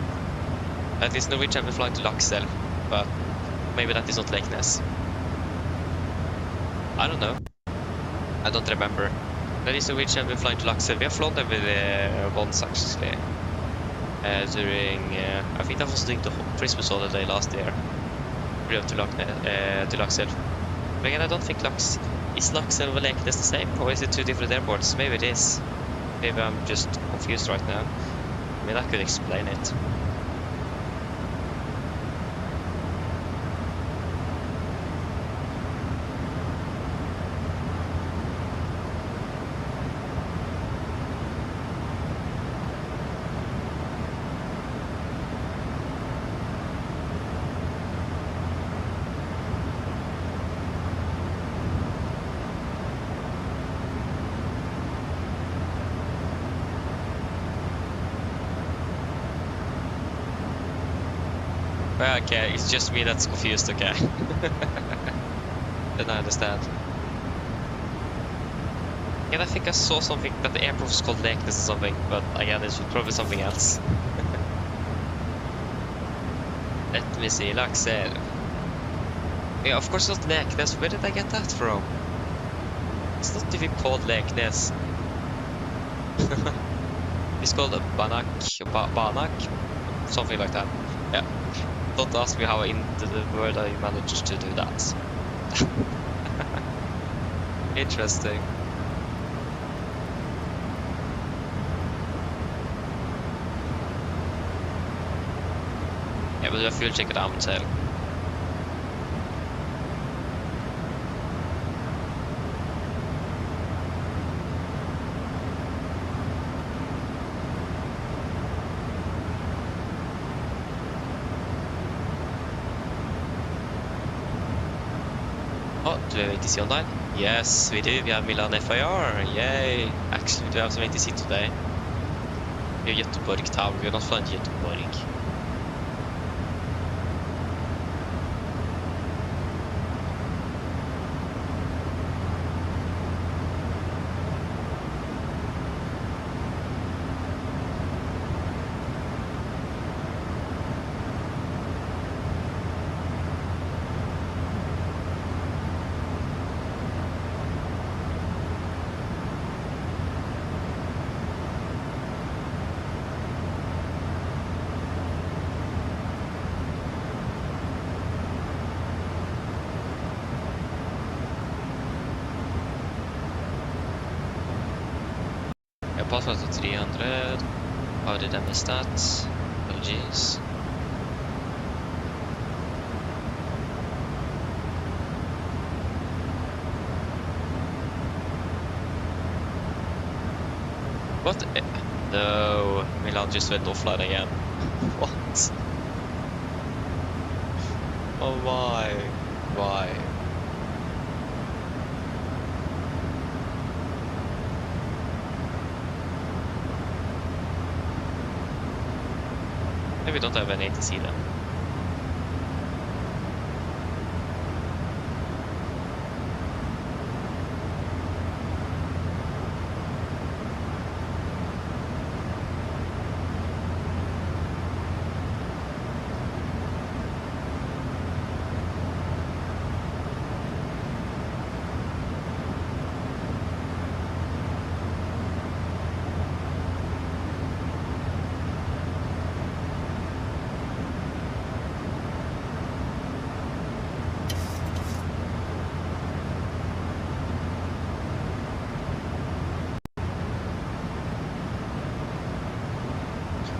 Speaker 6: At least Norwegian will fly to Lakselv, but maybe that is not Leknes. I don't know. I don't remember. That is Norwegian will fly to Lakselv. We have flown there with once actually. During, I think that was during the Christmas holiday last year. We went to Lakselv. But again, I don't think is Lakselv or Leknes the same, or is it two different airports? Maybe it is. Maybe I'm just confused right now. I mean, I could explain it. Okay, it's just me that's confused, okay. Then I understand. Yeah, I think I saw something that the airport was called Leknes or something, but again, it's probably something else. Let me see, Laxer. Yeah, of course not Leknes. Where did I get that from? It's not even called Leknes. It's called a Banak, Banak, something like that. Yeah. Don't ask me how into the world I managed to do that. Interesting. Yeah, but jag fuel checkar down till. Oh, do we have ATC online? Yes, we do. We have Milan FIR. Yay! Actually, we do have some ATC today. We have Göteborg Tower. We are not flying Göteborg. Jag passade till 300. How did I miss that? Apologies. What? No, Milan just went offline again. What? Oh, why? Why? Maybe we don't have any ATC then.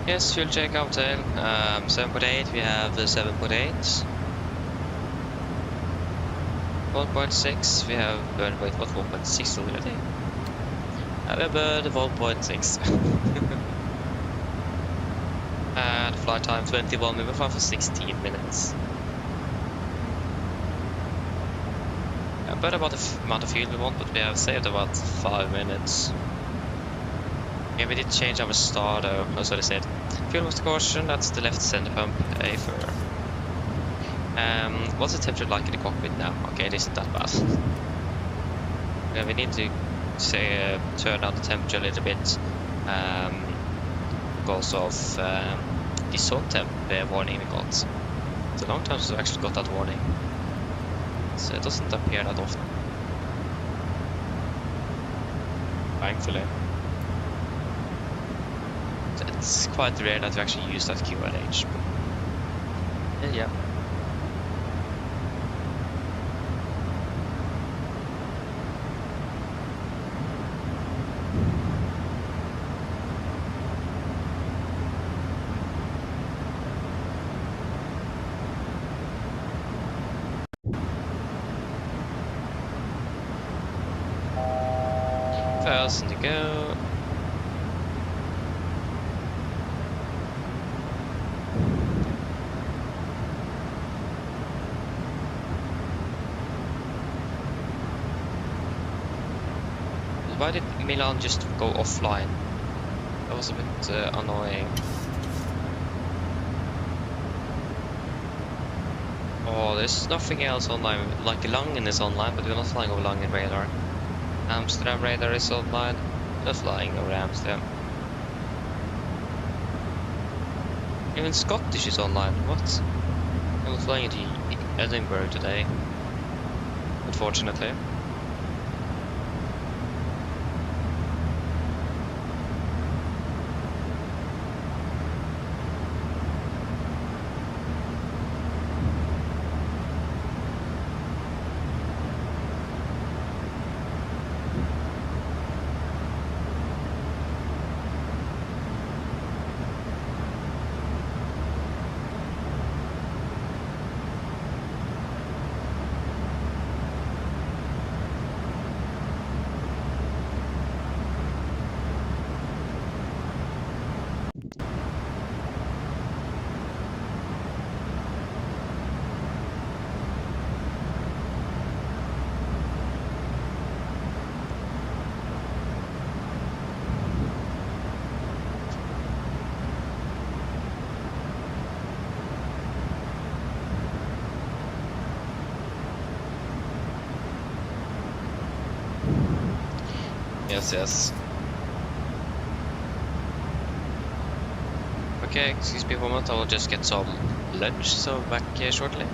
Speaker 6: Yes, fuel check out tail. 7.8, we have 7.8. 1.6, we have burn rate, what 1.6 already? We have burned 1.6. And flight time 21, we were flying for 16 minutes. But about the amount of fuel we want, but we have saved about 5 minutes. Yeah, we did change our starter. Oh, sorry, said. Fuel master caution, that's the left center pump. A for. What's the temperature like in the cockpit now? Okay, it isn't that bad. Yeah, we need to say turn down the temperature a little bit because of the zone temp warning we got. It's a long time since we actually got that warning, so it doesn't appear that often. Thankfully. It's quite rare that we actually use that QLH. Yeah. First to go. Why did Milan just go offline? That was a bit annoying. Oh, there's nothing else online. Like Langen is online, but we're not flying over Langen radar. Amsterdam radar is online. We're flying over Amsterdam. Even Scottish is online. What? not flying to Edinburgh today, unfortunately. Yes. Okay, excuse me for a moment, I will just get some lunch, so back shortly.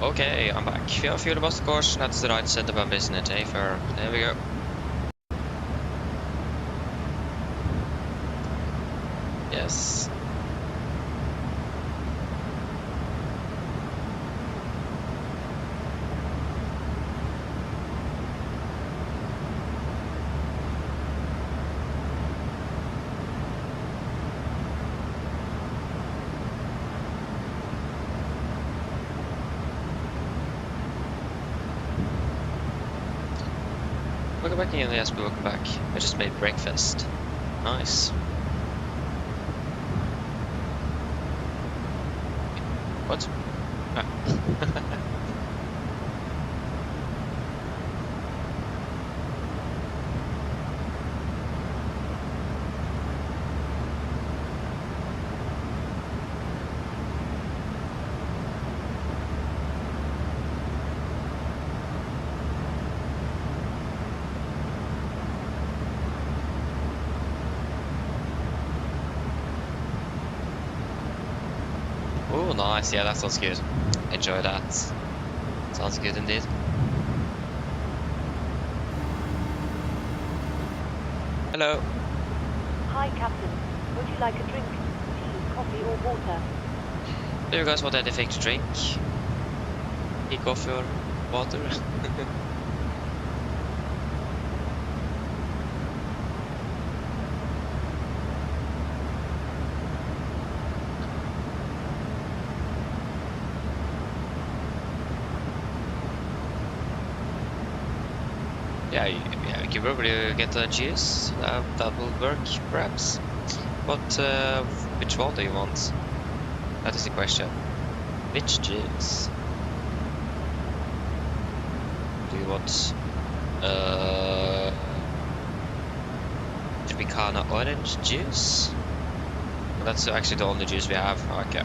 Speaker 6: Okay, I'm back. Vi har fuel bus course, that's the right setup of business, eh? Fair. There we go. Yes. Welcome back again, yes, welcome back. I just made breakfast. Nice. What? Ah. Oh, nice. Yeah, that sounds good. Enjoy that. Sounds good indeed. Hello.
Speaker 4: Hi, Captain. Would you like a drink? Tea, coffee, or water?
Speaker 6: Do you guys want anything to drink? Tea, coffee, or water? Yeah, you can probably get a juice. That will work, perhaps. But which one do you want? That is the question. Which juice? Do you want Tropicana orange juice? That's actually the only juice we have. Okay.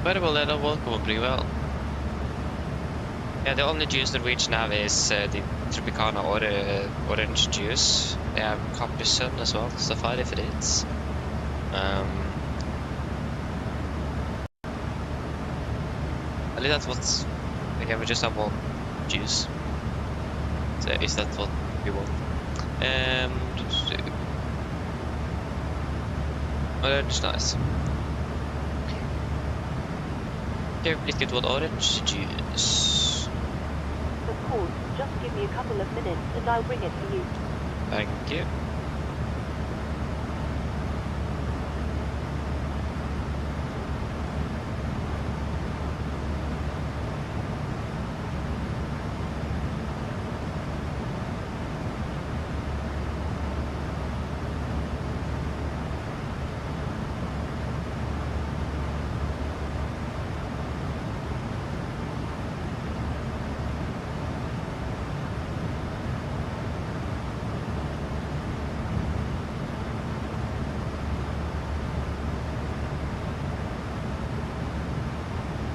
Speaker 6: Very well then, welcome pretty well. Yeah, the only juice that we have is the Tropicana orange juice. We have Capri Sun as well, Safari Fruits. I think that's what's... Okay, we just have one juice. So is that what we want? Orange, nice. Okay, please get one orange juice.
Speaker 4: Of course, just give me a couple of minutes and I'll bring it to you.
Speaker 6: Thank you.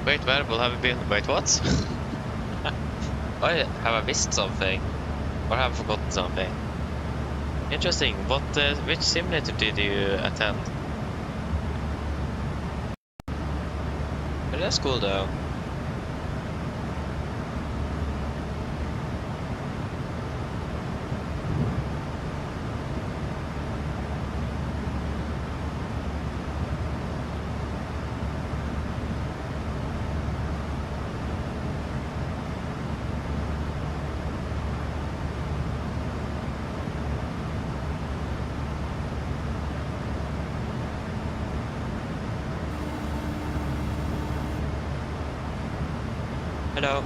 Speaker 6: Wait, Verbal, have you been... Wait, what? Have I missed something? Or have I forgotten something? Interesting. What, which simulator did you attend? But that's cool though. Hello.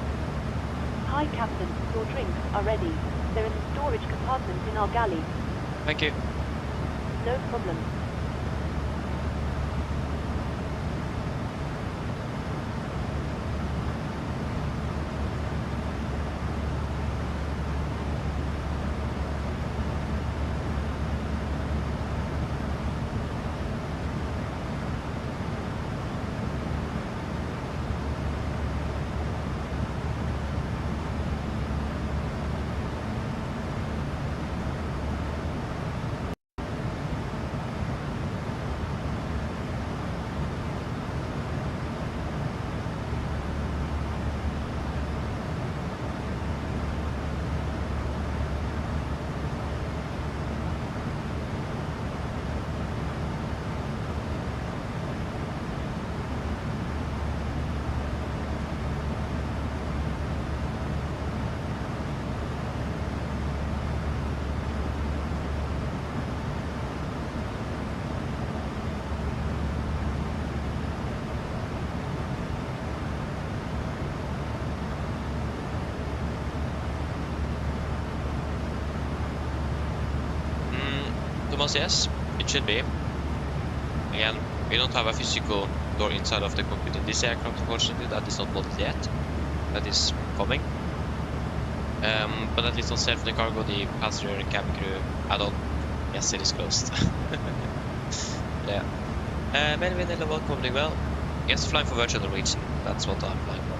Speaker 4: Hi, Captain. Your drinks are ready. They're in the storage compartment in our galley.
Speaker 6: Thank you.
Speaker 4: No problem.
Speaker 6: almost yes, it should be. Again, we don't have a physical door inside of the cockpit in this aircraft, unfortunately. That is not modded yet. That is coming. But at least on self-the cargo, the passenger and cabin crew add-on, yes, it is closed. Yeah. Main vanilla welcome doing well. Yes, flying for Virtual Norwegian. That's what I'm flying for.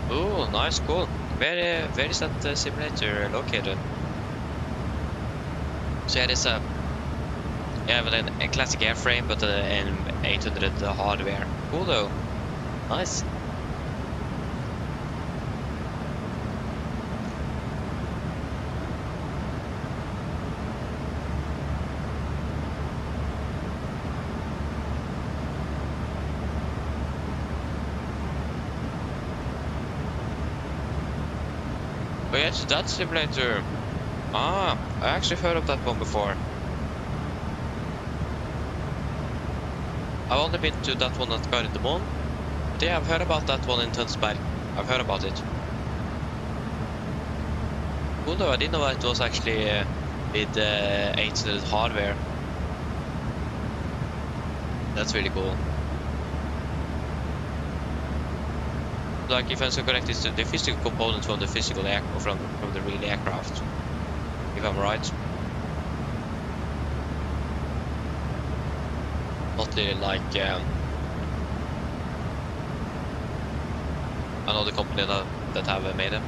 Speaker 6: Oh, nice, cool. Where is that simulator located? So yeah, there's a classic airframe, but an 800 hardware. Cool though. Nice. Oh yeah, it's that simulator. Ah, I actually heard of that one before. I've only been to that one at Gardermoen. But yeah, I've heard about that one in Tønsberg. I've heard about it. Cool though, I didn't know that it was actually with 800 hardware. That's really cool. Like, if I'm so correct, it's the physical component from the physical air, or from the real aircraft. If I'm right. Not really like another company that have made them.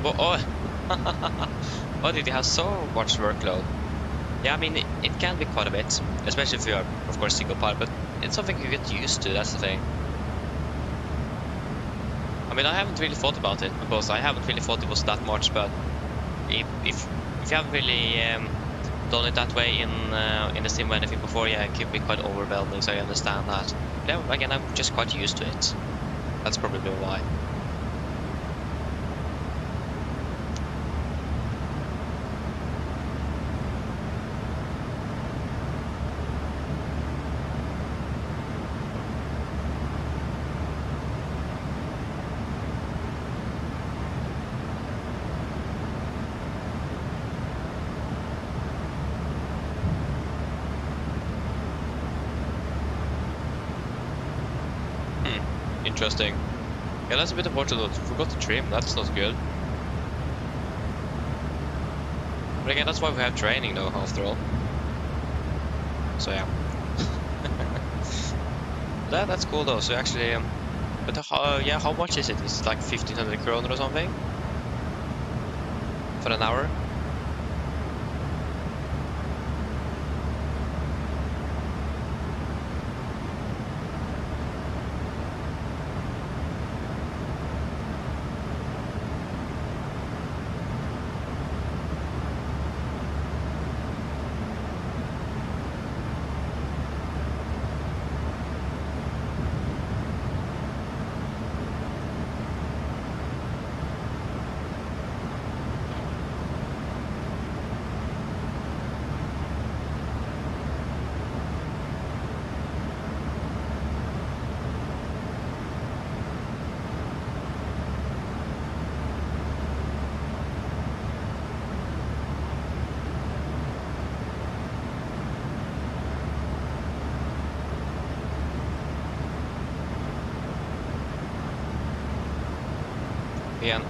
Speaker 6: But, oh, did you have so much workload? Yeah, I mean, it can be quite a bit, especially if you are, of course, single pilot, but it's something you get used to, that's the thing. I mean, I haven't really thought about it, because I haven't really thought it was that much, but if you haven't really done it that way in the sim or anything before, yeah, it can be quite overwhelming, so I understand that. But yeah, again, I'm just quite used to it. That's probably why. Interesting. Yeah, that's a bit unfortunate. Forgot to trim. That's not good. But again, that's why we have training, though, after all. So yeah. That's cool, though. So actually, but yeah, how much is it? Is it like 1500 kroner or something for an hour? Yeah,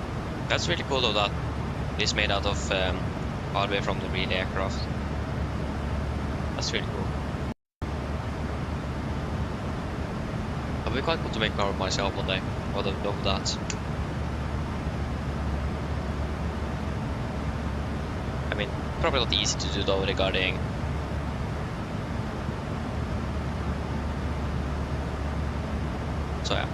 Speaker 6: that's really cool though that it's made out of hardware from the real aircraft. That's really cool. I'll be quite cool to make power myself one day. I would have loved that. I mean, probably not easy to do though regarding so yeah.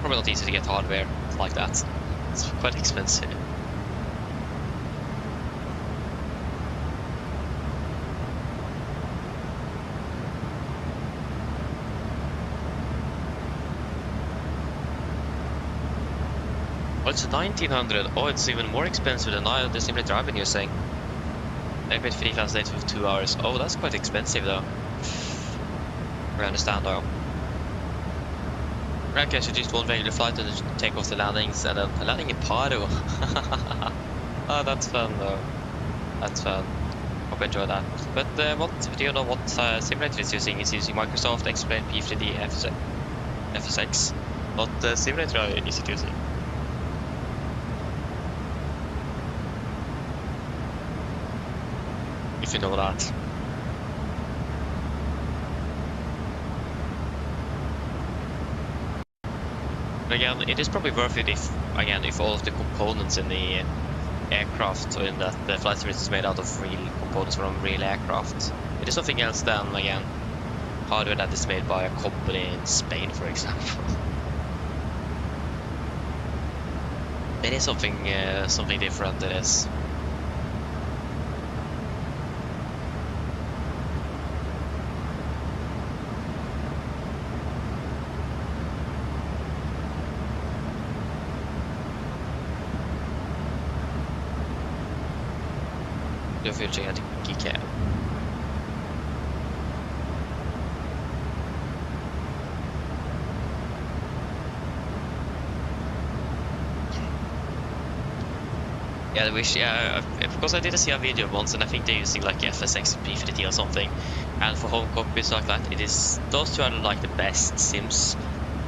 Speaker 6: Probably not easy to get hardware like that. It's quite expensive. it's 1900. Oh, it's even more expensive than the simulator I've been using. I paid free translate for 2 hours. Oh, that's quite expensive though. I understand though. Okay, so just one regular flight and then take off the landings and then a landing in Paro. Oh, that's fun though. That's fun. Hope you enjoy that. But do you know what simulator it's using? It's using Microsoft Explain P3D FSX. What simulator is it using? If you know that. Again, it is probably worth it if all of the components in the aircraft, or in that the flight simulator is made out of real components from real aircraft. It is something else than, again, hardware that is made by a company in Spain, for example. It is something different, it is. Jag får försöka kicka. Yeah, I wish, because I did see a video once, and I think they're using like FSX P3D or something, and for home cockpits like that, those two are like the best sims.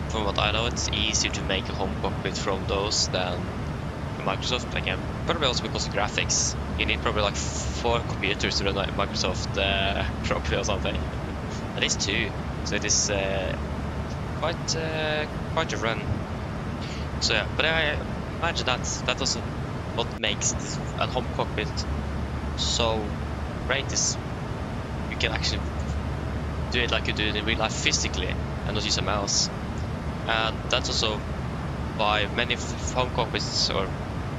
Speaker 6: From what I know, it's easier to make a home cockpit from those than Microsoft. Again, probably also because of graphics. You need probably like 4 computers to run Microsoft properly or something. At least 2, so it is quite a run. So yeah, but I imagine that also what makes a home cockpit so great is you can actually do it like you do it in real life physically and not use a mouse. And that's also why many home cockpits or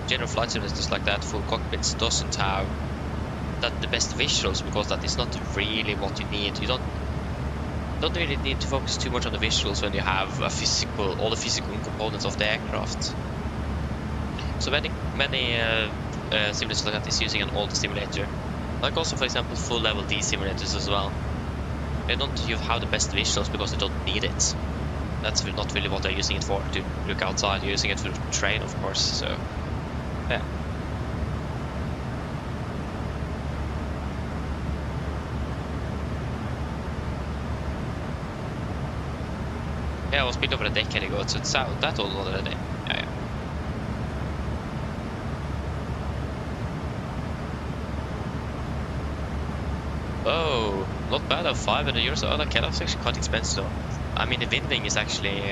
Speaker 6: general flight simulators like that, full cockpits, doesn't have the best visuals, because that is not really what you need. You don't really need to focus too much on the visuals when you have all the physical components of the aircraft. So many simulators like that is using an old simulator, like also for example full level D simulators as well. They don't have the best visuals because they don't need it. That's not really what they're using it for, to look outside. You're using it for train, of course, so yeah. Yeah, I was built over a decade ago, so it's that old already. Yeah. Oh, not bad at 500 euros. Oh, that that's actually quite expensive though. I mean, the wind wing is actually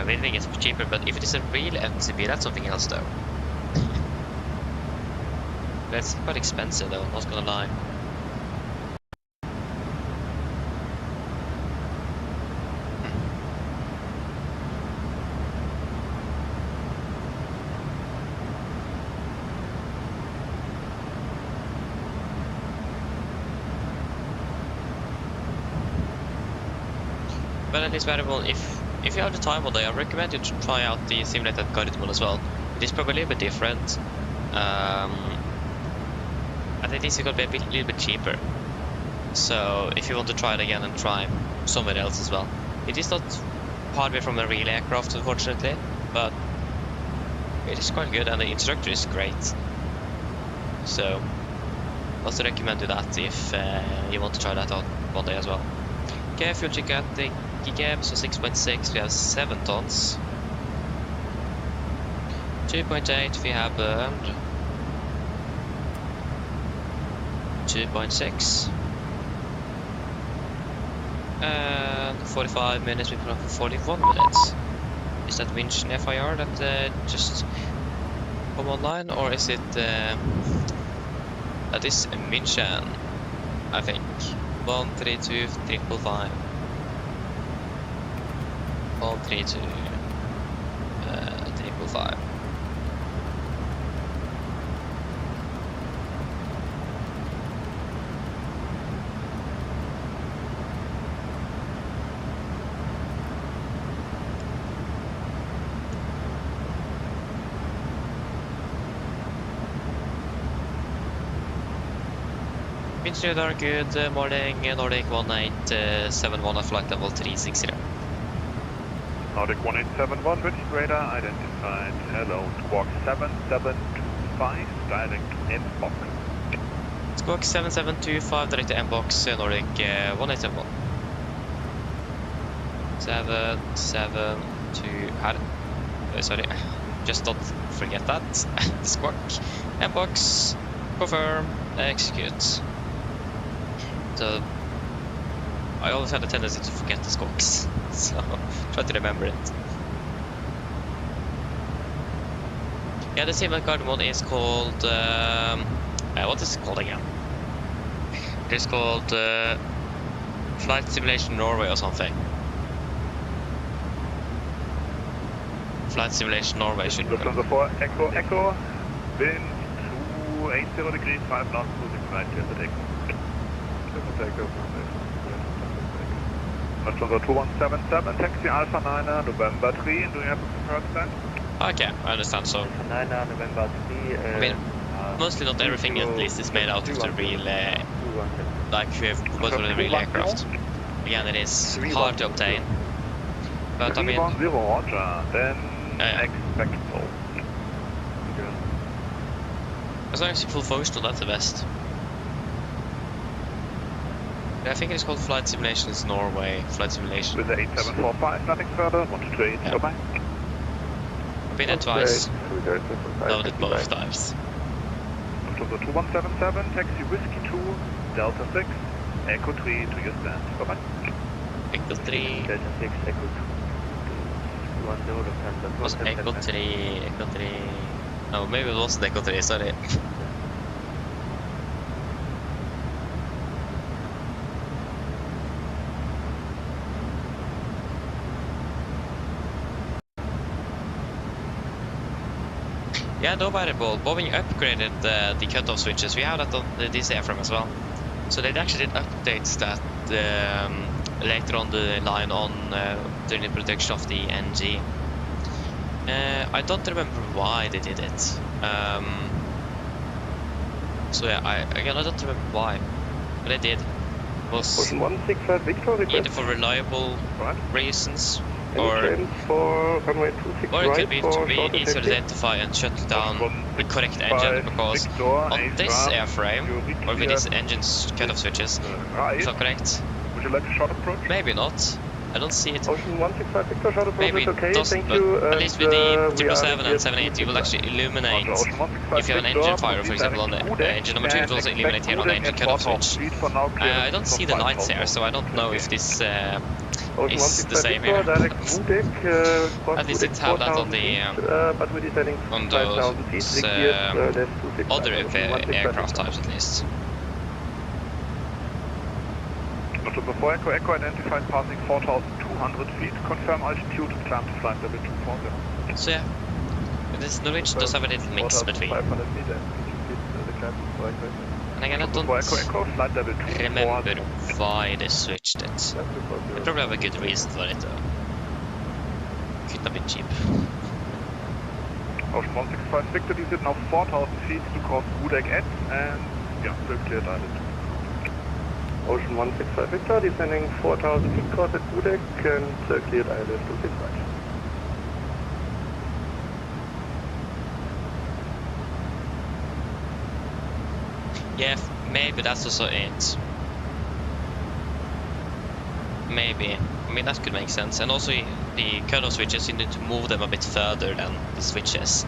Speaker 6: wind wing is cheaper, but if it is a real MCB, that's something else though. That's quite expensive though, not gonna lie. But it is variable. If you have the time one day, I recommend you to try out the simulated guided one as well. It is probably a little bit different, and it is going to be a little bit cheaper. So if you want to try it again and try somewhere else as well, it is not hardware from a real aircraft, unfortunately, but it is quite good, and the instructor is great. So I also recommend you that if you want to try that out one day as well. Okay, if you'll check out the Gigab, so 6.6 we have 7 tons. 2.8 we have burned. 2.6. And 45 minutes we put up for 41 minutes. Is that Winchen FIR that just come online, or is it that is Winchen, I think. 132 555. 132 555. Winds radar, good morning, Nordic 1871 at flight level 360.
Speaker 12: Nordic 1871, British radar identified. Hello, squawk 7725, direct to inbox.
Speaker 6: Squawk 7725, direct to inbox, Nordic 1871. 772, sorry, just don't forget that. Squawk, inbox, confirm, execute. So, I always have a tendency to forget the squawks, so try to remember it. Yeah, the sim at Gardermoen is called, what is it called again? It is called Flight Simulation Norway or something. Flight Simulation Norway should be.
Speaker 12: Lufthansa 4, Echo, Echo, wind 280 degrees, 5 knots, losing right to the deck. Lufthansa 2177, taxi Alpha 9, November 3, do you have a preferred stand?
Speaker 6: Okay, I understand, so.
Speaker 8: 9 November 3.
Speaker 6: I mean, mostly not everything at least is made out of the real, like we have both of the real aircraft. Again, it is hard to obtain. But I mean,
Speaker 12: 310, Roger, then expect so.
Speaker 6: as long as you full functional, that's the best. Yeah, I think it's called Flight Simulations Norway, Flight Simulation.
Speaker 12: With the 8745, nothing further, 128,
Speaker 6: yeah.
Speaker 12: bye-bye.
Speaker 6: I've been there twice, loaded both times.
Speaker 12: Lufthansa 2177, taxi Whiskey 2, Delta 6, Echo 3 to your stand, bye-bye.
Speaker 6: Echo 3.
Speaker 8: Delta 6, Echo 2.
Speaker 6: Was Echo 3, Echo 3... No, maybe it wasn't Echo 3, sorry. Yeah, no variable. Boeing upgraded the cutoff switches. We have that on this airframe as well. So they actually did updates that later on the line on during the production of the NG. I don't remember why they did it. So yeah, I don't remember why, but they did. It was either for reliable reasons, or it could be to be easier to identify and shut down the correct engine, because on this airframe, or with these engines cutoff switches, if I'm correct,
Speaker 12: would you like a short approach?
Speaker 6: Maybe not. I don't see it.
Speaker 12: Ocean 165 Victor, short approach
Speaker 6: Maybe
Speaker 12: is okay,
Speaker 6: it doesn't,
Speaker 12: thank
Speaker 6: but
Speaker 12: you.
Speaker 6: at least with the 777 and 780, you will actually illuminate. If you have an engine fire, for example, on the engine number 2, it will also illuminate here on the engine cutoff switch. I don't see the lights here, so I don't know if this is the same here. At least it have that on the on those other aircraft types at least.
Speaker 12: Before Echo identified passing 4,200 feet, confirm altitude and climb to flight level 240.
Speaker 6: So yeah, this Norwegian does have a little mix between. And again, I don't remember why they switched it. They probably have a good reason for it though. Could not be cheap.
Speaker 12: Ocean 165 Victor, die sind now 4,000 feet to cross Rudek Ed, and yeah, still cleared island. Ocean 165 Victor, descending 4,000 feet, cross at Rudek, and cleared island 265.
Speaker 6: Yeah, maybe that's also it. Maybe. I mean, that could make sense. And also, the cutoff switches, you need to move them a bit further than the switches.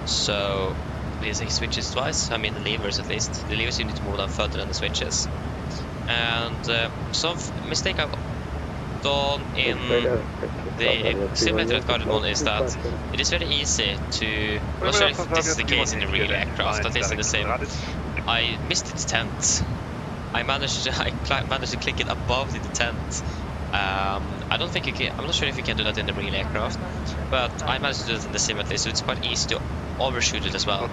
Speaker 6: So, using switches twice, I mean the levers at least. The levers, you need to move them further than the switches. And some mistake I've done in the simulator at Gardermoen is that it is very easy to... I'm not sure if this is the case in the real aircraft, at least in the same. I missed its tent. I managed to click it above the tent. I don't think you can. I'm not sure if you can do that in the real aircraft, but I managed to do it in the sim at least, so it's quite easy to overshoot it as well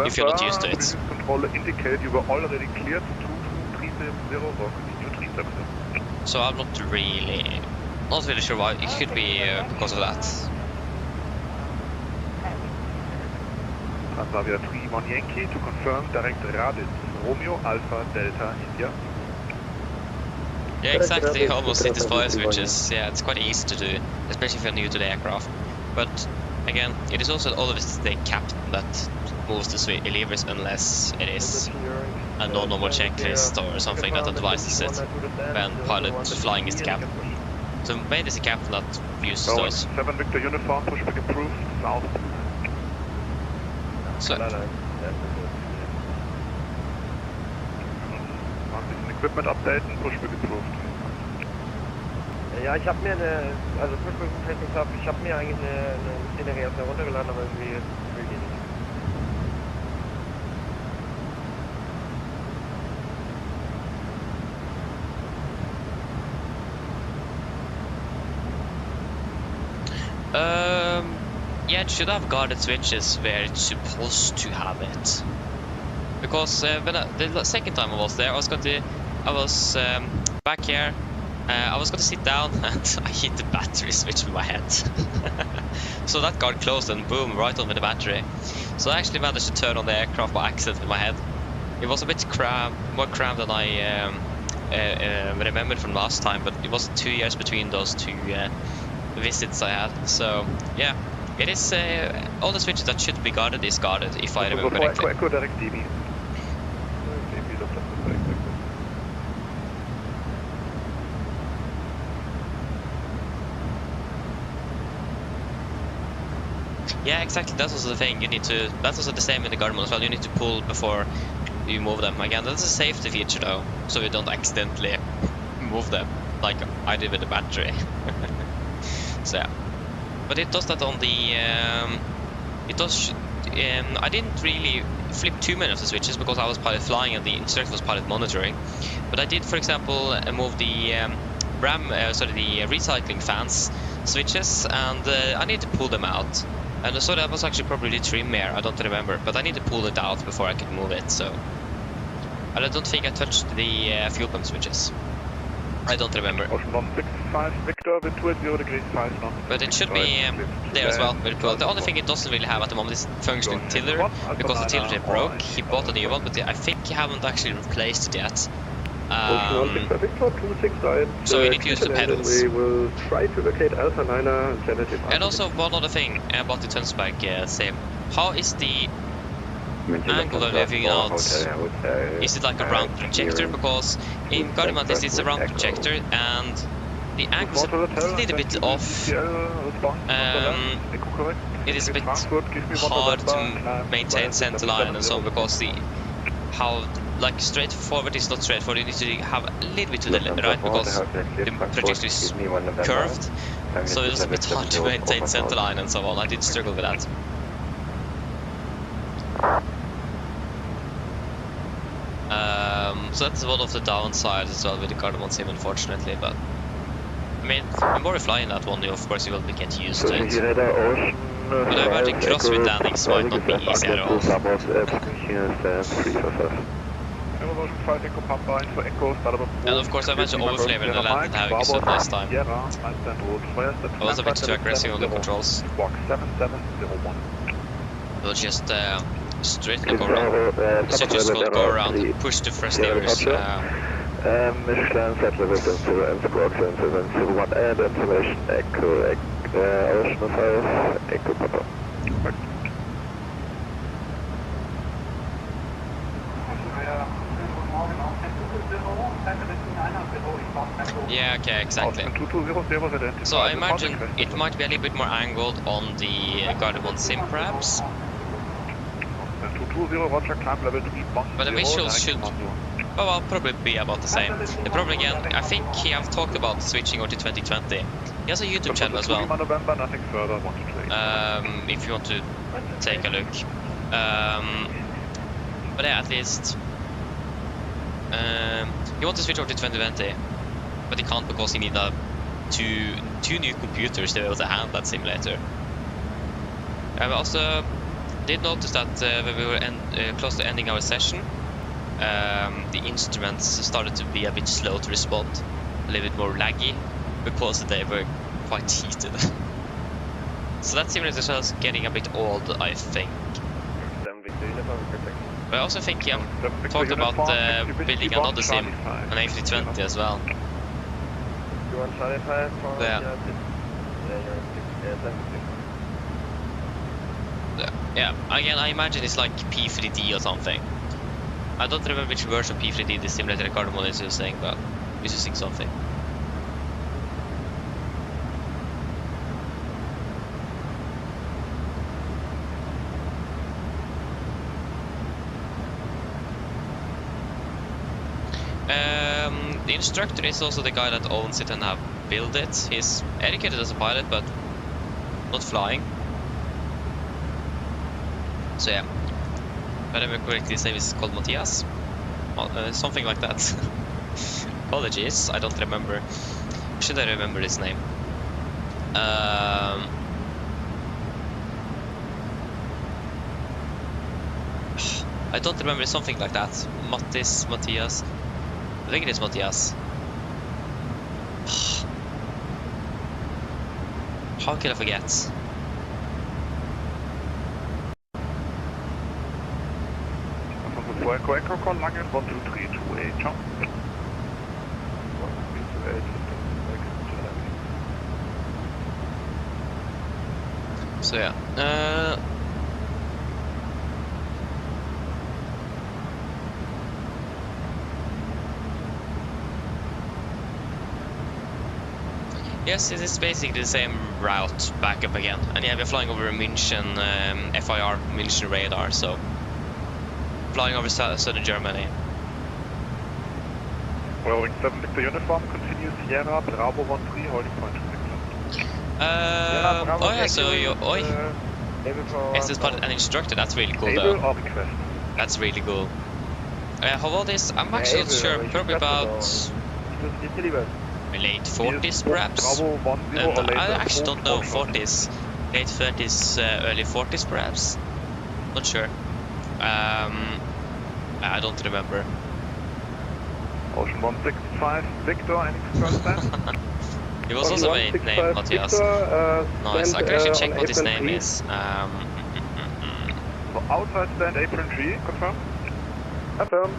Speaker 6: if you're not used to it.
Speaker 12: Control indicate you were already cleared to 2370 or continue 370.
Speaker 6: So I'm not really sure why. It could be because of that.
Speaker 12: Transavia 31 Yankee to confirm direct Radin. So Romeo Alpha Delta India.
Speaker 6: Yeah, exactly. Almost hit the fire switches. Yeah, it's quite easy to do, especially if you're new to the aircraft. But again, it is also always the captain that moves the levers unless it is a non-normal checklist or something that advises it when pilot flying is the captain. So mainly it's the captain that uses those.
Speaker 12: 7 Victor uniform, pushback approved, south.
Speaker 6: So,
Speaker 12: Equipment update und pushback approved.
Speaker 8: Ja, ich habe mir also Pushback ich habe mir eigentlich eine Szenerie erst heruntergeladen, aber irgendwie will die nicht.
Speaker 6: Yeah, it should have guarded switches where it's supposed to have it. Because when the second time I was there, I was back here. I was going to sit down and I hit the battery switch with my head. So that guard closed and boom, right on with the battery. So I actually managed to turn on the aircraft by accident with my head. It was a bit more cramped than I remembered from last time, but it was 2 years between those two visits I had. So yeah, it is all the switches that should be guarded is guarded, if I remember correctly.
Speaker 12: Echo direct DB.
Speaker 6: Yeah, exactly. That was the thing. You need to. That was the same in the Garmin as well. You need to pull before you move them. Again, that's a safety feature though, so you don't accidentally move them like I did with the battery. So yeah, but it does that on the. It does. I didn't really flip too many of the switches because I was pilot flying and the instructor was pilot monitoring. But I did, for example, move the the recycling fans switches, and I need to pull them out. And so that was actually probably the trim air, I don't remember, but I need to pull it out before I could move it, so... And I don't think I touched the fuel pump switches. I don't remember.
Speaker 12: Ocean 165 Victor, wind 280 degrees 5 knots.
Speaker 6: But it should be there as well, very cool. The only thing it doesn't really have at the moment is functioning tiller, because the tiller broke. He bought a new one, but I think he haven't actually replaced it yet. So we need to use the pedals.
Speaker 12: We will try to locate Alpha 9er
Speaker 6: and also one other thing about the Tønsberg sim. How is the angle of living out? Is it like a round projector? Because in Garmin it's a round projector and the angle is a little bit off. It is a bit hard to maintain center line and so on because like straightforward is not straightforward. You need to have a little bit to the right because the projection is curved, so it's a bit hard to maintain center line and so on. I did struggle with that. So that's one of the downsides as well with the Garmin sim, unfortunately. But I mean, the more you fly in that one, of course you will get used to it. But I imagine crosswind landings might not be easy at all. And of course I imagine overflavor and landed having a super nice time. I was a bit too aggressive on the controls. We'll just straight go around. So just go around and push the first levers.
Speaker 12: Michelin settler distance 0 and squawk 771 and information Echo Ocean 5 Echo Papa.
Speaker 6: Yeah, okay, exactly. So I imagine it might be a little bit more angled on the Garmin sim perhaps. But the visuals should probably be about the same. The problem again, I think he have talked about switching over to 2020. He has a YouTube channel as well. If you want to take a look. But yeah, at least he wants to switch over to 2020, but he can't because he needs two new computers to be able to handle that simulator. I also did notice that when we were close to ending our session, the instruments started to be a bit slow to respond, a little bit more laggy, because they were quite heated. So that simulator is getting a bit old, I think. But I also think I'm talked about building another sim, an A320 as well.
Speaker 8: You want Charlie 5 for
Speaker 6: Yeah. Yeah, again, I imagine it's like P3D or something. I don't remember which version of P3D the simulator cardamom is using, but it's using something. The instructor is also the guy that owns it and have built it. He's educated as a pilot, but not flying. So yeah, if I remember correctly, his name is called Matthias, something like that. Apologies, I don't remember. Should I remember his name? I don't remember, something like that. Matthias. I think it is Matthias. How can I forget?
Speaker 12: Echo Echo con Lange 12328, ciao. 12328.
Speaker 6: So yeah, yes, it is basically the same route back up again. And yeah, we're flying over München, FIR, München radar, so flying over southern Germany.
Speaker 12: Rolling 7 Victor uniform, continues Sierra, Bravo 13, holding point 2
Speaker 6: Oh yeah, so you, yes, this part an instructor, that's really cool though. That's really cool. How old is, I'm actually not sure, probably about late 40s perhaps? I actually don't know, 40s, late 30s, early 40s perhaps? Not sure. I don't remember.
Speaker 12: Ocean 165, Victor, any first time?
Speaker 6: He was also named Matthias. Nice, I can actually check what his name is.
Speaker 12: So outside stand apron G, confirm? Confirm.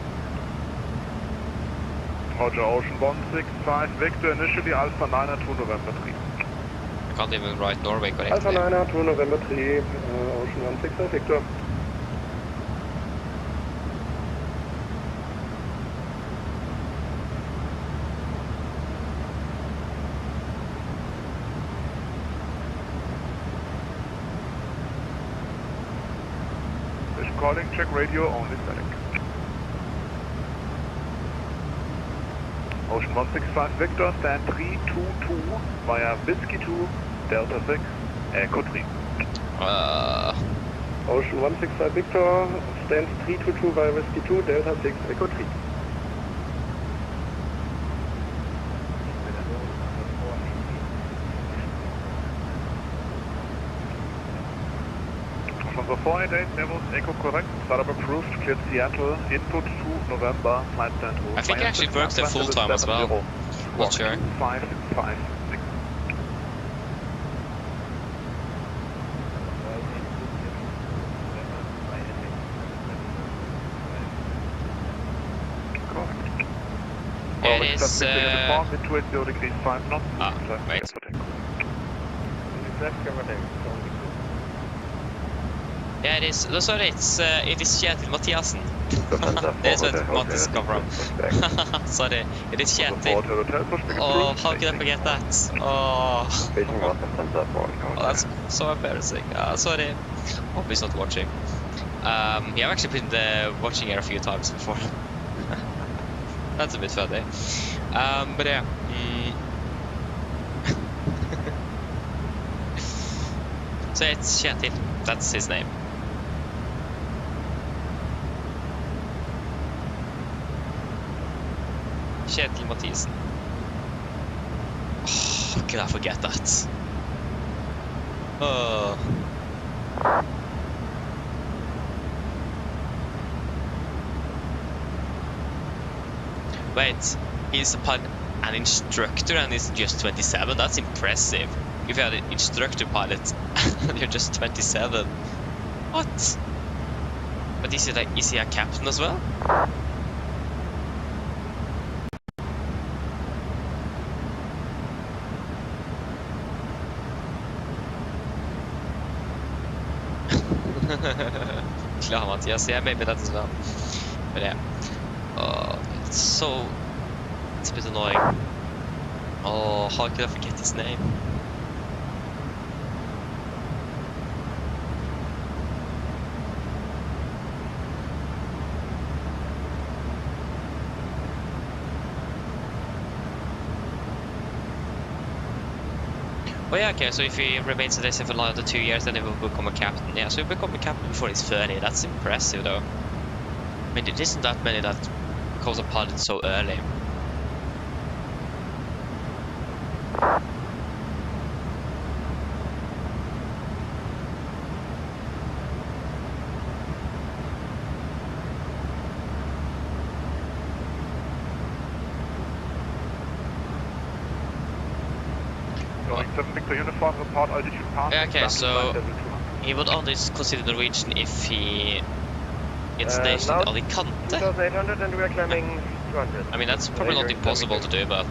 Speaker 12: Roger, Ocean 165, Victor, initially Alpha 9 2 November 3.
Speaker 6: I can't even write Norway correctly.
Speaker 12: Alpha 9 2 November 3, Ocean 165, Victor. Calling, check radio, only static. Ocean 165 Victor, stand 322 via Whiskey 2, Delta 6, Echo 3. Ocean 165 Victor, stand 322 via Whiskey 2, Delta 6, Echo 3. From the 488 levels, Echo correct, startup approved, cleared Seattle, input 2 November, flight stand hold.
Speaker 6: I think it actually works at full time as well. Not sure.
Speaker 12: 556.
Speaker 6: It is,
Speaker 12: Mid 20 degrees 5 knots.
Speaker 6: Wait. Yeah, it is. Sorry, it is Kjetil Mathiasen. That's where Mattis come from. Sorry, it is Kjetil. Oh, how can I forget that? Oh, that's so embarrassing. Sorry. Hope he's not watching. Yeah, I've actually been watching it a few times before. That's a bit funny. But yeah. So it's Kjetil. That's his name. Kjetil Mathisen. Oh, how can I forget that? Oh. Wait, he's an instructor and he's just 27? That's impressive. If you had an instructor pilot and you're just 27. What? But is he a captain as well? Klar, Matthias. Yeah, maybe that as well. But yeah. It's a bit annoying. Oh, how could I forget his name? Oh yeah, okay, so if he remains at SF for another 2 years, then he will become a captain. Yeah, so he'll become a captain before he's 30. That's impressive, though. I mean, there isn't that many that becomes a pilot so early. Yeah, okay, so he would only consider Norwegian if he gets stationed in Alicante.
Speaker 8: 2800 and we are climbing 200.
Speaker 6: I mean, that's probably not impossible to do, but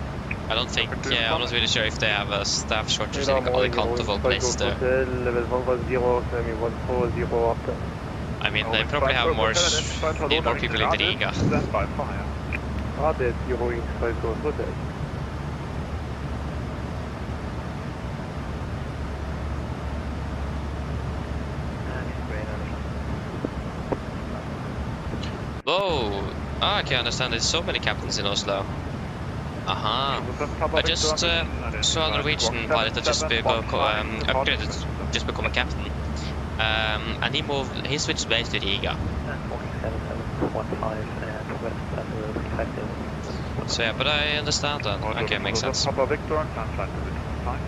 Speaker 6: I don't think, I'm not really sure if they have a staff shortage in Alicante for a place there. I mean, they probably have more people in Riga. Whoa! Ah, I can understand there's so many captains in Oslo. Aha. I just saw a Norwegian pilot that just upgraded, just become a captain. And he switched base to Riga. So yeah, but I understand that. Okay, makes sense.
Speaker 12: Papa Victor, climb flight position 5.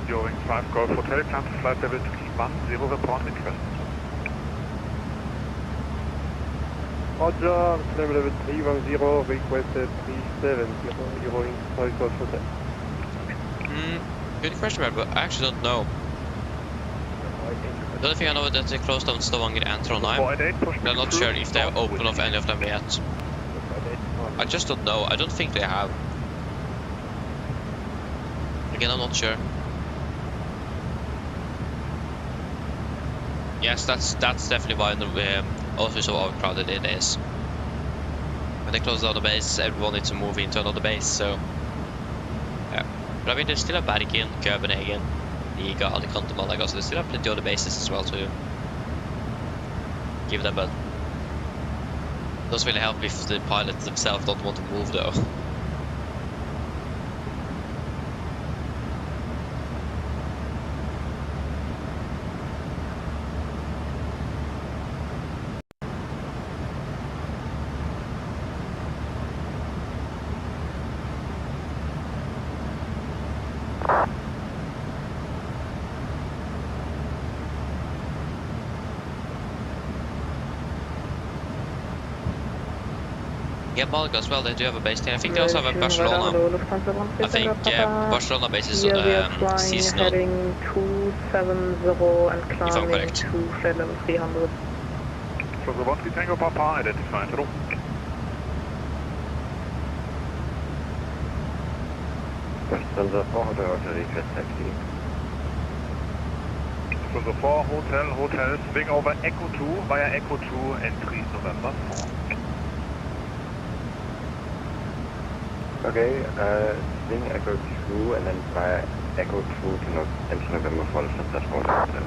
Speaker 12: During 5 Golf Hotel, climb to flight level 310, report request.
Speaker 8: Roger, climb level 310, requested 370, Euroing 5 Golf Hotel.
Speaker 6: Good question, but I actually don't know. The only thing I know is that they closed down Stavanger and Trondheim. I'm not sure if they have opened of any of them yet. I just don't know. I don't think they have. Again, I'm not sure. Yes, that's definitely why the Oslo is so overcrowded it is. When they close down the base, everyone needs to move into another base, so... Yeah. But I mean, there's still a Bergen, Copenhagen, Riga, Alicante, Malaga, so they still have plenty of other bases as well to give them, but... It doesn't really help if the pilots themselves don't want to move, though. Yeah, Malaga as well, they do have a base there. I think they also have a Barcelona. I think Barcelona base is seasonal.
Speaker 11: Heading 270 and climbing to level 300.
Speaker 12: So the one Tango Papa identified. Hello.
Speaker 8: From the 4 hotel request taxi.
Speaker 12: So the 4 hotel, swing over Echo 2 via Echo 2 entry November 4.
Speaker 8: Okay, swing Echo 2 and then via Echo 2 to enter November 4 to that hotel.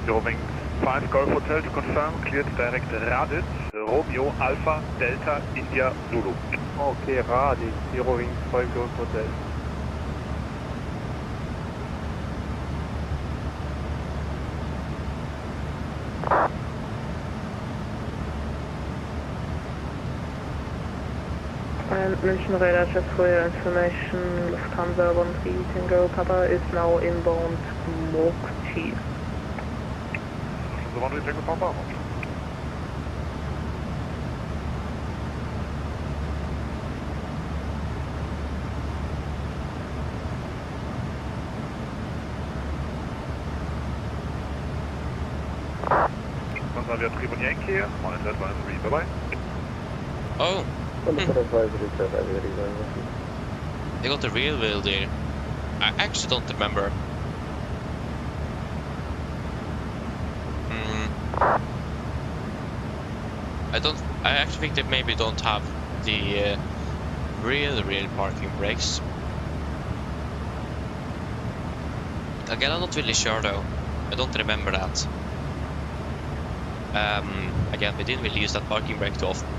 Speaker 12: Eurowing 5 Golf Hotel to confirm, cleared direct Raditz, Romeo Alpha Delta India Zulu.
Speaker 8: Okay, Raditz, Eurowing 5 Golf Hotel.
Speaker 11: And München radar, just for your information, Lufthansa 13 Tango Papa is now inbound Mokti.
Speaker 12: Lufthansa 13 Tango Papa. Lufthansa, we are 3 Yankee, on advisory, bye-bye.
Speaker 6: Oh. They got the real wheel there. I actually don't remember. I actually think they maybe don't have the real parking brakes. Again, I'm not really sure though. I don't remember that. Again, we didn't really use that parking brake too often.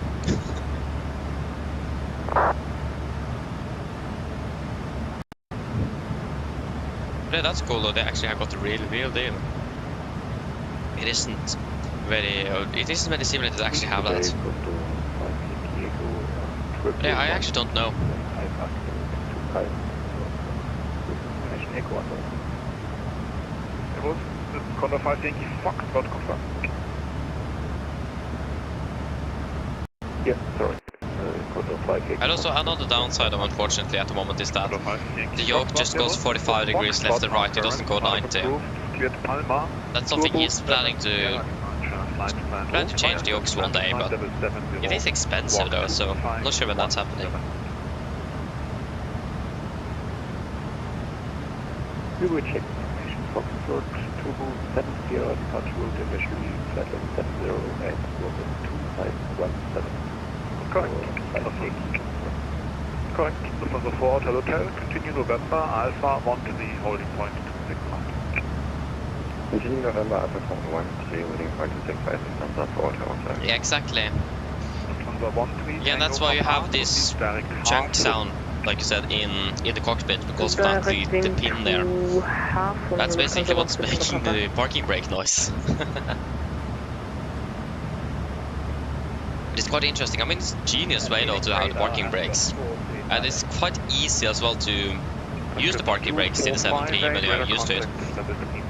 Speaker 6: Yeah, that's cool though. They actually have got the real deal. It isn't very similar to actually have that. Yeah, I actually don't know.
Speaker 12: It was Condor 5 Yankee Foxtrot confirmed. Yeah, sorry.
Speaker 6: And also another downside, unfortunately, at the moment is that the yoke just goes 45 degrees left and right. It doesn't go 90. That's something he's planning to change the yokes one day, but it is expensive though, so I'm not sure when that's happening.
Speaker 8: We will check Foxtrot 270 departure route initially flight level 70 at 2517.
Speaker 12: Correct. Lufthansa 4 Hotel Hotel, continue November, Alpha 1 to the holding point to 6 miles.
Speaker 8: Continue November, Alpha 1 3 holding point to 6 miles, Lufthansa 4 Hotel Hotel.
Speaker 6: Yeah, exactly.
Speaker 12: Lufthansa 1 3.
Speaker 6: Yeah, that's why you have this chunk sound, like you said, in the cockpit, because of that, the pin there. That's basically what's making the parking brake noise. It's quite interesting. I mean, it's a genius way though to have the parking brakes, and it's quite easy as well to use the parking brakes in the 7.3 when you're used to it.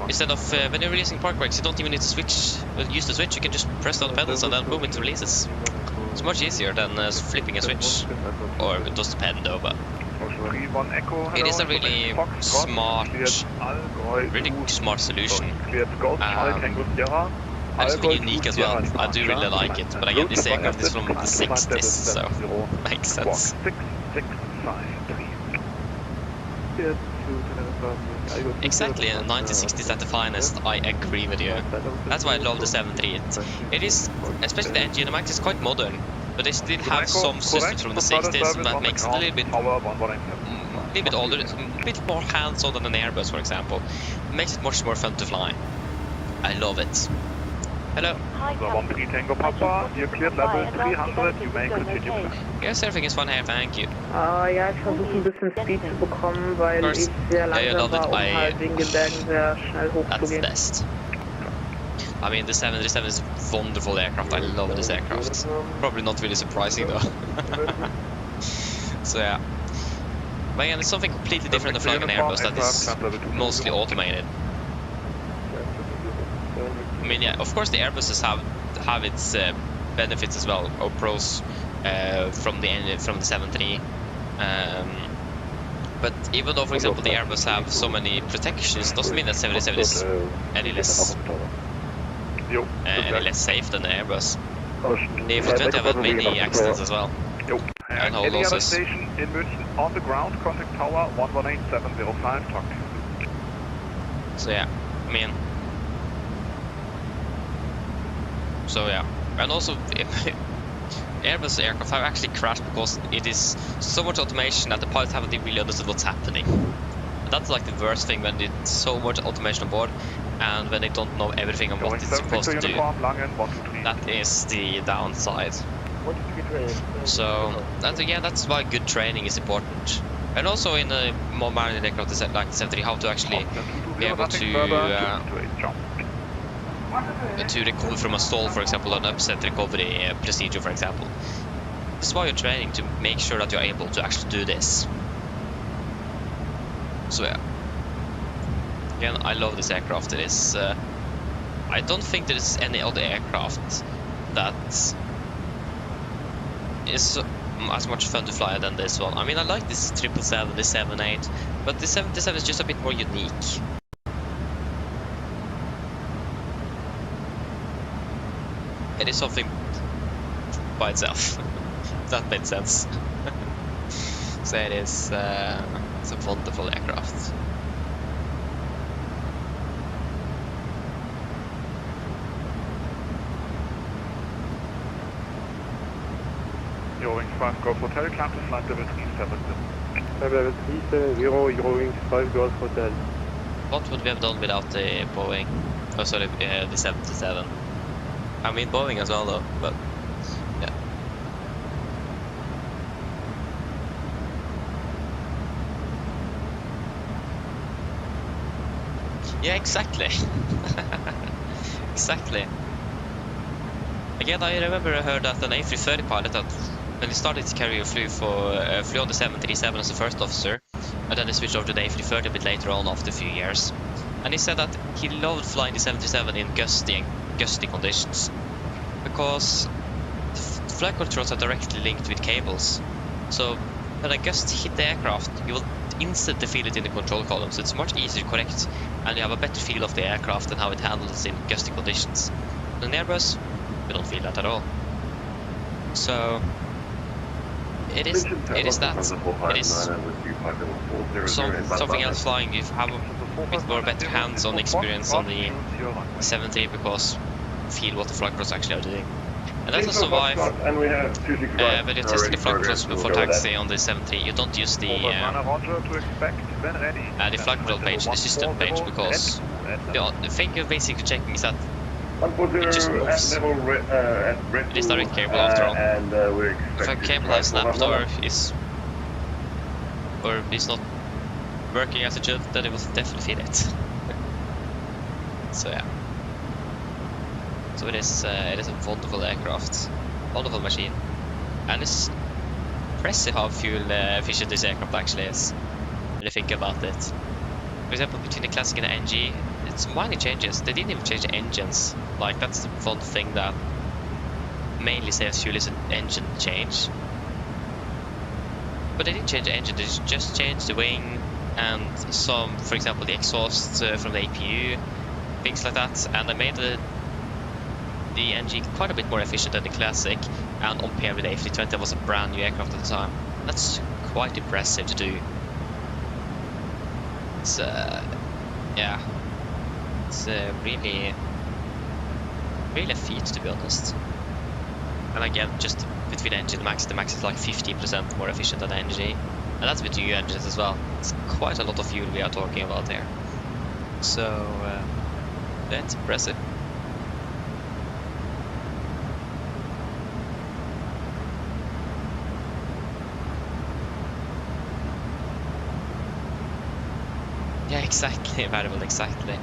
Speaker 6: Instead of when you're releasing park brakes, you don't even need to use the switch. You can just press down the pedals and then boom, it releases. It's much easier than flipping a switch, or it does depend though. But it is a really smart solution. And it's really unique as well. I do really like it. But again, this aircraft is from the 60s, so makes sense. Exactly, 1960s at the finest, I agree with you. That's why I love the 7.3. It is, especially the engine, the Max is quite modern, but they still have some systems from the 60s that makes it a little bit older, a bit more hands-on than an Airbus, for example. It makes it much more fun to fly. I love it. Hello.
Speaker 12: Lufthansa 1 3 Tango Papa, you're cleared level 300, you may continue.
Speaker 6: Yes, everything is fine here, thank you.
Speaker 11: Ja, ich versuche ein bisschen Speed zu bekommen, weil ich sehr langsam war, halt den Gebirgen sehr schnell hochzugehen.
Speaker 6: That's best. I mean, the 737 is a wonderful aircraft. I love this aircraft. Probably not really surprising though. So yeah. But again, it's something completely different than flying an Airbus that is mostly automated. I mean, yeah, of course the Airbuses have its benefits as well, or pros from the 7.3. But even though, for example, the Airbus have so many protections, doesn't mean that 787 is any less safe than the Airbus. The A320 have had many accidents as well, and hull losses.
Speaker 12: Station in München on the ground, contact tower 118.705, talk to you.
Speaker 6: So yeah, I mean. So yeah, and also Airbus aircraft have actually crashed because it is so much automation that the pilots haven't really understood what's happening. And that's like the worst thing when there's so much automation on board and when they don't know everything on what it's supposed to do. That is the downside. So that's why good training is important. And also in a more manual aircraft like the 7.3, how to actually be able to recover from a stall, for example, an upset recovery procedure, for example. This is why you're training, to make sure that you're able to actually do this. So yeah. Again, I love this aircraft. It is. I don't think there is any other aircraft that is as much fun to fly than this one. I mean, I like this 777, the 78, but the 77 is just a bit more unique. It is something by itself. If that made sense. So it is. It's a wonderful aircraft.
Speaker 12: Eurowings 5 Golf Hotel, climb to flight level 370.
Speaker 8: Level 370, Eurowings 5 Golf Hotel.
Speaker 6: What would we have done without the Boeing? Oh, sorry, the 77. I mean Boeing as well, though, but yeah. Yeah, exactly. Exactly. Again, I remember I heard that an A330 pilot, that when he started his career, flew on the 737 as a first officer, and then he switched over to the A330 a bit later on after a few years. And he said that he loved flying the 737 in gusty conditions, because the flight controls are directly linked with cables. So when a gust hit the aircraft, you will instantly feel it in the control column, so it's much easier to correct, and you have a better feel of the aircraft and how it handles in gusty conditions. On an Airbus, we don't feel that at all. So it is that. It is something else flying. You have a bit more better hands-on experience on the 70, because you feel what the flight controls actually are doing. And that's also why when you're testing the flight controls for taxi on the 70, you don't use the flight control page, the system page, because the thing you're basically checking is that it just moves. It is direct cable after all. If a cable has snapped or is not working as it should, then it will definitely feel it. So yeah. So it is a wonderful aircraft, wonderful machine, and it's impressive how fuel efficient this aircraft actually is when you think about it. For example, between the Classic and the NG, it's minor changes. They didn't even change the engines. Like, that's the one thing that mainly saves fuel is an engine change. But they didn't change the engine, they just changed the wing and some, for example, the exhaust from the APU, things like that, and they made the NG quite a bit more efficient than the Classic, and on par with the A320 was a brand new aircraft at the time. That's quite impressive to do. It's yeah, it's really a feat, to be honest. And again, just between the engine and the Max is like 15% more efficient than the NG, and that's with new engines as well. It's quite a lot of fuel we are talking about there. So that's impressive. Yeah, exactly, variable, exactly.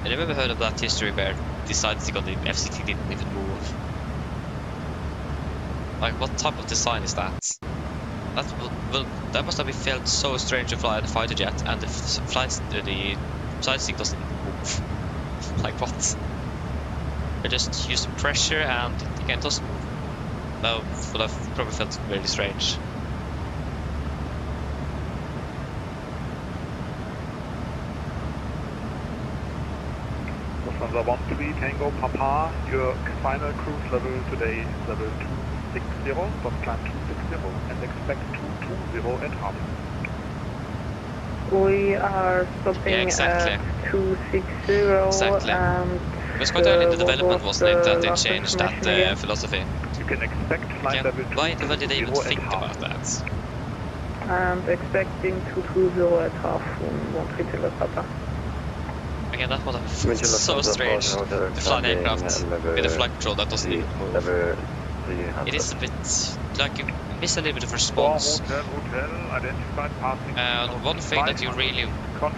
Speaker 6: I never heard of that history where decided to go the F-16 didn't even move. Like, what type of design is that? That must have felt so strange to fly the fighter jet, and the side stick doesn't move. Like, what? They just use the pressure, and again, it doesn't. No, would have probably felt really strange.
Speaker 12: Lufthansa 13 Tango Papa, your final cruise level today is level 260, stop climb 260 and expect 220 at half.
Speaker 11: We are stopping at 260
Speaker 6: exactly.
Speaker 11: And
Speaker 6: it was quite early in the development, wasn't it, that they changed that philosophy?
Speaker 12: You can expect flight level 220
Speaker 6: why did they even think about that?
Speaker 11: And expecting 220 at half on 130 Papa.
Speaker 6: Again, that was so strange to fly an aircraft with a flight control that doesn't even move. It is a bit like you miss a little bit of response. And one thing that you really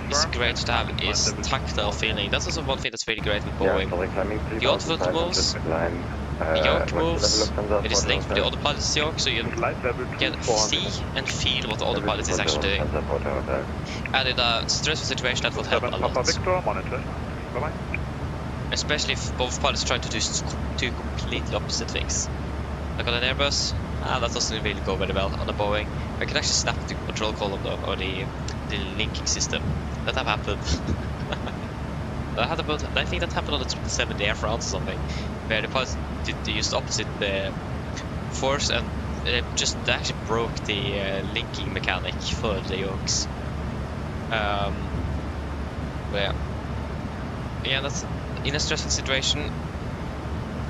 Speaker 6: is great to have is tactile feeling. That's also one thing that's really great with Boeing. The ultimate moves the yoke
Speaker 8: what's the level
Speaker 6: moves.
Speaker 8: of sensor
Speaker 6: It is
Speaker 8: for
Speaker 6: linked to the autopilot's yoke, so you
Speaker 12: Flight level
Speaker 6: can
Speaker 12: 2, 400.
Speaker 6: see and feel what the autopilot is actually doing.
Speaker 8: Sensor for the hotel.
Speaker 6: And in a stressful situation, that will help a
Speaker 12: 7 Papa
Speaker 6: lot.
Speaker 12: Victor, monitor. Bye-bye.
Speaker 6: Especially if both pilots try to do two completely opposite things. Like on an Airbus, that doesn't really go very well. On a Boeing, I can actually snap the control column though, or the linking system. That have happened. I think that happened on the 777 Air France or something, where the pilots they used opposite force and they actually broke the linking mechanic for the yokes. Yeah, that's in a stressful situation.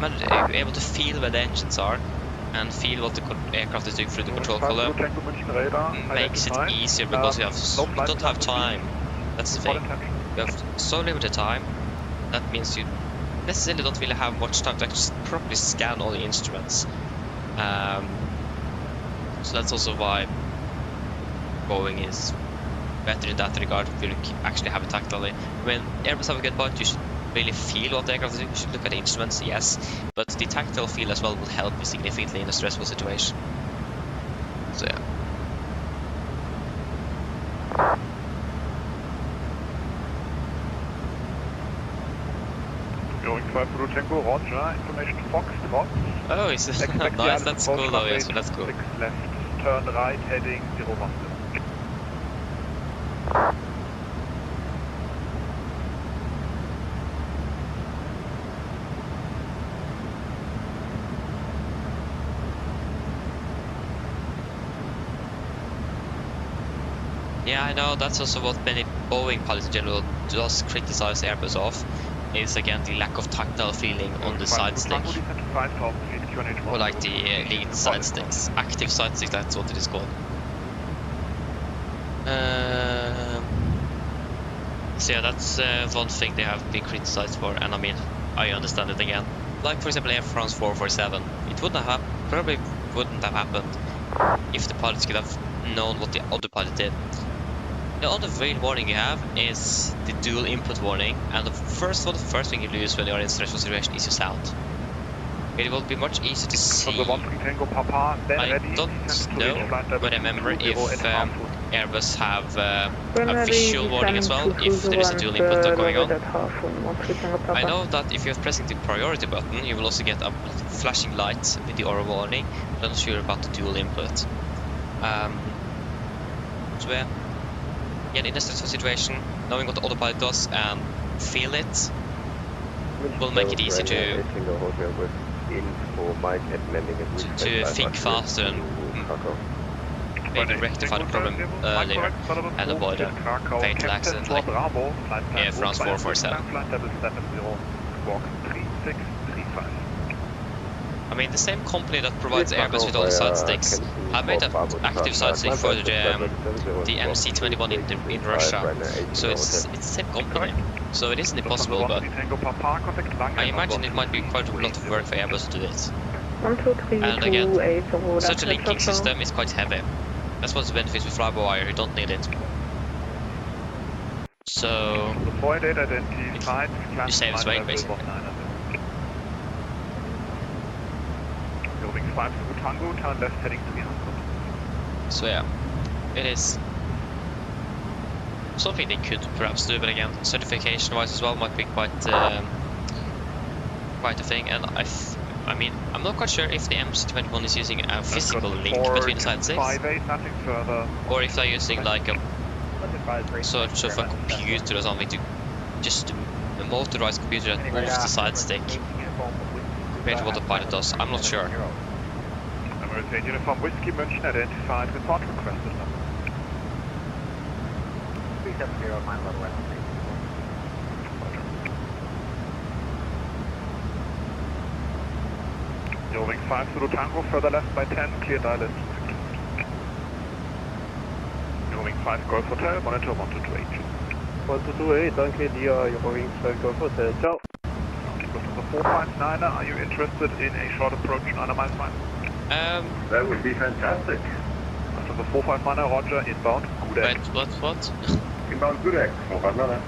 Speaker 6: Able to feel where the engines are and feel what the aircraft is doing through the control column makes it easier because you don't have time. That's the thing. You have so limited time. That means you necessarily don't really have much time to actually properly scan all the instruments. So that's also why Boeing is better in that regard. If you actually have it tactily. When Airbus have a good point, you should really feel what the aircraft is doing. You should look at the instruments, yes, but the tactile feel as well will help you significantly in a stressful situation. So yeah.
Speaker 12: Going 5 Zulu Tango, Roger, information Fox, Fox.
Speaker 6: Oh, it's nice, that's cool though, yes, that's cool.
Speaker 12: 6 left, turn right, heading 010.
Speaker 6: Yeah, I know, that's also what many Boeing pilots in general does criticize Airbus of, is again the lack of tactile feeling on the side stick. Or like the lead side sticks, active side sticks, that's what it is called. So yeah, that's one thing they have been criticized for, and I mean, I understand it again. Like for example Air France 447, it probably wouldn't have happened if the pilots could have known what the other pilot did. The other real warning you have is the dual input warning, and the first thing you lose when you are in a stressful situation is your sound. It will be much easier to see. I don't know, but I remember if Airbus have a visual warning as well, if there is a dual input going on. I know that if you're pressing the priority button, you will also get a flashing light with the aura warning, but I'm not sure about the dual input. So yeah. In a stressful situation, knowing what the autopilot does and feel it will make it easy to think faster and maybe rectify the problem earlier and avoid a fatal accident like Air France 447. I mean, the same company that provides Airbus with all the side sticks have made an active side stick for the MC21 in Russia, so it's the same company. So it isn't impossible, but I imagine it might be quite a lot of work for Airbus to do it. And again, such a linking system is quite heavy. That's what's the benefits with fly-by-wire, you don't need it. So it saves weight basically.
Speaker 12: 5 Zulu Tango, turn left heading 300.
Speaker 6: So yeah, it is something they could perhaps do, but again, certification-wise as well might be quite a thing. And I mean, I'm not quite sure if the MC21 is using a physical link between the side sticks, or if they're using like a sort of a computer or something to just a motorized computer that moves the side stick compared to what the pilot does. I'm not sure.
Speaker 12: American Uniform Whiskey München identified, report requested. 370, my level at Yielding 5 Zulu Tango, further left by 10, clear dial is. Yielding 5 Golf Hotel, monitor 1228.
Speaker 13: 1228, danke dir, Yielding 5 Golf Hotel, ciao.
Speaker 12: The 459er, are you interested in a short approach on a mile fine?
Speaker 8: That would be fantastic.
Speaker 12: After the 459er, Roger, inbound, Gudek.
Speaker 6: Wait, what?
Speaker 8: Inbound Gudek, 459er.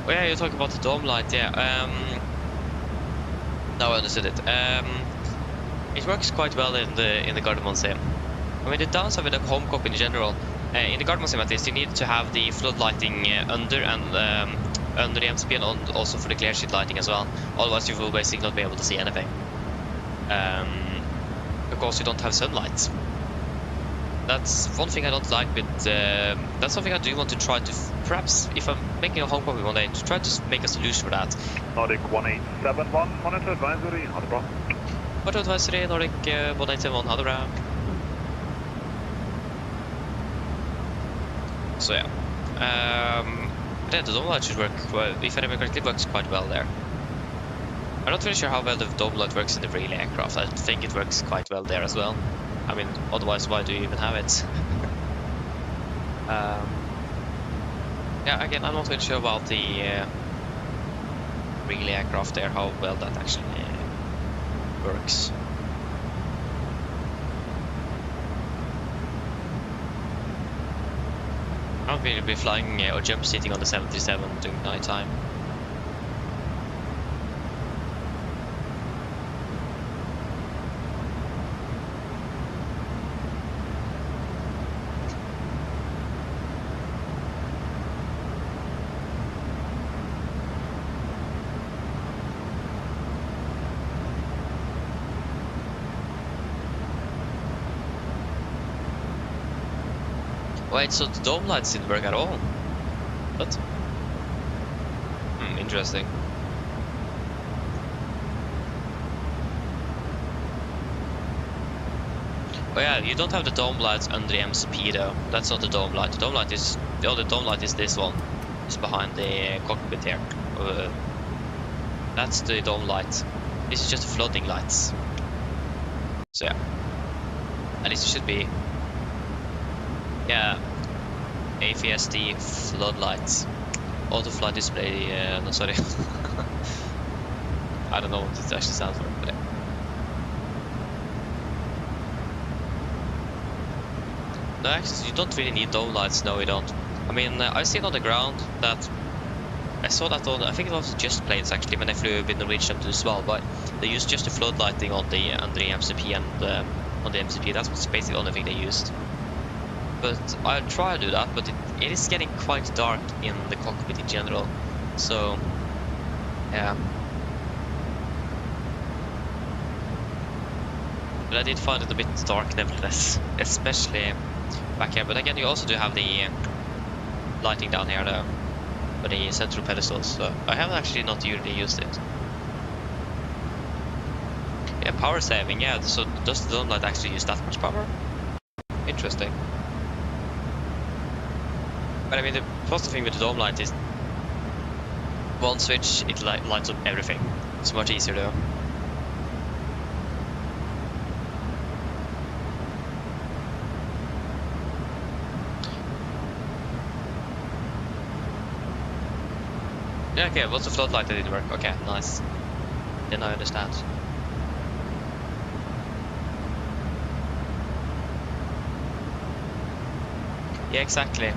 Speaker 6: Oh yeah, you're talking about the dome light, yeah. Now I understood it. It works quite well in the Gardermoen sim. I mean, the downside with the home cop in general, in the Gardermoen sim at least, you need to have the flood lighting under the MCP and also for the clear sheet lighting as well. Otherwise, you will basically not be able to see anything. Because you don't have sunlight. That's one thing I don't like, but that's something I do want to try to, perhaps if I'm making a home copy one day, to try to make a solution for that.
Speaker 12: Nordic 1871, monitor advisory, ha det bra.
Speaker 6: Monitor advisory, Nordic 1871, ha det bra. So yeah, yeah, the dome light should work well. If I remember correctly, it works quite well there. I'm not really sure how well the dome light works in the real aircraft. I think it works quite well there as well. I mean, otherwise, why do you even have it? Yeah, again, I'm not really sure about the real aircraft there, how well that actually works. I don't really be flying or jump seating on the 737 during night time. Wait, so the dome lights didn't work at all? What? Interesting. Oh yeah, you don't have the dome lights under the MCP though. That's not the dome light. The dome light is, the other dome light is this one. It's behind the cockpit here. That's the dome light. This is just the flooding lights. So yeah. At least it should be. Yeah, AFSD floodlights. Auto flight display, no sorry. I don't know what it actually stands for, but yeah. No, actually, you don't really need dome lights, no you don't. I mean, I've seen on the ground that, I saw that on, I think it was just planes actually, when I flew with Norwegian to Svalbard. They used just the flood lighting on the MCP and on the MCP, that's basically the only thing they used. But I'll try to do that, but it is getting quite dark in the cockpit in general, so yeah. But I did find it a bit dark nevertheless, especially back here. But again, you also do have the lighting down here though, for the central pedestals, so I haven't actually not really used it. Yeah, power saving, yeah, so does the dome light actually use that much power? Interesting. But I mean, the positive thing with the dome light is one switch, it lights up everything. It's much easier though. Yeah, okay, what's the floodlight that didn't work? Okay, nice. Then I understand. Yeah, exactly.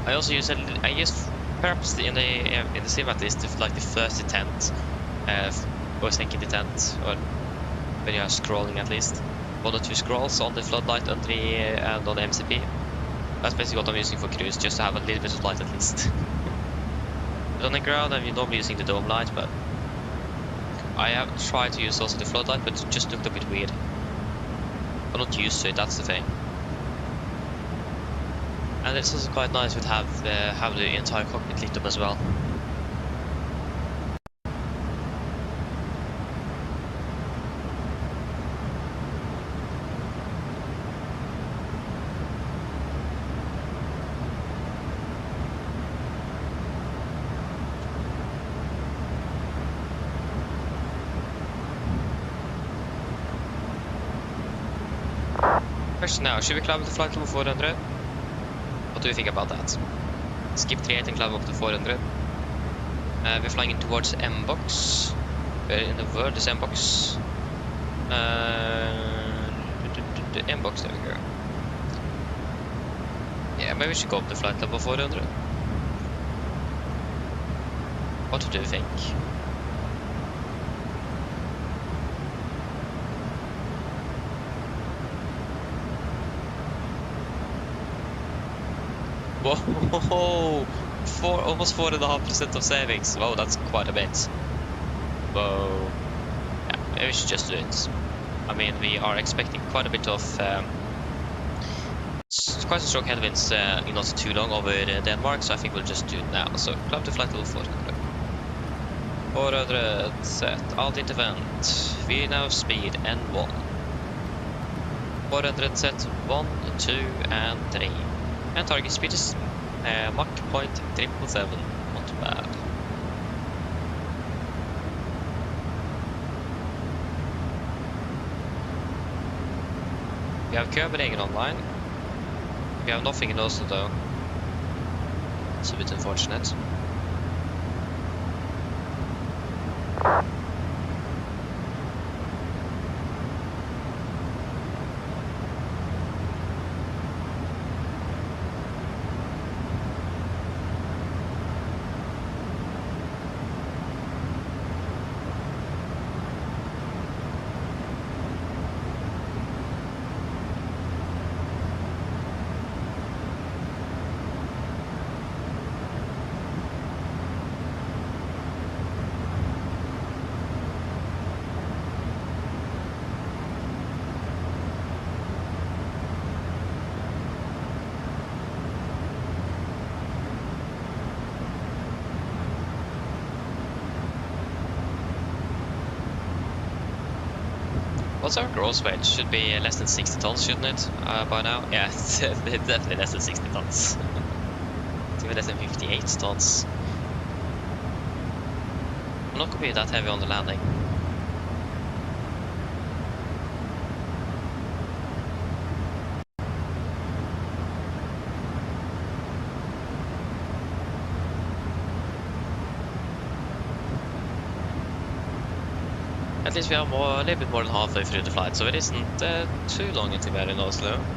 Speaker 6: I also use perhaps in the sim at least, like the first intent, or second intent, or when you are scrolling at least, 1 or 2 scrolls on the floodlight and on the MCP. That's basically what I'm using for cruise, just to have a little bit of light at least. But on the ground, I'm normally using the dome light, but I have tried to use also the floodlight, but it just looked a bit weird. I'm not used to it, that's the thing. And it's also quite nice to have the entire cockpit lit up as well. Question now, should we climb to flight level 400? What do you think about that? Skip 38 and climb up to 400. We're flying in towards M-box. Where in the world is M-box? The M-box, there we go. Yeah, maybe we should go up to flight level 400. What do you think? Whoa! Almost 4.5% of savings. Wow, that's quite a bit. Whoa. Yeah, maybe we should just do it. I mean, we are expecting quite a bit of quite a strong headwinds in not too long over Denmark, so I think we'll just do it now. So climb to flight level 400. 400 set, alt intervent. We now speed N1. 400 set 1, 2, and 3. And target speed is Mach 0.777. Not bad. We have Copenhagen online. We have nothing in Oslo though. It's a bit unfortunate. What's our gross weight? Should be less than 60 tons, shouldn't it? By now? Yeah, it's definitely less than 60 tons. It's even less than 58 tons. I'm not going to be that heavy on the landing. At least we are a little bit more than halfway through the flight, so it isn't too long until we're in Oslo.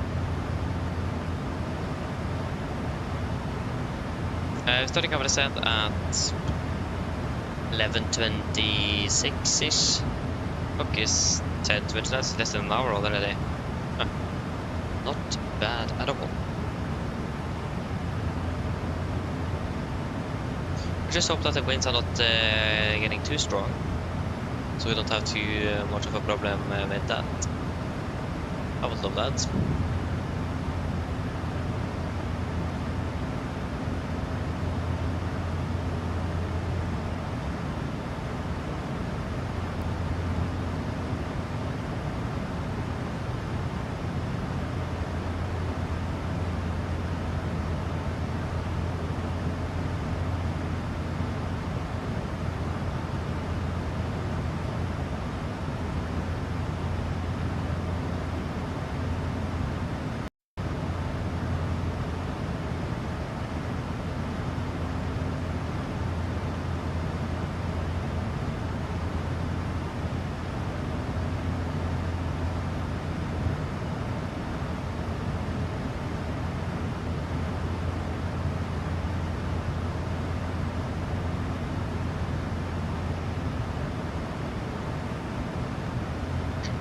Speaker 6: Starting our descent at 11:26-ish. Clock is 10:20, that's less than an hour already. Not bad at all. I just hope that the winds are not getting too strong, so we don't have too much of a problem with that. I would love that.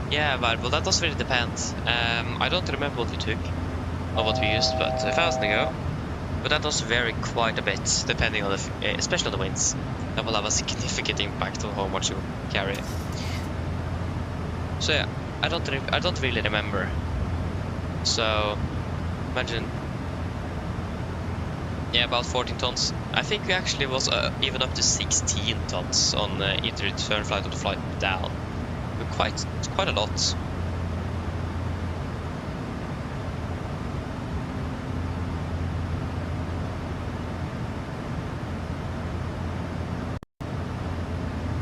Speaker 6: Yeah, well, that does really depend. I don't remember what we took or what we used, but 1,000 ago. But that does vary quite a bit depending on the, especially on the winds. That will have a significant impact on how much you carry. So yeah, I don't really remember. So imagine, yeah, about 14 tons. I think we actually was even up to 16 tons on either return flight or the flight down. Quite a lot.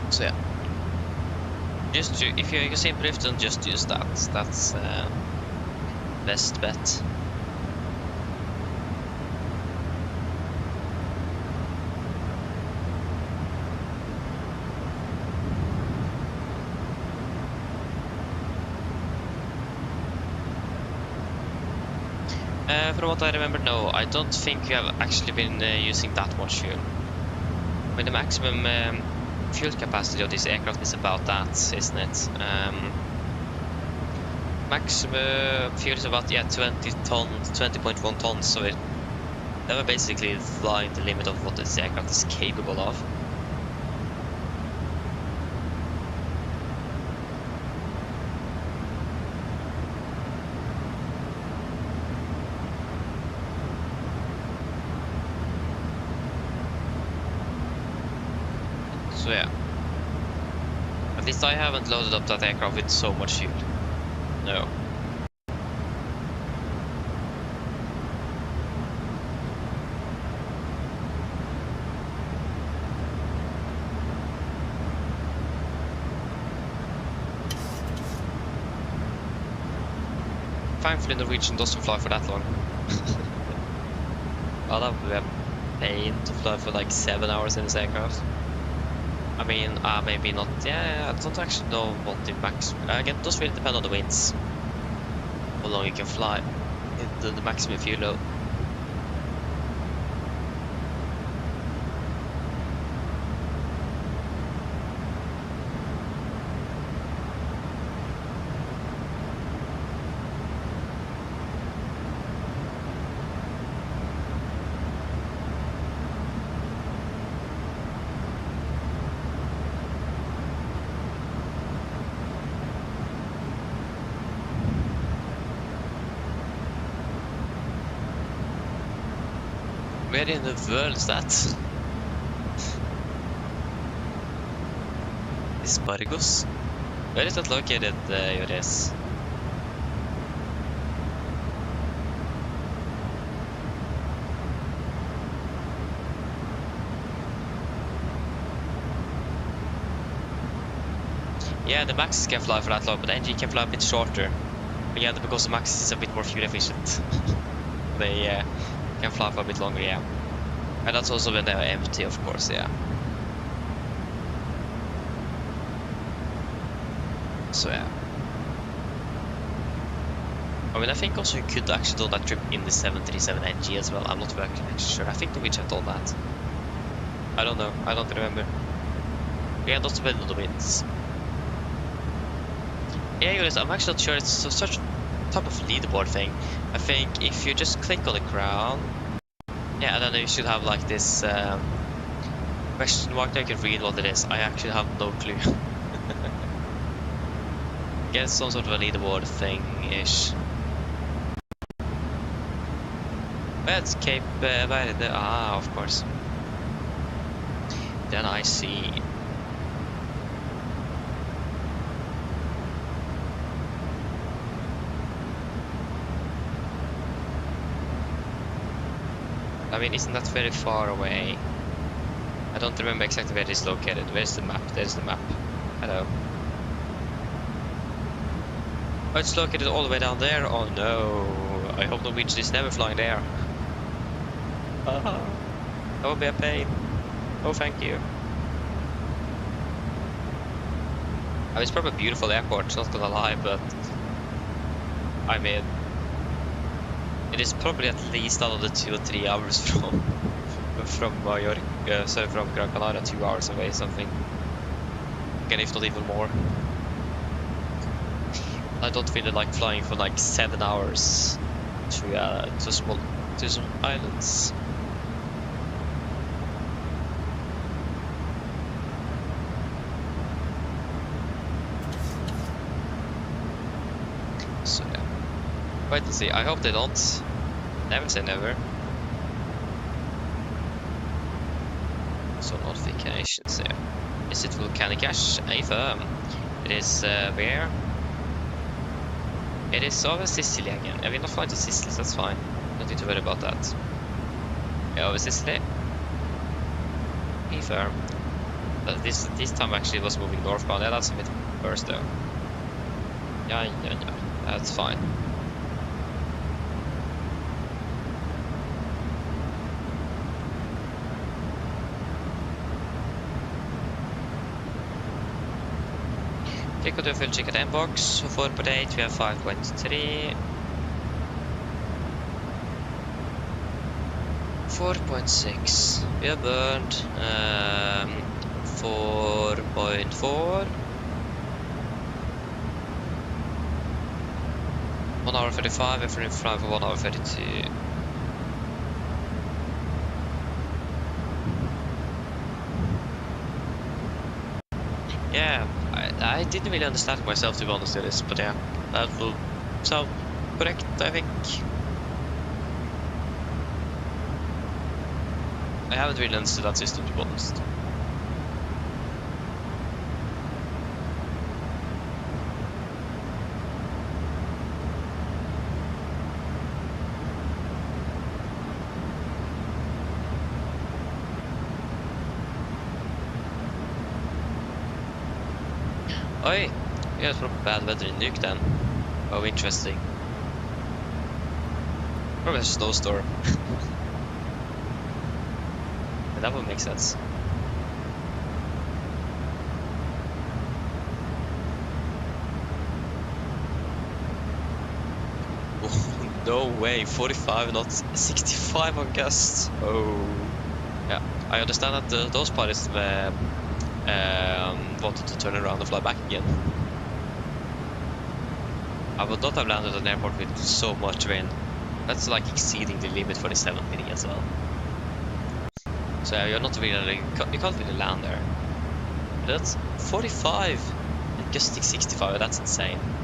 Speaker 6: So yeah, just to, if you're using Brief, then just use that. That's best bet. From what I remember, no, I don't think you have actually been using that much fuel. I mean, the maximum fuel capacity of this aircraft is about that, isn't it? Maximum fuel is about 20 tons, 20.1 tons. So it never basically flying the limit of what this aircraft is capable of. So yeah, at least I haven't loaded up that aircraft with so much fuel. No. Thankfully Norwegian doesn't fly for that long. Well, that would be a pain to fly for like 7 hours in this aircraft. I mean, maybe not. Yeah, I don't actually know what the max. Again, it does really depend on the winds. How long you can fly. The maximum fuel load. Where in the world is that? Espargos? Where is that located, Joris? Yeah, the Maxes can fly for that long, but the NG can fly a bit shorter. Again, because the Maxes is a bit more fuel efficient. They can fly for a bit longer, yeah. And that's also when they're empty, of course, yeah. So yeah. I mean, I think also you could actually do that trip in the 737 NG as well. I'm not very sure. I think we have done that. I don't know. I don't remember. Yeah, that's depending on the winds. Yeah, guys, I'm actually not sure. It's such a type of leaderboard thing. I think if you just click on the crown, yeah, and then you should have like this question mark. I can read what it is. I actually have no clue. Guess some sort of a leaderboard thing-ish. That's Cape Verde. Ah, of course. Then I see. I mean, isn't that very far away? I don't remember exactly where it is located. Where's the map? There's the map. Hello. Oh, it's located all the way down there? Oh no. I hope Norwegian is never flying there. That would be a pain. Oh, thank you. I mean, it's probably a beautiful airport, not gonna lie, but I mean, it is probably at least another 2 or 3 hours from Mallorca, sorry, from Gran Canaria, 2 hours away, something. Again, if not even more. I don't really like flying for like 7 hours to some islands. So yeah. Wait and see. I hope they don't. Never say never. So notifications there. Is it volcanic ash? Affirm. It is where? It is over Sicily again. I will not fly to Sicily, so that's fine. Nothing to worry about that. Yeah, over Sicily. Affirm. But this time actually it was moving northbound. Yeah, that's a bit worse though. Yeah. That's fine. Click on the full check at inbox. For per date, we have 5.3. 4.6. We have burned 4.4. 1 hour 35, we're flying for 1 hour 32. Yeah, I didn't really understand it myself, to be honest with this, but yeah, that will sound correct, I think. I haven't really understood that system, to be honest. Oi! Yeah, it's probably bad weather in Nuke then. Oh, interesting. Probably a snowstorm. That would make sense. Oh, no way, 45, not 65 on gusts. Oh. Yeah, I understand that those pilots wanted to turn around and fly back again. I would not have landed at an airport with so much wind. That's like exceeding the limit for the 750 as well. So you're not really, you can't really land there. But that's 45 and gusting 65, that's insane.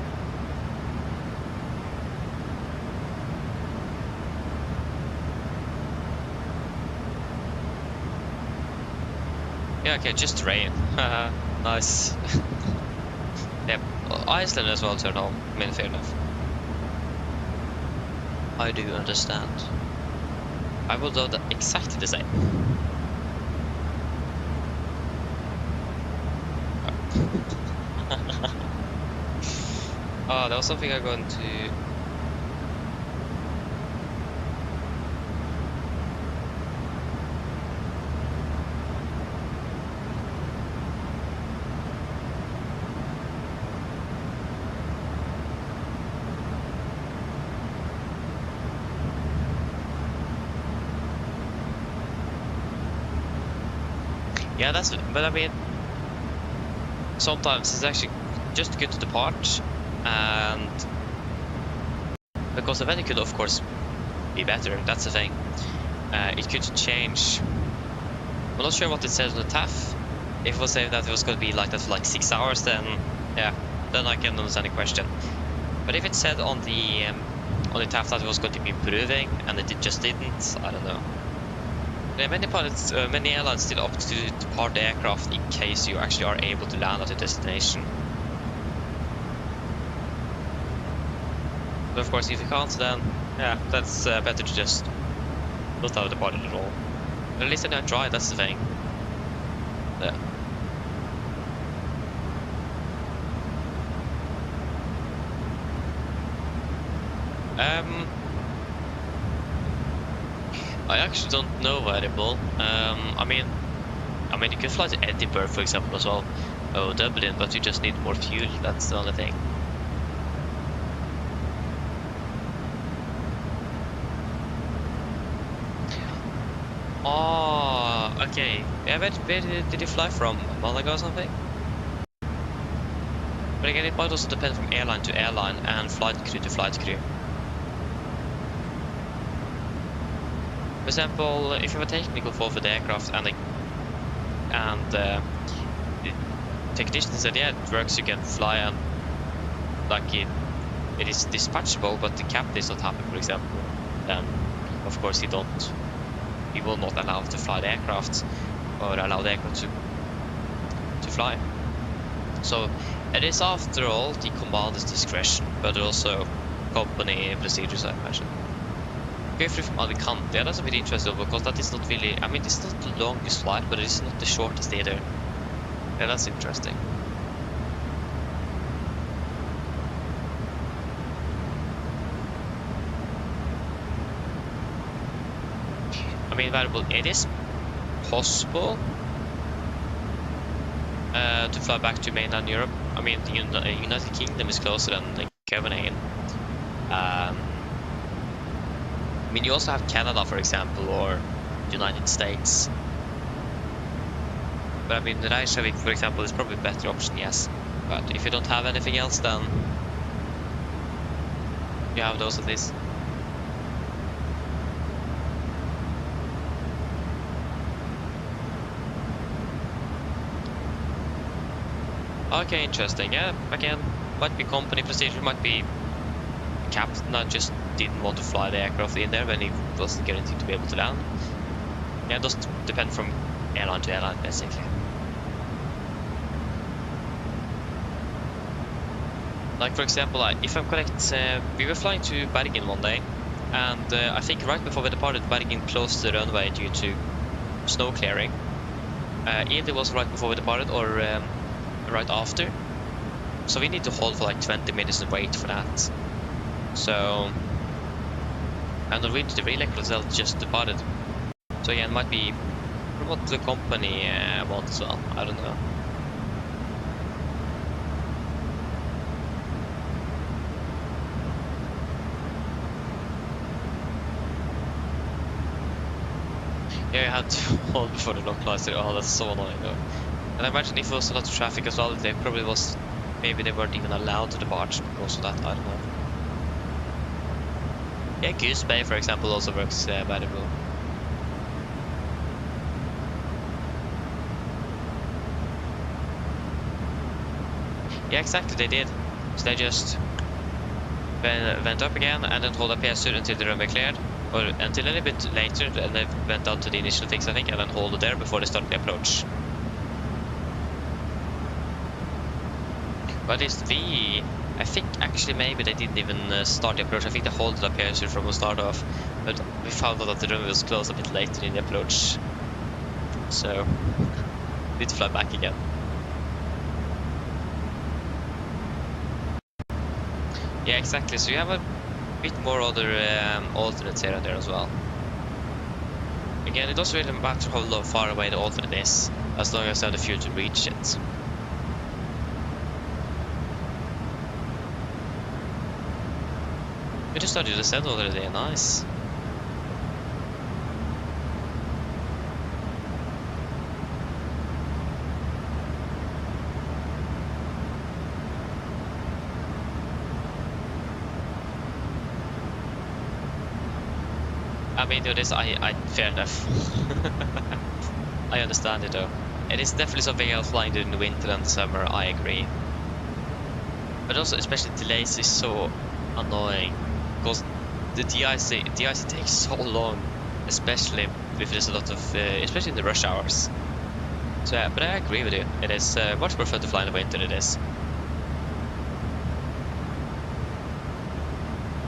Speaker 6: Yeah, okay, just rain. Nice. Yep, Iceland as well turned home. I mean, fair enough. I do understand. I will do exactly the same. Oh, that was something I'm going to... Yeah, that's, but I mean, sometimes it's actually just good to depart, and because the weather could of course be better, that's the thing. It could change. I'm not sure what it says on the TAF. If it was saying that it was going to be like that for like 6 hours, then yeah, then I can understand the question. But if it said on the TAF that it was going to be improving and it just didn't, I don't know. Yeah, many pilots, many airlines still opt to depart the aircraft in case you actually are able to land at your destination. But of course, if you can't, then yeah, that's better to just not have departed at all. But at least I don't try. That's the thing. Yeah. I actually don't know variable. I mean, you could fly to Edinburgh, for example, as well. Oh, Dublin, but you just need more fuel. That's the only thing. Oh, okay. Yeah, where did you fly from? Malaga or something? But again, it might also depend from airline to airline and flight crew to flight crew. For example, if you have a technical fault with the aircraft and the technician said, yeah, it works, you can fly, and like it is dispatchable, but the captain is not happy, for example, then of course he will not allow to fly the aircraft or allow the aircraft to fly. So it is, after all, the commander's discretion, but also company procedures, I imagine. Going from Alicante, yeah, that's a bit interesting because that is not really, I mean, it's not the longest flight, but it's not the shortest either. Yeah, that's interesting. I mean, variable, it is possible to fly back to mainland Europe. I mean, the United Kingdom is closer than like, Copenhagen. I mean, you also have Canada, for example, or United States. But I mean, Reykjavik, for example, is probably a better option, yes. But if you don't have anything else, then you have those at least. Okay, interesting. Yeah, again, might be company procedure, might be captain that just didn't want to fly the aircraft in there when he wasn't guaranteed to be able to land. Yeah, it does depend from airline to airline, basically. Like, for example, if I'm correct, we were flying to Bergen one day, and I think right before we departed, Bergen closed the runway due to snow clearing. Either it was right before we departed or right after. So we need to hold for like 20 minutes and wait for that. So, and the relay itself just departed. So yeah, it might be from what the company wants as well. I don't know. Yeah, you had to hold before the localizer. Oh, that's so annoying though. And I imagine if there was a lot of traffic as well, they probably was, maybe they weren't even allowed to depart because of that, I don't know. Yeah, Goose Bay, for example, also works by the rule. Yeah, exactly, they did. So they just went up again and then hold up PSU until the runway cleared. Or until a little bit later, and they went down to the initial fix, I think, and then hold it there before they started the approach. But it's I think actually maybe they didn't even start the approach. I think they hold it up here from the start off, but we found out that the runway was closed a bit later in the approach. So, need to fly back again. Yeah, exactly. So you have a bit more other alternates here and there as well. Again, it doesn't really matter how far away the alternate is, as long as you have the fuel to reach it. We just started to descend already, nice. I mean, do this, I fair enough. I understand it though. It is definitely something else flying during the winter and the summer, I agree. But also, especially delays is so annoying. Because the de-icing takes so long, especially if there's a lot of, especially in the rush hours. So yeah, but I agree with you. It is much more fun to fly in the winter. It is.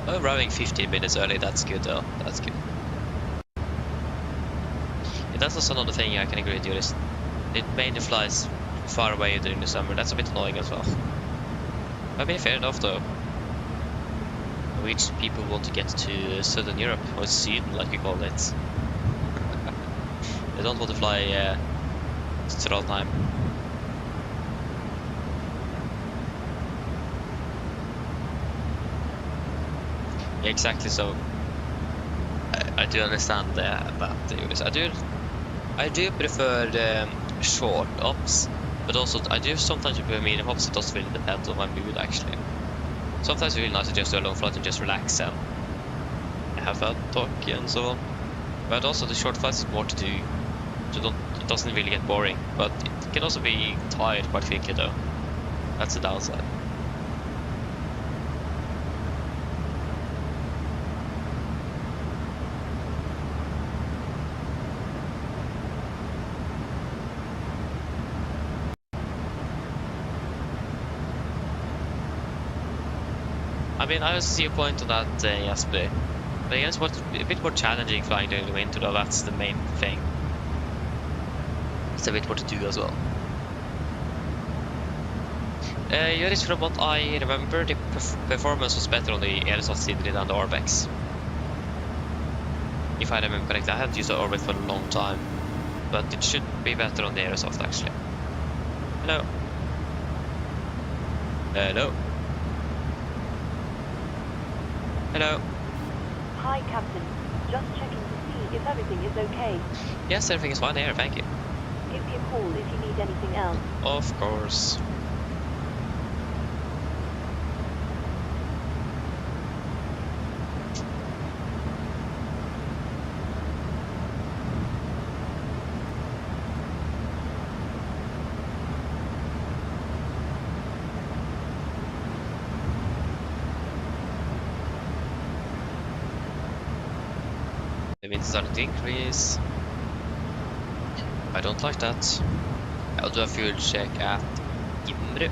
Speaker 6: Oh, arriving 15 minutes early. That's good though. That's good. Yeah, that's also another thing I can agree with you. Is it mainly flies far away during the summer. That's a bit annoying as well. I mean, fair enough though. Which people want to get to Southern Europe, or Sweden like we call it. They don't want to fly to Trondheim. Yeah, exactly, so I do understand that. I do prefer the short hops, but also I do sometimes prefer medium hops. It does really depend on my mood actually. Sometimes it's really nice to just do a long flight and just relax and have fun, talk and so on. But also the short flights is more to do, so it doesn't really get boring. But it can also be tired quite quickly though. That's the downside. I mean, I also see a point on that, Jasper. But again, it's a bit more challenging flying during the winter, though. That's the main thing. It's a bit more to do as well. Joris, from what I remember, the performance was better on the Airsoft Sidri than the Orbex. If I remember correctly, I haven't used the Orbex for a long time, but it should be better on the Airsoft actually. Hello. Hello. Hello.
Speaker 4: Hi, Captain. Just checking to see if everything is okay.
Speaker 6: Yes, everything is fine here, thank you.
Speaker 4: Give me a call if you need anything else.
Speaker 6: Of course. The wind started to increase. I don't like that. I'll do a fuel check at Imre.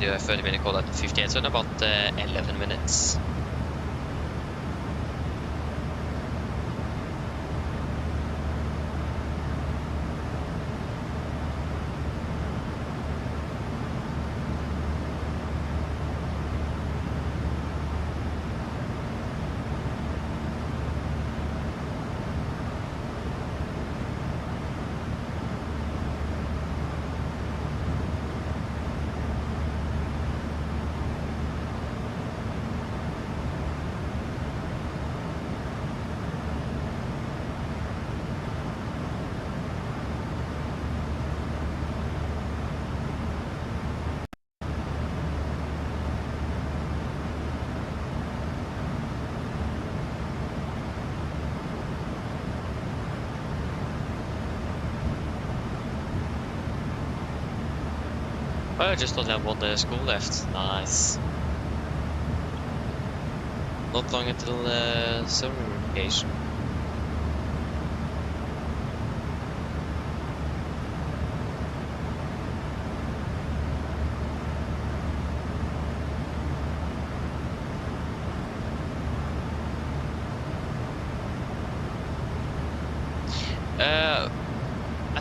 Speaker 6: Do a 30-minute call at 58, so in about 11 minutes. Oh, I just only have one school left. Nice. Not long until summer vacation. At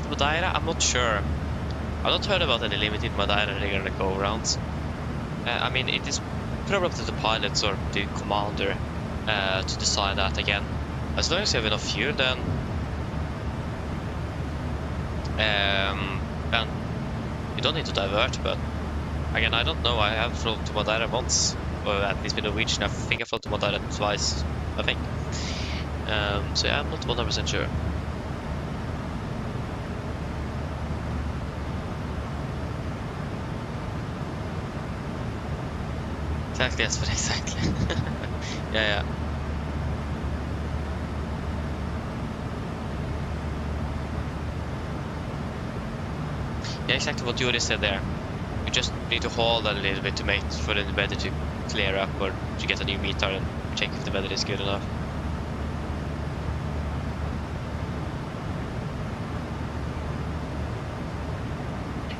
Speaker 6: Madeira, I'm not sure. I've not heard about any limited Madeira regular go arounds. I mean, it is probably up to the pilots or the commander to decide that again. As long as you have enough fuel, then you don't need to divert. But again, I don't know. I have flown to Madeira once, or at least with Norwegian. I think I flew to Madeira twice. I think. So yeah, I'm not 100% sure. Exactly, yes, but exactly. Yeah. Yeah, exactly what Yuri said there. You just need to hold a little bit to make for the weather to clear up, or to get a new meter and check if the weather is good enough.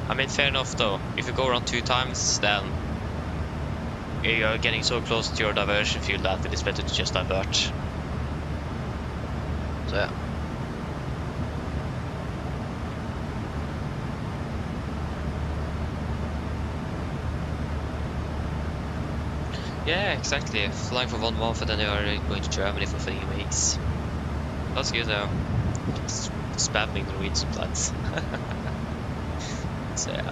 Speaker 6: I mean, fair enough though. If you go around 2 times, then you're getting so close to your diversion field that it is better to just divert. So yeah. Yeah, exactly. Flying for 1 month and then you are going to Germany for 3 weeks. That's good though. Just spamming the Norwegian flights. So yeah.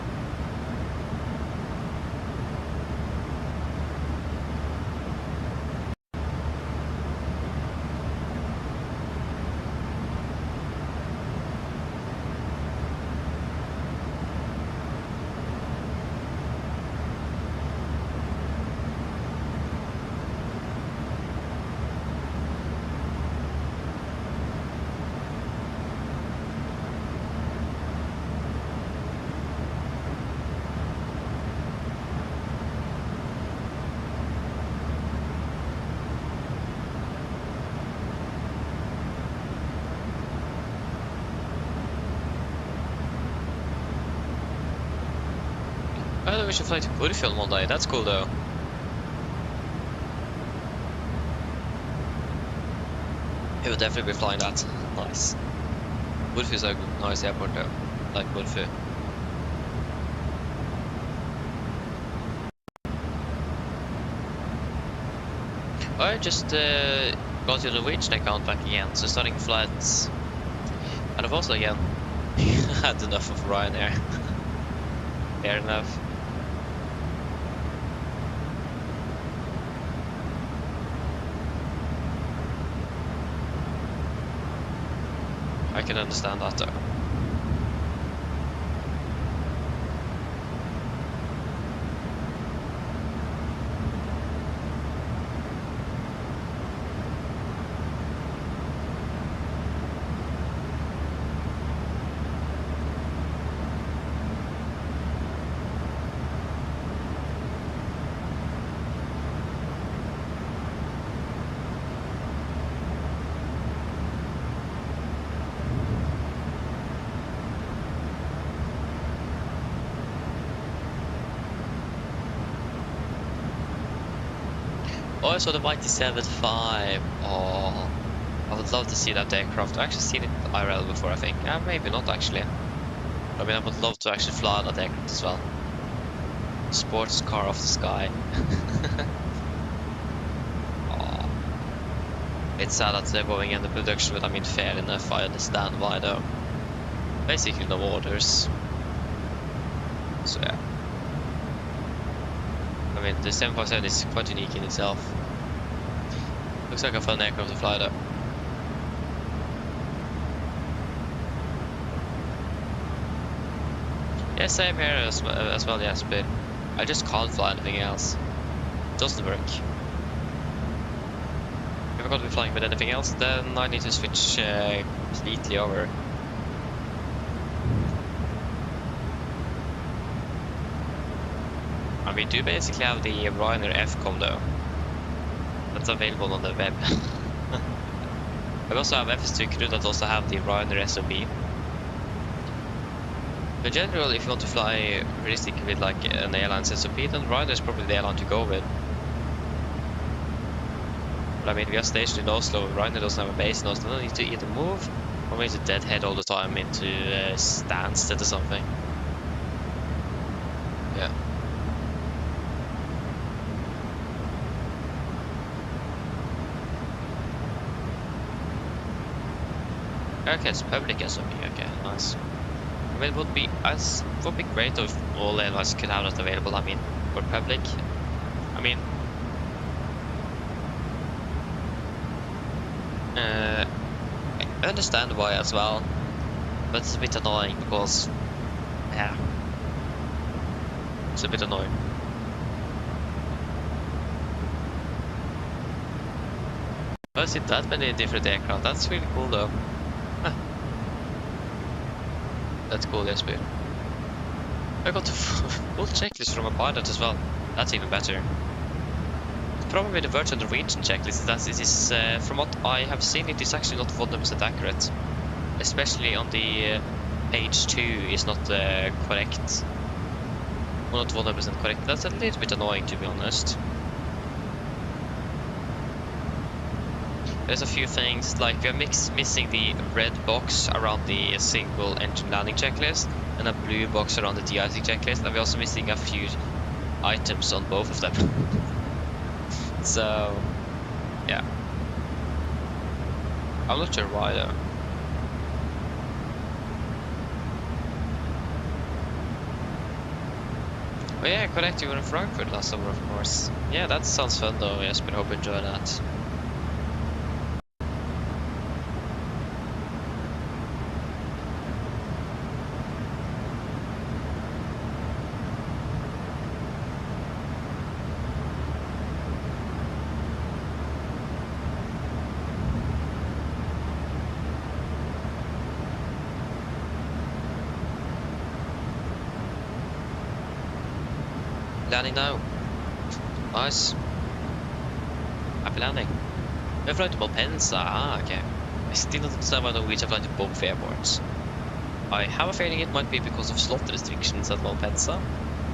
Speaker 6: I thought we should fly to Burfjord one day. That's cool though. He would definitely be flying that. Nice. Burfjord is a nice airport though. Like Burfjord. I just got your Norwegian account back again, so starting flights out of Oslo again. Had enough of Ryanair. Fair enough. I can understand that though. Oh, I saw the Mighty 7.5. Oh, I would love to see that aircraft. I've actually seen it IRL before, I think. Maybe not actually. I mean, I would love to actually fly that aircraft as well. Sports car off the sky. Oh. It's sad that they're going in the production, but I mean, fair enough. I understand why though. Basically, no orders. So yeah. I mean, the 757 is quite unique in itself. Looks like a fun aircraft to fly though. Yeah, same here as well, yes, but I just can't fly anything else. It doesn't work. If I'm going to be flying with anything else, then I need to switch completely over. And we do basically have the Ryanair FCOM though. That's available on the web. We also have FS2 Crew that also have the Ryanair SOB. In general, if you want to fly realistically with like an airline's SOP, then Ryanair is probably the airline to go with. But I mean, we are stationed in Oslo, Ryanair doesn't have a base in Oslo, I need to either move or maybe deadhead all the time into Stansted or something. Yeah. Okay, it's public SOP, okay, nice. I mean, it would be great if all airlines could have that available. I mean, for public. I mean, I understand why as well, but it's a bit annoying because, yeah, it's a bit annoying. I see that many different aircraft. That's really cool though. That's cool, yes, but I got the full checklist from a pilot as well. That's even better. Probably the Virgin Norwegian checklist, that it is, from what I have seen, it is actually not 100% accurate. Especially on the page 2 is not correct. Well, not 100% correct. That's a little bit annoying, to be honest. There's a few things, like we are missing the red box around the single engine landing checklist and a blue box around the de-icing checklist, and we're also missing a few items on both of them. So, yeah. I'm not sure why though. Oh yeah, correct, you were in Frankfurt last summer, of course. Yeah, that sounds fun though, yes, but I hope you enjoy that. Landing now. Nice. Happy landing. We're flying to Malpensa. Ah, okay. I still don't understand why Norwegian flying to both airports. I have a feeling it might be because of slot restrictions at Malpensa.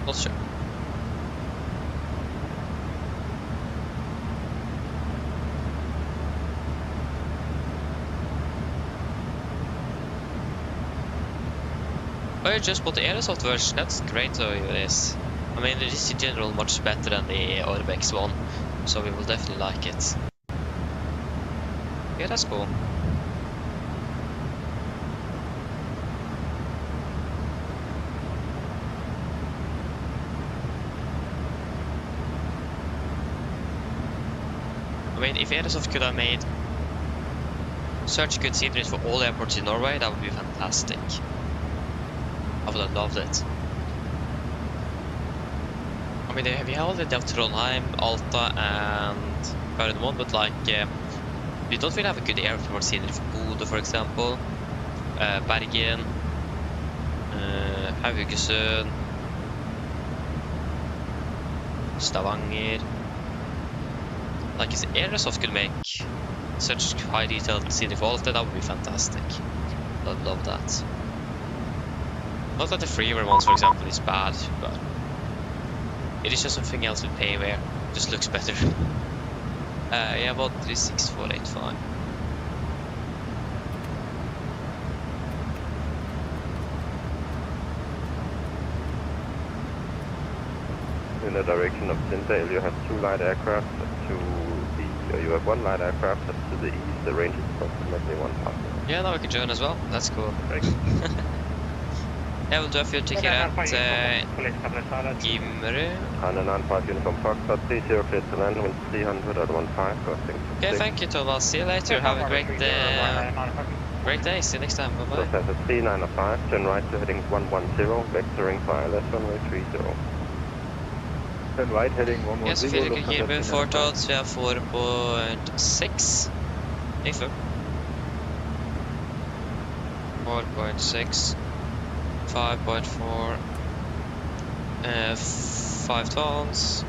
Speaker 6: Not sure. I just bought the Aerosoft version. That's great though, it is. I mean, it is in general much better than the Orbex one, so we will definitely like it. Yeah, that's cool. I mean, if Airsoft could have made such good sceneries for all airports in Norway, that would be fantastic. I would have loved it. I mean, we already have Trondheim, Alta, and Gardermoen, but like, we don't really have a good airport scenery for Bodø, for example. Bergen, Haugesund, Stavanger. Like, if Airsoft could make such high detailed scenery for all of that, that would be fantastic. I'd love that. Not that the freeware ones, for example, is bad, but it is just something else with payware. It just looks better. Yeah, about 36485.
Speaker 8: In the direction of Tyndale, you have 2 light aircraft you have 1 light aircraft to the east. The range is approximately 1 passenger.
Speaker 6: Yeah, now we can join as well. That's cool. Yeah, we'll do a fuel ticket at Gimmerud.
Speaker 8: And a 95 uniform Foxtrot, 30 clear to land, wind 300 at 15, crossing.
Speaker 6: Okay, thank you, Thomas. See you later. Have a great day. See you next time. Bye-bye.
Speaker 8: Process 395, turn right to heading 110, vectoring via left runway 30. Turn right heading 110.
Speaker 6: Yes, Fredrik Gimmerud, foretatt. Vi har 4.6. Info. 4.6. 5.4. 5 tons.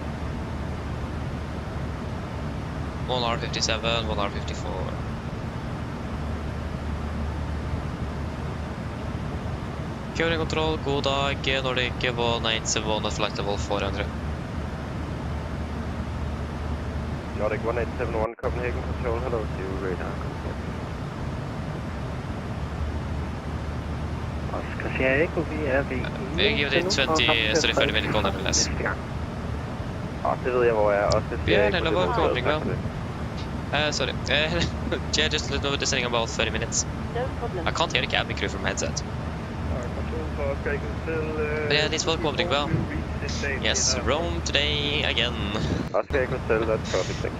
Speaker 6: 1 hour 57, 1 hour 54. Kjøring kontroll, god dag. Nordic 187 at flight level 400.
Speaker 8: Nordic 1871 Copenhagen Control, hello to you, radar control.
Speaker 6: Vi giver det 20, så det følger veldig godt MLS.
Speaker 8: Ja, det ved jeg, hvor jeg er. Også
Speaker 6: Vi er en love coming well. Sorry. Yeah, just a little descending about 30 minutes.
Speaker 4: No problem.
Speaker 6: I can't hear the cabin crew from headset. But yeah, this was going well. Yes, Rome today again.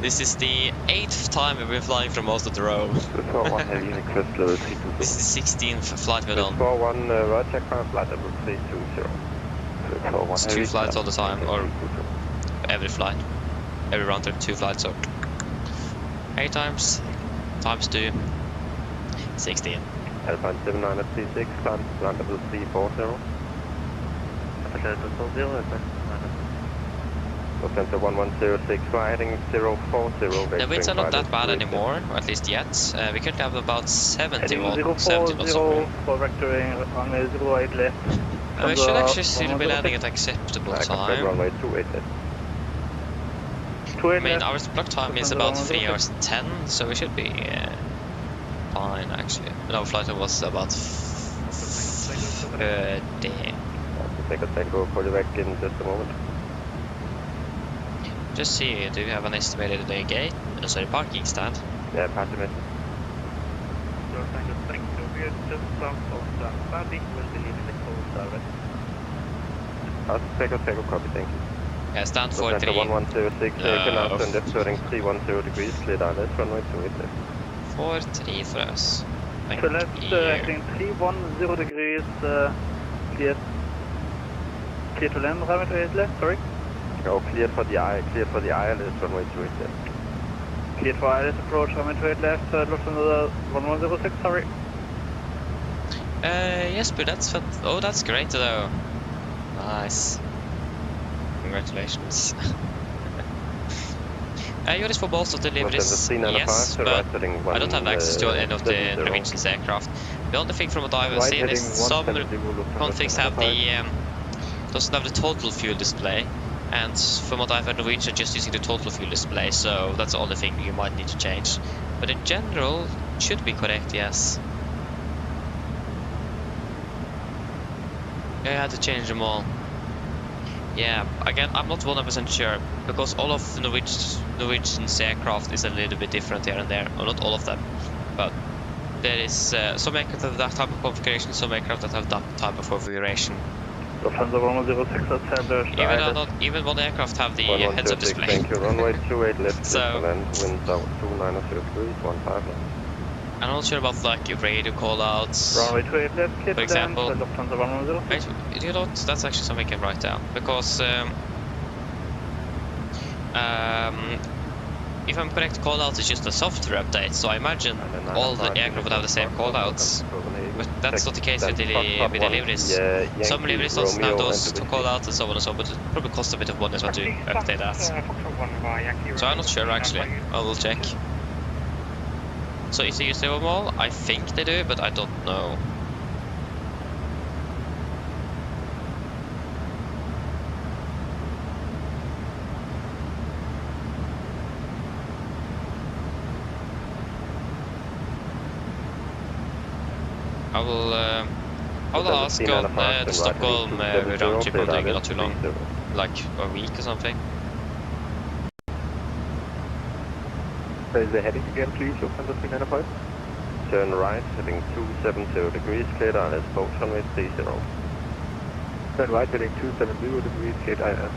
Speaker 6: This is the 8th time we've been flying from Oslo to Rome. This is the 16th flight we've done. It's 2 flights all the time, or every flight. Every round trip, 2 flights, so 8 times 2, 16.
Speaker 8: Alpine 79 at 36, land level 340. Center 1106, heading 040.
Speaker 6: The winds are not that bad anymore, or at least yet. We currently have about 70 knots of wind. We should actually still be landing at acceptable time. I mean, our block time is about 3 hours 10, so we should be fine actually. And our flight time was about 30.
Speaker 8: Take a tango, call you back in just a moment.
Speaker 6: Just see, do you have an estimated gate? Sorry, parking stand?
Speaker 8: Yeah, parking it.
Speaker 12: We are just south of the landing, will be leaving the cold service.
Speaker 8: Take a copy, thank you.
Speaker 6: Yeah, stand for 3.
Speaker 8: 1106, taken out and just turning 310 degrees, clear down left, runway 28 left.
Speaker 6: 4-3 for us. Thank
Speaker 12: So left, heading 310 degrees, clear to land, runway 28 left, sorry?
Speaker 8: Oh, cleared for the ILS, runway 28 left.
Speaker 12: Cleared for ILS approach, runway 28 left, Lufthansa 1106, sorry.
Speaker 6: Yes, but that's great though. Nice. Congratulations. Units for both of the deliveries, yes, but I don't have access to any of the Norwegian's aircraft. The only thing from what I've seen is some configs have doesn't have the total fuel display, and from what I've heard, Norwegian just using the total fuel display, so that's the only thing you might need to change. But in general, it should be correct, yes. I had to change them all. Yeah, again, I'm not 100% sure, because all of the Norwegian's aircraft is a little bit different here and there. Well, not all of them, but there is some aircraft that have that type of configuration, some aircraft that have that type of configuration. Even one aircraft have the heads-up display.
Speaker 8: Thank you, runway 28 left,
Speaker 6: So,
Speaker 8: clear to land, winds out 290 degrees, 15 knots.
Speaker 6: I'm not sure about like radio callouts.
Speaker 13: Runway 28 left, clear
Speaker 6: For
Speaker 13: to land,
Speaker 6: example,
Speaker 13: Lufthansa 106.
Speaker 6: wait, you know what? That's actually something I can write down, because if I'm correct, callouts is just a software update. So I imagine all the aircraft would have the same callouts, but that's not the case with deliveries. Some deliveries doesn't have those callouts and so on and so on, but it probably costs a bit of money as well to update that. So I'm not sure actually. I will check. So if they use them all, I think they do, but I don't know. I will ask on the Stockholm round trip I'm doing not too long, like a week or something.
Speaker 13: Is the heading again, please, Lufthansa 395?
Speaker 8: Turn right, heading 270 degrees, clear to LS, boat runway 30.
Speaker 13: Turn right, heading 270 degrees, gate IS,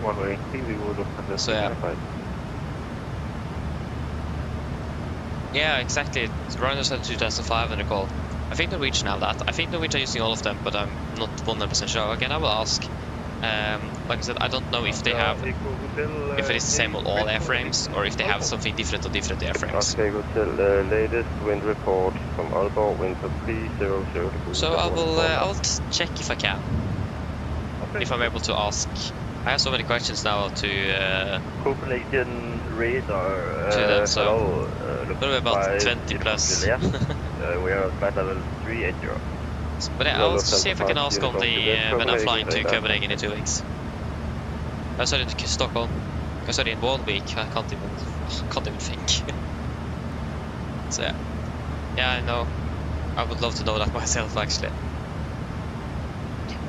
Speaker 13: runway 30, Lufthansa 395.
Speaker 6: Yeah, exactly. Ryzen said 2005 in the call. I think Norwegian have that. I think Norwegian are using all of them, but I'm not 100% sure. Again, I will ask. Like I said, I don't know if they have, if it is the same on all airframes, or if they have something different on different airframes.
Speaker 8: Okay, Hotel, latest wind report from Aalborg, wind for 300 degrees.
Speaker 6: So I will check if I can. If I'm able to ask. I have so many questions now to
Speaker 13: Copenhagen radar.
Speaker 6: To them, so
Speaker 13: hello,
Speaker 6: probably about 20 plus.
Speaker 13: We are at flight level 380.
Speaker 6: But yeah, I'll see if I can ask on the when I'm flying to Copenhagen in 2 weeks. Sorry, to Stockholm. Sorry, in 1 week. I can't even think. So yeah, I know. I would love to know that myself actually.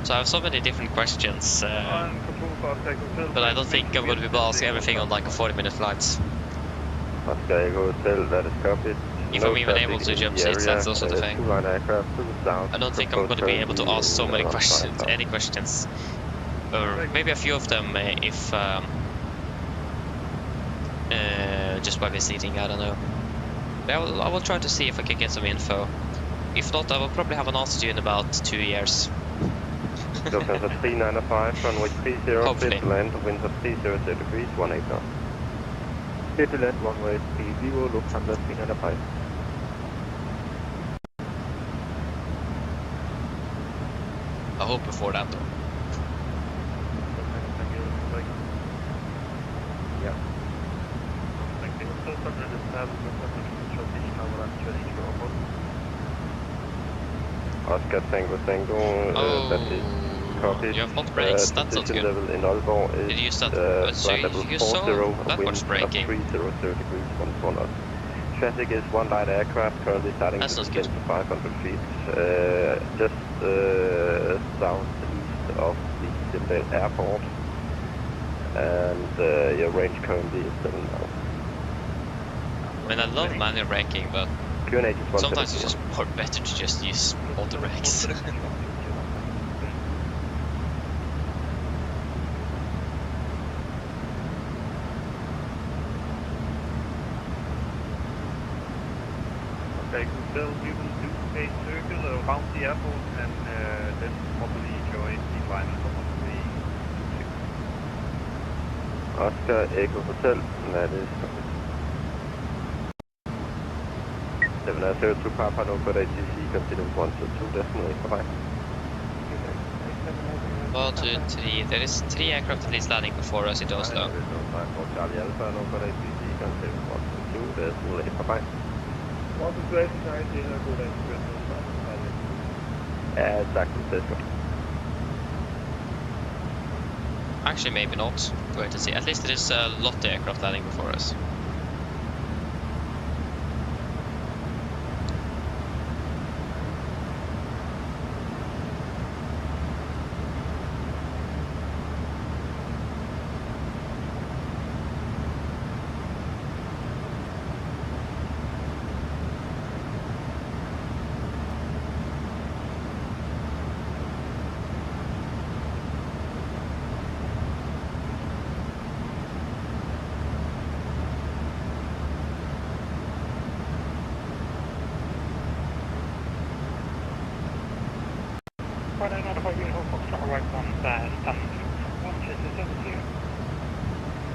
Speaker 6: So I have so many different questions, but I don't think I'm going to be able to ask everything on like a 40-minute flight.
Speaker 8: Okay, Hotel, that is copied.
Speaker 6: If I'm even able to jump seats, that's also the thing. I don't think I'm going to be able to ask so many questions, any questions. Or maybe a few of them if just by visiting, I don't know. But I will try to see if I can get some info. If not, I will probably have an answer to you in about 2 years.
Speaker 8: Lufthansa 395, runway 30,
Speaker 6: hopefully.
Speaker 8: to land, wind for 300 degrees, 18 knots.
Speaker 13: Clear to land, runway 30, Lufthansa 395.
Speaker 6: I hope before that though.
Speaker 13: Yeah.
Speaker 8: Oscar Tango Tango, that is copied.
Speaker 6: You have hot brakes, that's not good.
Speaker 8: Level in Aalborg is
Speaker 6: Did you use that?
Speaker 8: so you
Speaker 6: saw that
Speaker 8: wind
Speaker 6: much braking.
Speaker 8: 300 degrees, 1 knots. Traffic is one light aircraft currently starting
Speaker 6: That's
Speaker 8: to
Speaker 6: not
Speaker 8: descend
Speaker 6: good.
Speaker 8: to 500 feet, just southeast of the Sindal Airport, and your range currently is 7 miles.
Speaker 6: I mean, I love manual braking, but sometimes it's just more better to just use auto brakes.
Speaker 13: Okay, Hotel, we will do a circle around the airport and then probably join the line of the
Speaker 8: Oscar Echo Hotel, that is 702 Papa Nova ATC, continue 122, decimal 8, bye.
Speaker 6: 1, 2, 3. There is 3 aircraft at least landing before us in Oslo.
Speaker 8: Charlie Alpha Nova ATC, continue 122, decimal 8, bye. Exactly, let's go.
Speaker 6: Actually, maybe not. Wait and see. At least there is a lot of aircraft landing before us.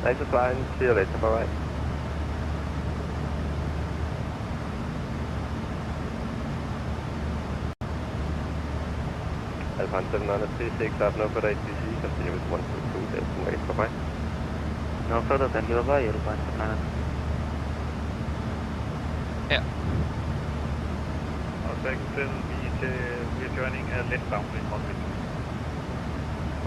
Speaker 8: Nice to fly, and see you later, bye-bye. Alpine 736, I have no further ATC, continue with 122, Delta Wait, bye-bye.
Speaker 13: No further than bye-bye, Alpine 7.
Speaker 6: Yeah.
Speaker 13: We're joining a left-bound in 1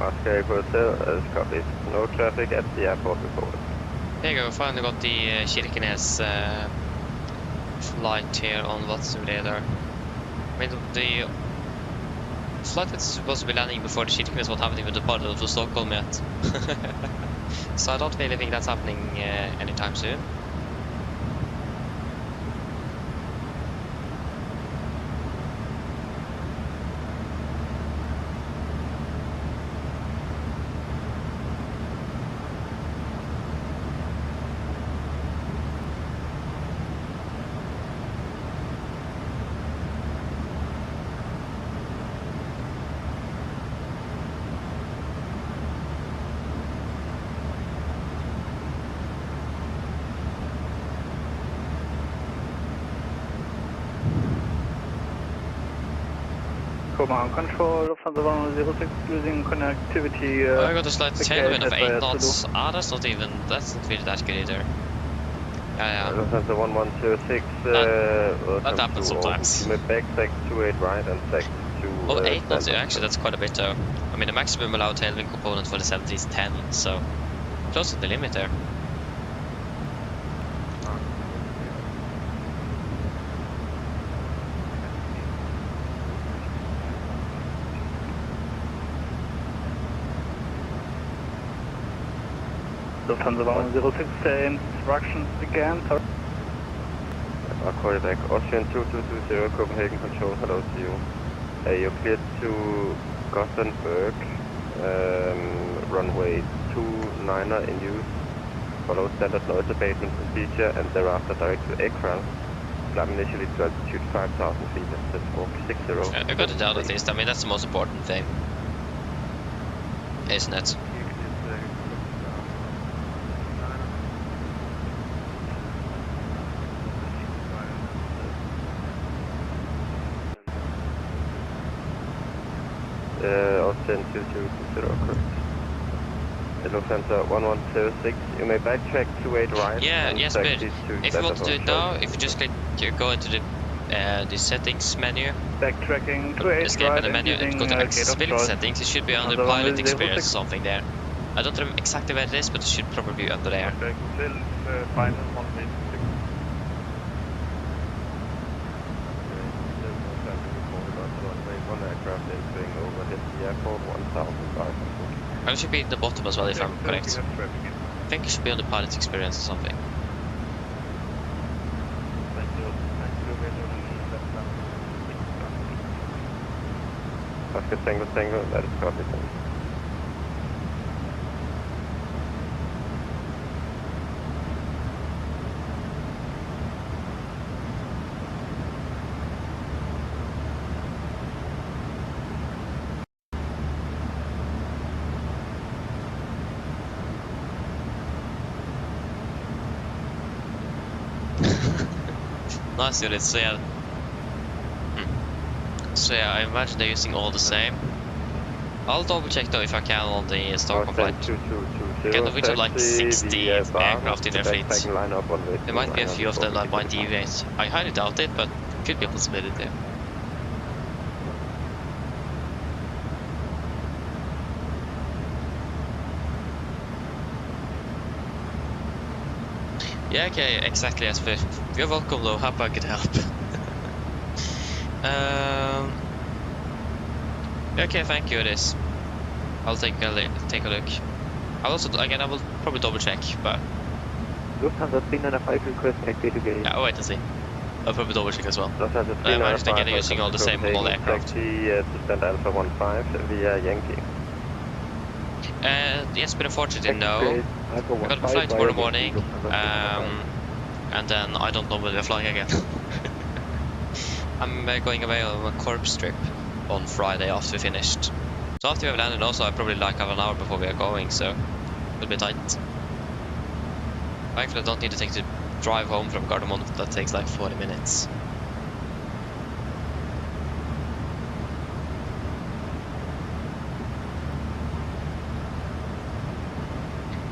Speaker 8: Oscar Hotel, as copied. No traffic at the airport reported.
Speaker 6: There you go, finally got the Kirkenes flight here on What Simulator. I mean, the flight that's supposed to be landing before the Kirkenes one haven't even departed to Stockholm yet. So I don't really think that's happening anytime soon.
Speaker 12: Command Control, Lufthansa 106 losing connectivity.
Speaker 6: I got a slight tailwind of 8 knots. Ah, that's not really that good either. Yeah.
Speaker 8: Lufthansa 1106,
Speaker 6: that happens sometimes.
Speaker 8: Back 28 right and sec to...
Speaker 6: Oh, 8 knots, actually that's quite a bit though. I mean the maximum allowed tailwind component for the 70 is 10, so close to the limit there.
Speaker 12: Lufthansa 106, instructions again.
Speaker 8: I'll call you back. Austrian 2220, Copenhagen Control, hello to you. You're cleared to Gothenburg, runway 29er in use. Follow standard noise abatement procedure and thereafter direct to aircraft. Climb initially to altitude 5,000 feet at 460.
Speaker 6: I got it down at least. I mean, that's the most important thing, isn't it?
Speaker 8: Austrian 2220, correct. Lufthansa 1106, you may backtrack 28 right.
Speaker 6: Yeah, yes, but if you want to do it now, if you just click, you go into the settings menu.
Speaker 12: Backtracking 28
Speaker 6: escape
Speaker 12: right
Speaker 6: in the menu and go to accessibility settings. It should be under pilot experience or something there. I don't remember exactly where it is, but it should probably be under there. And it should be at the bottom as well, if I'm correct. I think it should be on the pilot experience or something.
Speaker 8: Oscar Tango, that is copy.
Speaker 6: Nice unit, so yeah. So yeah, I imagine they're using all the same. I'll double check though if I can on the Stockholm flight. Again, we have like 60 aircraft in their fleet. There might be a few of them that might deviate. I highly doubt it, but could be a possibility. Yeah, okay, exactly, as you're welcome though, hope I could help. Okay, thank you, it is. I'll take a look. I'll also, again, I will probably double check, but...
Speaker 13: Lufthansa 395 request taxi to gate.
Speaker 6: Yeah, I'll wait and see. I'll probably double check as well. I imagine again they're using all the same on all aircraft.
Speaker 8: Taxi to stand Alpha 15 via Yankee.
Speaker 6: Yes, but unfortunately no. I got a flight tomorrow morning, and then I don't know when we're flying again. I'm going away on a corpse trip on Friday after we finished. So after we have landed also, I probably like have an hour before we are going, so it'll be tight. Thankfully, I don't need to take the drive home from Gardermoen. That takes like 40 minutes.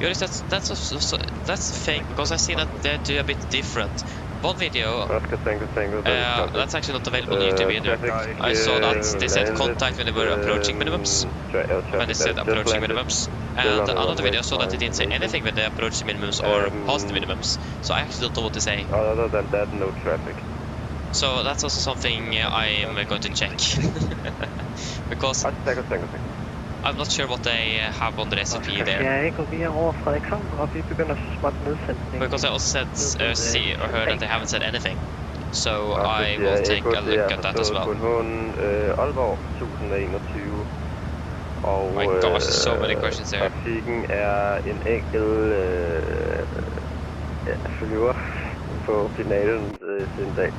Speaker 6: Joris, that's the thing, because I see that they do a bit different. One video, that's actually not available on YouTube either. I saw that they said contact when they were approaching minimums, when they said approaching minimums. And another video, I saw that they didn't say anything when they approached the minimums or passed the minimums. So I actually don't know what to say.
Speaker 8: Other than that, no traffic.
Speaker 6: So that's also something I am going to check. Because I'm not sure what they have on the recipe there. Because I also said, see or heard that they haven't said anything. So I will take a look at that as well. Oh my gosh, so many questions there.
Speaker 8: Trafikken en enkel flyver på finalen siden dag.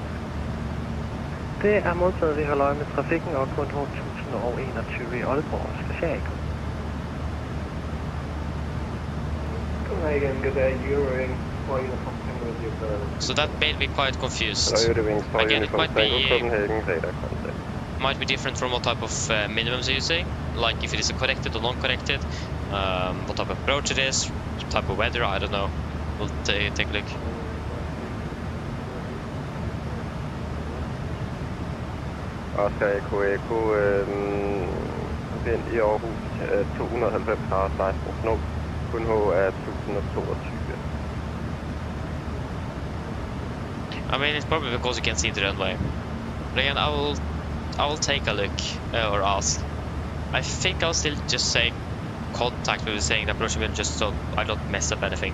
Speaker 14: Det modtaget, vi holder øje med trafikken og kun 1021 i Aalborg. Skal jeg ikke?
Speaker 6: So that made me quite confused. Again, it might be different from what type of minimums you're using, like if it is a corrected or non-corrected, what type of approach it is, type of weather, I don't know. We'll take a look.
Speaker 8: Oscar Eko vind i Aarhus 290 grader 16 knop, kun H er 1022.
Speaker 6: I mean, it's probably because you can see the runway. But again, I will take a look or ask. I think I'll still just say contact with saying the approach will just so I don't mess up anything.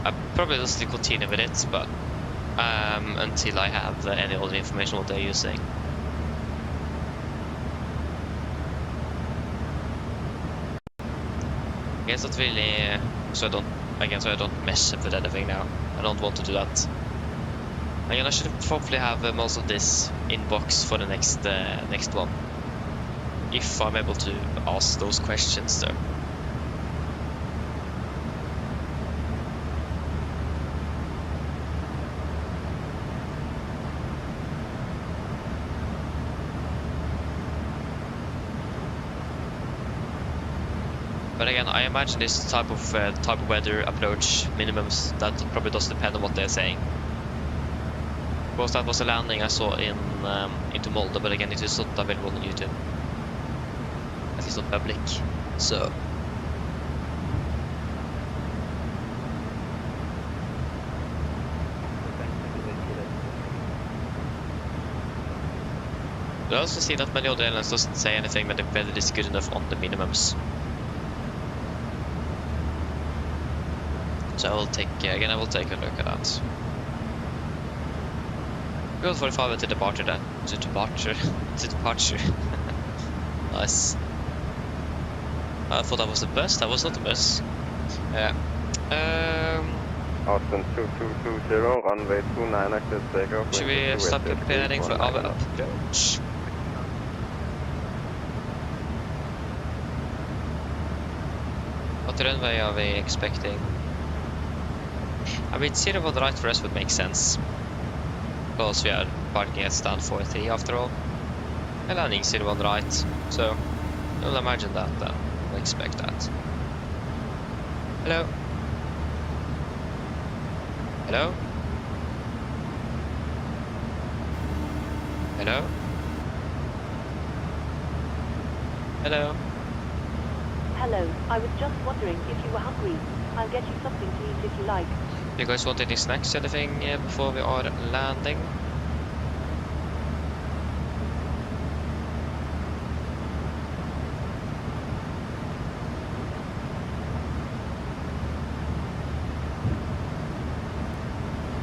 Speaker 6: I probably will still continue with it, but until I have any other information what they're using. I guess not really, so I don't mess up with anything now. I don't want to do that. Again, I should hopefully have most of this inbox for the next one, if I'm able to ask those questions though. But again, I imagine this type of weather approach minimums, that probably does depend on what they're saying. Because that was a landing I saw into Molde, but again, it is not available on YouTube. At least not public. So. But I also see that many other airlines doesn't say anything when the weather is good enough on the minimums. So I will take a look at that. Good 45 to departure then. To departure. Nice. I thought that was the bus. That was not the bus. Yeah.
Speaker 8: Austin 2220, runway 29, access takeoff.
Speaker 6: Should we start preparing for our approach? What runway are we expecting? I mean, 01 right for us would make sense, because we are parking at stand 43 after all, and landing 01 right, so I'll imagine that then. I'll expect that. Hello? Hello? Hello? Hello?
Speaker 4: Hello, I was just wondering if you were hungry. I'll get you something to eat if you like.
Speaker 6: Do you guys want any snacks or anything before we are landing?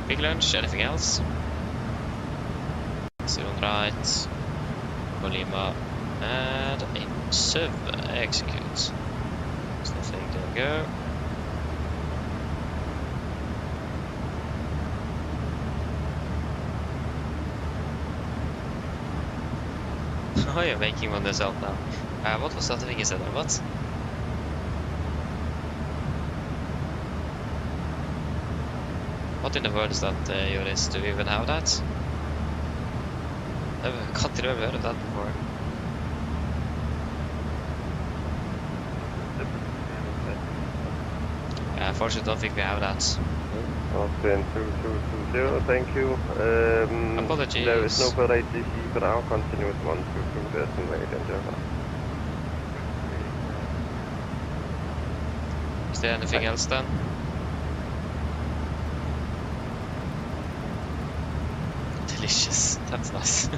Speaker 6: Big lunch, anything else? Sit on right, Colima, and a serve, execute. So nothing, there we go. Oh, you're making one yourself now. What was that thing you said there? What? What in the world is that, Joris? Do we even have that? I can't even heard of that before. Yeah, unfortunately, I don't think we have that.
Speaker 8: Austin 2220, thank you.
Speaker 6: Apologies.
Speaker 8: There is no further ATC for now. Continue with 122 decimal 8 and Java.
Speaker 6: Is there anything else then? Delicious. That's nice.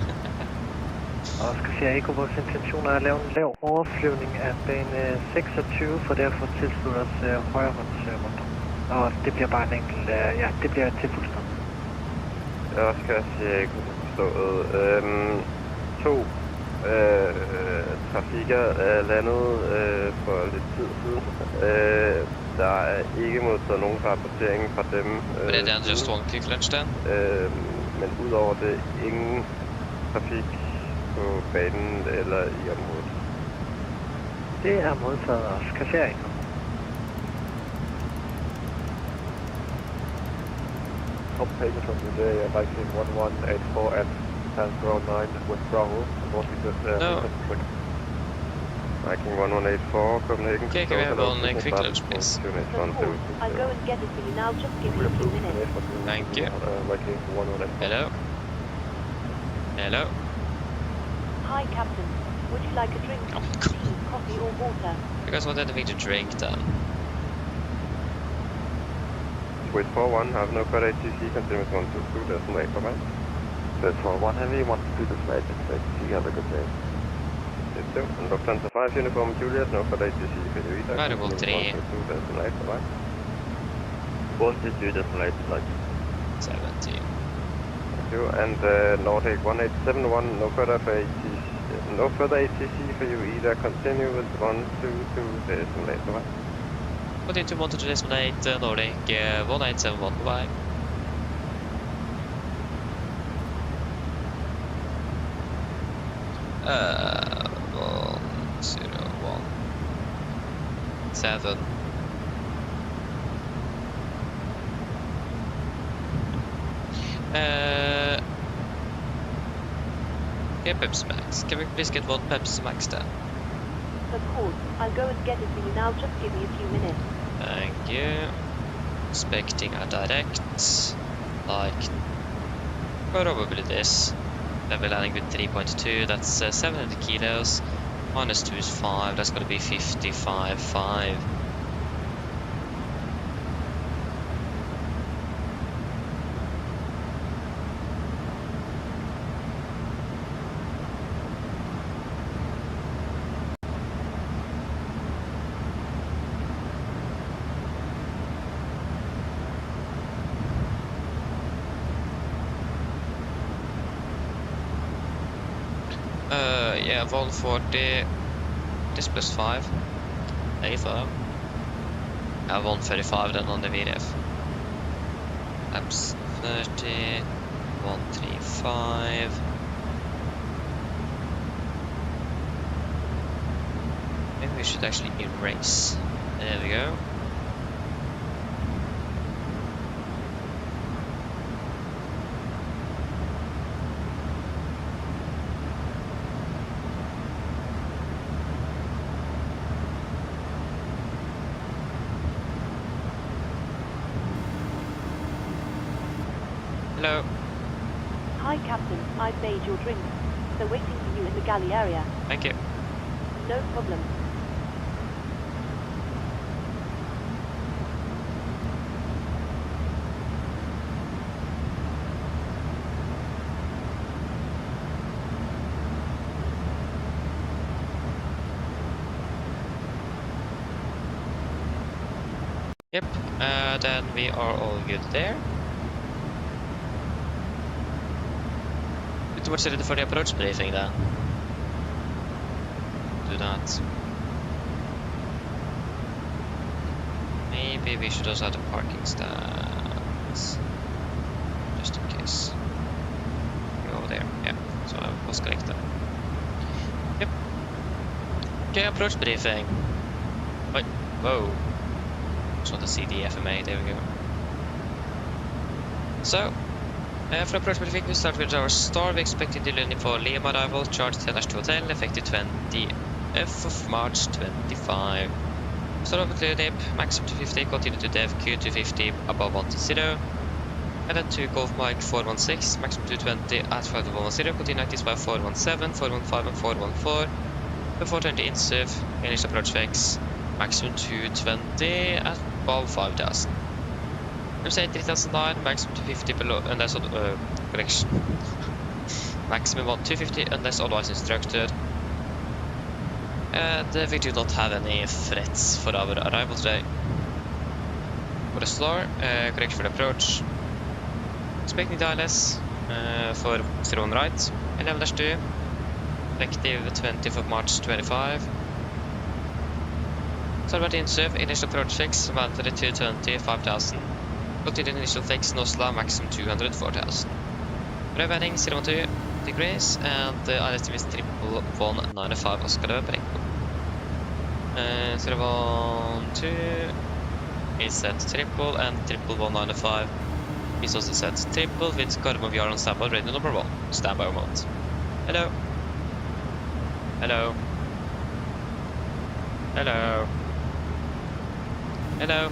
Speaker 14: Og skal se, Eko, vores intention er at lave en lav overflyvning af bane 26, for derfor tilslutte os højrehåndsrunder. Og det bliver bare en enkelt, ja, det bliver til fuldstændig.
Speaker 8: Jeg skal se, Eko, forstået. To trafikker er landet for lidt tid siden. Der er ikke modtaget nogen rapportering fra dem.
Speaker 6: But then just one quick lunch then?
Speaker 8: Men udover det, ingen trafik på banen eller i området.
Speaker 14: Det er modtaget også. Kasser ikke.
Speaker 15: Payment from today, Viking 1184 at Transground 9 with Bravo.
Speaker 6: No.
Speaker 8: Viking 1184, Copenhagen.
Speaker 6: Okay, can we have one quick lunch, please?
Speaker 4: I'll go and get it for you now, just give me a few minutes.
Speaker 6: Thank you.
Speaker 15: Viking 1184.
Speaker 6: Hello? Hello?
Speaker 4: Hi, Captain. Would you like a drink? Tea, coffee or water?
Speaker 6: You guys want anything to drink then?
Speaker 8: Wait for 1, have no further ATC, continue with 122, decimal 8, bye-bye.
Speaker 15: Wait for 1 heavy, 122 decimal 8, ATC, have a good day.
Speaker 8: And Lufthansa 5, uniform Juliet, no further ATC for you either.
Speaker 6: Variable 3.
Speaker 8: 122, decimal 8, bye-bye.
Speaker 15: 122 decimal 8, like
Speaker 6: 17.
Speaker 8: Thank you, and Nordic 1871, no further for ATC. No further ATC for you either. Continue with 122 decimal 8, bye-bye.
Speaker 6: What into 122 decimal 8, Nordic 1871, bye-bye. Uh, 101 7. Okay, Pepsi Max. Can we please get one Pepsi Max then?
Speaker 4: Of course. I'll go and get it for you now, just give me a few minutes.
Speaker 6: Thank you. Expecting a direct, like probably this. Then we're landing with 3.2, that's 700 kilos. Minus 2 is 5, that's gonna be 55.5. Yeah, 140, this plus 5, 85. 135 then on the VDF. Apps 30, 135. Maybe we should actually erase. There we go. Hello.
Speaker 4: Hi, Captain. I've made your drink. They're waiting for you in the galley area.
Speaker 6: Thank you.
Speaker 4: No problem.
Speaker 6: Yep, then we are all good there. Too much ready for the approach briefing then. Do that. Maybe we should also have the parking stands. Just in case. Go over there, yeah. So I was correct then. Yep. Okay, approach briefing. Wait, whoa. Just want to see the FMA, there we go. So, for approach briefing, we start with our star. We expected delay for Liam arrival, charge 10 to hotel, effective 20th of March 25. Start over clear dip, maximum 250, continue to dev Q 250 above 120. And then to Golf Mike 416, maximum 220 at 5110, continue active by 417, 415 and 414. Before 20 inserve, initial approach fix, maximum 220 at above 5000. Let's say 3009, maximum 250 below, unless correction. Maximum 250 unless otherwise instructed. And we do not have any threats for our arrival today. For the slower, correction for the approach. Expecting DLS for 01 right, 11-2, effective 20th of March 25. Starboard inserve, initial approach fix, mandatory 220, 5000. Continue initial fix, no slow, maximum 200, 4000. Rødvending 012 degrees, and ILS is 195, Oscar Norwegian 012 is set triple, and 195 is also set triple with Karma VR on standby, radio number 1, standby mode. Hello. Hello. Hello. Hello.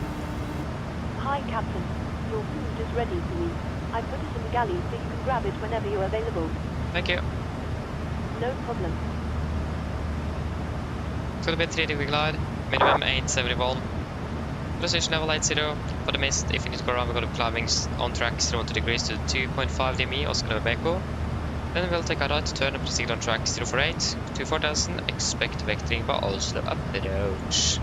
Speaker 4: Hi, Captain. Your food is ready for me. I put it in the galley so you can grab it whenever you're available.
Speaker 6: Thank you.
Speaker 4: No problem.
Speaker 6: It's gonna be a 3 degree glide, minimum 871. Precision level 80. For the mist, if you need to go around, we're gonna be climbing on track 0 degrees to 2.5 dmi, Oscar Norwegian. Then we'll take a right turn and proceed on track 048 to 4000. Expect vectoring by Oslo approach.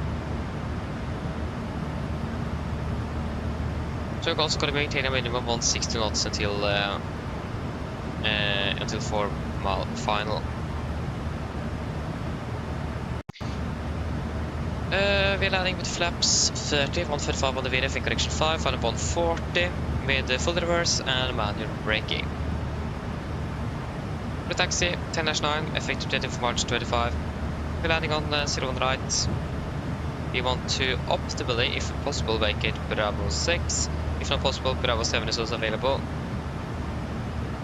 Speaker 6: So we're also going to maintain a minimum 160 knots until 4 mile final. We're landing with flaps 30, 145 on the VRF in correction 5, final 140 with full reverse and manual braking. For the taxi 10-9, effective 20th March 25. We're landing on 01 right. We want to optimally, if possible, vacate Bravo 6. If not possible, Bravo 7 is also available.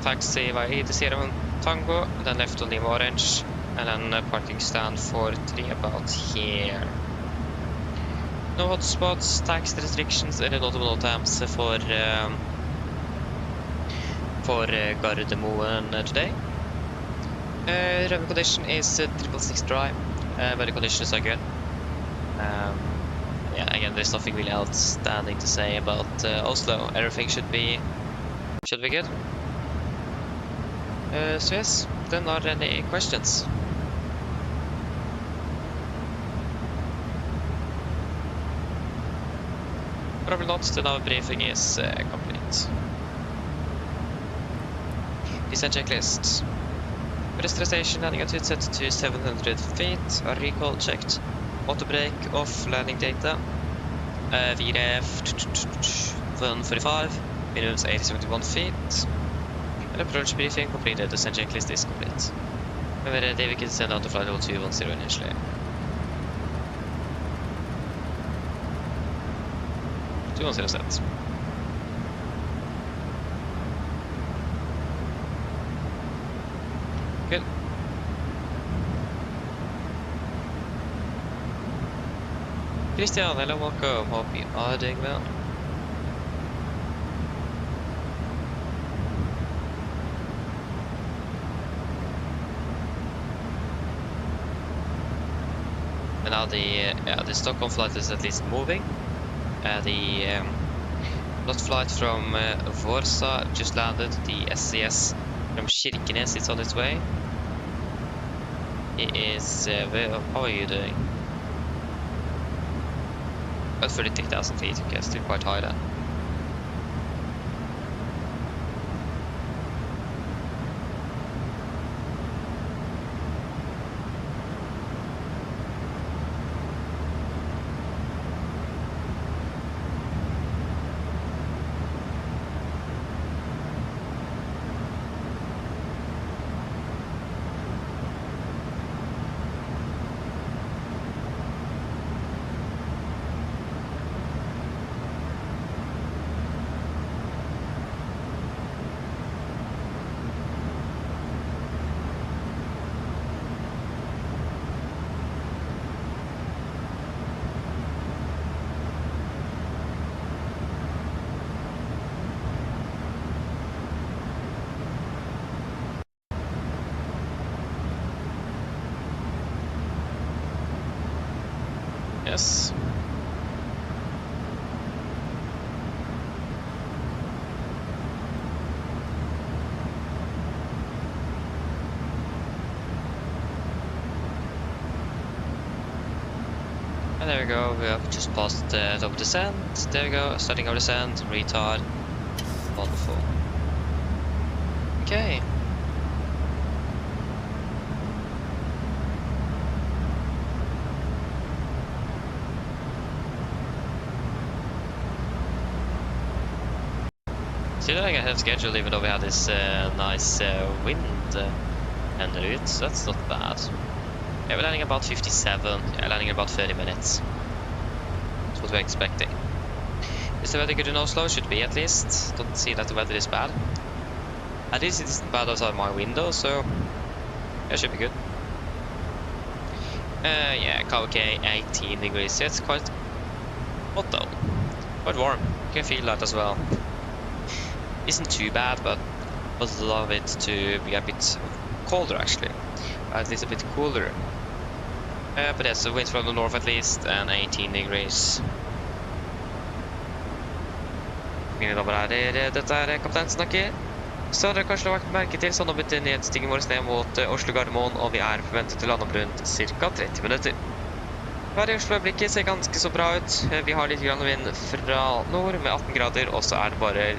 Speaker 6: Taxi via ED0 Tango, then left on Lima Orange, and then a parking stand for 3 about here. No hotspots, tax restrictions, eller notable notamps for Gardermoen today. Running condition is 666 dry. Weather conditions are good. Yeah, again, there's nothing really outstanding to say about Oslo. Everything should be good. So yes, then are there any questions? Probably not. Then our briefing is complete. Descent checklist. Restore station, landing altitude set to 700 feet. A recall checked. Auto brake off, landing data. VRF 145, minimum 871 feet. And approach briefing completed. Descent checklist is complete. When we're ready, we can send out the flight level 210 initially. 210 set. Good. Christian, hello, welcome. Hope you are doing well. And now the Stockholm flight is at least moving. The last flight from Warsaw just landed. The SCS from Kirkenes is on its way. It is. How are you doing? About 33,000 feet. Okay, still quite high then. there we go. We have just passed the double descent. There we go. Starting our descent. Retard. Wonderful. Okay. Still getting ahead of schedule, even though we had this nice wind and route, so that's not bad. Yeah, we're landing about 57. Yeah, landing in about 30 minutes. That's what we're expecting. Is the weather good in Oslo? Should be, at least. Don't see that the weather is bad. At least it isn't bad outside my window, so yeah, should be good. Yeah, KVK 18 degrees. Yeah, it's quite hot though. Quite warm. You can feel that as well. Isn't too bad, but would love it to be a bit colder actually. At least a bit cooler. But yes, the wind from the north at least, and 18 degrees. Mine damer og herrer, dette kaptein snakker. Så har dere kanskje lagt merke til, så nå bytter nedstingen vår ned mot Oslo Gardermoen, og vi forventet til å lande om rundt ca. 30 minutter. Været i Oslo øyeblikket ser ganske så bra ut. Vi har litt grann vind fra nord med 18 grader, og så det bare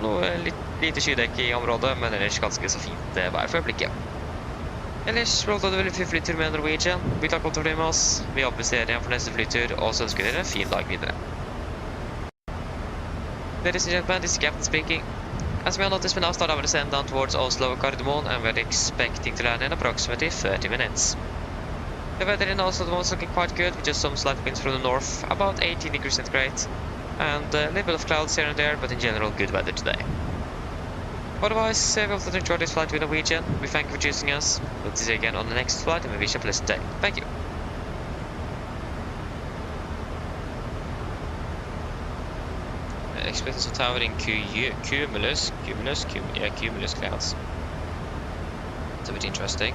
Speaker 6: noe lite skydekke i området, men ellers ganske så fint vær for øyeblikket. Ellers rådde det veldig fin flytur med Norwegian. Vi tar godt å fly med oss. Vi håper ser igjen for neste flytur, og så ønsker dere en fin dag videre. Ladies and gentlemen, this is Captain speaking. As we all noticed, we now start our descent down towards Oslo Gardermoen, and we're expecting to land in approximately 30 minutes. The weather in Oslo was looking quite good, with just some slight winds from the north, about 18 degrees centigrade, and a little bit of clouds here and there, but in general good weather today. Otherwise, we hope that you enjoyed this flight with Norwegian. We thank you for choosing us. We'll see you again on the next flight, and we wish you a pleasant day. Thank you. Expecting some towering cumulus clouds. It's a bit interesting.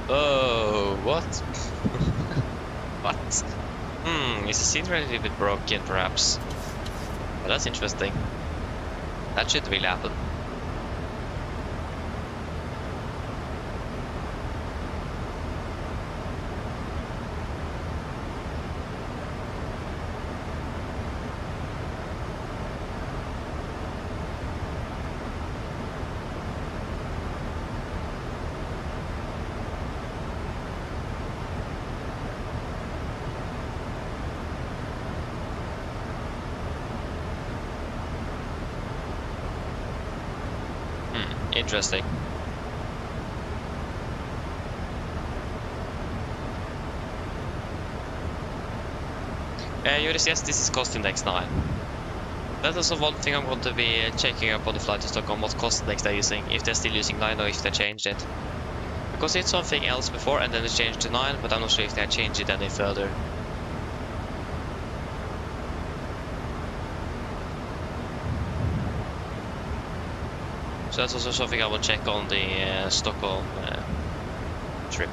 Speaker 6: Oh, what? What? Is the scene ready a bit broken, perhaps? Oh, that's interesting. That shouldn't really happen. Interesting. yes, this is cost index 9. That is one thing I'm going to be checking up on the flight to Stockholm, what cost index they're using, if they're still using 9 or if they changed it. Because it's something else before and then it's changed to 9, but I'm not sure if they changed it any further. So that's also something I will check on the Stockholm trip,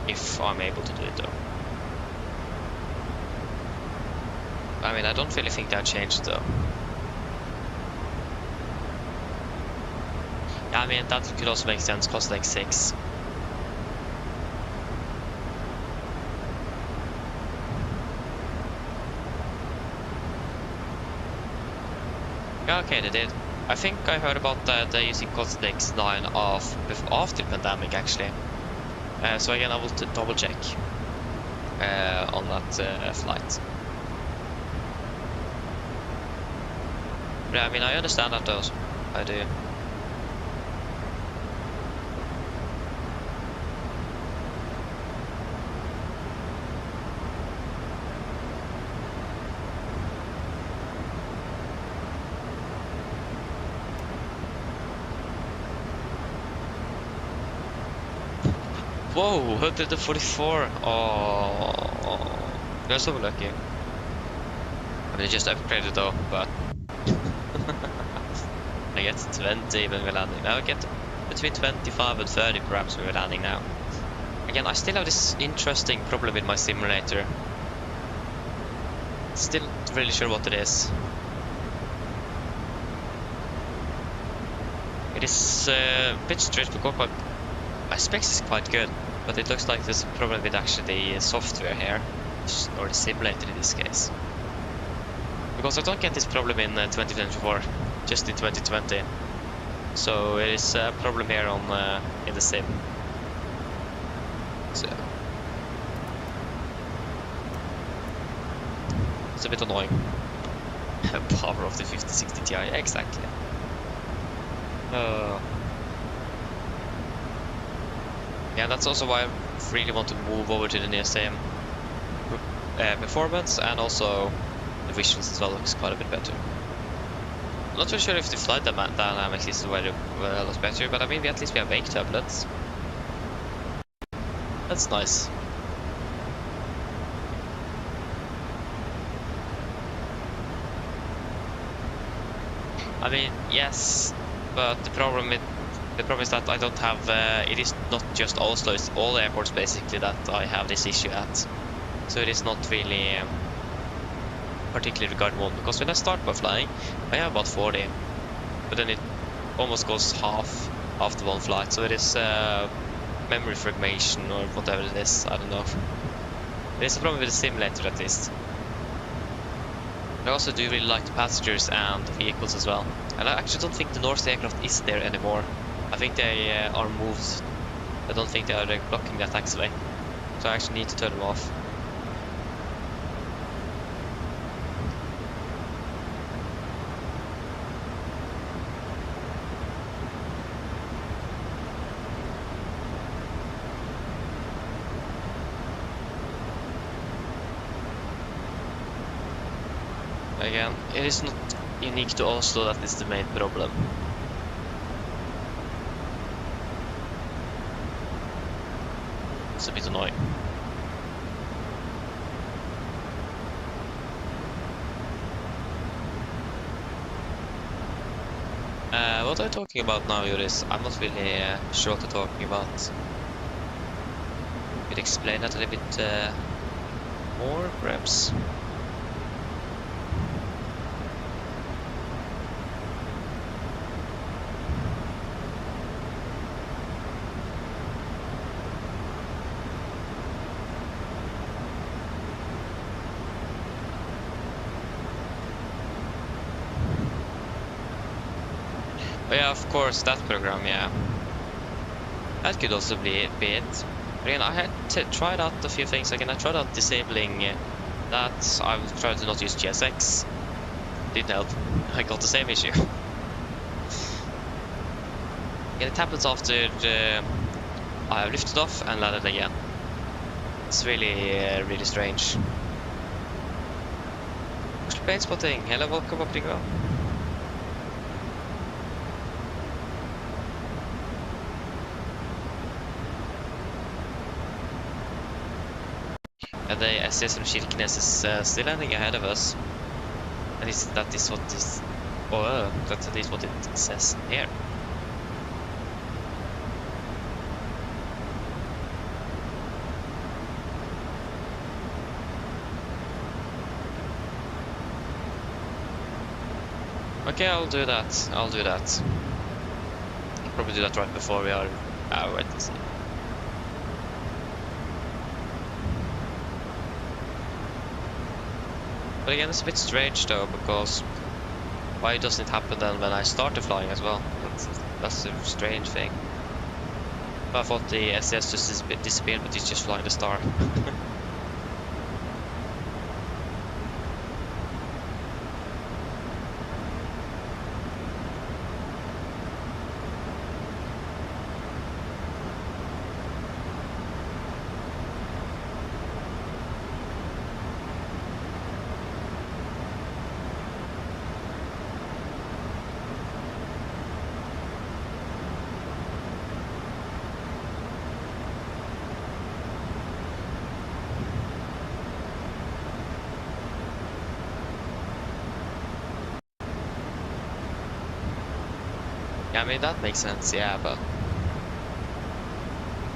Speaker 6: if I'm able to do it though. I mean, I don't really think that changed though. Yeah, I mean, that could also make sense, cost like 6. Okay, they did. I think I heard about that they're using Costex 9 after the pandemic actually. So again, I will double check on that flight. Yeah, I mean, I understand that though. I do. Whoa, 144. Oh, you're so lucky. I mean, it just upgraded though, but I get 20 when we're landing. Now I get between 25 and 30 perhaps when we're landing now. Again, I still have this interesting problem with my simulator. Still not really sure what it is. It is a bit strange because my specs is quite good, but it looks like there's a problem with actually the software here, or the simulator in this case. Because I don't get this problem in 2024, just in 2020. So it is a problem here on in the sim. So it's a bit annoying. Power of the 5060 Ti, exactly. Yeah, that's also why I really want to move over to the near same performance, and also the visuals as well looks quite a bit better. I'm not really sure if the flight dynamics is very well as better, but I mean, at least we have wake turbulence. That's nice. I mean, yes, but the problem is that I don't have. It is not just Oslo; it's all airports basically that I have this issue at. So it is not really particularly regarding one, because when I start by flying, I have about 40, but then it almost goes half after one flight. So it is memory fragmentation or whatever it is. I don't know. There's a problem with the simulator at least. I also do really like the passengers and the vehicles as well. And I actually don't think the Norse aircraft is there anymore. I think they are moved. I don't think they are blocking that taxiway. So I actually need to turn them off. Again, it is not unique to Oslo, that is the main problem. It's a bit annoying. What are you talking about now, Joris? I'm not really sure what you're talking about. Could you explain that a little bit more, perhaps? Oh yeah, of course, that program, yeah. That could also be it. Again, I had tried out a few things. Again, I tried out disabling that. I've tried to not use GSX. Didn't help. I got the same issue. Yeah, it happens after I have lifted off and landed again. It's really, really strange. Plane spotting. Hello, welcome up, Ringo. The SS from Kirkenes is still landing ahead of us. And that is what this. Oh, that is what it says here. Okay, I'll do that. I'll do that. I'll probably do that right before we are. Wait and see. But again, it's a bit strange though, because why doesn't it happen then when I started flying as well? That's a strange thing. I thought the SS just disappeared, but it's just flying the star. Yeah, I mean, that makes sense, yeah, but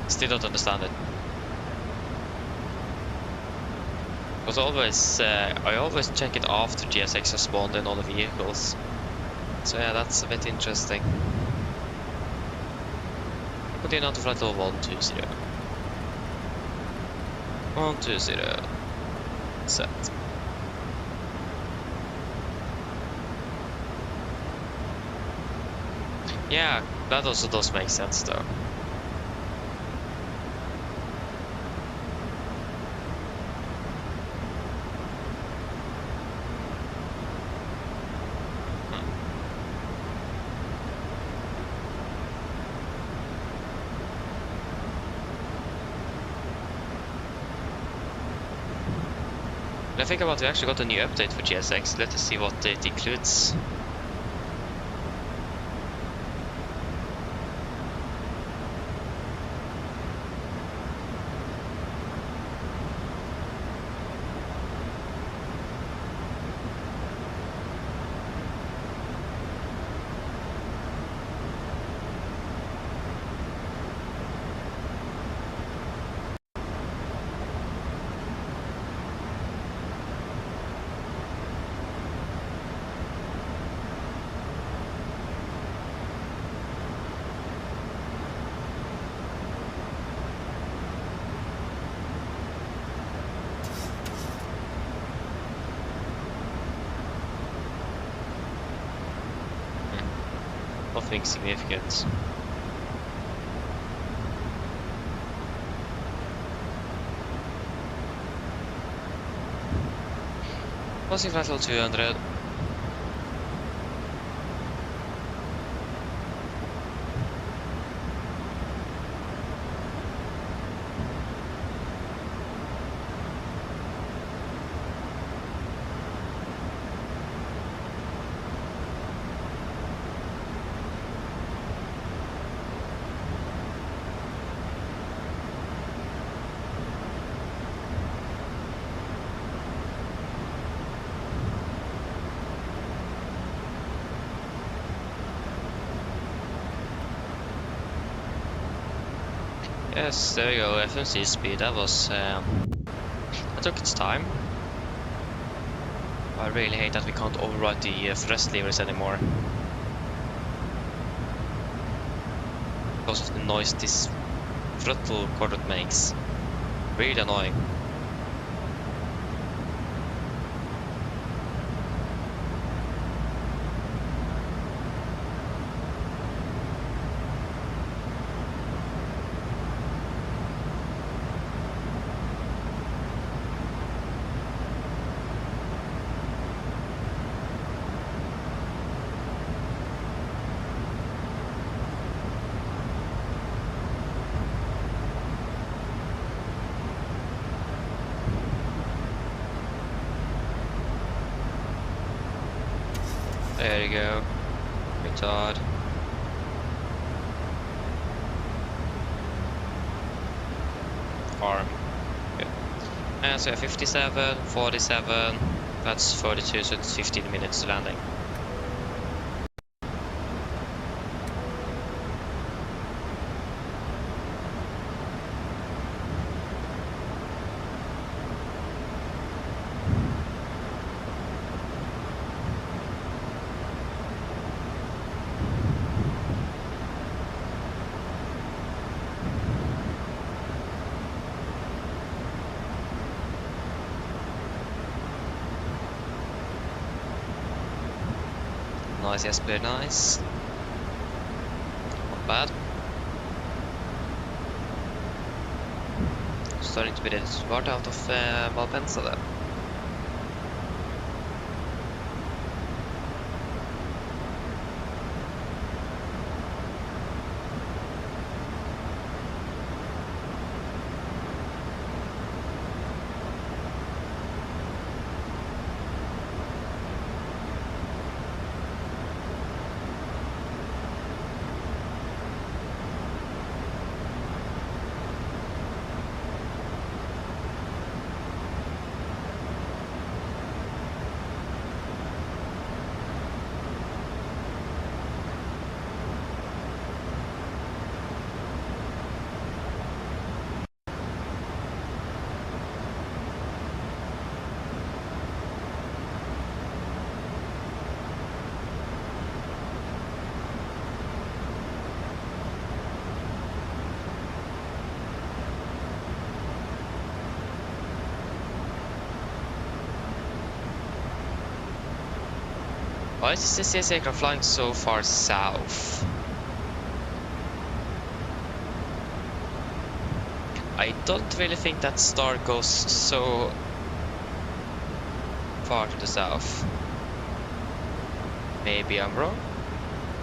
Speaker 6: still don't understand it. Because always, I always check it after GSX has spawned in all the vehicles. So yeah, that's a bit interesting. Continue on to flight level 120. 120. Set. Yeah, that also does make sense though. I think about we actually got a new update for GSX. Let us see what it includes. Nothing significant. Passing flight level 200. Yes, there we go, FMC speed, that was, that took its time. I really hate that we can't override the thrust levers anymore. Because of the noise this throttle cord makes. Really annoying. There you go. Retard. Farm. Good. And so 57, 47, that's 42, so it's 15 minutes to landing. Nice, yes, very nice. Not bad. Starting to be the start out of Malpensa there. Why is this SAS aircraft flying so far south? I don't really think that star goes so far to the south. Maybe I'm wrong.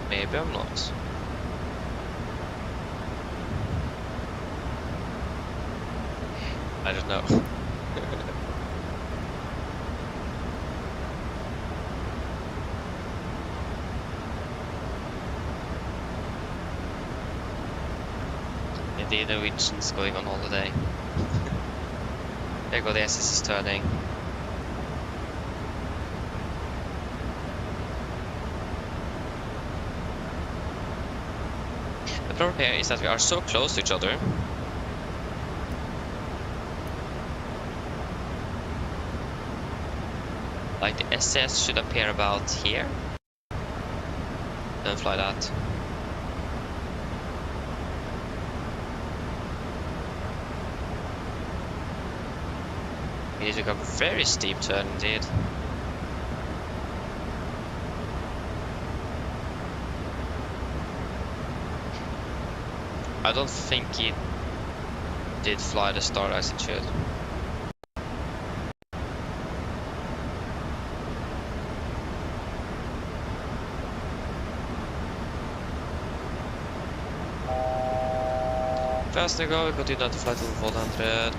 Speaker 6: Maybe I'm not. I don't know. The Norwegian's going on holiday. There you go, the SS is turning. The problem here is that we are so close to each other. Like the SS should appear about here. Then fly that. It took a very steep turn indeed. I don't think it did fly the star as it should. Fast to go, we continue to fly to 100.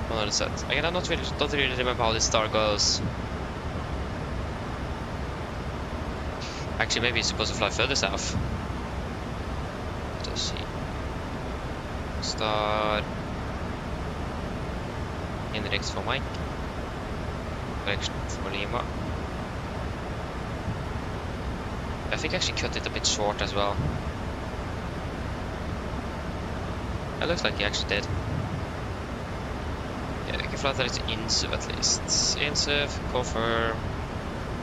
Speaker 6: 100 set. Again, I don't really remember how this star goes. Actually, maybe it's supposed to fly further south. Let's see. Star. Index for Mike. Correction for Lima. I think I actually cut it a bit short as well. It looks like he actually did. Yeah, you can fly that to Insuv at least. Insuv, confirm,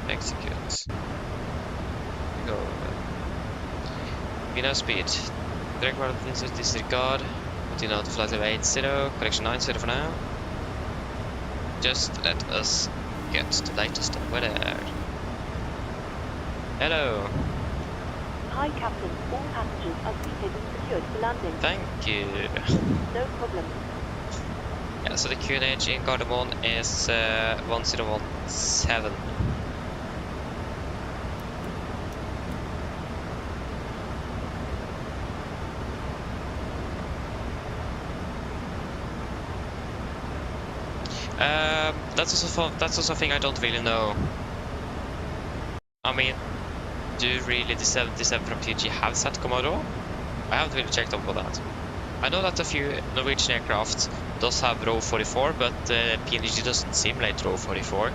Speaker 6: execute. Go. Vino speed. Direct route Insuv, disregard. Continue to flight level 80, correction 90 for now. Just let us get the latest weather. Hello.
Speaker 4: Hi, Captain. All passengers are seated and secured for landing.
Speaker 6: Thank you.
Speaker 4: No problem.
Speaker 6: Yeah, so the QNH in Gardermoen is 1017. That's also something I don't really know. I mean, do really the 77 from PMDG have SATCOM at all? I haven't really checked up for that. I know that a few Norwegian aircraft does have row 44, but PMDG doesn't simulate row 44.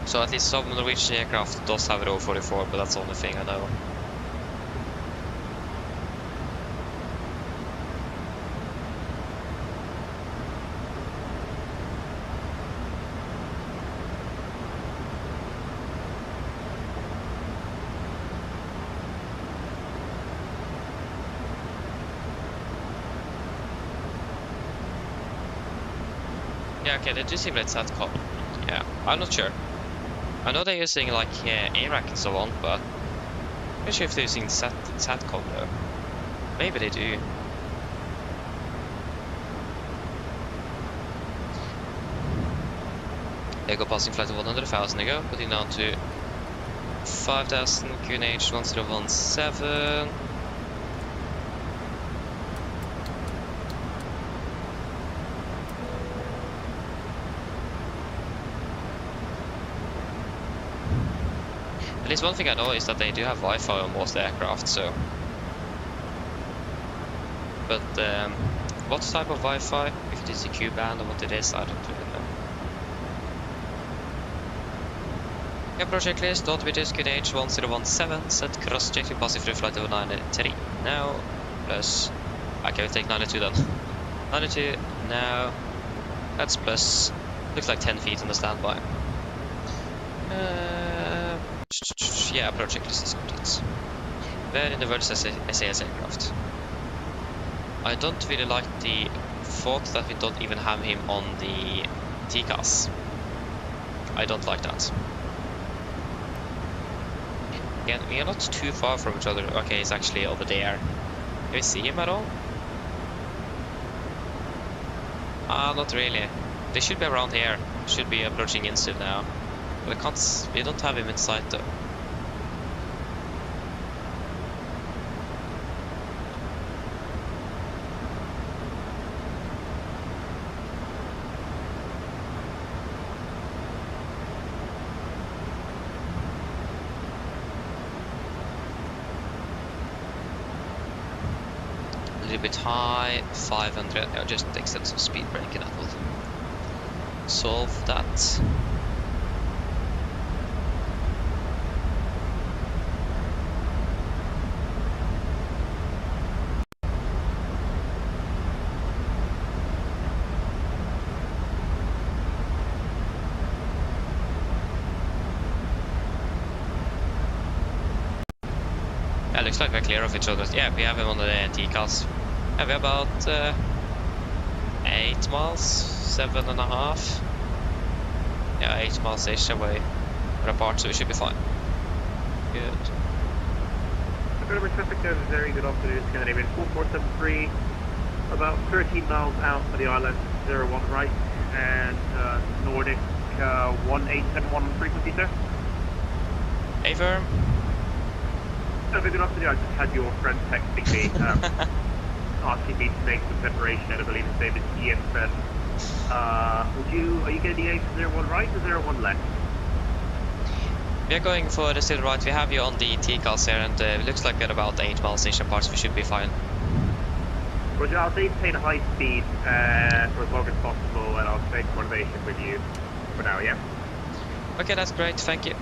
Speaker 6: So at least some Norwegian aircraft does have row 44, but that's the only thing I know. Yeah, okay, they do simulate SATCOM. Yeah, I'm not sure. I know they're using like ARAC and so on, but I'm not sure if they're using SATCOM though. Maybe they do. They go passing flight of 100,000 ago, putting down to 5,000 QNH 1017. At least one thing I know is that they do have Wi-Fi on most aircraft, so. But what type of Wi-Fi? If it is a Q-band or what it is, I don't really know. Yeah, project list, dot with QNH 1017, set cross-check to passive through flight over 93. Now, plus. Okay, we'll take 92 then. 92, now. That's plus. Looks like 10 feet on the standby. Yeah, project list is complete. Where in the world is SAS aircraft? I don't really like the thought that we don't even have him on the TCAS. I don't like that. Again, we are not too far from each other. Okay, he's actually over there. Can we see him at all? Not really. They should be around here. Should be approaching in soon now. We can't. We don't have him in sight though. A little bit high, 500. I'll just extend some speed brake and that will solve that. Yeah, looks like we're clear of each other. Yeah, we have him on the TCAS. Yeah, we're about 8 miles, 7.5. Yeah, 8 miles-ish away. We're apart, so we should be fine. Good.
Speaker 13: Good traffic, very good afternoon, Scandinavian 4473. About 13 miles out of the island, 01 right, and Nordic 1871 on frequency, sir.
Speaker 6: Affirm.
Speaker 13: Good afternoon, I just had your friend texting me, asking me to make some preparation, and I believe his name is Ian Fenn. Are you going to be 01 right or 01 left?
Speaker 6: We are going for the still right. We have you on the TCAS here, and it looks like we're about 8 miles-ish apart, so we should be fine.
Speaker 13: Roger, I'll maintain a high speed for as long as possible, and I'll take coordination with you for now, yeah?
Speaker 6: Okay, that's great, thank you.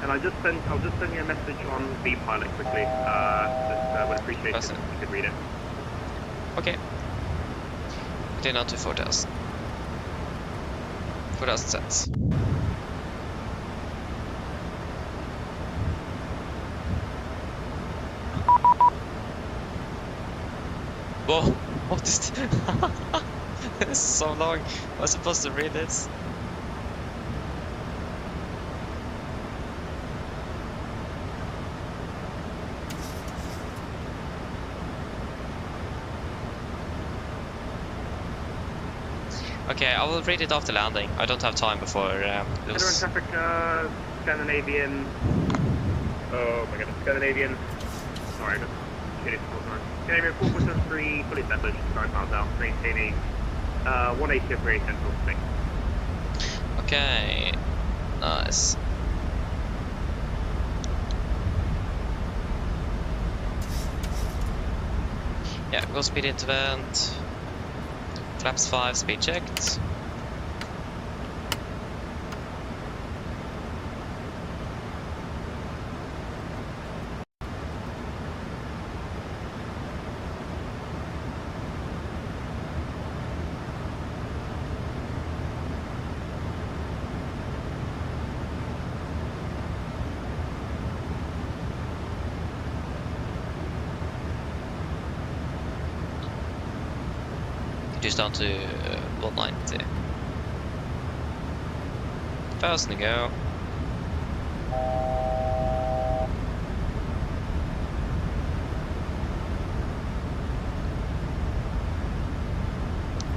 Speaker 13: And I'll just send you a message on vPilot quickly. Would appreciate it if you could read it.
Speaker 6: Okay. Det är något vi får test. Får test sets. Whoa, what is this? This is so long. I was supposed to read this. Okay, I will read it after landing. I don't have time before
Speaker 13: those... traffic, Scandinavian... Oh my goodness, Scandinavian... Sorry, just kidding. Scandinavian 4473, fully established, 5 miles out, maintaining 180 for 8 central space.
Speaker 6: Okay, nice. Yeah, go speed intervent. Flaps 5, speed checked. Just down to 190. Fast to go.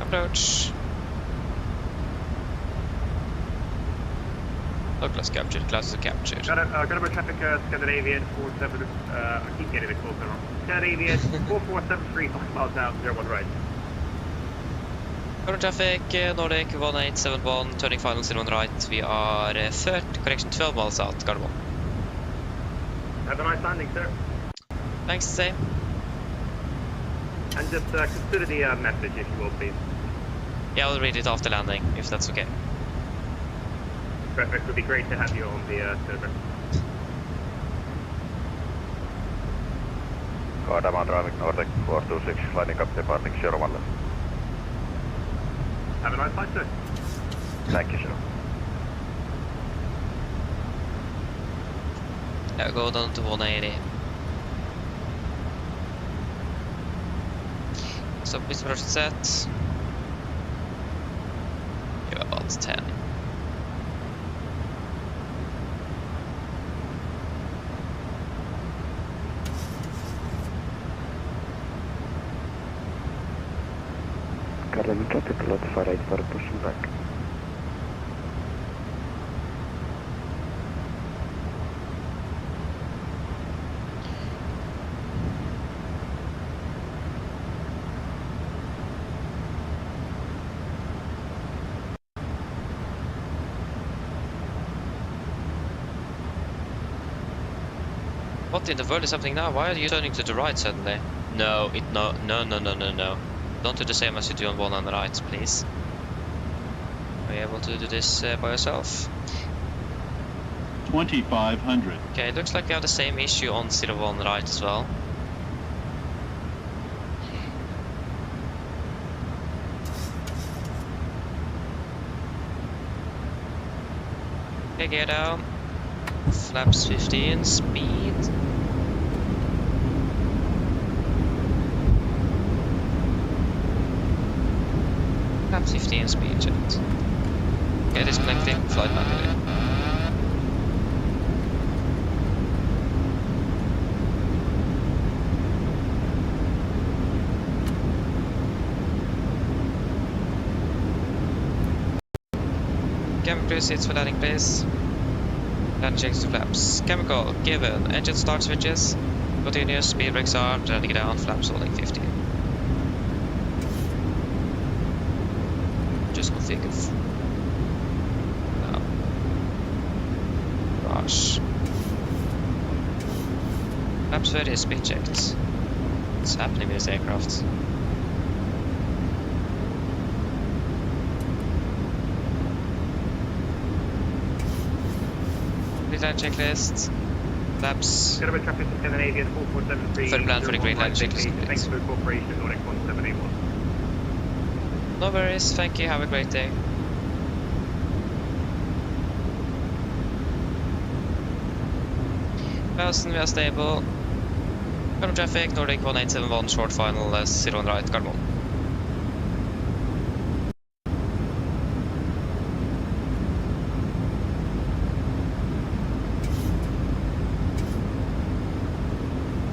Speaker 6: Approach. Oh, class captured. Class is captured.
Speaker 13: Got a traffic Scandinavian 47. I keep getting it closer. Scandinavian 4473, 5 miles out, 01 right.
Speaker 6: Current traffic, Nordic 1871, turning final 01 right. We are 12 miles out, Gardermoen.
Speaker 13: Have a nice landing, sir.
Speaker 6: Thanks, same.
Speaker 13: And just consider the message, if you will, please.
Speaker 6: Yeah, I'll read it after landing, if that's okay.
Speaker 13: Perfect, it would be great to have you on the server.
Speaker 8: Gardermoen driving Nordic 426, landing up departing 01 left.
Speaker 13: Have a nice flight, sir.
Speaker 8: Thank you, sir.
Speaker 6: Yeah, go down to 180. So, please first set. You're about 10.
Speaker 8: Academy traffic notified 8 for pushing back.
Speaker 6: What in the world is happening now? Why are you turning to the right suddenly? No. Don't do the same as you do on one on the right, please. Are you able to do this by yourself?
Speaker 7: 2,500.
Speaker 6: Okay, it looks like we have the same issue on 01 right as well. Okay, gear down. Flaps 15, speed. Flaps 15, speed jet. Okay, disconnecting, flight manually. Cabin crew seats for landing, please. Landing checks to flaps. Chemical, given. Engine start switches. Continuous, speed brakes armed, landing down, flaps holding 15. Just configure. No. Gosh. Flaps 30 is speed checked. What's happening with this aircraft? Line checklist. Flaps.
Speaker 13: Got a bit traffic to Scandinavian 4473.
Speaker 6: Third plan for the green line checklist.
Speaker 13: Thanks for the cooperation, Nordic 1781.
Speaker 6: No worries, thank you, have a great day. Houston, we are stable. Current traffic, Nordic 1871, short final, 01 right, Carbon.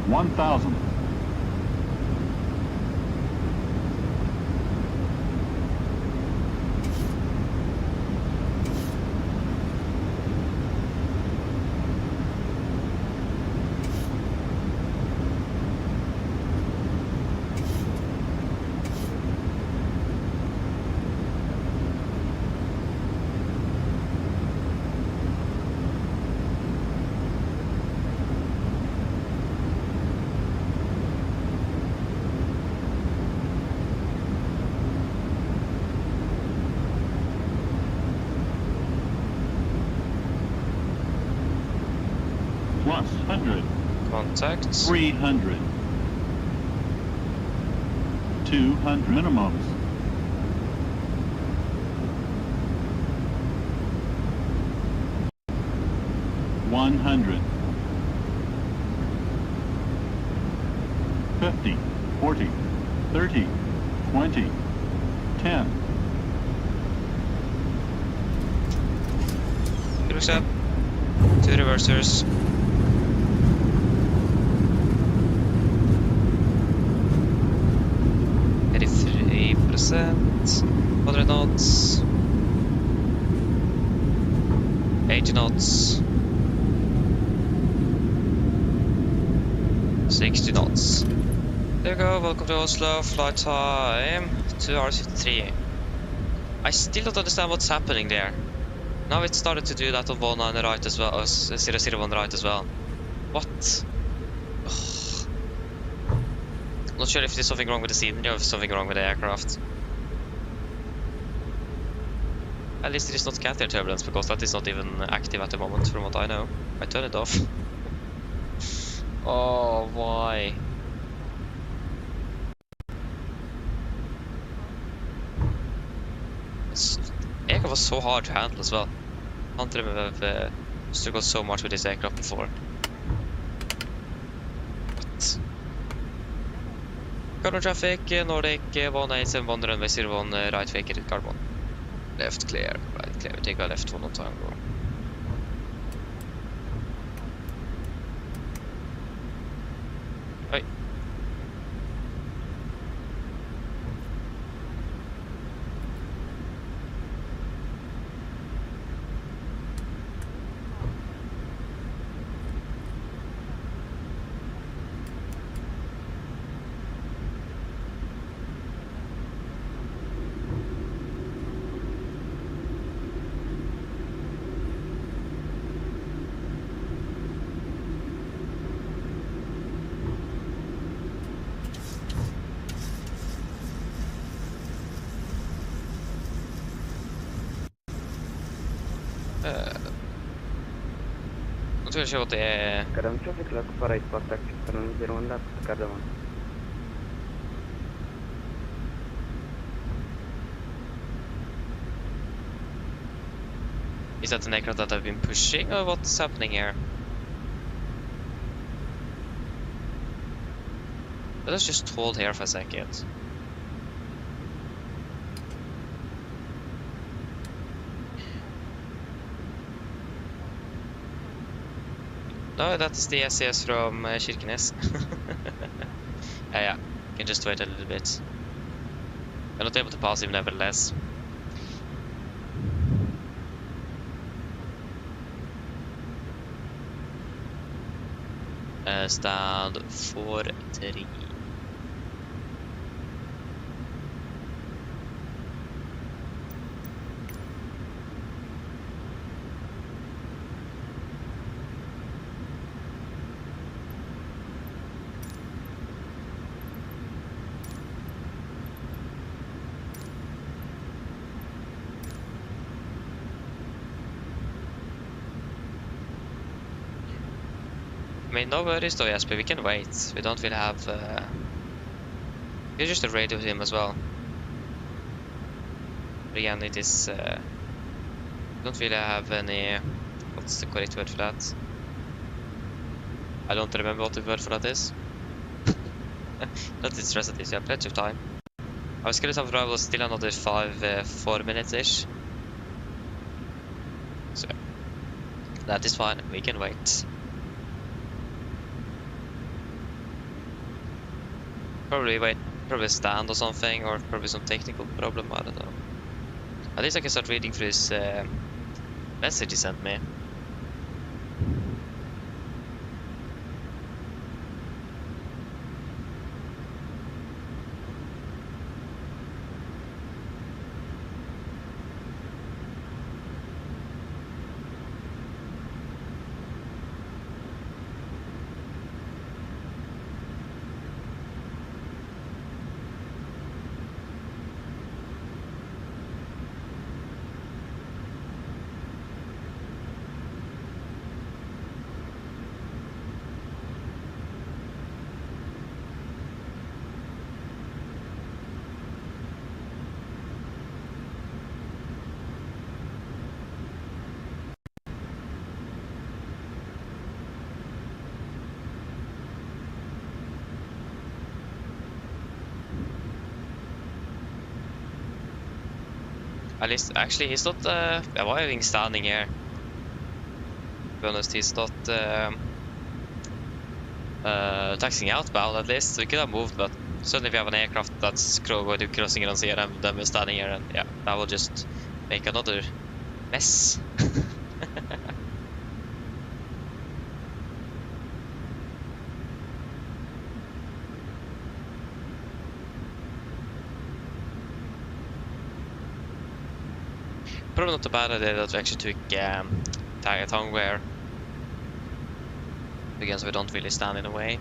Speaker 7: $1,000. Plus 100.
Speaker 6: Contact.
Speaker 7: 300. 200 minimums. $100. 50, 40, 30, 20, 10.
Speaker 6: Good looks up. 2 reversers. %, 100 knots, 80 knots, 60 knots. There you go, welcome to Oslo, flight time 2 hours 53. I still don't understand what's happening there. Now it started to do that on 19 right as well, 001 right as well. What? Ugh. I'm not sure if there's something wrong with the scenery or if something wrong with the aircraft. At least it is not cat air turbulence, because that is not even active at the moment, from what I know. I turned it off. Oh, why? Aircraft was so hard to handle as well. I don't remember I've struggled so much with this aircraft before. What? Current traffic, Nordic 1871 runway 01 right vacated Carbon. Left clear, right clear. We take a left one on Tango. Oi. Not really sure what the...
Speaker 11: Cardamom traffic log for right contact 701 left, Cardamom.
Speaker 6: Is that an aircraft that I've been pushing, or what's happening here? Let us just hold here for a second. No, that's the SAS from Kirkenes. Yeah, you can just wait a little bit. I'm not able to pass him nevertheless. Stand 4-3. I mean, no worries though, Jesper, we can wait. We don't really have... we just radio him as well. But again, it is... we don't really have any... What's the correct word for that? I don't remember what the word for that is. Not stress at this, you have plenty of time. I was scheduled for arrival still another 4 minutes-ish. So, that is fine, we can wait. Probably stand or something, or probably some technical problem, I don't know. At least I can start reading through his message he sent me. At least, actually, he's not arriving standing here. To be honest, he's not taxiing outbound at least. We could have moved, but suddenly we have an aircraft that's going to crossing and see them, then we're standing here, and yeah, that will just make another mess. Probably not a bad idea that we actually took tongue wear, because we don't really stand in the way.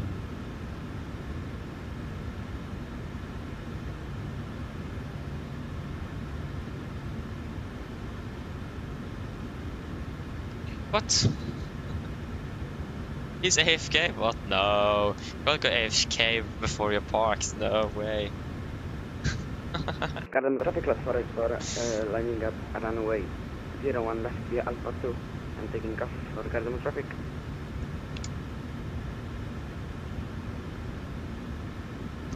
Speaker 6: What? He's AFK? What? No. You can't go AFK before you're parked. No way.
Speaker 11: Cardamom traffic left for right for lining up a runway 01 left via Alpha 2 and taking off for Cardamom traffic.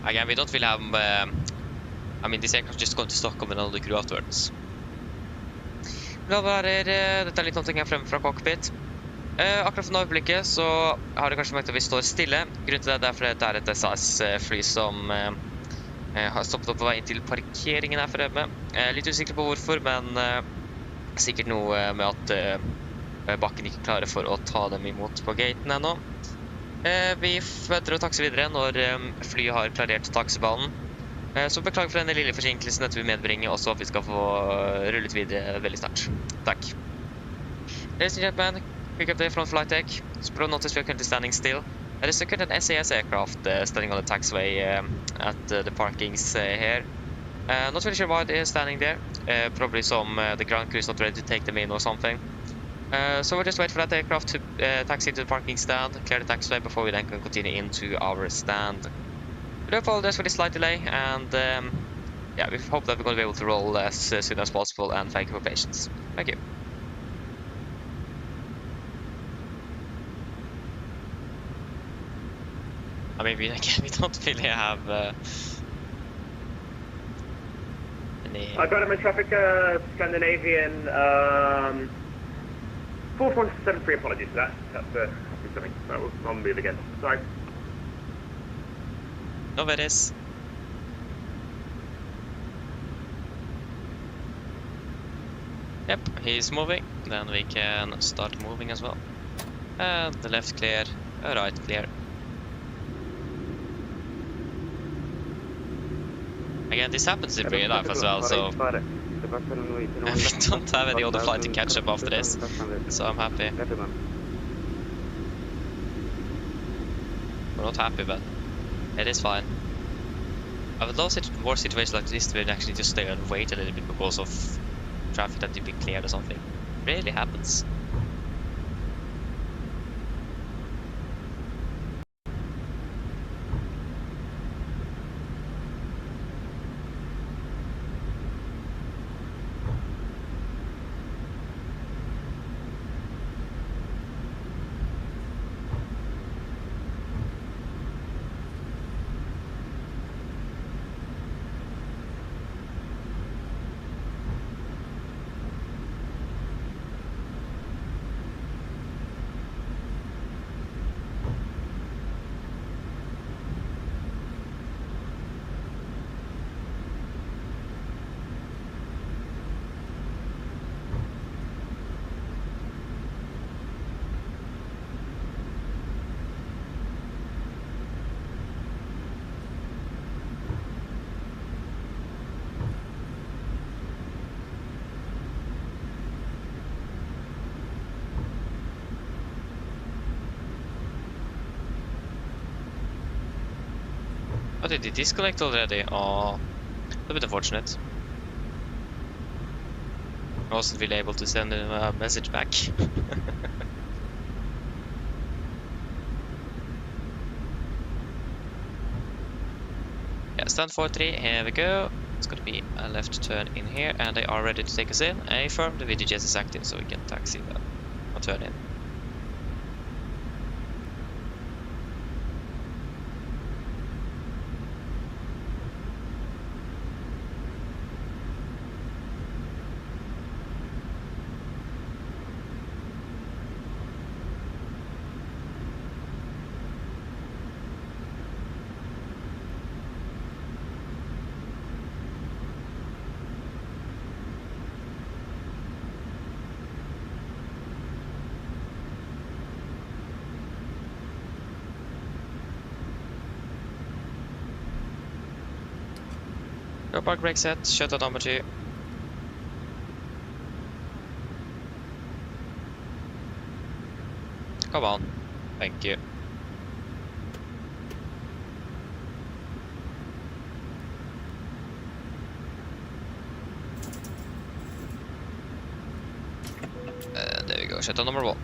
Speaker 6: Again, we don't really have... I mean, this aircraft just going to Stockholm and all the crew afterwards. Dette litt noe her fremme fra cockpit. Akkurat for øyeblikket så har det kanskje merket at vi står stille. Grunnen til det er fordi det et SAS-fly som har stoppet opp på vei inn til parkeringen her fremme. Litt usikker på hvorfor, men sikkert noe med at bakken ikke klarer for å ta dem imot på gaten ennå. Vi venter å takse videre når flyet har klarert taksebanen. Så beklager for denne lille forsinkelsen dette vil medbringe, og så at vi skal få rullet videre veldig snart. Takk. Ladies and gentlemen, quick update from flight deck. Spro notice we are currently standing still. There is currently an SAS aircraft standing on the taxiway at the parkings here. Not really sure why they are standing there. Probably some the ground crew is not ready to take them in or something. So we'll just wait for that aircraft to taxi to the parking stand, clear the taxiway before we then can continue into our stand. We do apologize for this slight delay, and yeah, we hope that we're going to be able to roll as soon as possible, and thank you for patience. Thank you. I mean, we don't really have any...
Speaker 13: I got him in traffic, Scandinavian, 4173, apologies for that. That's something. That was on move again. Sorry.
Speaker 6: No worries. Yep, he's moving. Then we can start moving as well. And the left clear, right clear. Again, this happens in real life as well, so we don't have any other flight to catch up after this, so I'm happy. We're not happy, but it is fine. I would love more situations like this to actually just stay and wait a little bit because of traffic that didn't be cleared or something. It really happens. Oh, did he disconnect already? Oh, a bit unfortunate. I wasn't really able to send him a message back. Yeah, stand 43, here we go. It's gonna be a left turn in here, and they are ready to take us in. Affirm, the VDGS is active, so we can taxi them or turn in. Go park brake set, shut number 2. Come on. Thank you. There we go, shut number 1.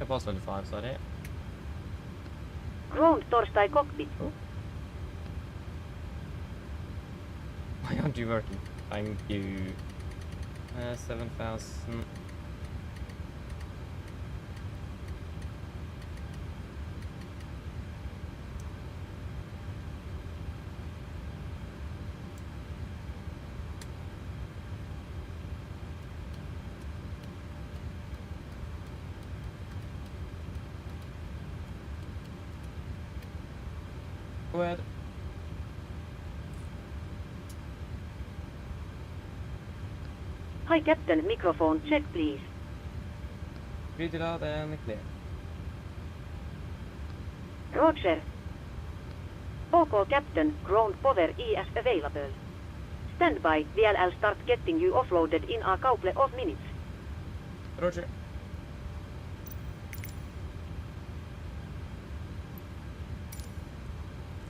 Speaker 1: Past 25, sorry.
Speaker 4: Ground Torstai cockpit.
Speaker 1: Oh. Why aren't you working? Thank you. 7,000. Go ahead.
Speaker 4: Hi Captain, microphone check please.
Speaker 1: Read it out and clear.
Speaker 4: Roger. OK Captain, ground power is available. Stand by, VLL start getting you offloaded in a couple of minutes.
Speaker 6: Roger.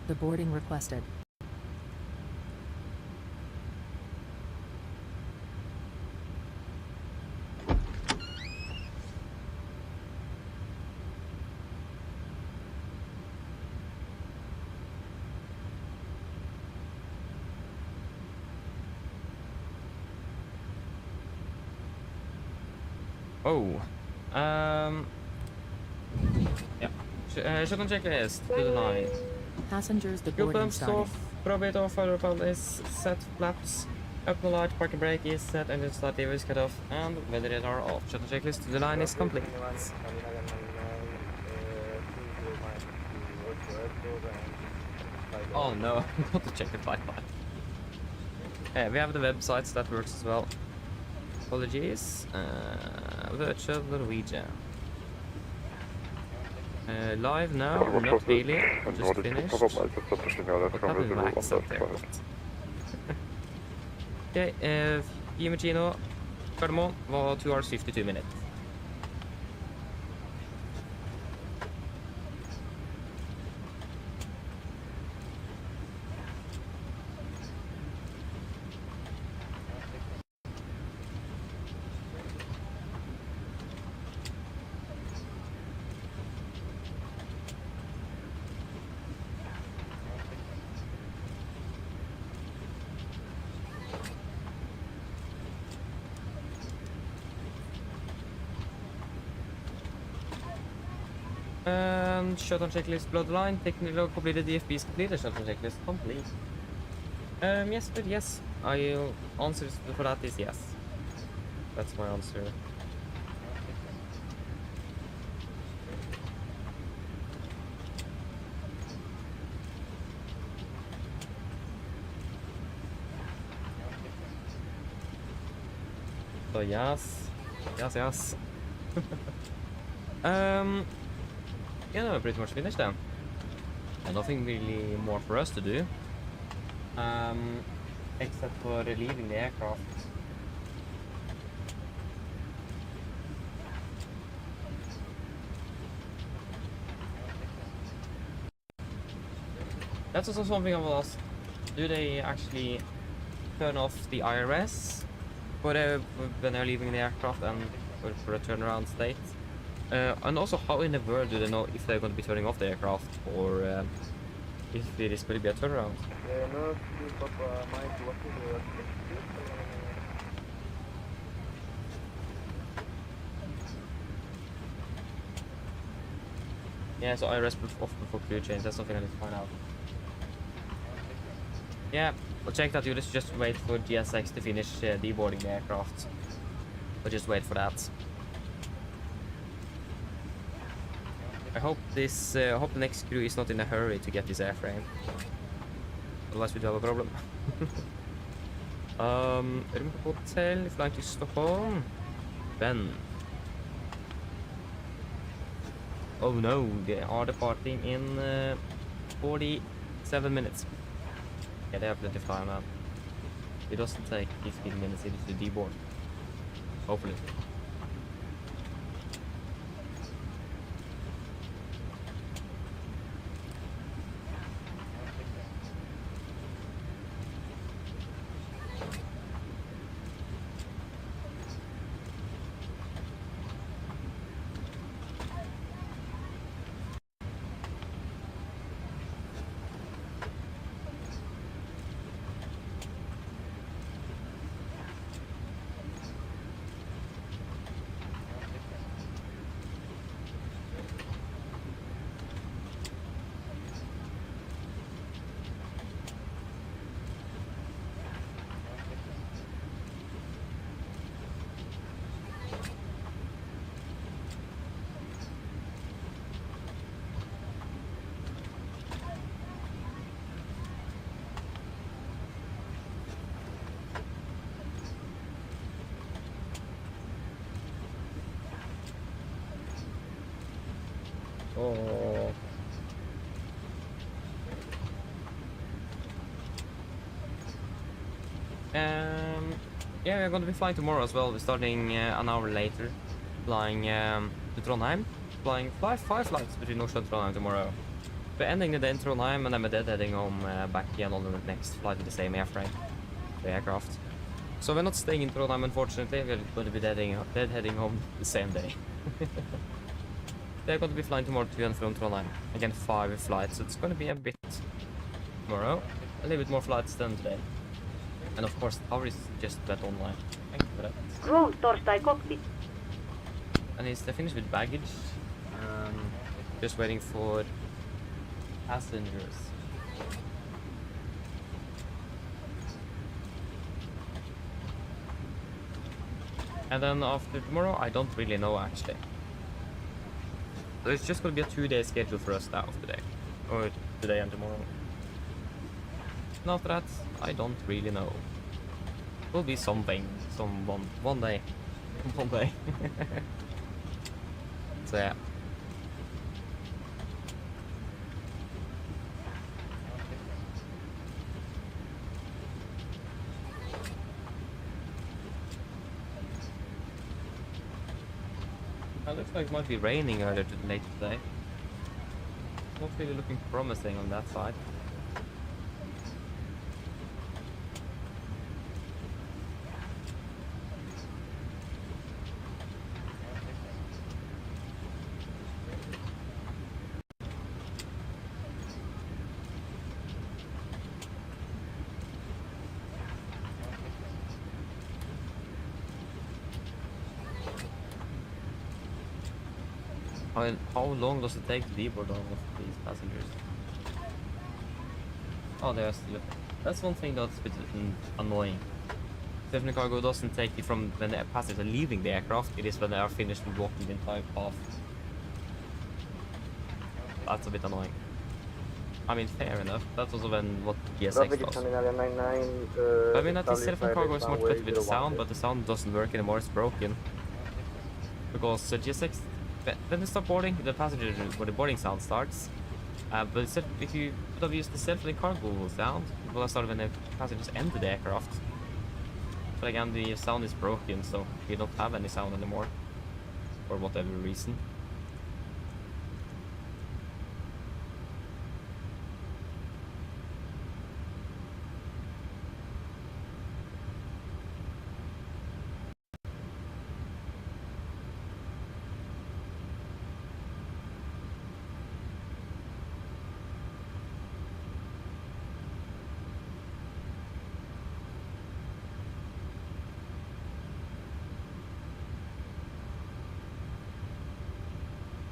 Speaker 3: The boarding requested.
Speaker 6: Oh. Yeah. Shuttle checklist to the line.
Speaker 3: Passengers, the
Speaker 6: Fuel
Speaker 3: boarding
Speaker 6: pumps
Speaker 3: starting.
Speaker 6: off, probate off, fire pump is set, flaps, up the light, parking brake is set, engine start lever is cut off, and weather radar off. Shuttle checklist to the line is complete. Oh no, I got to check the flight path. We have the websites that works as well. Apologies. Virtual Norwegian. Live now, not really, just finished. What happened with Max up there? Okay, Fiumicino, Cardamom, var 2 hours 52 minutes. Shuttle checklist bloodline, technical completed, DFB is completed, shuttle checklist complete. Yes, but yes. I'll answer for that is yes. That's my answer. So yes. Yes. Yeah, no, pretty much finished then. And nothing really more for us to do. Except for leaving the aircraft. That's also something I will ask. Do they actually turn off the IRS when they're leaving the aircraft and for a turnaround state? And also, how in the world do they know if they're going to be turning off the aircraft or if it is going to be a turnaround? Yeah, so IRS off before crew change. That's something I need to find out. Yeah, we'll check that. You just wait for GSX to finish deboarding the aircraft. We'll just wait for that. I hope this. Hope the next crew is not in a hurry to get this airframe. Otherwise, we do have a problem. Room hotel, flying to Stockholm. Ben. Oh no, they are departing in 47 minutes. Yeah, they have plenty of time now. It doesn't take 15 minutes to deboard. Hopefully. Oh.
Speaker 1: Yeah, we're going to be flying tomorrow as well. We're starting an hour later, flying to Trondheim. Flying five flights between Oslo and Trondheim tomorrow. We're ending the day in Trondheim, and then we're dead heading home back again on the next flight with the same airframe, the aircraft. So we're not staying in Trondheim, unfortunately. We're going to be dead heading home the same day. They're going to be flying tomorrow to and from Trondheim. Again, 5 flights, so it's going to be a bit tomorrow. A little bit more flights than today. And of course, ours is just that online. Thank you for that.
Speaker 4: Roll Torstai cockpit.
Speaker 1: And it's finished with baggage. Just waiting for passengers. And then after tomorrow, I don't really know actually. So it's just gonna be a 2-day schedule for us now today. Or today and tomorrow. And after that, I don't really know. Will be something, one day. One day. So yeah. It looks like it might be raining earlier later today. Not really looking promising on that side. How long does it take to deboard all of these passengers? Oh, there's still. That's one thing that's a bit annoying. Stephanie Cargo doesn't take it from when the passengers are leaving the aircraft, it is when they are finished walking the entire path. That's a bit annoying. I mean, fair enough. That's also when what GSX does. I mean, at least Stephanie Cargo is much better with the sound, but the sound doesn't work anymore, it's broken. Because GSX, when they start boarding, the passenger, where the boarding sound starts. But if you would have used the self-leading cargo sound, it would have started when the passengers enter the aircraft. But again, the sound is broken, so we don't have any sound anymore. For whatever reason.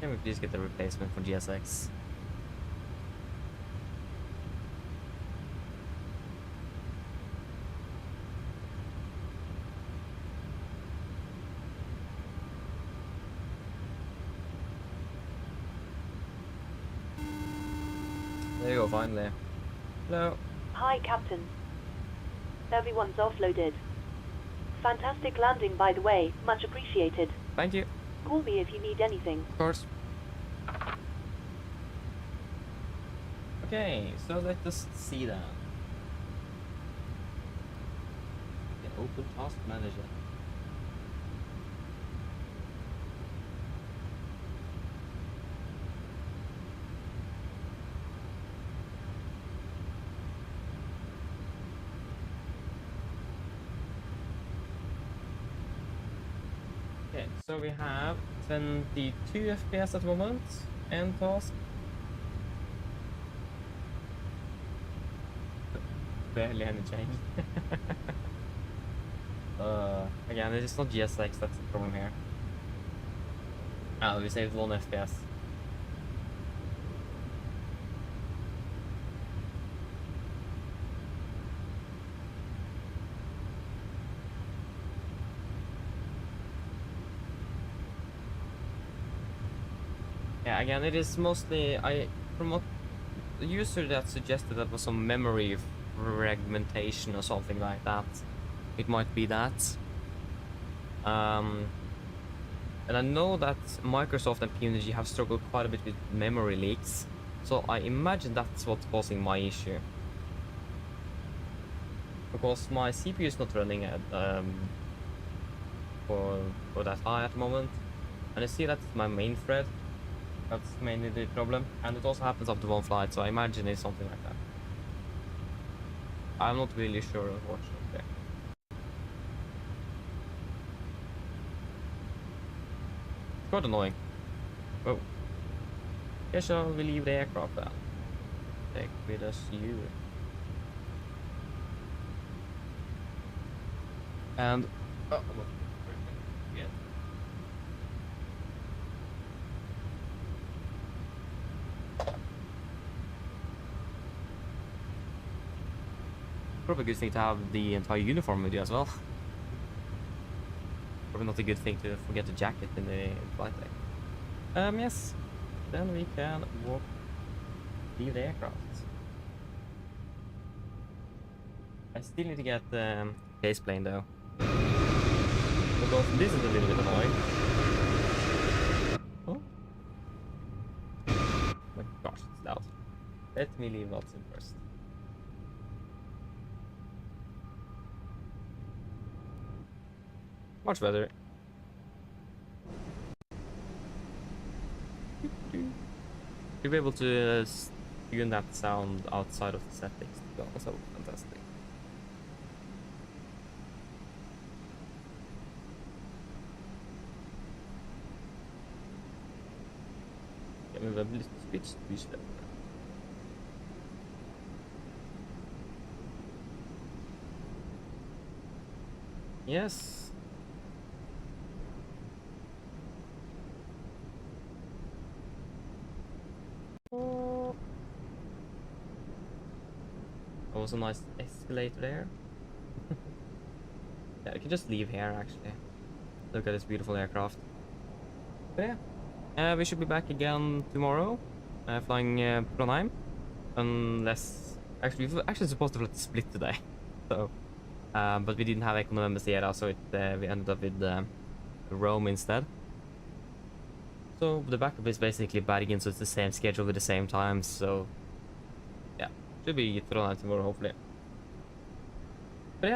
Speaker 1: Can we please get the replacement for GSX? There you go, finally. Hello.
Speaker 4: Hi, Captain. Everyone's offloaded. Fantastic landing, by the way. Much appreciated.
Speaker 1: Thank you.
Speaker 4: Call me if you need anything.
Speaker 1: Of course. Okay, so let us see that. The open task manager. Okay, so we have 22 FPS at the moment, and task. Barely any change. Again, it is not GSX, that's the problem here. We saved 1 FPS. Yeah, again, it is mostly, from what the user that suggested that was some memory fragmentation or something like that. It might be that. And I know that Microsoft and PMDG have struggled quite a bit with memory leaks, so I imagine that's what's causing my issue.
Speaker 5: because my CPU is not running at for that high at the moment, and I see that's my main thread. That's mainly the problem, and it also happens after one flight, so I imagine it's something like that. I'm not really sure, unfortunately. It's quite annoying. Whoa. Guess shall we leave the aircraft then? Take with us you. And oh, yeah. Probably a good thing to have the entire uniform with you as well. Probably not a good thing to forget the jacket in the flight deck. Yes. Then we can leave the aircraft. I still need to get the case plane though. Because this is a little bit annoying. Oh. My gosh, it's loud. Let me leave Watson first. Much better. You'll be able to tune that sound outside of the settings. Also fantastic. Jag vill bli spitsbyste. Yes. That was a nice escalator there. Yeah, I could just leave here actually. Look at this beautiful aircraft. But yeah, we should be back again tomorrow, flying Trondheim. Unless actually we were actually supposed to fly to Split today, so but we didn't have Econo members yet, so we ended up with Rome instead. So the backup is basically Bergen, so it's the same schedule with the same times. So yeah, should be Trondheim tomorrow hopefully. But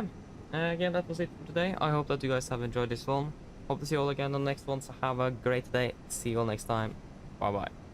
Speaker 5: yeah, again that was it for today. I hope that you guys have enjoyed this one. Hope to see you all again on the next one. So have a great day. See you all next time. Bye bye.